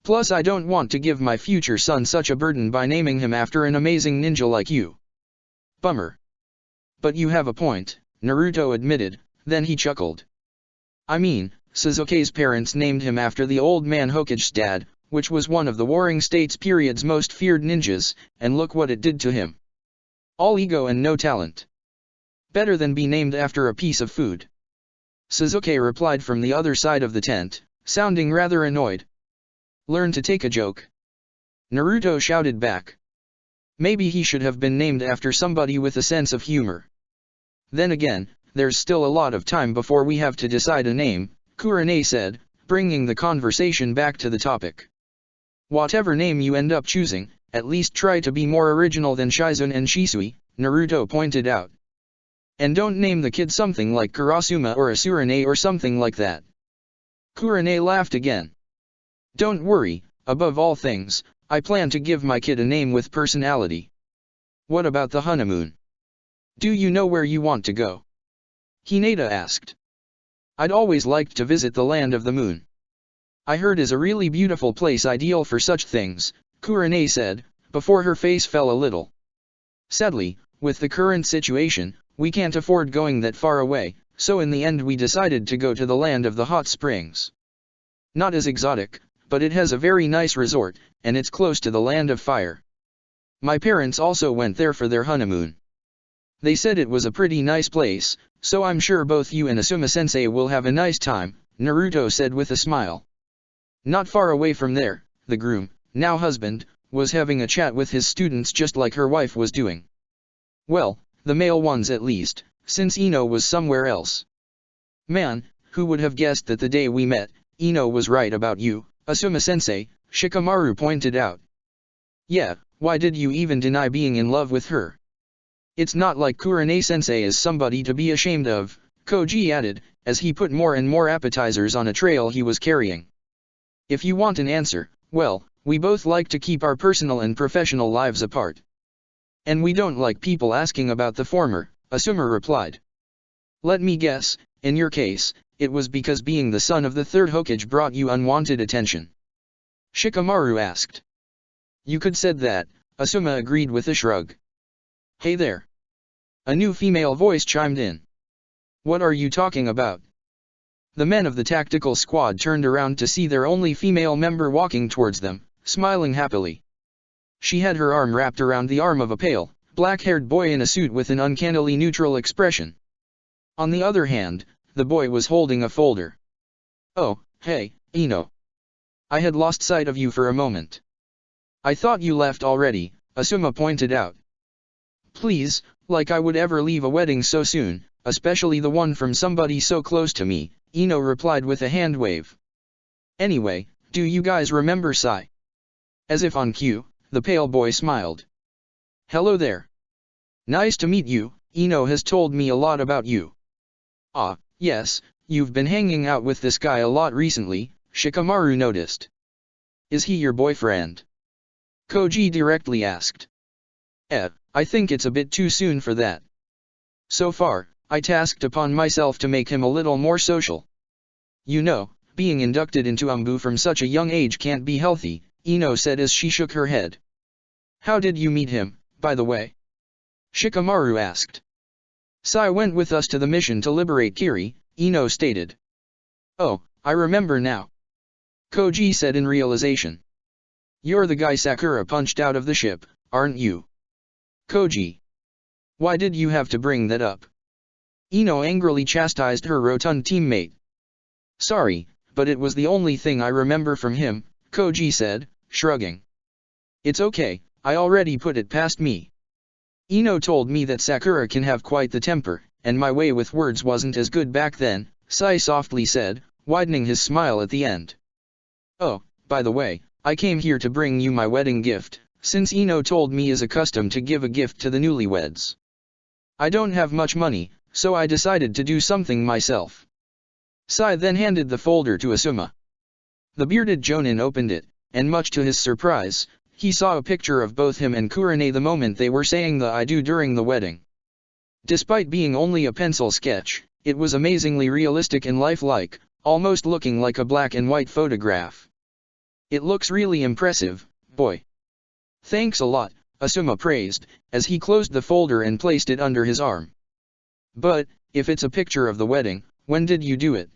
Plus I don't want to give my future son such a burden by naming him after an amazing ninja like you." "Bummer. But you have a point," Naruto admitted, then he chuckled. "I mean, Sasuke's parents named him after the old man Hokage's dad, which was one of the Warring States period's most feared ninjas, and look what it did to him. All ego and no talent. Better than be named after a piece of food." Sasuke replied from the other side of the tent, sounding rather annoyed. "Learn to take a joke." Naruto shouted back. "Maybe he should have been named after somebody with a sense of humor. Then again, there's still a lot of time before we have to decide a name," Kurenai said, bringing the conversation back to the topic. "Whatever name you end up choosing, at least try to be more original than Shizune and Shisui," Naruto pointed out. "And don't name the kid something like Kurasuma or Asurane or something like that." Kurenai laughed again. "Don't worry, above all things, I plan to give my kid a name with personality." "What about the honeymoon? Do you know where you want to go?" Hinata asked. "I'd always liked to visit the land of the moon. I heard is a really beautiful place ideal for such things," Kurenai said, before her face fell a little. "Sadly, with the current situation, we can't afford going that far away, so in the end we decided to go to the land of the hot springs. Not as exotic, but it has a very nice resort, and it's close to the Land of Fire. My parents also went there for their honeymoon. They said it was a pretty nice place, so I'm sure both you and Asuma-sensei will have a nice time, Naruto said with a smile. Not far away from there, the groom, now husband, was having a chat with his students just like her wife was doing. Well, the male ones at least, since Ino was somewhere else. Man, who would have guessed that the day we met, Ino was right about you, Asuma-sensei, Shikamaru pointed out. Yeah, why did you even deny being in love with her? It's not like Kurenai-sensei is somebody to be ashamed of, Koji added, as he put more and more appetizers on a trail he was carrying. If you want an answer, well, we both like to keep our personal and professional lives apart. And we don't like people asking about the former, Asuma replied. Let me guess, in your case, it was because being the son of the third Hokage brought you unwanted attention. Shikamaru asked. You could said that, Asuma agreed with a shrug. Hey there. A new female voice chimed in. What are you talking about? The men of the tactical squad turned around to see their only female member walking towards them, smiling happily. She had her arm wrapped around the arm of a pale, black-haired boy in a suit with an uncannily neutral expression. On the other hand, the boy was holding a folder. Oh, hey, Ino. I had lost sight of you for a moment. I thought you left already, Asuma pointed out. Please, like I would ever leave a wedding so soon, especially the one from somebody so close to me, Ino replied with a hand wave. Anyway, do you guys remember Sai? As if on cue, the pale boy smiled. Hello there. Nice to meet you, Ino has told me a lot about you. Ah, yes, you've been hanging out with this guy a lot recently, Shikamaru noticed. Is he your boyfriend? Koji directly asked. I think it's a bit too soon for that. So far, I tasked upon myself to make him a little more social. You know, being inducted into Umbu from such a young age can't be healthy, Ino said as she shook her head. How did you meet him, by the way? Shikamaru asked. Sai went with us to the mission to liberate Kiri, Ino stated. Oh, I remember now. Koji said in realization. You're the guy Sakura punched out of the ship, aren't you? Koji. Why did you have to bring that up? Ino angrily chastised her rotund teammate. Sorry, but it was the only thing I remember from him, Koji said, shrugging. It's okay, I already put it past me. Ino told me that Sakura can have quite the temper, and my way with words wasn't as good back then, Sai softly said, widening his smile at the end. Oh, by the way, I came here to bring you my wedding gift, since Ino told me is accustomed to give a gift to the newlyweds. I don't have much money, so I decided to do something myself. Sai then handed the folder to Asuma. The bearded Jonin opened it, and much to his surprise, he saw a picture of both him and Kurenai the moment they were saying the I do during the wedding. Despite being only a pencil sketch, it was amazingly realistic and lifelike, almost looking like a black and white photograph. It looks really impressive, boy. Thanks a lot, Asuma praised, as he closed the folder and placed it under his arm. But, if it's a picture of the wedding, when did you do it?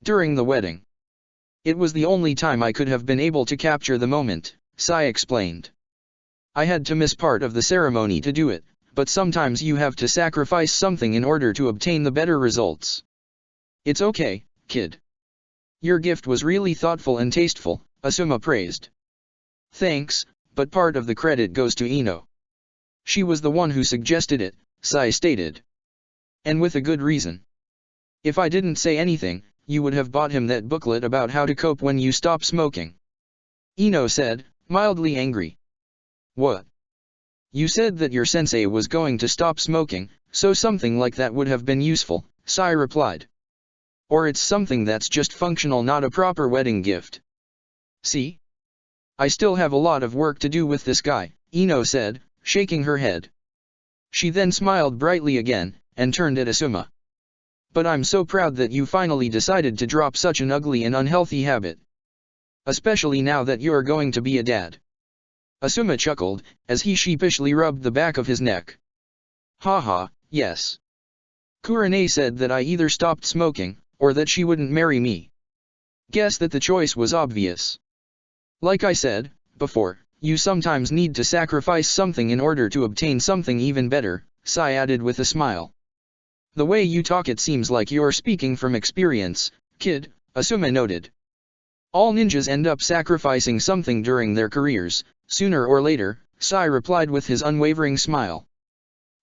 During the wedding. It was the only time I could have been able to capture the moment, Sai explained. I had to miss part of the ceremony to do it, but sometimes you have to sacrifice something in order to obtain the better results. It's okay, kid. Your gift was really thoughtful and tasteful, Asuma praised. Thanks, but part of the credit goes to Ino. She was the one who suggested it, Sai stated. And with a good reason. If I didn't say anything, you would have bought him that booklet about how to cope when you stop smoking. Ino said, mildly angry. What? You said that your sensei was going to stop smoking, so something like that would have been useful, Sai replied. Or it's something that's just functional, not a proper wedding gift. See? I still have a lot of work to do with this guy, Ino said, shaking her head. She then smiled brightly again, and turned at Asuma. But I'm so proud that you finally decided to drop such an ugly and unhealthy habit. Especially now that you're going to be a dad. Asuma chuckled, as he sheepishly rubbed the back of his neck. Haha, yes. Kurenai said that I either stopped smoking, or that she wouldn't marry me. Guess that the choice was obvious. Like I said before, you sometimes need to sacrifice something in order to obtain something even better, Sai added with a smile. The way you talk, it seems like you're speaking from experience, kid, Asuma noted. All ninjas end up sacrificing something during their careers, sooner or later, Sai replied with his unwavering smile.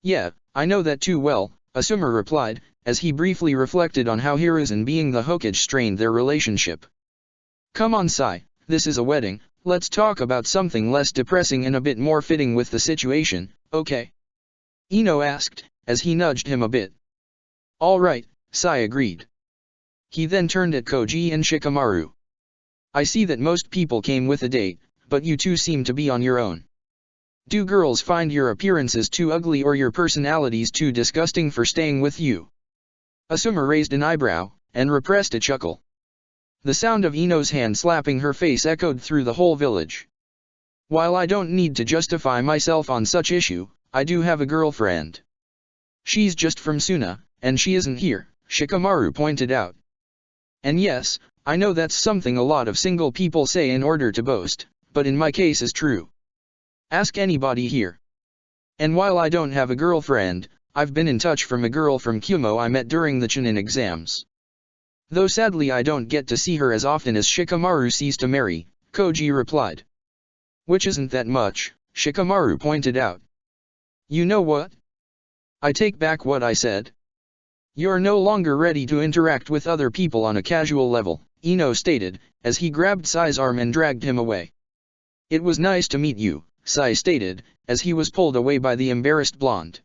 Yeah, I know that too well, Asuma replied, as he briefly reflected on how Hiruzen being the Hokage strained their relationship. Come on Sai, this is a wedding, let's talk about something less depressing and a bit more fitting with the situation, okay? Ino asked, as he nudged him a bit. All right, Sai agreed. He then turned at Koji and Shikamaru. I see that most people came with a date, but you two seem to be on your own. Do girls find your appearances too ugly or your personalities too disgusting for staying with you? Asuma raised an eyebrow, and repressed a chuckle. The sound of Ino's hand slapping her face echoed through the whole village. While I don't need to justify myself on such issue, I do have a girlfriend. She's just from Suna, and she isn't here, Shikamaru pointed out. And yes, I know that's something a lot of single people say in order to boast, but in my case is true. Ask anybody here. And while I don't have a girlfriend, I've been in touch from a girl from Kumo I met during the Chunin exams. Though sadly I don't get to see her as often as Shikamaru sees to marry, Koji replied. Which isn't that much, Shikamaru pointed out. You know what? I take back what I said. You're no longer ready to interact with other people on a casual level, Ino stated, as he grabbed Sai's arm and dragged him away. It was nice to meet you, Sai stated, as he was pulled away by the embarrassed blonde.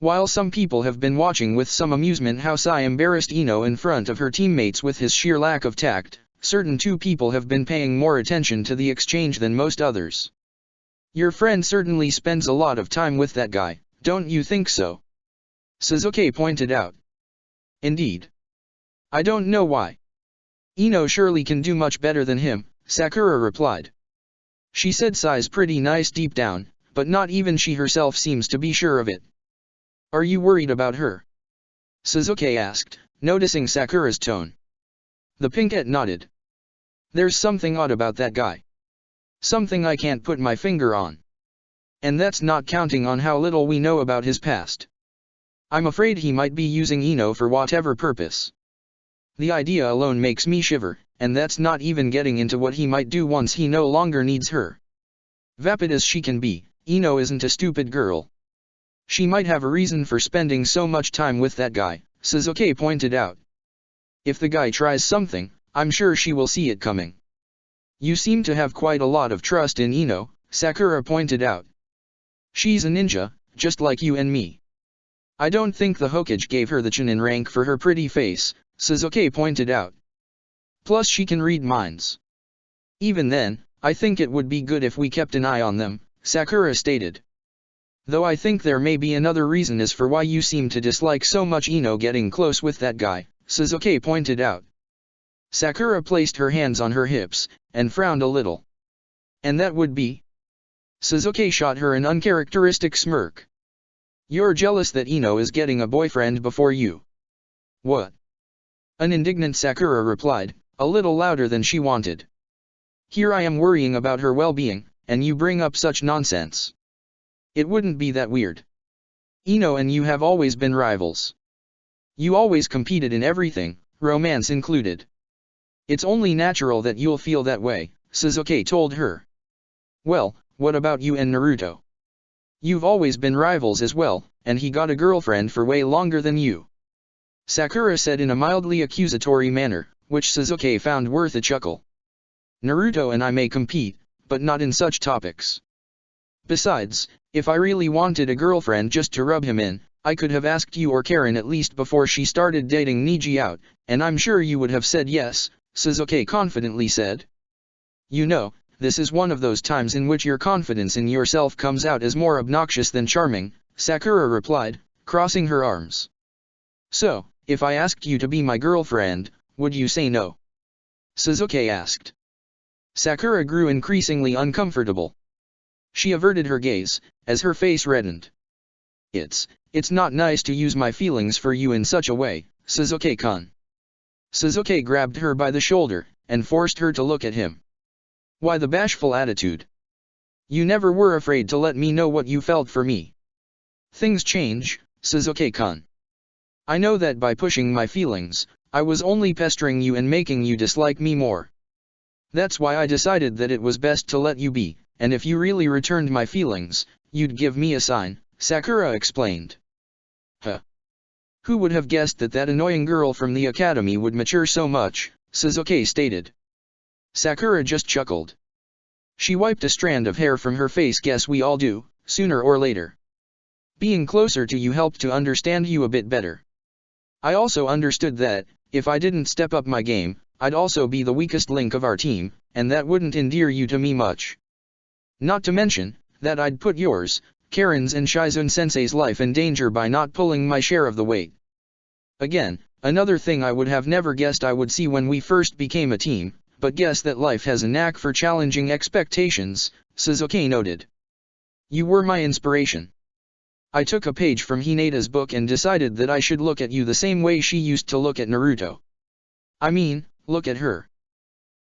While some people have been watching with some amusement how Sai embarrassed Ino in front of her teammates with his sheer lack of tact, certain two people have been paying more attention to the exchange than most others. Your friend certainly spends a lot of time with that guy, don't you think so? Suzuki pointed out. Indeed. I don't know why. Ino surely can do much better than him, Sakura replied. She said Sai's pretty nice deep down, but not even she herself seems to be sure of it. Are you worried about her? Suzuki asked, noticing Sakura's tone. The pinkette nodded. There's something odd about that guy. Something I can't put my finger on. And that's not counting on how little we know about his past. I'm afraid he might be using Ino for whatever purpose. The idea alone makes me shiver, and that's not even getting into what he might do once he no longer needs her. Vapid as she can be, Ino isn't a stupid girl. She might have a reason for spending so much time with that guy, Suzuki pointed out. If the guy tries something, I'm sure she will see it coming. You seem to have quite a lot of trust in Ino, Sakura pointed out. She's a ninja, just like you and me. I don't think the Hokage gave her the Chunin rank for her pretty face, Suzuki pointed out. Plus she can read minds. Even then, I think it would be good if we kept an eye on them, Sakura stated. Though I think there may be another reason as for why you seem to dislike so much Ino getting close with that guy, Suzuki pointed out. Sakura placed her hands on her hips, and frowned a little. And that would be? Suzuki shot her an uncharacteristic smirk. You're jealous that Ino is getting a boyfriend before you. What? An indignant Sakura replied, a little louder than she wanted. Here I am worrying about her well-being, and you bring up such nonsense. It wouldn't be that weird. Ino and you have always been rivals. You always competed in everything, romance included. It's only natural that you'll feel that way, Suzuki told her. Well, what about you and Naruto? You've always been rivals as well, and he got a girlfriend for way longer than you. Sakura said in a mildly accusatory manner, which Suzuki found worth a chuckle. Naruto and I may compete, but not in such topics. Besides, if I really wanted a girlfriend just to rub him in, I could have asked you or Karen at least before she started dating Niji out, and I'm sure you would have said yes, Suzuki confidently said. You know, this is one of those times in which your confidence in yourself comes out as more obnoxious than charming, Sakura replied, crossing her arms. So, if I asked you to be my girlfriend, would you say no? Suzuki asked. Sakura grew increasingly uncomfortable. She averted her gaze, as her face reddened. It's not nice to use my feelings for you in such a way, Suzuki-kun. Suzuki grabbed her by the shoulder, and forced her to look at him. Why the bashful attitude? You never were afraid to let me know what you felt for me. Things change, Suzuki-kun. I know that by pushing my feelings, I was only pestering you and making you dislike me more. That's why I decided that it was best to let you be, and if you really returned my feelings, you'd give me a sign, Sakura explained. Huh. Who would have guessed that that annoying girl from the academy would mature so much, Suzuki stated. Sakura just chuckled. She wiped a strand of hair from her face. Guess we all do, sooner or later. Being closer to you helped to understand you a bit better. I also understood that, if I didn't step up my game, I'd also be the weakest link of our team, and that wouldn't endear you to me much. Not to mention, that I'd put yours, Karen's and Shizune-sensei's life in danger by not pulling my share of the weight. Again, another thing I would have never guessed I would see when we first became a team, but guess that life has a knack for challenging expectations, Suzuki noted. You were my inspiration. I took a page from Hinata's book and decided that I should look at you the same way she used to look at Naruto. I mean, look at her.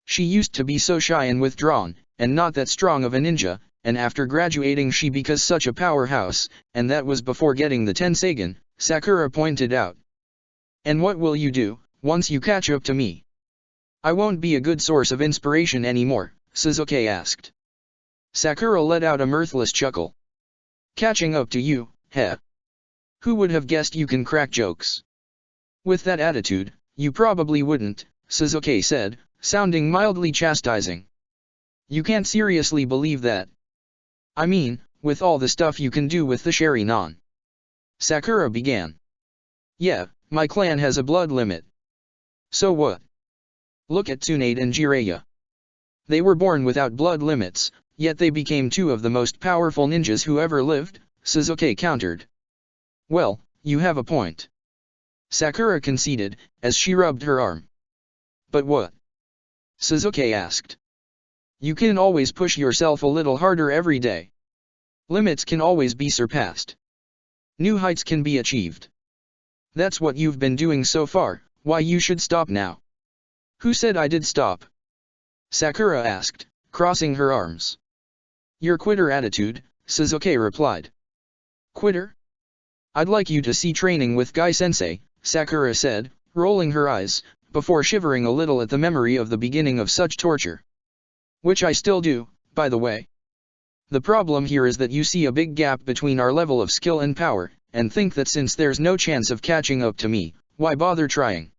She used to be so shy and withdrawn, and not that strong of a ninja, and after graduating she became such a powerhouse, and that was before getting the Tensagen, Sakura pointed out. And what will you do, once you catch up to me? I won't be a good source of inspiration anymore, Suzuki asked. Sakura let out a mirthless chuckle. Catching up to you, heh? Who would have guessed you can crack jokes? With that attitude, you probably wouldn't, Suzuki said, sounding mildly chastising. You can't seriously believe that. I mean, with all the stuff you can do with the Sharingan. Sakura began. Yeah, my clan has a blood limit. So what? Look at Tsunade and Jiraiya. They were born without blood limits, yet they became two of the most powerful ninjas who ever lived, Suzuki countered. Well, you have a point. Sakura conceded, as she rubbed her arm. But what? Suzuki asked. You can always push yourself a little harder every day. Limits can always be surpassed. New heights can be achieved. That's what you've been doing so far, why you should stop now. Who said I did stop? Sakura asked, crossing her arms. Your quitter attitude, Suzuki replied. Quitter? I'd like you to see training with Guy-sensei, Sakura said, rolling her eyes, before shivering a little at the memory of the beginning of such torture. Which I still do, by the way. The problem here is that you see a big gap between our level of skill and power, and think that since there's no chance of catching up to me, why bother trying?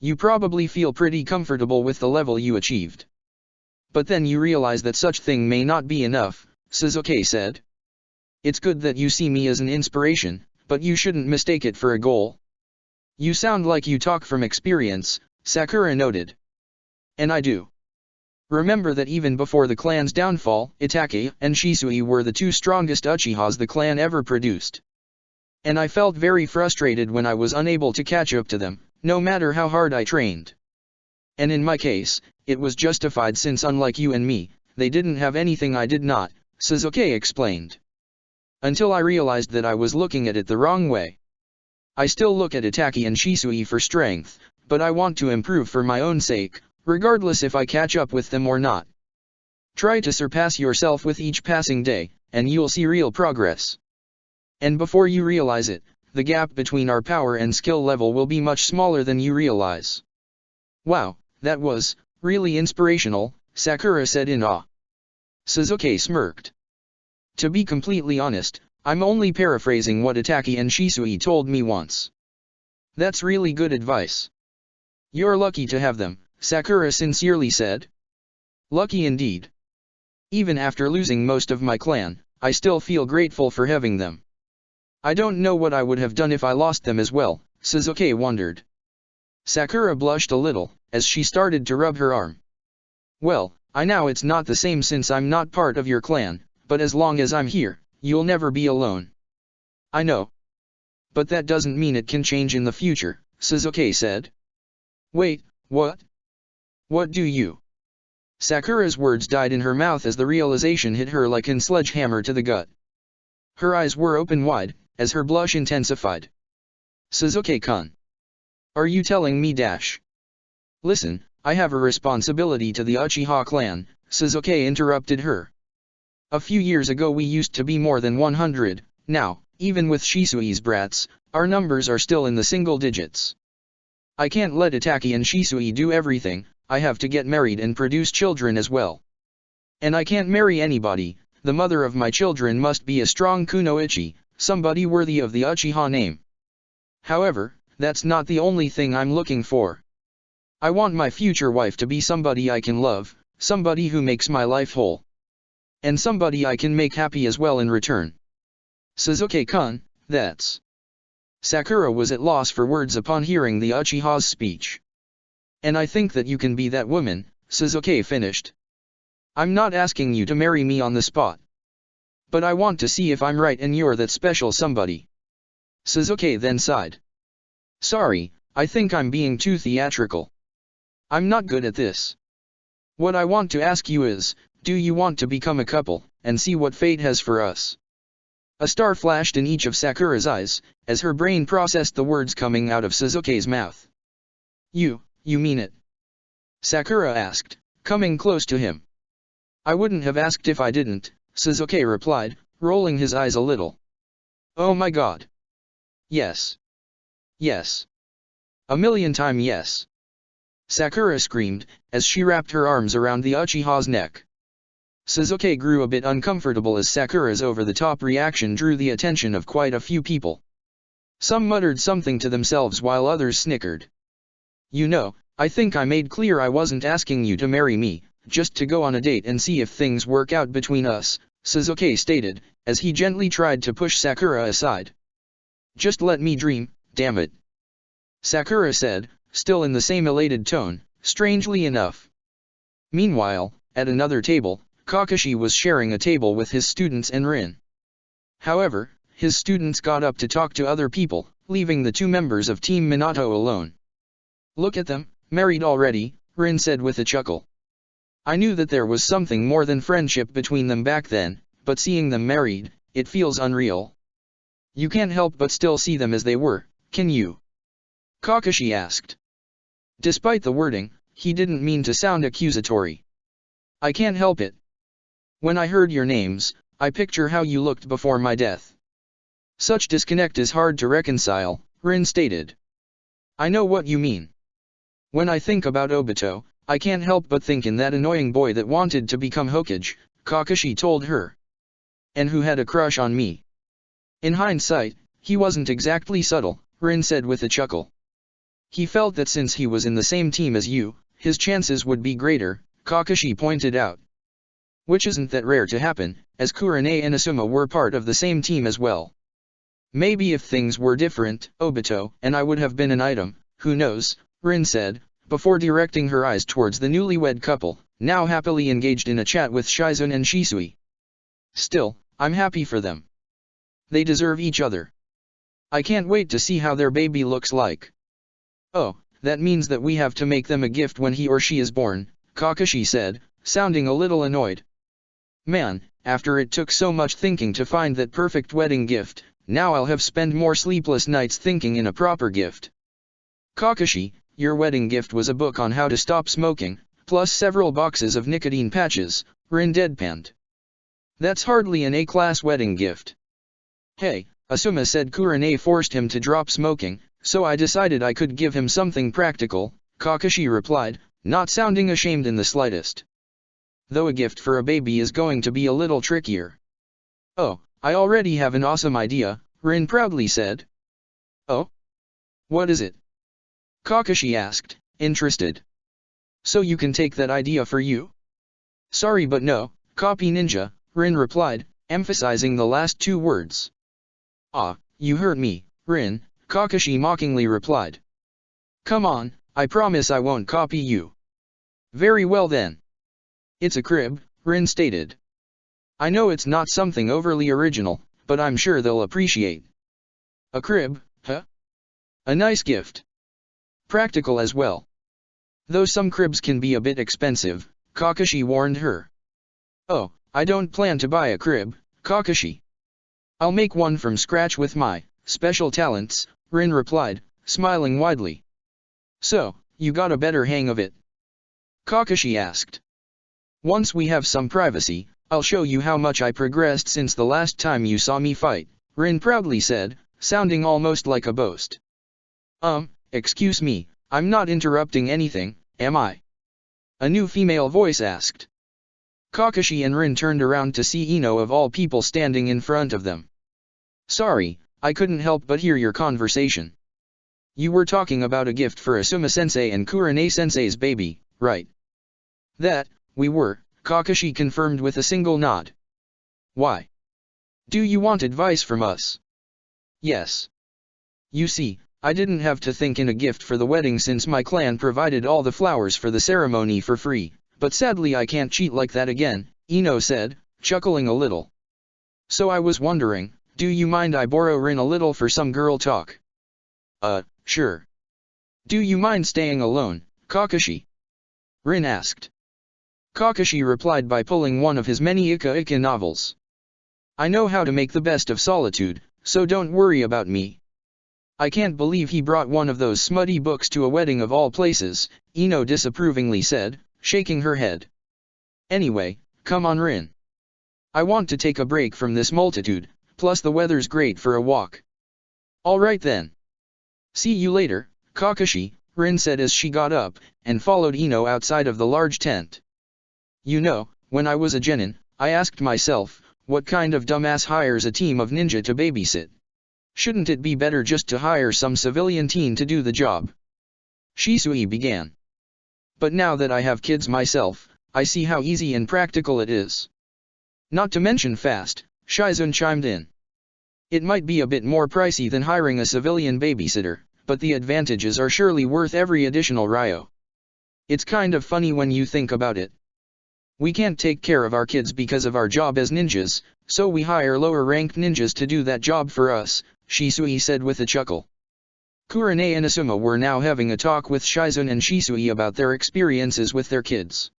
You probably feel pretty comfortable with the level you achieved. But then you realize that such thing may not be enough, Suzuki said. It's good that you see me as an inspiration, but you shouldn't mistake it for a goal. You sound like you talk from experience, Sakura noted. And I do. Remember that even before the clan's downfall, Itachi and Shisui were the two strongest Uchihas the clan ever produced. And I felt very frustrated when I was unable to catch up to them, no matter how hard I trained. And in my case, it was justified since unlike you and me, they didn't have anything I did not, Suzuki explained. Until I realized that I was looking at it the wrong way. I still look at Itachi and Shisui for strength, but I want to improve for my own sake, regardless if I catch up with them or not. Try to surpass yourself with each passing day, and you'll see real progress. And before you realize it, the gap between our power and skill level will be much smaller than you realize. Wow, that was really inspirational, Sakura said in awe. Suzuki smirked. To be completely honest, I'm only paraphrasing what Itachi and Shisui told me once. That's really good advice. You're lucky to have them, Sakura sincerely said. Lucky indeed. Even after losing most of my clan, I still feel grateful for having them. I don't know what I would have done if I lost them as well, Suzuki wondered. Sakura blushed a little, as she started to rub her arm. Well, I know it's not the same since I'm not part of your clan, but as long as I'm here, you'll never be alone. I know. But that doesn't mean it can change in the future, Suzuki said. Wait, what? What do you? Sakura's words died in her mouth as the realization hit her like a sledgehammer to the gut. Her eyes were open wide, as her blush intensified. Suzuki-kun. Are you telling me dash? Listen, I have a responsibility to the Uchiha clan, Suzuki interrupted her. A few years ago we used to be more than 100, now, even with Shisui's brats, our numbers are still in the single digits. I can't let Itaki and Shisui do everything, I have to get married and produce children as well. And I can't marry anybody, the mother of my children must be a strong kunoichi, somebody worthy of the Uchiha name. However, that's not the only thing I'm looking for. I want my future wife to be somebody I can love, somebody who makes my life whole. And somebody I can make happy as well in return. Suzuki-kun, that's... Sakura was at loss for words upon hearing the Uchiha's speech. And I think that you can be that woman, Suzuki finished. I'm not asking you to marry me on the spot. But I want to see if I'm right and you're that special somebody. Suzuki then sighed. Sorry, I think I'm being too theatrical. I'm not good at this. What I want to ask you is, do you want to become a couple, and see what fate has for us? A star flashed in each of Sakura's eyes, as her brain processed the words coming out of Suzuki's mouth. You mean it? Sakura asked, coming close to him. I wouldn't have asked if I didn't, Suzuki replied, rolling his eyes a little. Oh my god. Yes. Yes. A million times yes. Sakura screamed, as she wrapped her arms around the Uchiha's neck. Suzuki grew a bit uncomfortable as Sakura's over-the-top reaction drew the attention of quite a few people. Some muttered something to themselves while others snickered. You know, I think I made clear I wasn't asking you to marry me, just to go on a date and see if things work out between us, Suzuki stated, as he gently tried to push Sakura aside. Just let me dream, damn it. Sakura said, still in the same elated tone, strangely enough. Meanwhile, at another table, Kakashi was sharing a table with his students and Rin. However, his students got up to talk to other people, leaving the two members of Team Minato alone. Look at them, married already, Rin said with a chuckle. I knew that there was something more than friendship between them back then, but seeing them married, it feels unreal. You can't help but still see them as they were, can you? Kakashi asked. Despite the wording, he didn't mean to sound accusatory. I can't help it. When I heard your names, I picture how you looked before my death. Such disconnect is hard to reconcile, Rin stated. I know what you mean. When I think about Obito, I can't help but think in that annoying boy that wanted to become Hokage, Kakashi told her. And who had a crush on me. In hindsight, he wasn't exactly subtle, Rin said with a chuckle. He felt that since he was in the same team as you, his chances would be greater, Kakashi pointed out. Which isn't that rare to happen, as Kurane and Asuma were part of the same team as well. Maybe if things were different, Obito and I would have been an item, who knows, Rin said, before directing her eyes towards the newlywed couple, now happily engaged in a chat with Shizune and Shisui. Still, I'm happy for them. They deserve each other. I can't wait to see how their baby looks like. Oh, that means that we have to make them a gift when he or she is born, Kakashi said, sounding a little annoyed. Man, after it took so much thinking to find that perfect wedding gift, now I'll have spent more sleepless nights thinking in a proper gift. Kakashi, your wedding gift was a book on how to stop smoking, plus several boxes of nicotine patches, Rin deadpanned. That's hardly an A-class wedding gift. Hey, Asuma said Kurane forced him to drop smoking, so I decided I could give him something practical, Kakashi replied, not sounding ashamed in the slightest. Though a gift for a baby is going to be a little trickier. Oh, I already have an awesome idea, Rin proudly said. Oh? What is it? Kakashi asked, interested. So you can take that idea for you? Sorry but no, copy ninja, Rin replied, emphasizing the last two words. Ah, you heard me, Rin, Kakashi mockingly replied. Come on, I promise I won't copy you. Very well then. It's a crib, Rin stated. I know it's not something overly original, but I'm sure they'll appreciate. A crib, huh? A nice gift. Practical as well. Though some cribs can be a bit expensive, Kakashi warned her. Oh, I don't plan to buy a crib, Kakashi. I'll make one from scratch with my special talents, Rin replied, smiling widely. So, you got a better hang of it. Kakashi asked. Once we have some privacy, I'll show you how much I progressed since the last time you saw me fight, Rin proudly said, sounding almost like a boast. Excuse me, I'm not interrupting anything, am I? A new female voice asked. Kakashi and Rin turned around to see Ino of all people standing in front of them. Sorry, I couldn't help but hear your conversation. You were talking about a gift for Asuma-sensei and Kurane-sensei's baby, right? That, we were, Kakashi confirmed with a single nod. Why? Do you want advice from us? Yes. You see, I didn't have to think in a gift for the wedding since my clan provided all the flowers for the ceremony for free, but sadly I can't cheat like that again, Ino said, chuckling a little. So I was wondering, do you mind I borrow Rin a little for some girl talk? Sure. Do you mind staying alone, Kakashi? Rin asked. Kakashi replied by pulling one of his many Ika novels. I know how to make the best of solitude, so don't worry about me. I can't believe he brought one of those smutty books to a wedding of all places, Ino disapprovingly said, shaking her head. Anyway, come on Rin. I want to take a break from this multitude, plus the weather's great for a walk. Alright then. See you later, Kakashi, Rin said as she got up, and followed Ino outside of the large tent. You know, when I was a genin, I asked myself, what kind of dumbass hires a team of ninja to babysit? Shouldn't it be better just to hire some civilian teen to do the job? Shisui began. But now that I have kids myself, I see how easy and practical it is. Not to mention fast, Shizun chimed in. It might be a bit more pricey than hiring a civilian babysitter, but the advantages are surely worth every additional ryo. It's kind of funny when you think about it. We can't take care of our kids because of our job as ninjas, so we hire lower-ranked ninjas to do that job for us, Shisui said with a chuckle. Kurane and Asuma were now having a talk with Shizun and Shisui about their experiences with their kids.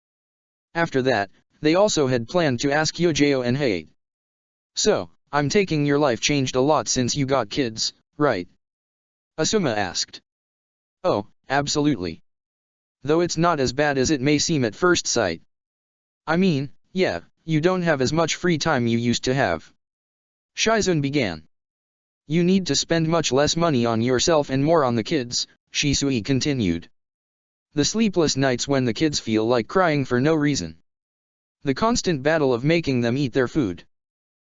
After that, they also had planned to ask Yojao and Hayate. So, I'm taking your life changed a lot since you got kids, right? Asuma asked. Oh, absolutely. Though it's not as bad as it may seem at first sight. I mean, yeah, you don't have as much free time you used to have. Shizun began. You need to spend much less money on yourself and more on the kids, Shisui continued. The sleepless nights when the kids feel like crying for no reason. The constant battle of making them eat their food.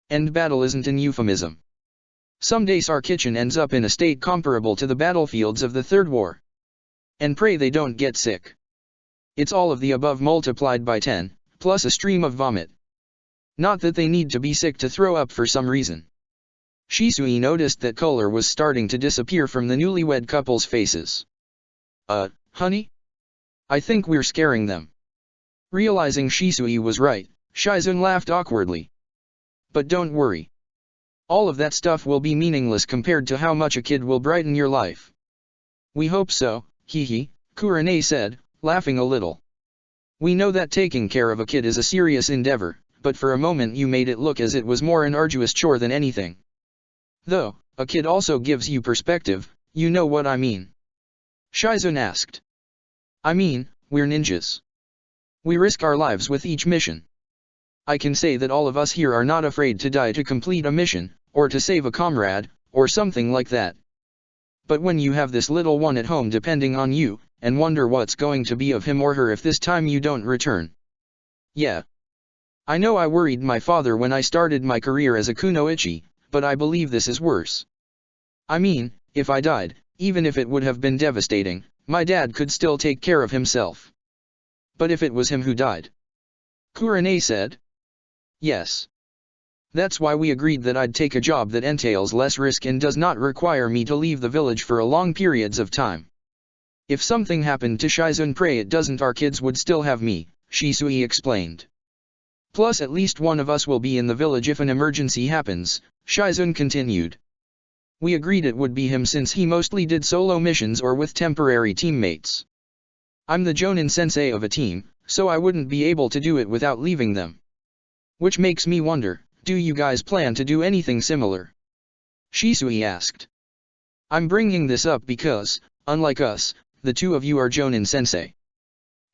And battle isn't an euphemism. Some days our kitchen ends up in a state comparable to the battlefields of the Third War. And pray they don't get sick. It's all of the above multiplied by 10, plus a stream of vomit. Not that they need to be sick to throw up for some reason. Shisui noticed that color was starting to disappear from the newlywed couple's faces. Honey? I think we're scaring them. Realizing Shisui was right, Shizun laughed awkwardly. But don't worry. All of that stuff will be meaningless compared to how much a kid will brighten your life. We hope so, hehe, Kurane said, laughing a little. We know that taking care of a kid is a serious endeavor, but for a moment you made it look as it was more an arduous chore than anything. Though, a kid also gives you perspective, you know what I mean. Shizun asked. I mean, we're ninjas. We risk our lives with each mission. I can say that all of us here are not afraid to die to complete a mission, or to save a comrade, or something like that. But when you have this little one at home depending on you, and wonder what's going to be of him or her if this time you don't return. Yeah. I know I worried my father when I started my career as a kunoichi, but I believe this is worse. I mean, if I died, even if it would have been devastating, my dad could still take care of himself. But if it was him who died? Kurane said. Yes. That's why we agreed that I'd take a job that entails less risk and does not require me to leave the village for a long periods of time. If something happened to Shizun, pray it doesn't, our kids would still have me, Shisui explained. Plus at least one of us will be in the village if an emergency happens, Shizun continued. We agreed it would be him since he mostly did solo missions or with temporary teammates. I'm the Jonin sensei of a team, so I wouldn't be able to do it without leaving them. Which makes me wonder, do you guys plan to do anything similar? Shisui asked. I'm bringing this up because, unlike us, the two of you are Jonin sensei.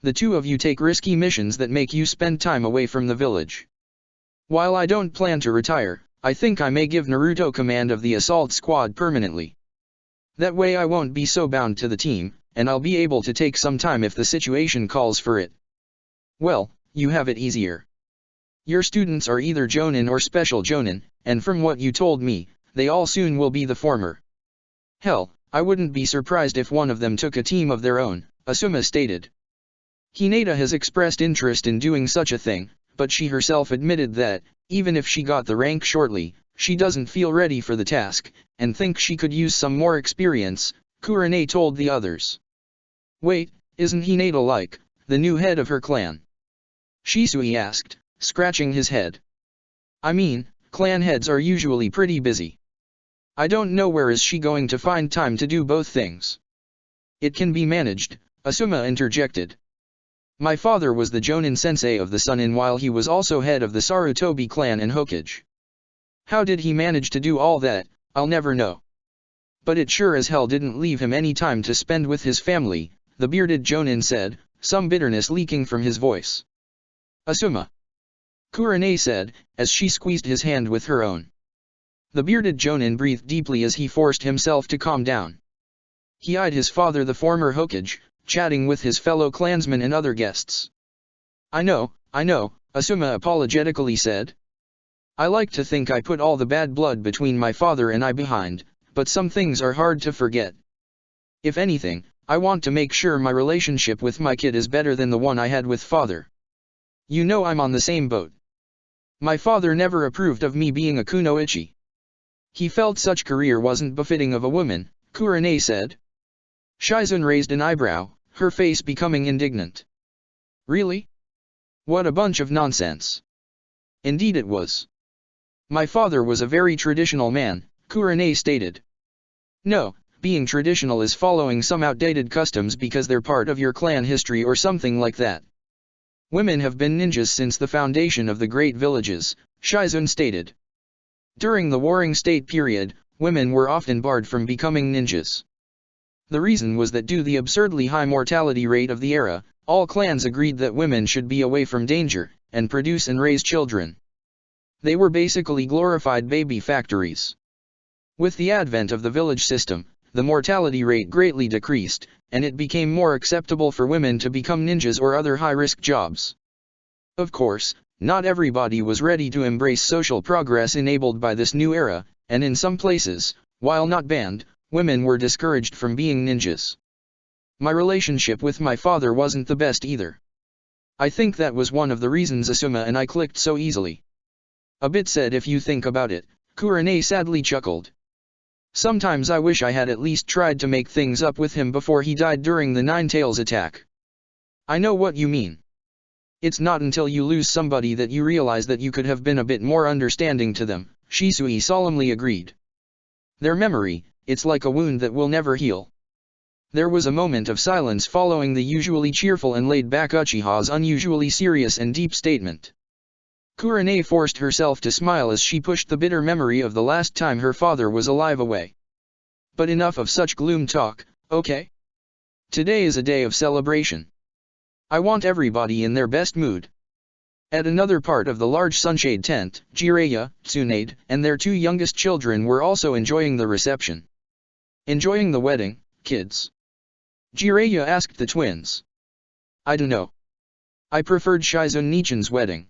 The two of you take risky missions that make you spend time away from the village. While I don't plan to retire, I think I may give Naruto command of the assault squad permanently. That way I won't be so bound to the team, and I'll be able to take some time if the situation calls for it. Well, you have it easier. Your students are either Jonin or Special Jonin, and from what you told me, they all soon will be the former. Hell, I wouldn't be surprised if one of them took a team of their own, Asuma stated. Hinata has expressed interest in doing such a thing, but she herself admitted that, even if she got the rank shortly, she doesn't feel ready for the task, and thinks she could use some more experience, Kurane told the others. Wait, isn't Hinata like the new head of her clan? Shisui asked, scratching his head. I mean, clan heads are usually pretty busy. I don't know where is she going to find time to do both things. It can be managed, Asuma interjected. My father was the Jonin sensei of the Sannin while he was also head of the Sarutobi clan in Hokage. How did he manage to do all that, I'll never know. But it sure as hell didn't leave him any time to spend with his family, the bearded Jonin said, some bitterness leaking from his voice. Asuma. Kurane said, as she squeezed his hand with her own. The bearded Jonin breathed deeply as he forced himself to calm down. He eyed his father, the former Hokage, chatting with his fellow clansmen and other guests. I know, Asuma apologetically said. I like to think I put all the bad blood between my father and I behind, but some things are hard to forget. If anything, I want to make sure my relationship with my kid is better than the one I had with father. You know I'm on the same boat. My father never approved of me being a kunoichi. He felt such career wasn't befitting of a woman, Kurane said. Shizun raised an eyebrow, her face becoming indignant. Really? What a bunch of nonsense. Indeed it was. My father was a very traditional man, Kurane stated. No, being traditional is following some outdated customs because they're part of your clan history or something like that. Women have been ninjas since the foundation of the great villages, Shizun stated. During the Warring State period, women were often barred from becoming ninjas. The reason was that due to the absurdly high mortality rate of the era, all clans agreed that women should be away from danger, and produce and raise children. They were basically glorified baby factories. With the advent of the village system, the mortality rate greatly decreased, and it became more acceptable for women to become ninjas or other high-risk jobs. Of course, not everybody was ready to embrace social progress enabled by this new era, and in some places, while not banned, women were discouraged from being ninjas. My relationship with my father wasn't the best either. I think that was one of the reasons Asuma and I clicked so easily. A bit sad if you think about it, Kurane sadly chuckled. Sometimes I wish I had at least tried to make things up with him before he died during the Nine Tails attack. I know what you mean. It's not until you lose somebody that you realize that you could have been a bit more understanding to them, Shisui solemnly agreed. Their memory, it's like a wound that will never heal. There was a moment of silence following the usually cheerful and laid-back Uchiha's unusually serious and deep statement. Kurane forced herself to smile as she pushed the bitter memory of the last time her father was alive away. But enough of such gloom talk, okay? Today is a day of celebration. I want everybody in their best mood. At another part of the large sunshade tent, Jiraiya, Tsunade, and their two youngest children were also enjoying the reception. Enjoying the wedding, kids? Jiraiya asked the twins. I don't know. I preferred Shizun Nichan's wedding.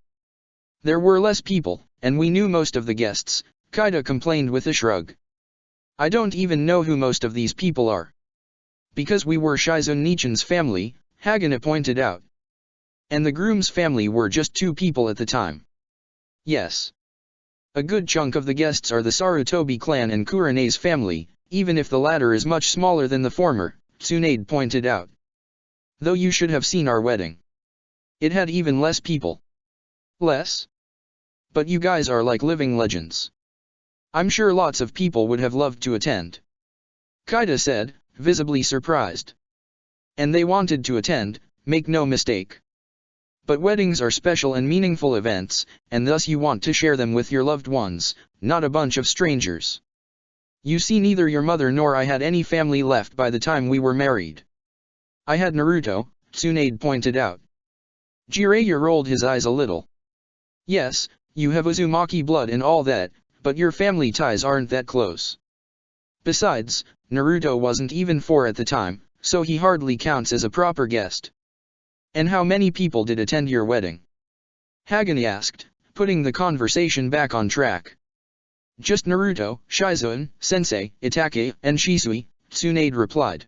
There were less people, and we knew most of the guests, Kaida complained with a shrug. I don't even know who most of these people are. Because we were Shizun Nichan's family, Hagane pointed out. And the groom's family were just 2 people at the time. Yes. A good chunk of the guests are the Sarutobi clan and Kurane's family, even if the latter is much smaller than the former, Tsunade pointed out. Though you should have seen our wedding. It had even less people. Less? But you guys are like living legends. I'm sure lots of people would have loved to attend. Kaida said, visibly surprised. And they wanted to attend, make no mistake. But weddings are special and meaningful events, and thus you want to share them with your loved ones, not a bunch of strangers. You see, neither your mother nor I had any family left by the time we were married. I had Naruto, Tsunade pointed out. Jiraiya rolled his eyes a little. Yes, you have Uzumaki blood and all that, but your family ties aren't that close. Besides, Naruto wasn't even 4 at the time, so he hardly counts as a proper guest. And how many people did attend your wedding? Hagane asked, putting the conversation back on track. Just Naruto, Shizoan, Sensei, Itachi, and Shisui, Tsunade replied.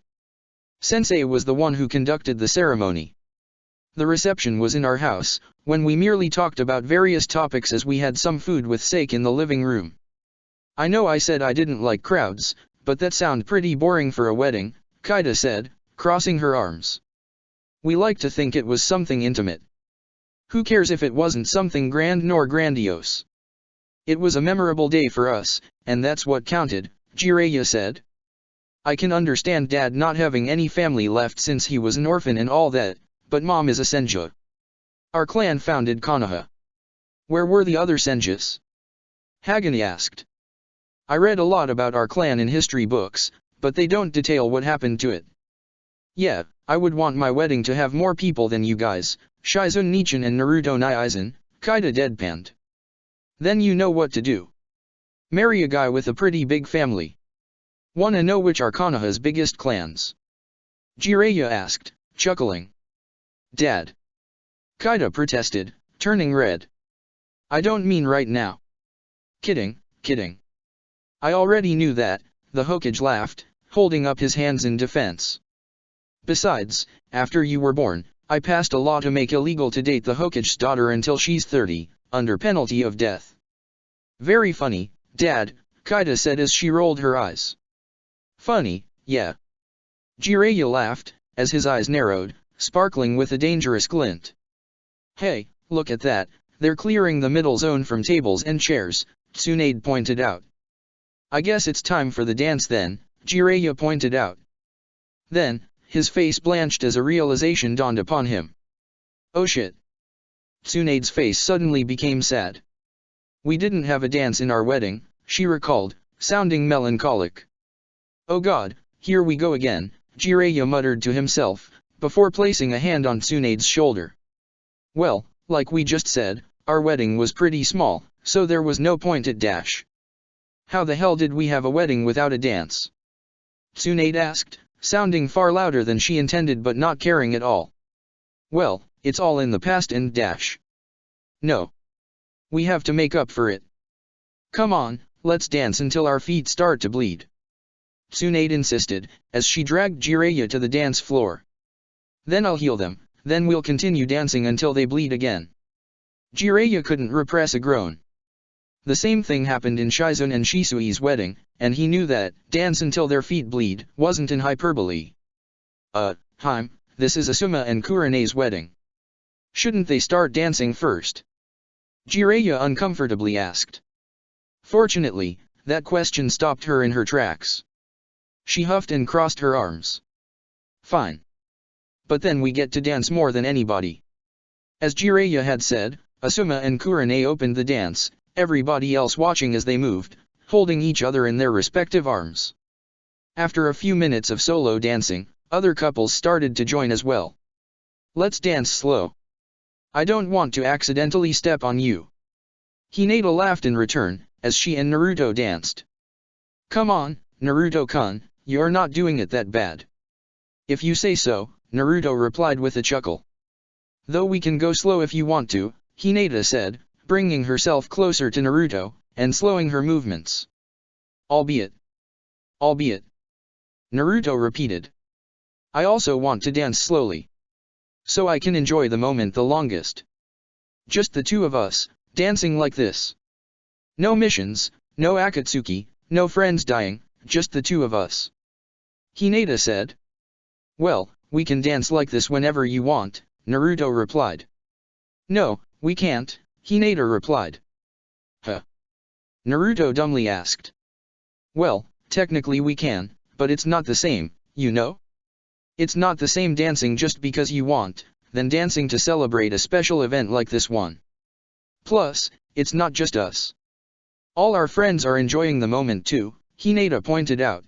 Sensei was the one who conducted the ceremony. The reception was in our house, when we merely talked about various topics as we had some food with sake in the living room. I know I said I didn't like crowds, but that sounded pretty boring for a wedding, Kaida said, crossing her arms. We like to think it was something intimate. Who cares if it wasn't something grand nor grandiose? It was a memorable day for us, and that's what counted, Jiraiya said. I can understand Dad not having any family left since he was an orphan and all that, but Mom is a Senju. Our clan founded Konoha. Where were the other Senjus? Hagane asked. I read a lot about our clan in history books, but they don't detail what happened to it. Yeah, I would want my wedding to have more people than you guys, Shizun Nichan and Naruto Naizen, Kaida deadpanned. Then you know what to do. Marry a guy with a pretty big family. Wanna know which are Konoha's biggest clans? Jiraiya asked, chuckling. Dad. Kaida protested, turning red. I don't mean right now. Kidding, kidding. I already knew that, the Hokage laughed, holding up his hands in defense. Besides, after you were born, I passed a law to make illegal to date the Hokage's daughter until she's 30, under penalty of death. Very funny, Dad, Kaida said as she rolled her eyes. Funny, yeah. Jiraiya laughed, as his eyes narrowed, sparkling with a dangerous glint. Hey, look at that, they're clearing the middle zone from tables and chairs, Tsunade pointed out. I guess it's time for the dance then, Jiraiya pointed out. Then, his face blanched as a realization dawned upon him. Oh shit. Tsunade's face suddenly became sad. We didn't have a dance in our wedding, she recalled, sounding melancholic. Oh god, here we go again, Jiraiya muttered to himself, before placing a hand on Tsunade's shoulder. Well, like we just said, our wedding was pretty small, so there was no point at dash. How the hell did we have a wedding without a dance? Tsunade asked, sounding far louder than she intended but not caring at all. Well, it's all in the past and dash. No. We have to make up for it. Come on, let's dance until our feet start to bleed. Tsunade insisted, as she dragged Jiraiya to the dance floor. Then I'll heal them, then we'll continue dancing until they bleed again. Jiraiya couldn't repress a groan. The same thing happened in Shizun and Shisui's wedding, and he knew that, dance until their feet bleed, wasn't an hyperbole. This is Asuma and Kurene's wedding. Shouldn't they start dancing first? Jiraiya uncomfortably asked. Fortunately, that question stopped her in her tracks. She huffed and crossed her arms. Fine. But then we get to dance more than anybody. As Jiraiya had said, Asuma and Kurene opened the dance, everybody else watching as they moved, holding each other in their respective arms. After a few minutes of solo dancing, other couples started to join as well. Let's dance slow. I don't want to accidentally step on you. Hinata laughed in return, as she and Naruto danced. Come on, Naruto-kun, you're not doing it that bad. If you say so, Naruto replied with a chuckle. Though we can go slow if you want to, Hinata said, bringing herself closer to Naruto, and slowing her movements. Albeit. Naruto repeated. I also want to dance slowly. So I can enjoy the moment the longest. Just the two of us, dancing like this. No missions, no Akatsuki, no friends dying, just the two of us. Hinata said. Well, we can dance like this whenever you want, Naruto replied. No, we can't, Hinata replied. Huh? Naruto dumbly asked. Well, technically we can, but it's not the same, you know? It's not the same dancing just because you want, than dancing to celebrate a special event like this one. Plus, it's not just us. All our friends are enjoying the moment too, Hinata pointed out.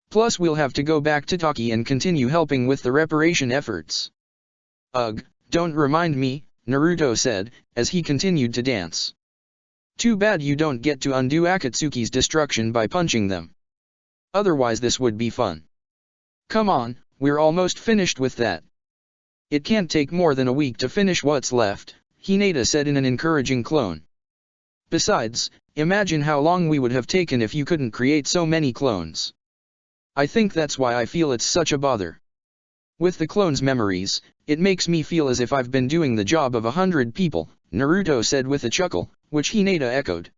Plus we'll have to go back to Taki and continue helping with the reparation efforts. Ugh, don't remind me, Naruto said, as he continued to dance. Too bad you don't get to undo Akatsuki's destruction by punching them. Otherwise this would be fun. Come on, we're almost finished with that. It can't take more than a week to finish what's left, Hinata said in an encouraging clone. Besides, imagine how long we would have taken if you couldn't create so many clones. I think that's why I feel it's such a bother. With the clones' memories, it makes me feel as if I've been doing the job of 100 people, Naruto said with a chuckle, which Hinata echoed.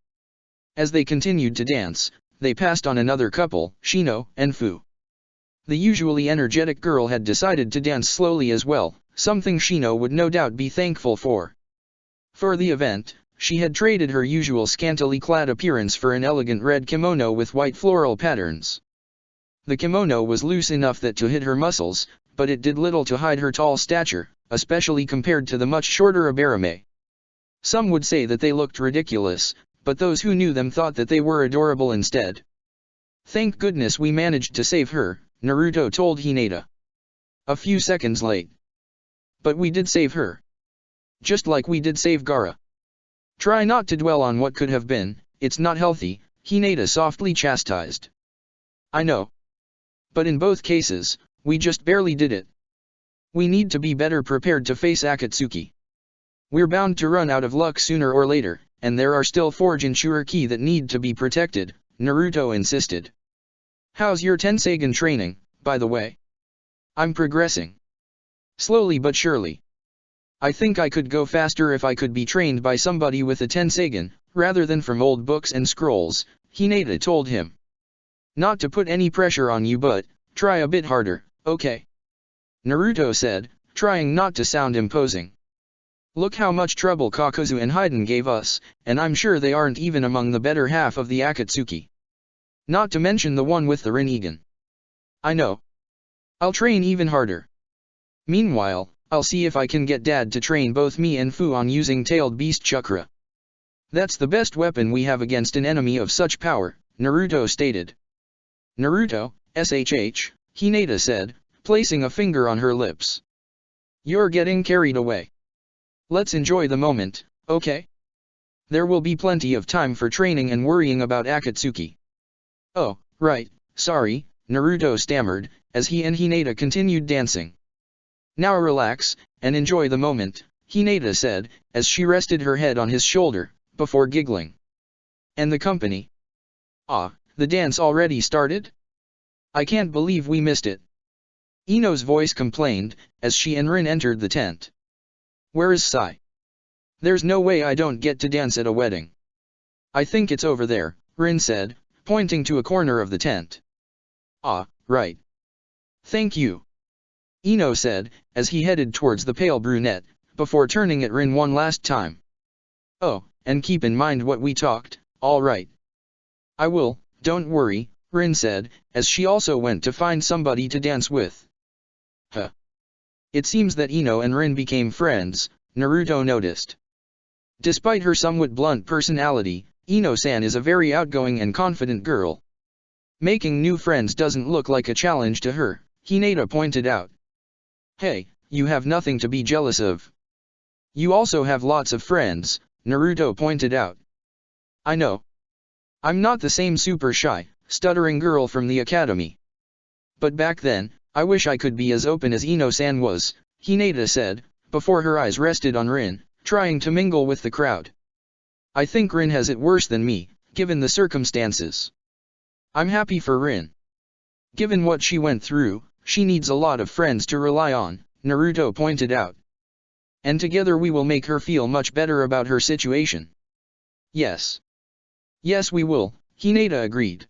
As they continued to dance, they passed on another couple, Shino and Fu. The usually energetic girl had decided to dance slowly as well, something Shino would no doubt be thankful for. For the event, she had traded her usual scantily clad appearance for an elegant red kimono with white floral patterns. The kimono was loose enough that to hide her muscles, but it did little to hide her tall stature, especially compared to the much shorter Abarame. Some would say that they looked ridiculous, but those who knew them thought that they were adorable instead. Thank goodness we managed to save her, Naruto told Hinata. A few seconds late. But we did save her. Just like we did save Gaara. Try not to dwell on what could have been, it's not healthy, Hinata softly chastised. I know. But in both cases, we just barely did it. We need to be better prepared to face Akatsuki. We're bound to run out of luck sooner or later, and there are still 4 Jinchuriki that need to be protected, Naruto insisted. How's your Tenseigan training, by the way? I'm progressing. Slowly but surely. I think I could go faster if I could be trained by somebody with a Tenseigan, rather than from old books and scrolls, Hinata told him. Not to put any pressure on you but, try a bit harder, okay? Naruto said, trying not to sound imposing. Look how much trouble Kakuzu and Haiden gave us, and I'm sure they aren't even among the better half of the Akatsuki. Not to mention the one with the Rinnegan. I know. I'll train even harder. Meanwhile, I'll see if I can get Dad to train both me and Fu on using Tailed Beast Chakra. That's the best weapon we have against an enemy of such power, Naruto stated. Naruto, SHH, Hinata said, placing a finger on her lips. You're getting carried away. Let's enjoy the moment, okay? There will be plenty of time for training and worrying about Akatsuki. Oh, right, sorry, Naruto stammered, as he and Hinata continued dancing. Now relax, and enjoy the moment, Hinata said, as she rested her head on his shoulder, before giggling. And the company? Ah, the dance already started? I can't believe we missed it. Ino's voice complained, as she and Rin entered the tent. Where is Sai? There's no way I don't get to dance at a wedding. I think it's over there, Rin said, pointing to a corner of the tent. Ah, right. Thank you. Ino said, as he headed towards the pale brunette, before turning at Rin one last time. Oh, and keep in mind what we talked, all right. I will, don't worry, Rin said, as she also went to find somebody to dance with. Huh. It seems that Ino and Rin became friends, Naruto noticed. Despite her somewhat blunt personality, Ino-san is a very outgoing and confident girl. Making new friends doesn't look like a challenge to her, Hinata pointed out. Hey, you have nothing to be jealous of. You also have lots of friends, Naruto pointed out. I know. I'm not the same super shy, stuttering girl from the academy. But back then, I wish I could be as open as Ino-san was, Hinata said, before her eyes rested on Rin, trying to mingle with the crowd. I think Rin has it worse than me, given the circumstances. I'm happy for Rin. Given what she went through, she needs a lot of friends to rely on, Naruto pointed out. And together we will make her feel much better about her situation. Yes. Yes we will, Hinata agreed.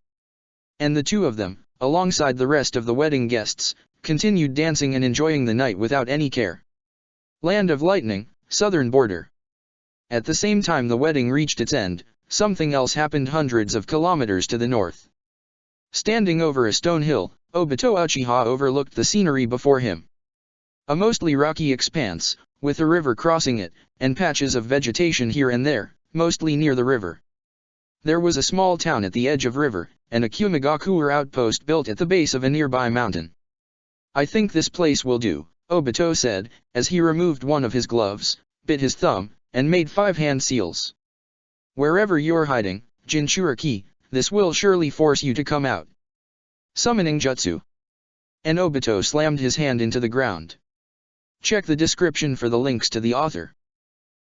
And the two of them, alongside the rest of the wedding guests, continued dancing and enjoying the night without any care. Land of Lightning, southern border. At the same time the wedding reached its end, something else happened hundreds of kilometers to the north. Standing over a stone hill, Obito Uchiha overlooked the scenery before him. A mostly rocky expanse, with a river crossing it, and patches of vegetation here and there, mostly near the river. There was a small town at the edge of river, and a Kumigakure outpost built at the base of a nearby mountain. I think this place will do, Obito said, as he removed one of his gloves, bit his thumb, and made 5 hand seals. Wherever you're hiding, Jinchuriki, this will surely force you to come out. Summoning Jutsu. And Obito slammed his hand into the ground. Check the description for the links to the author.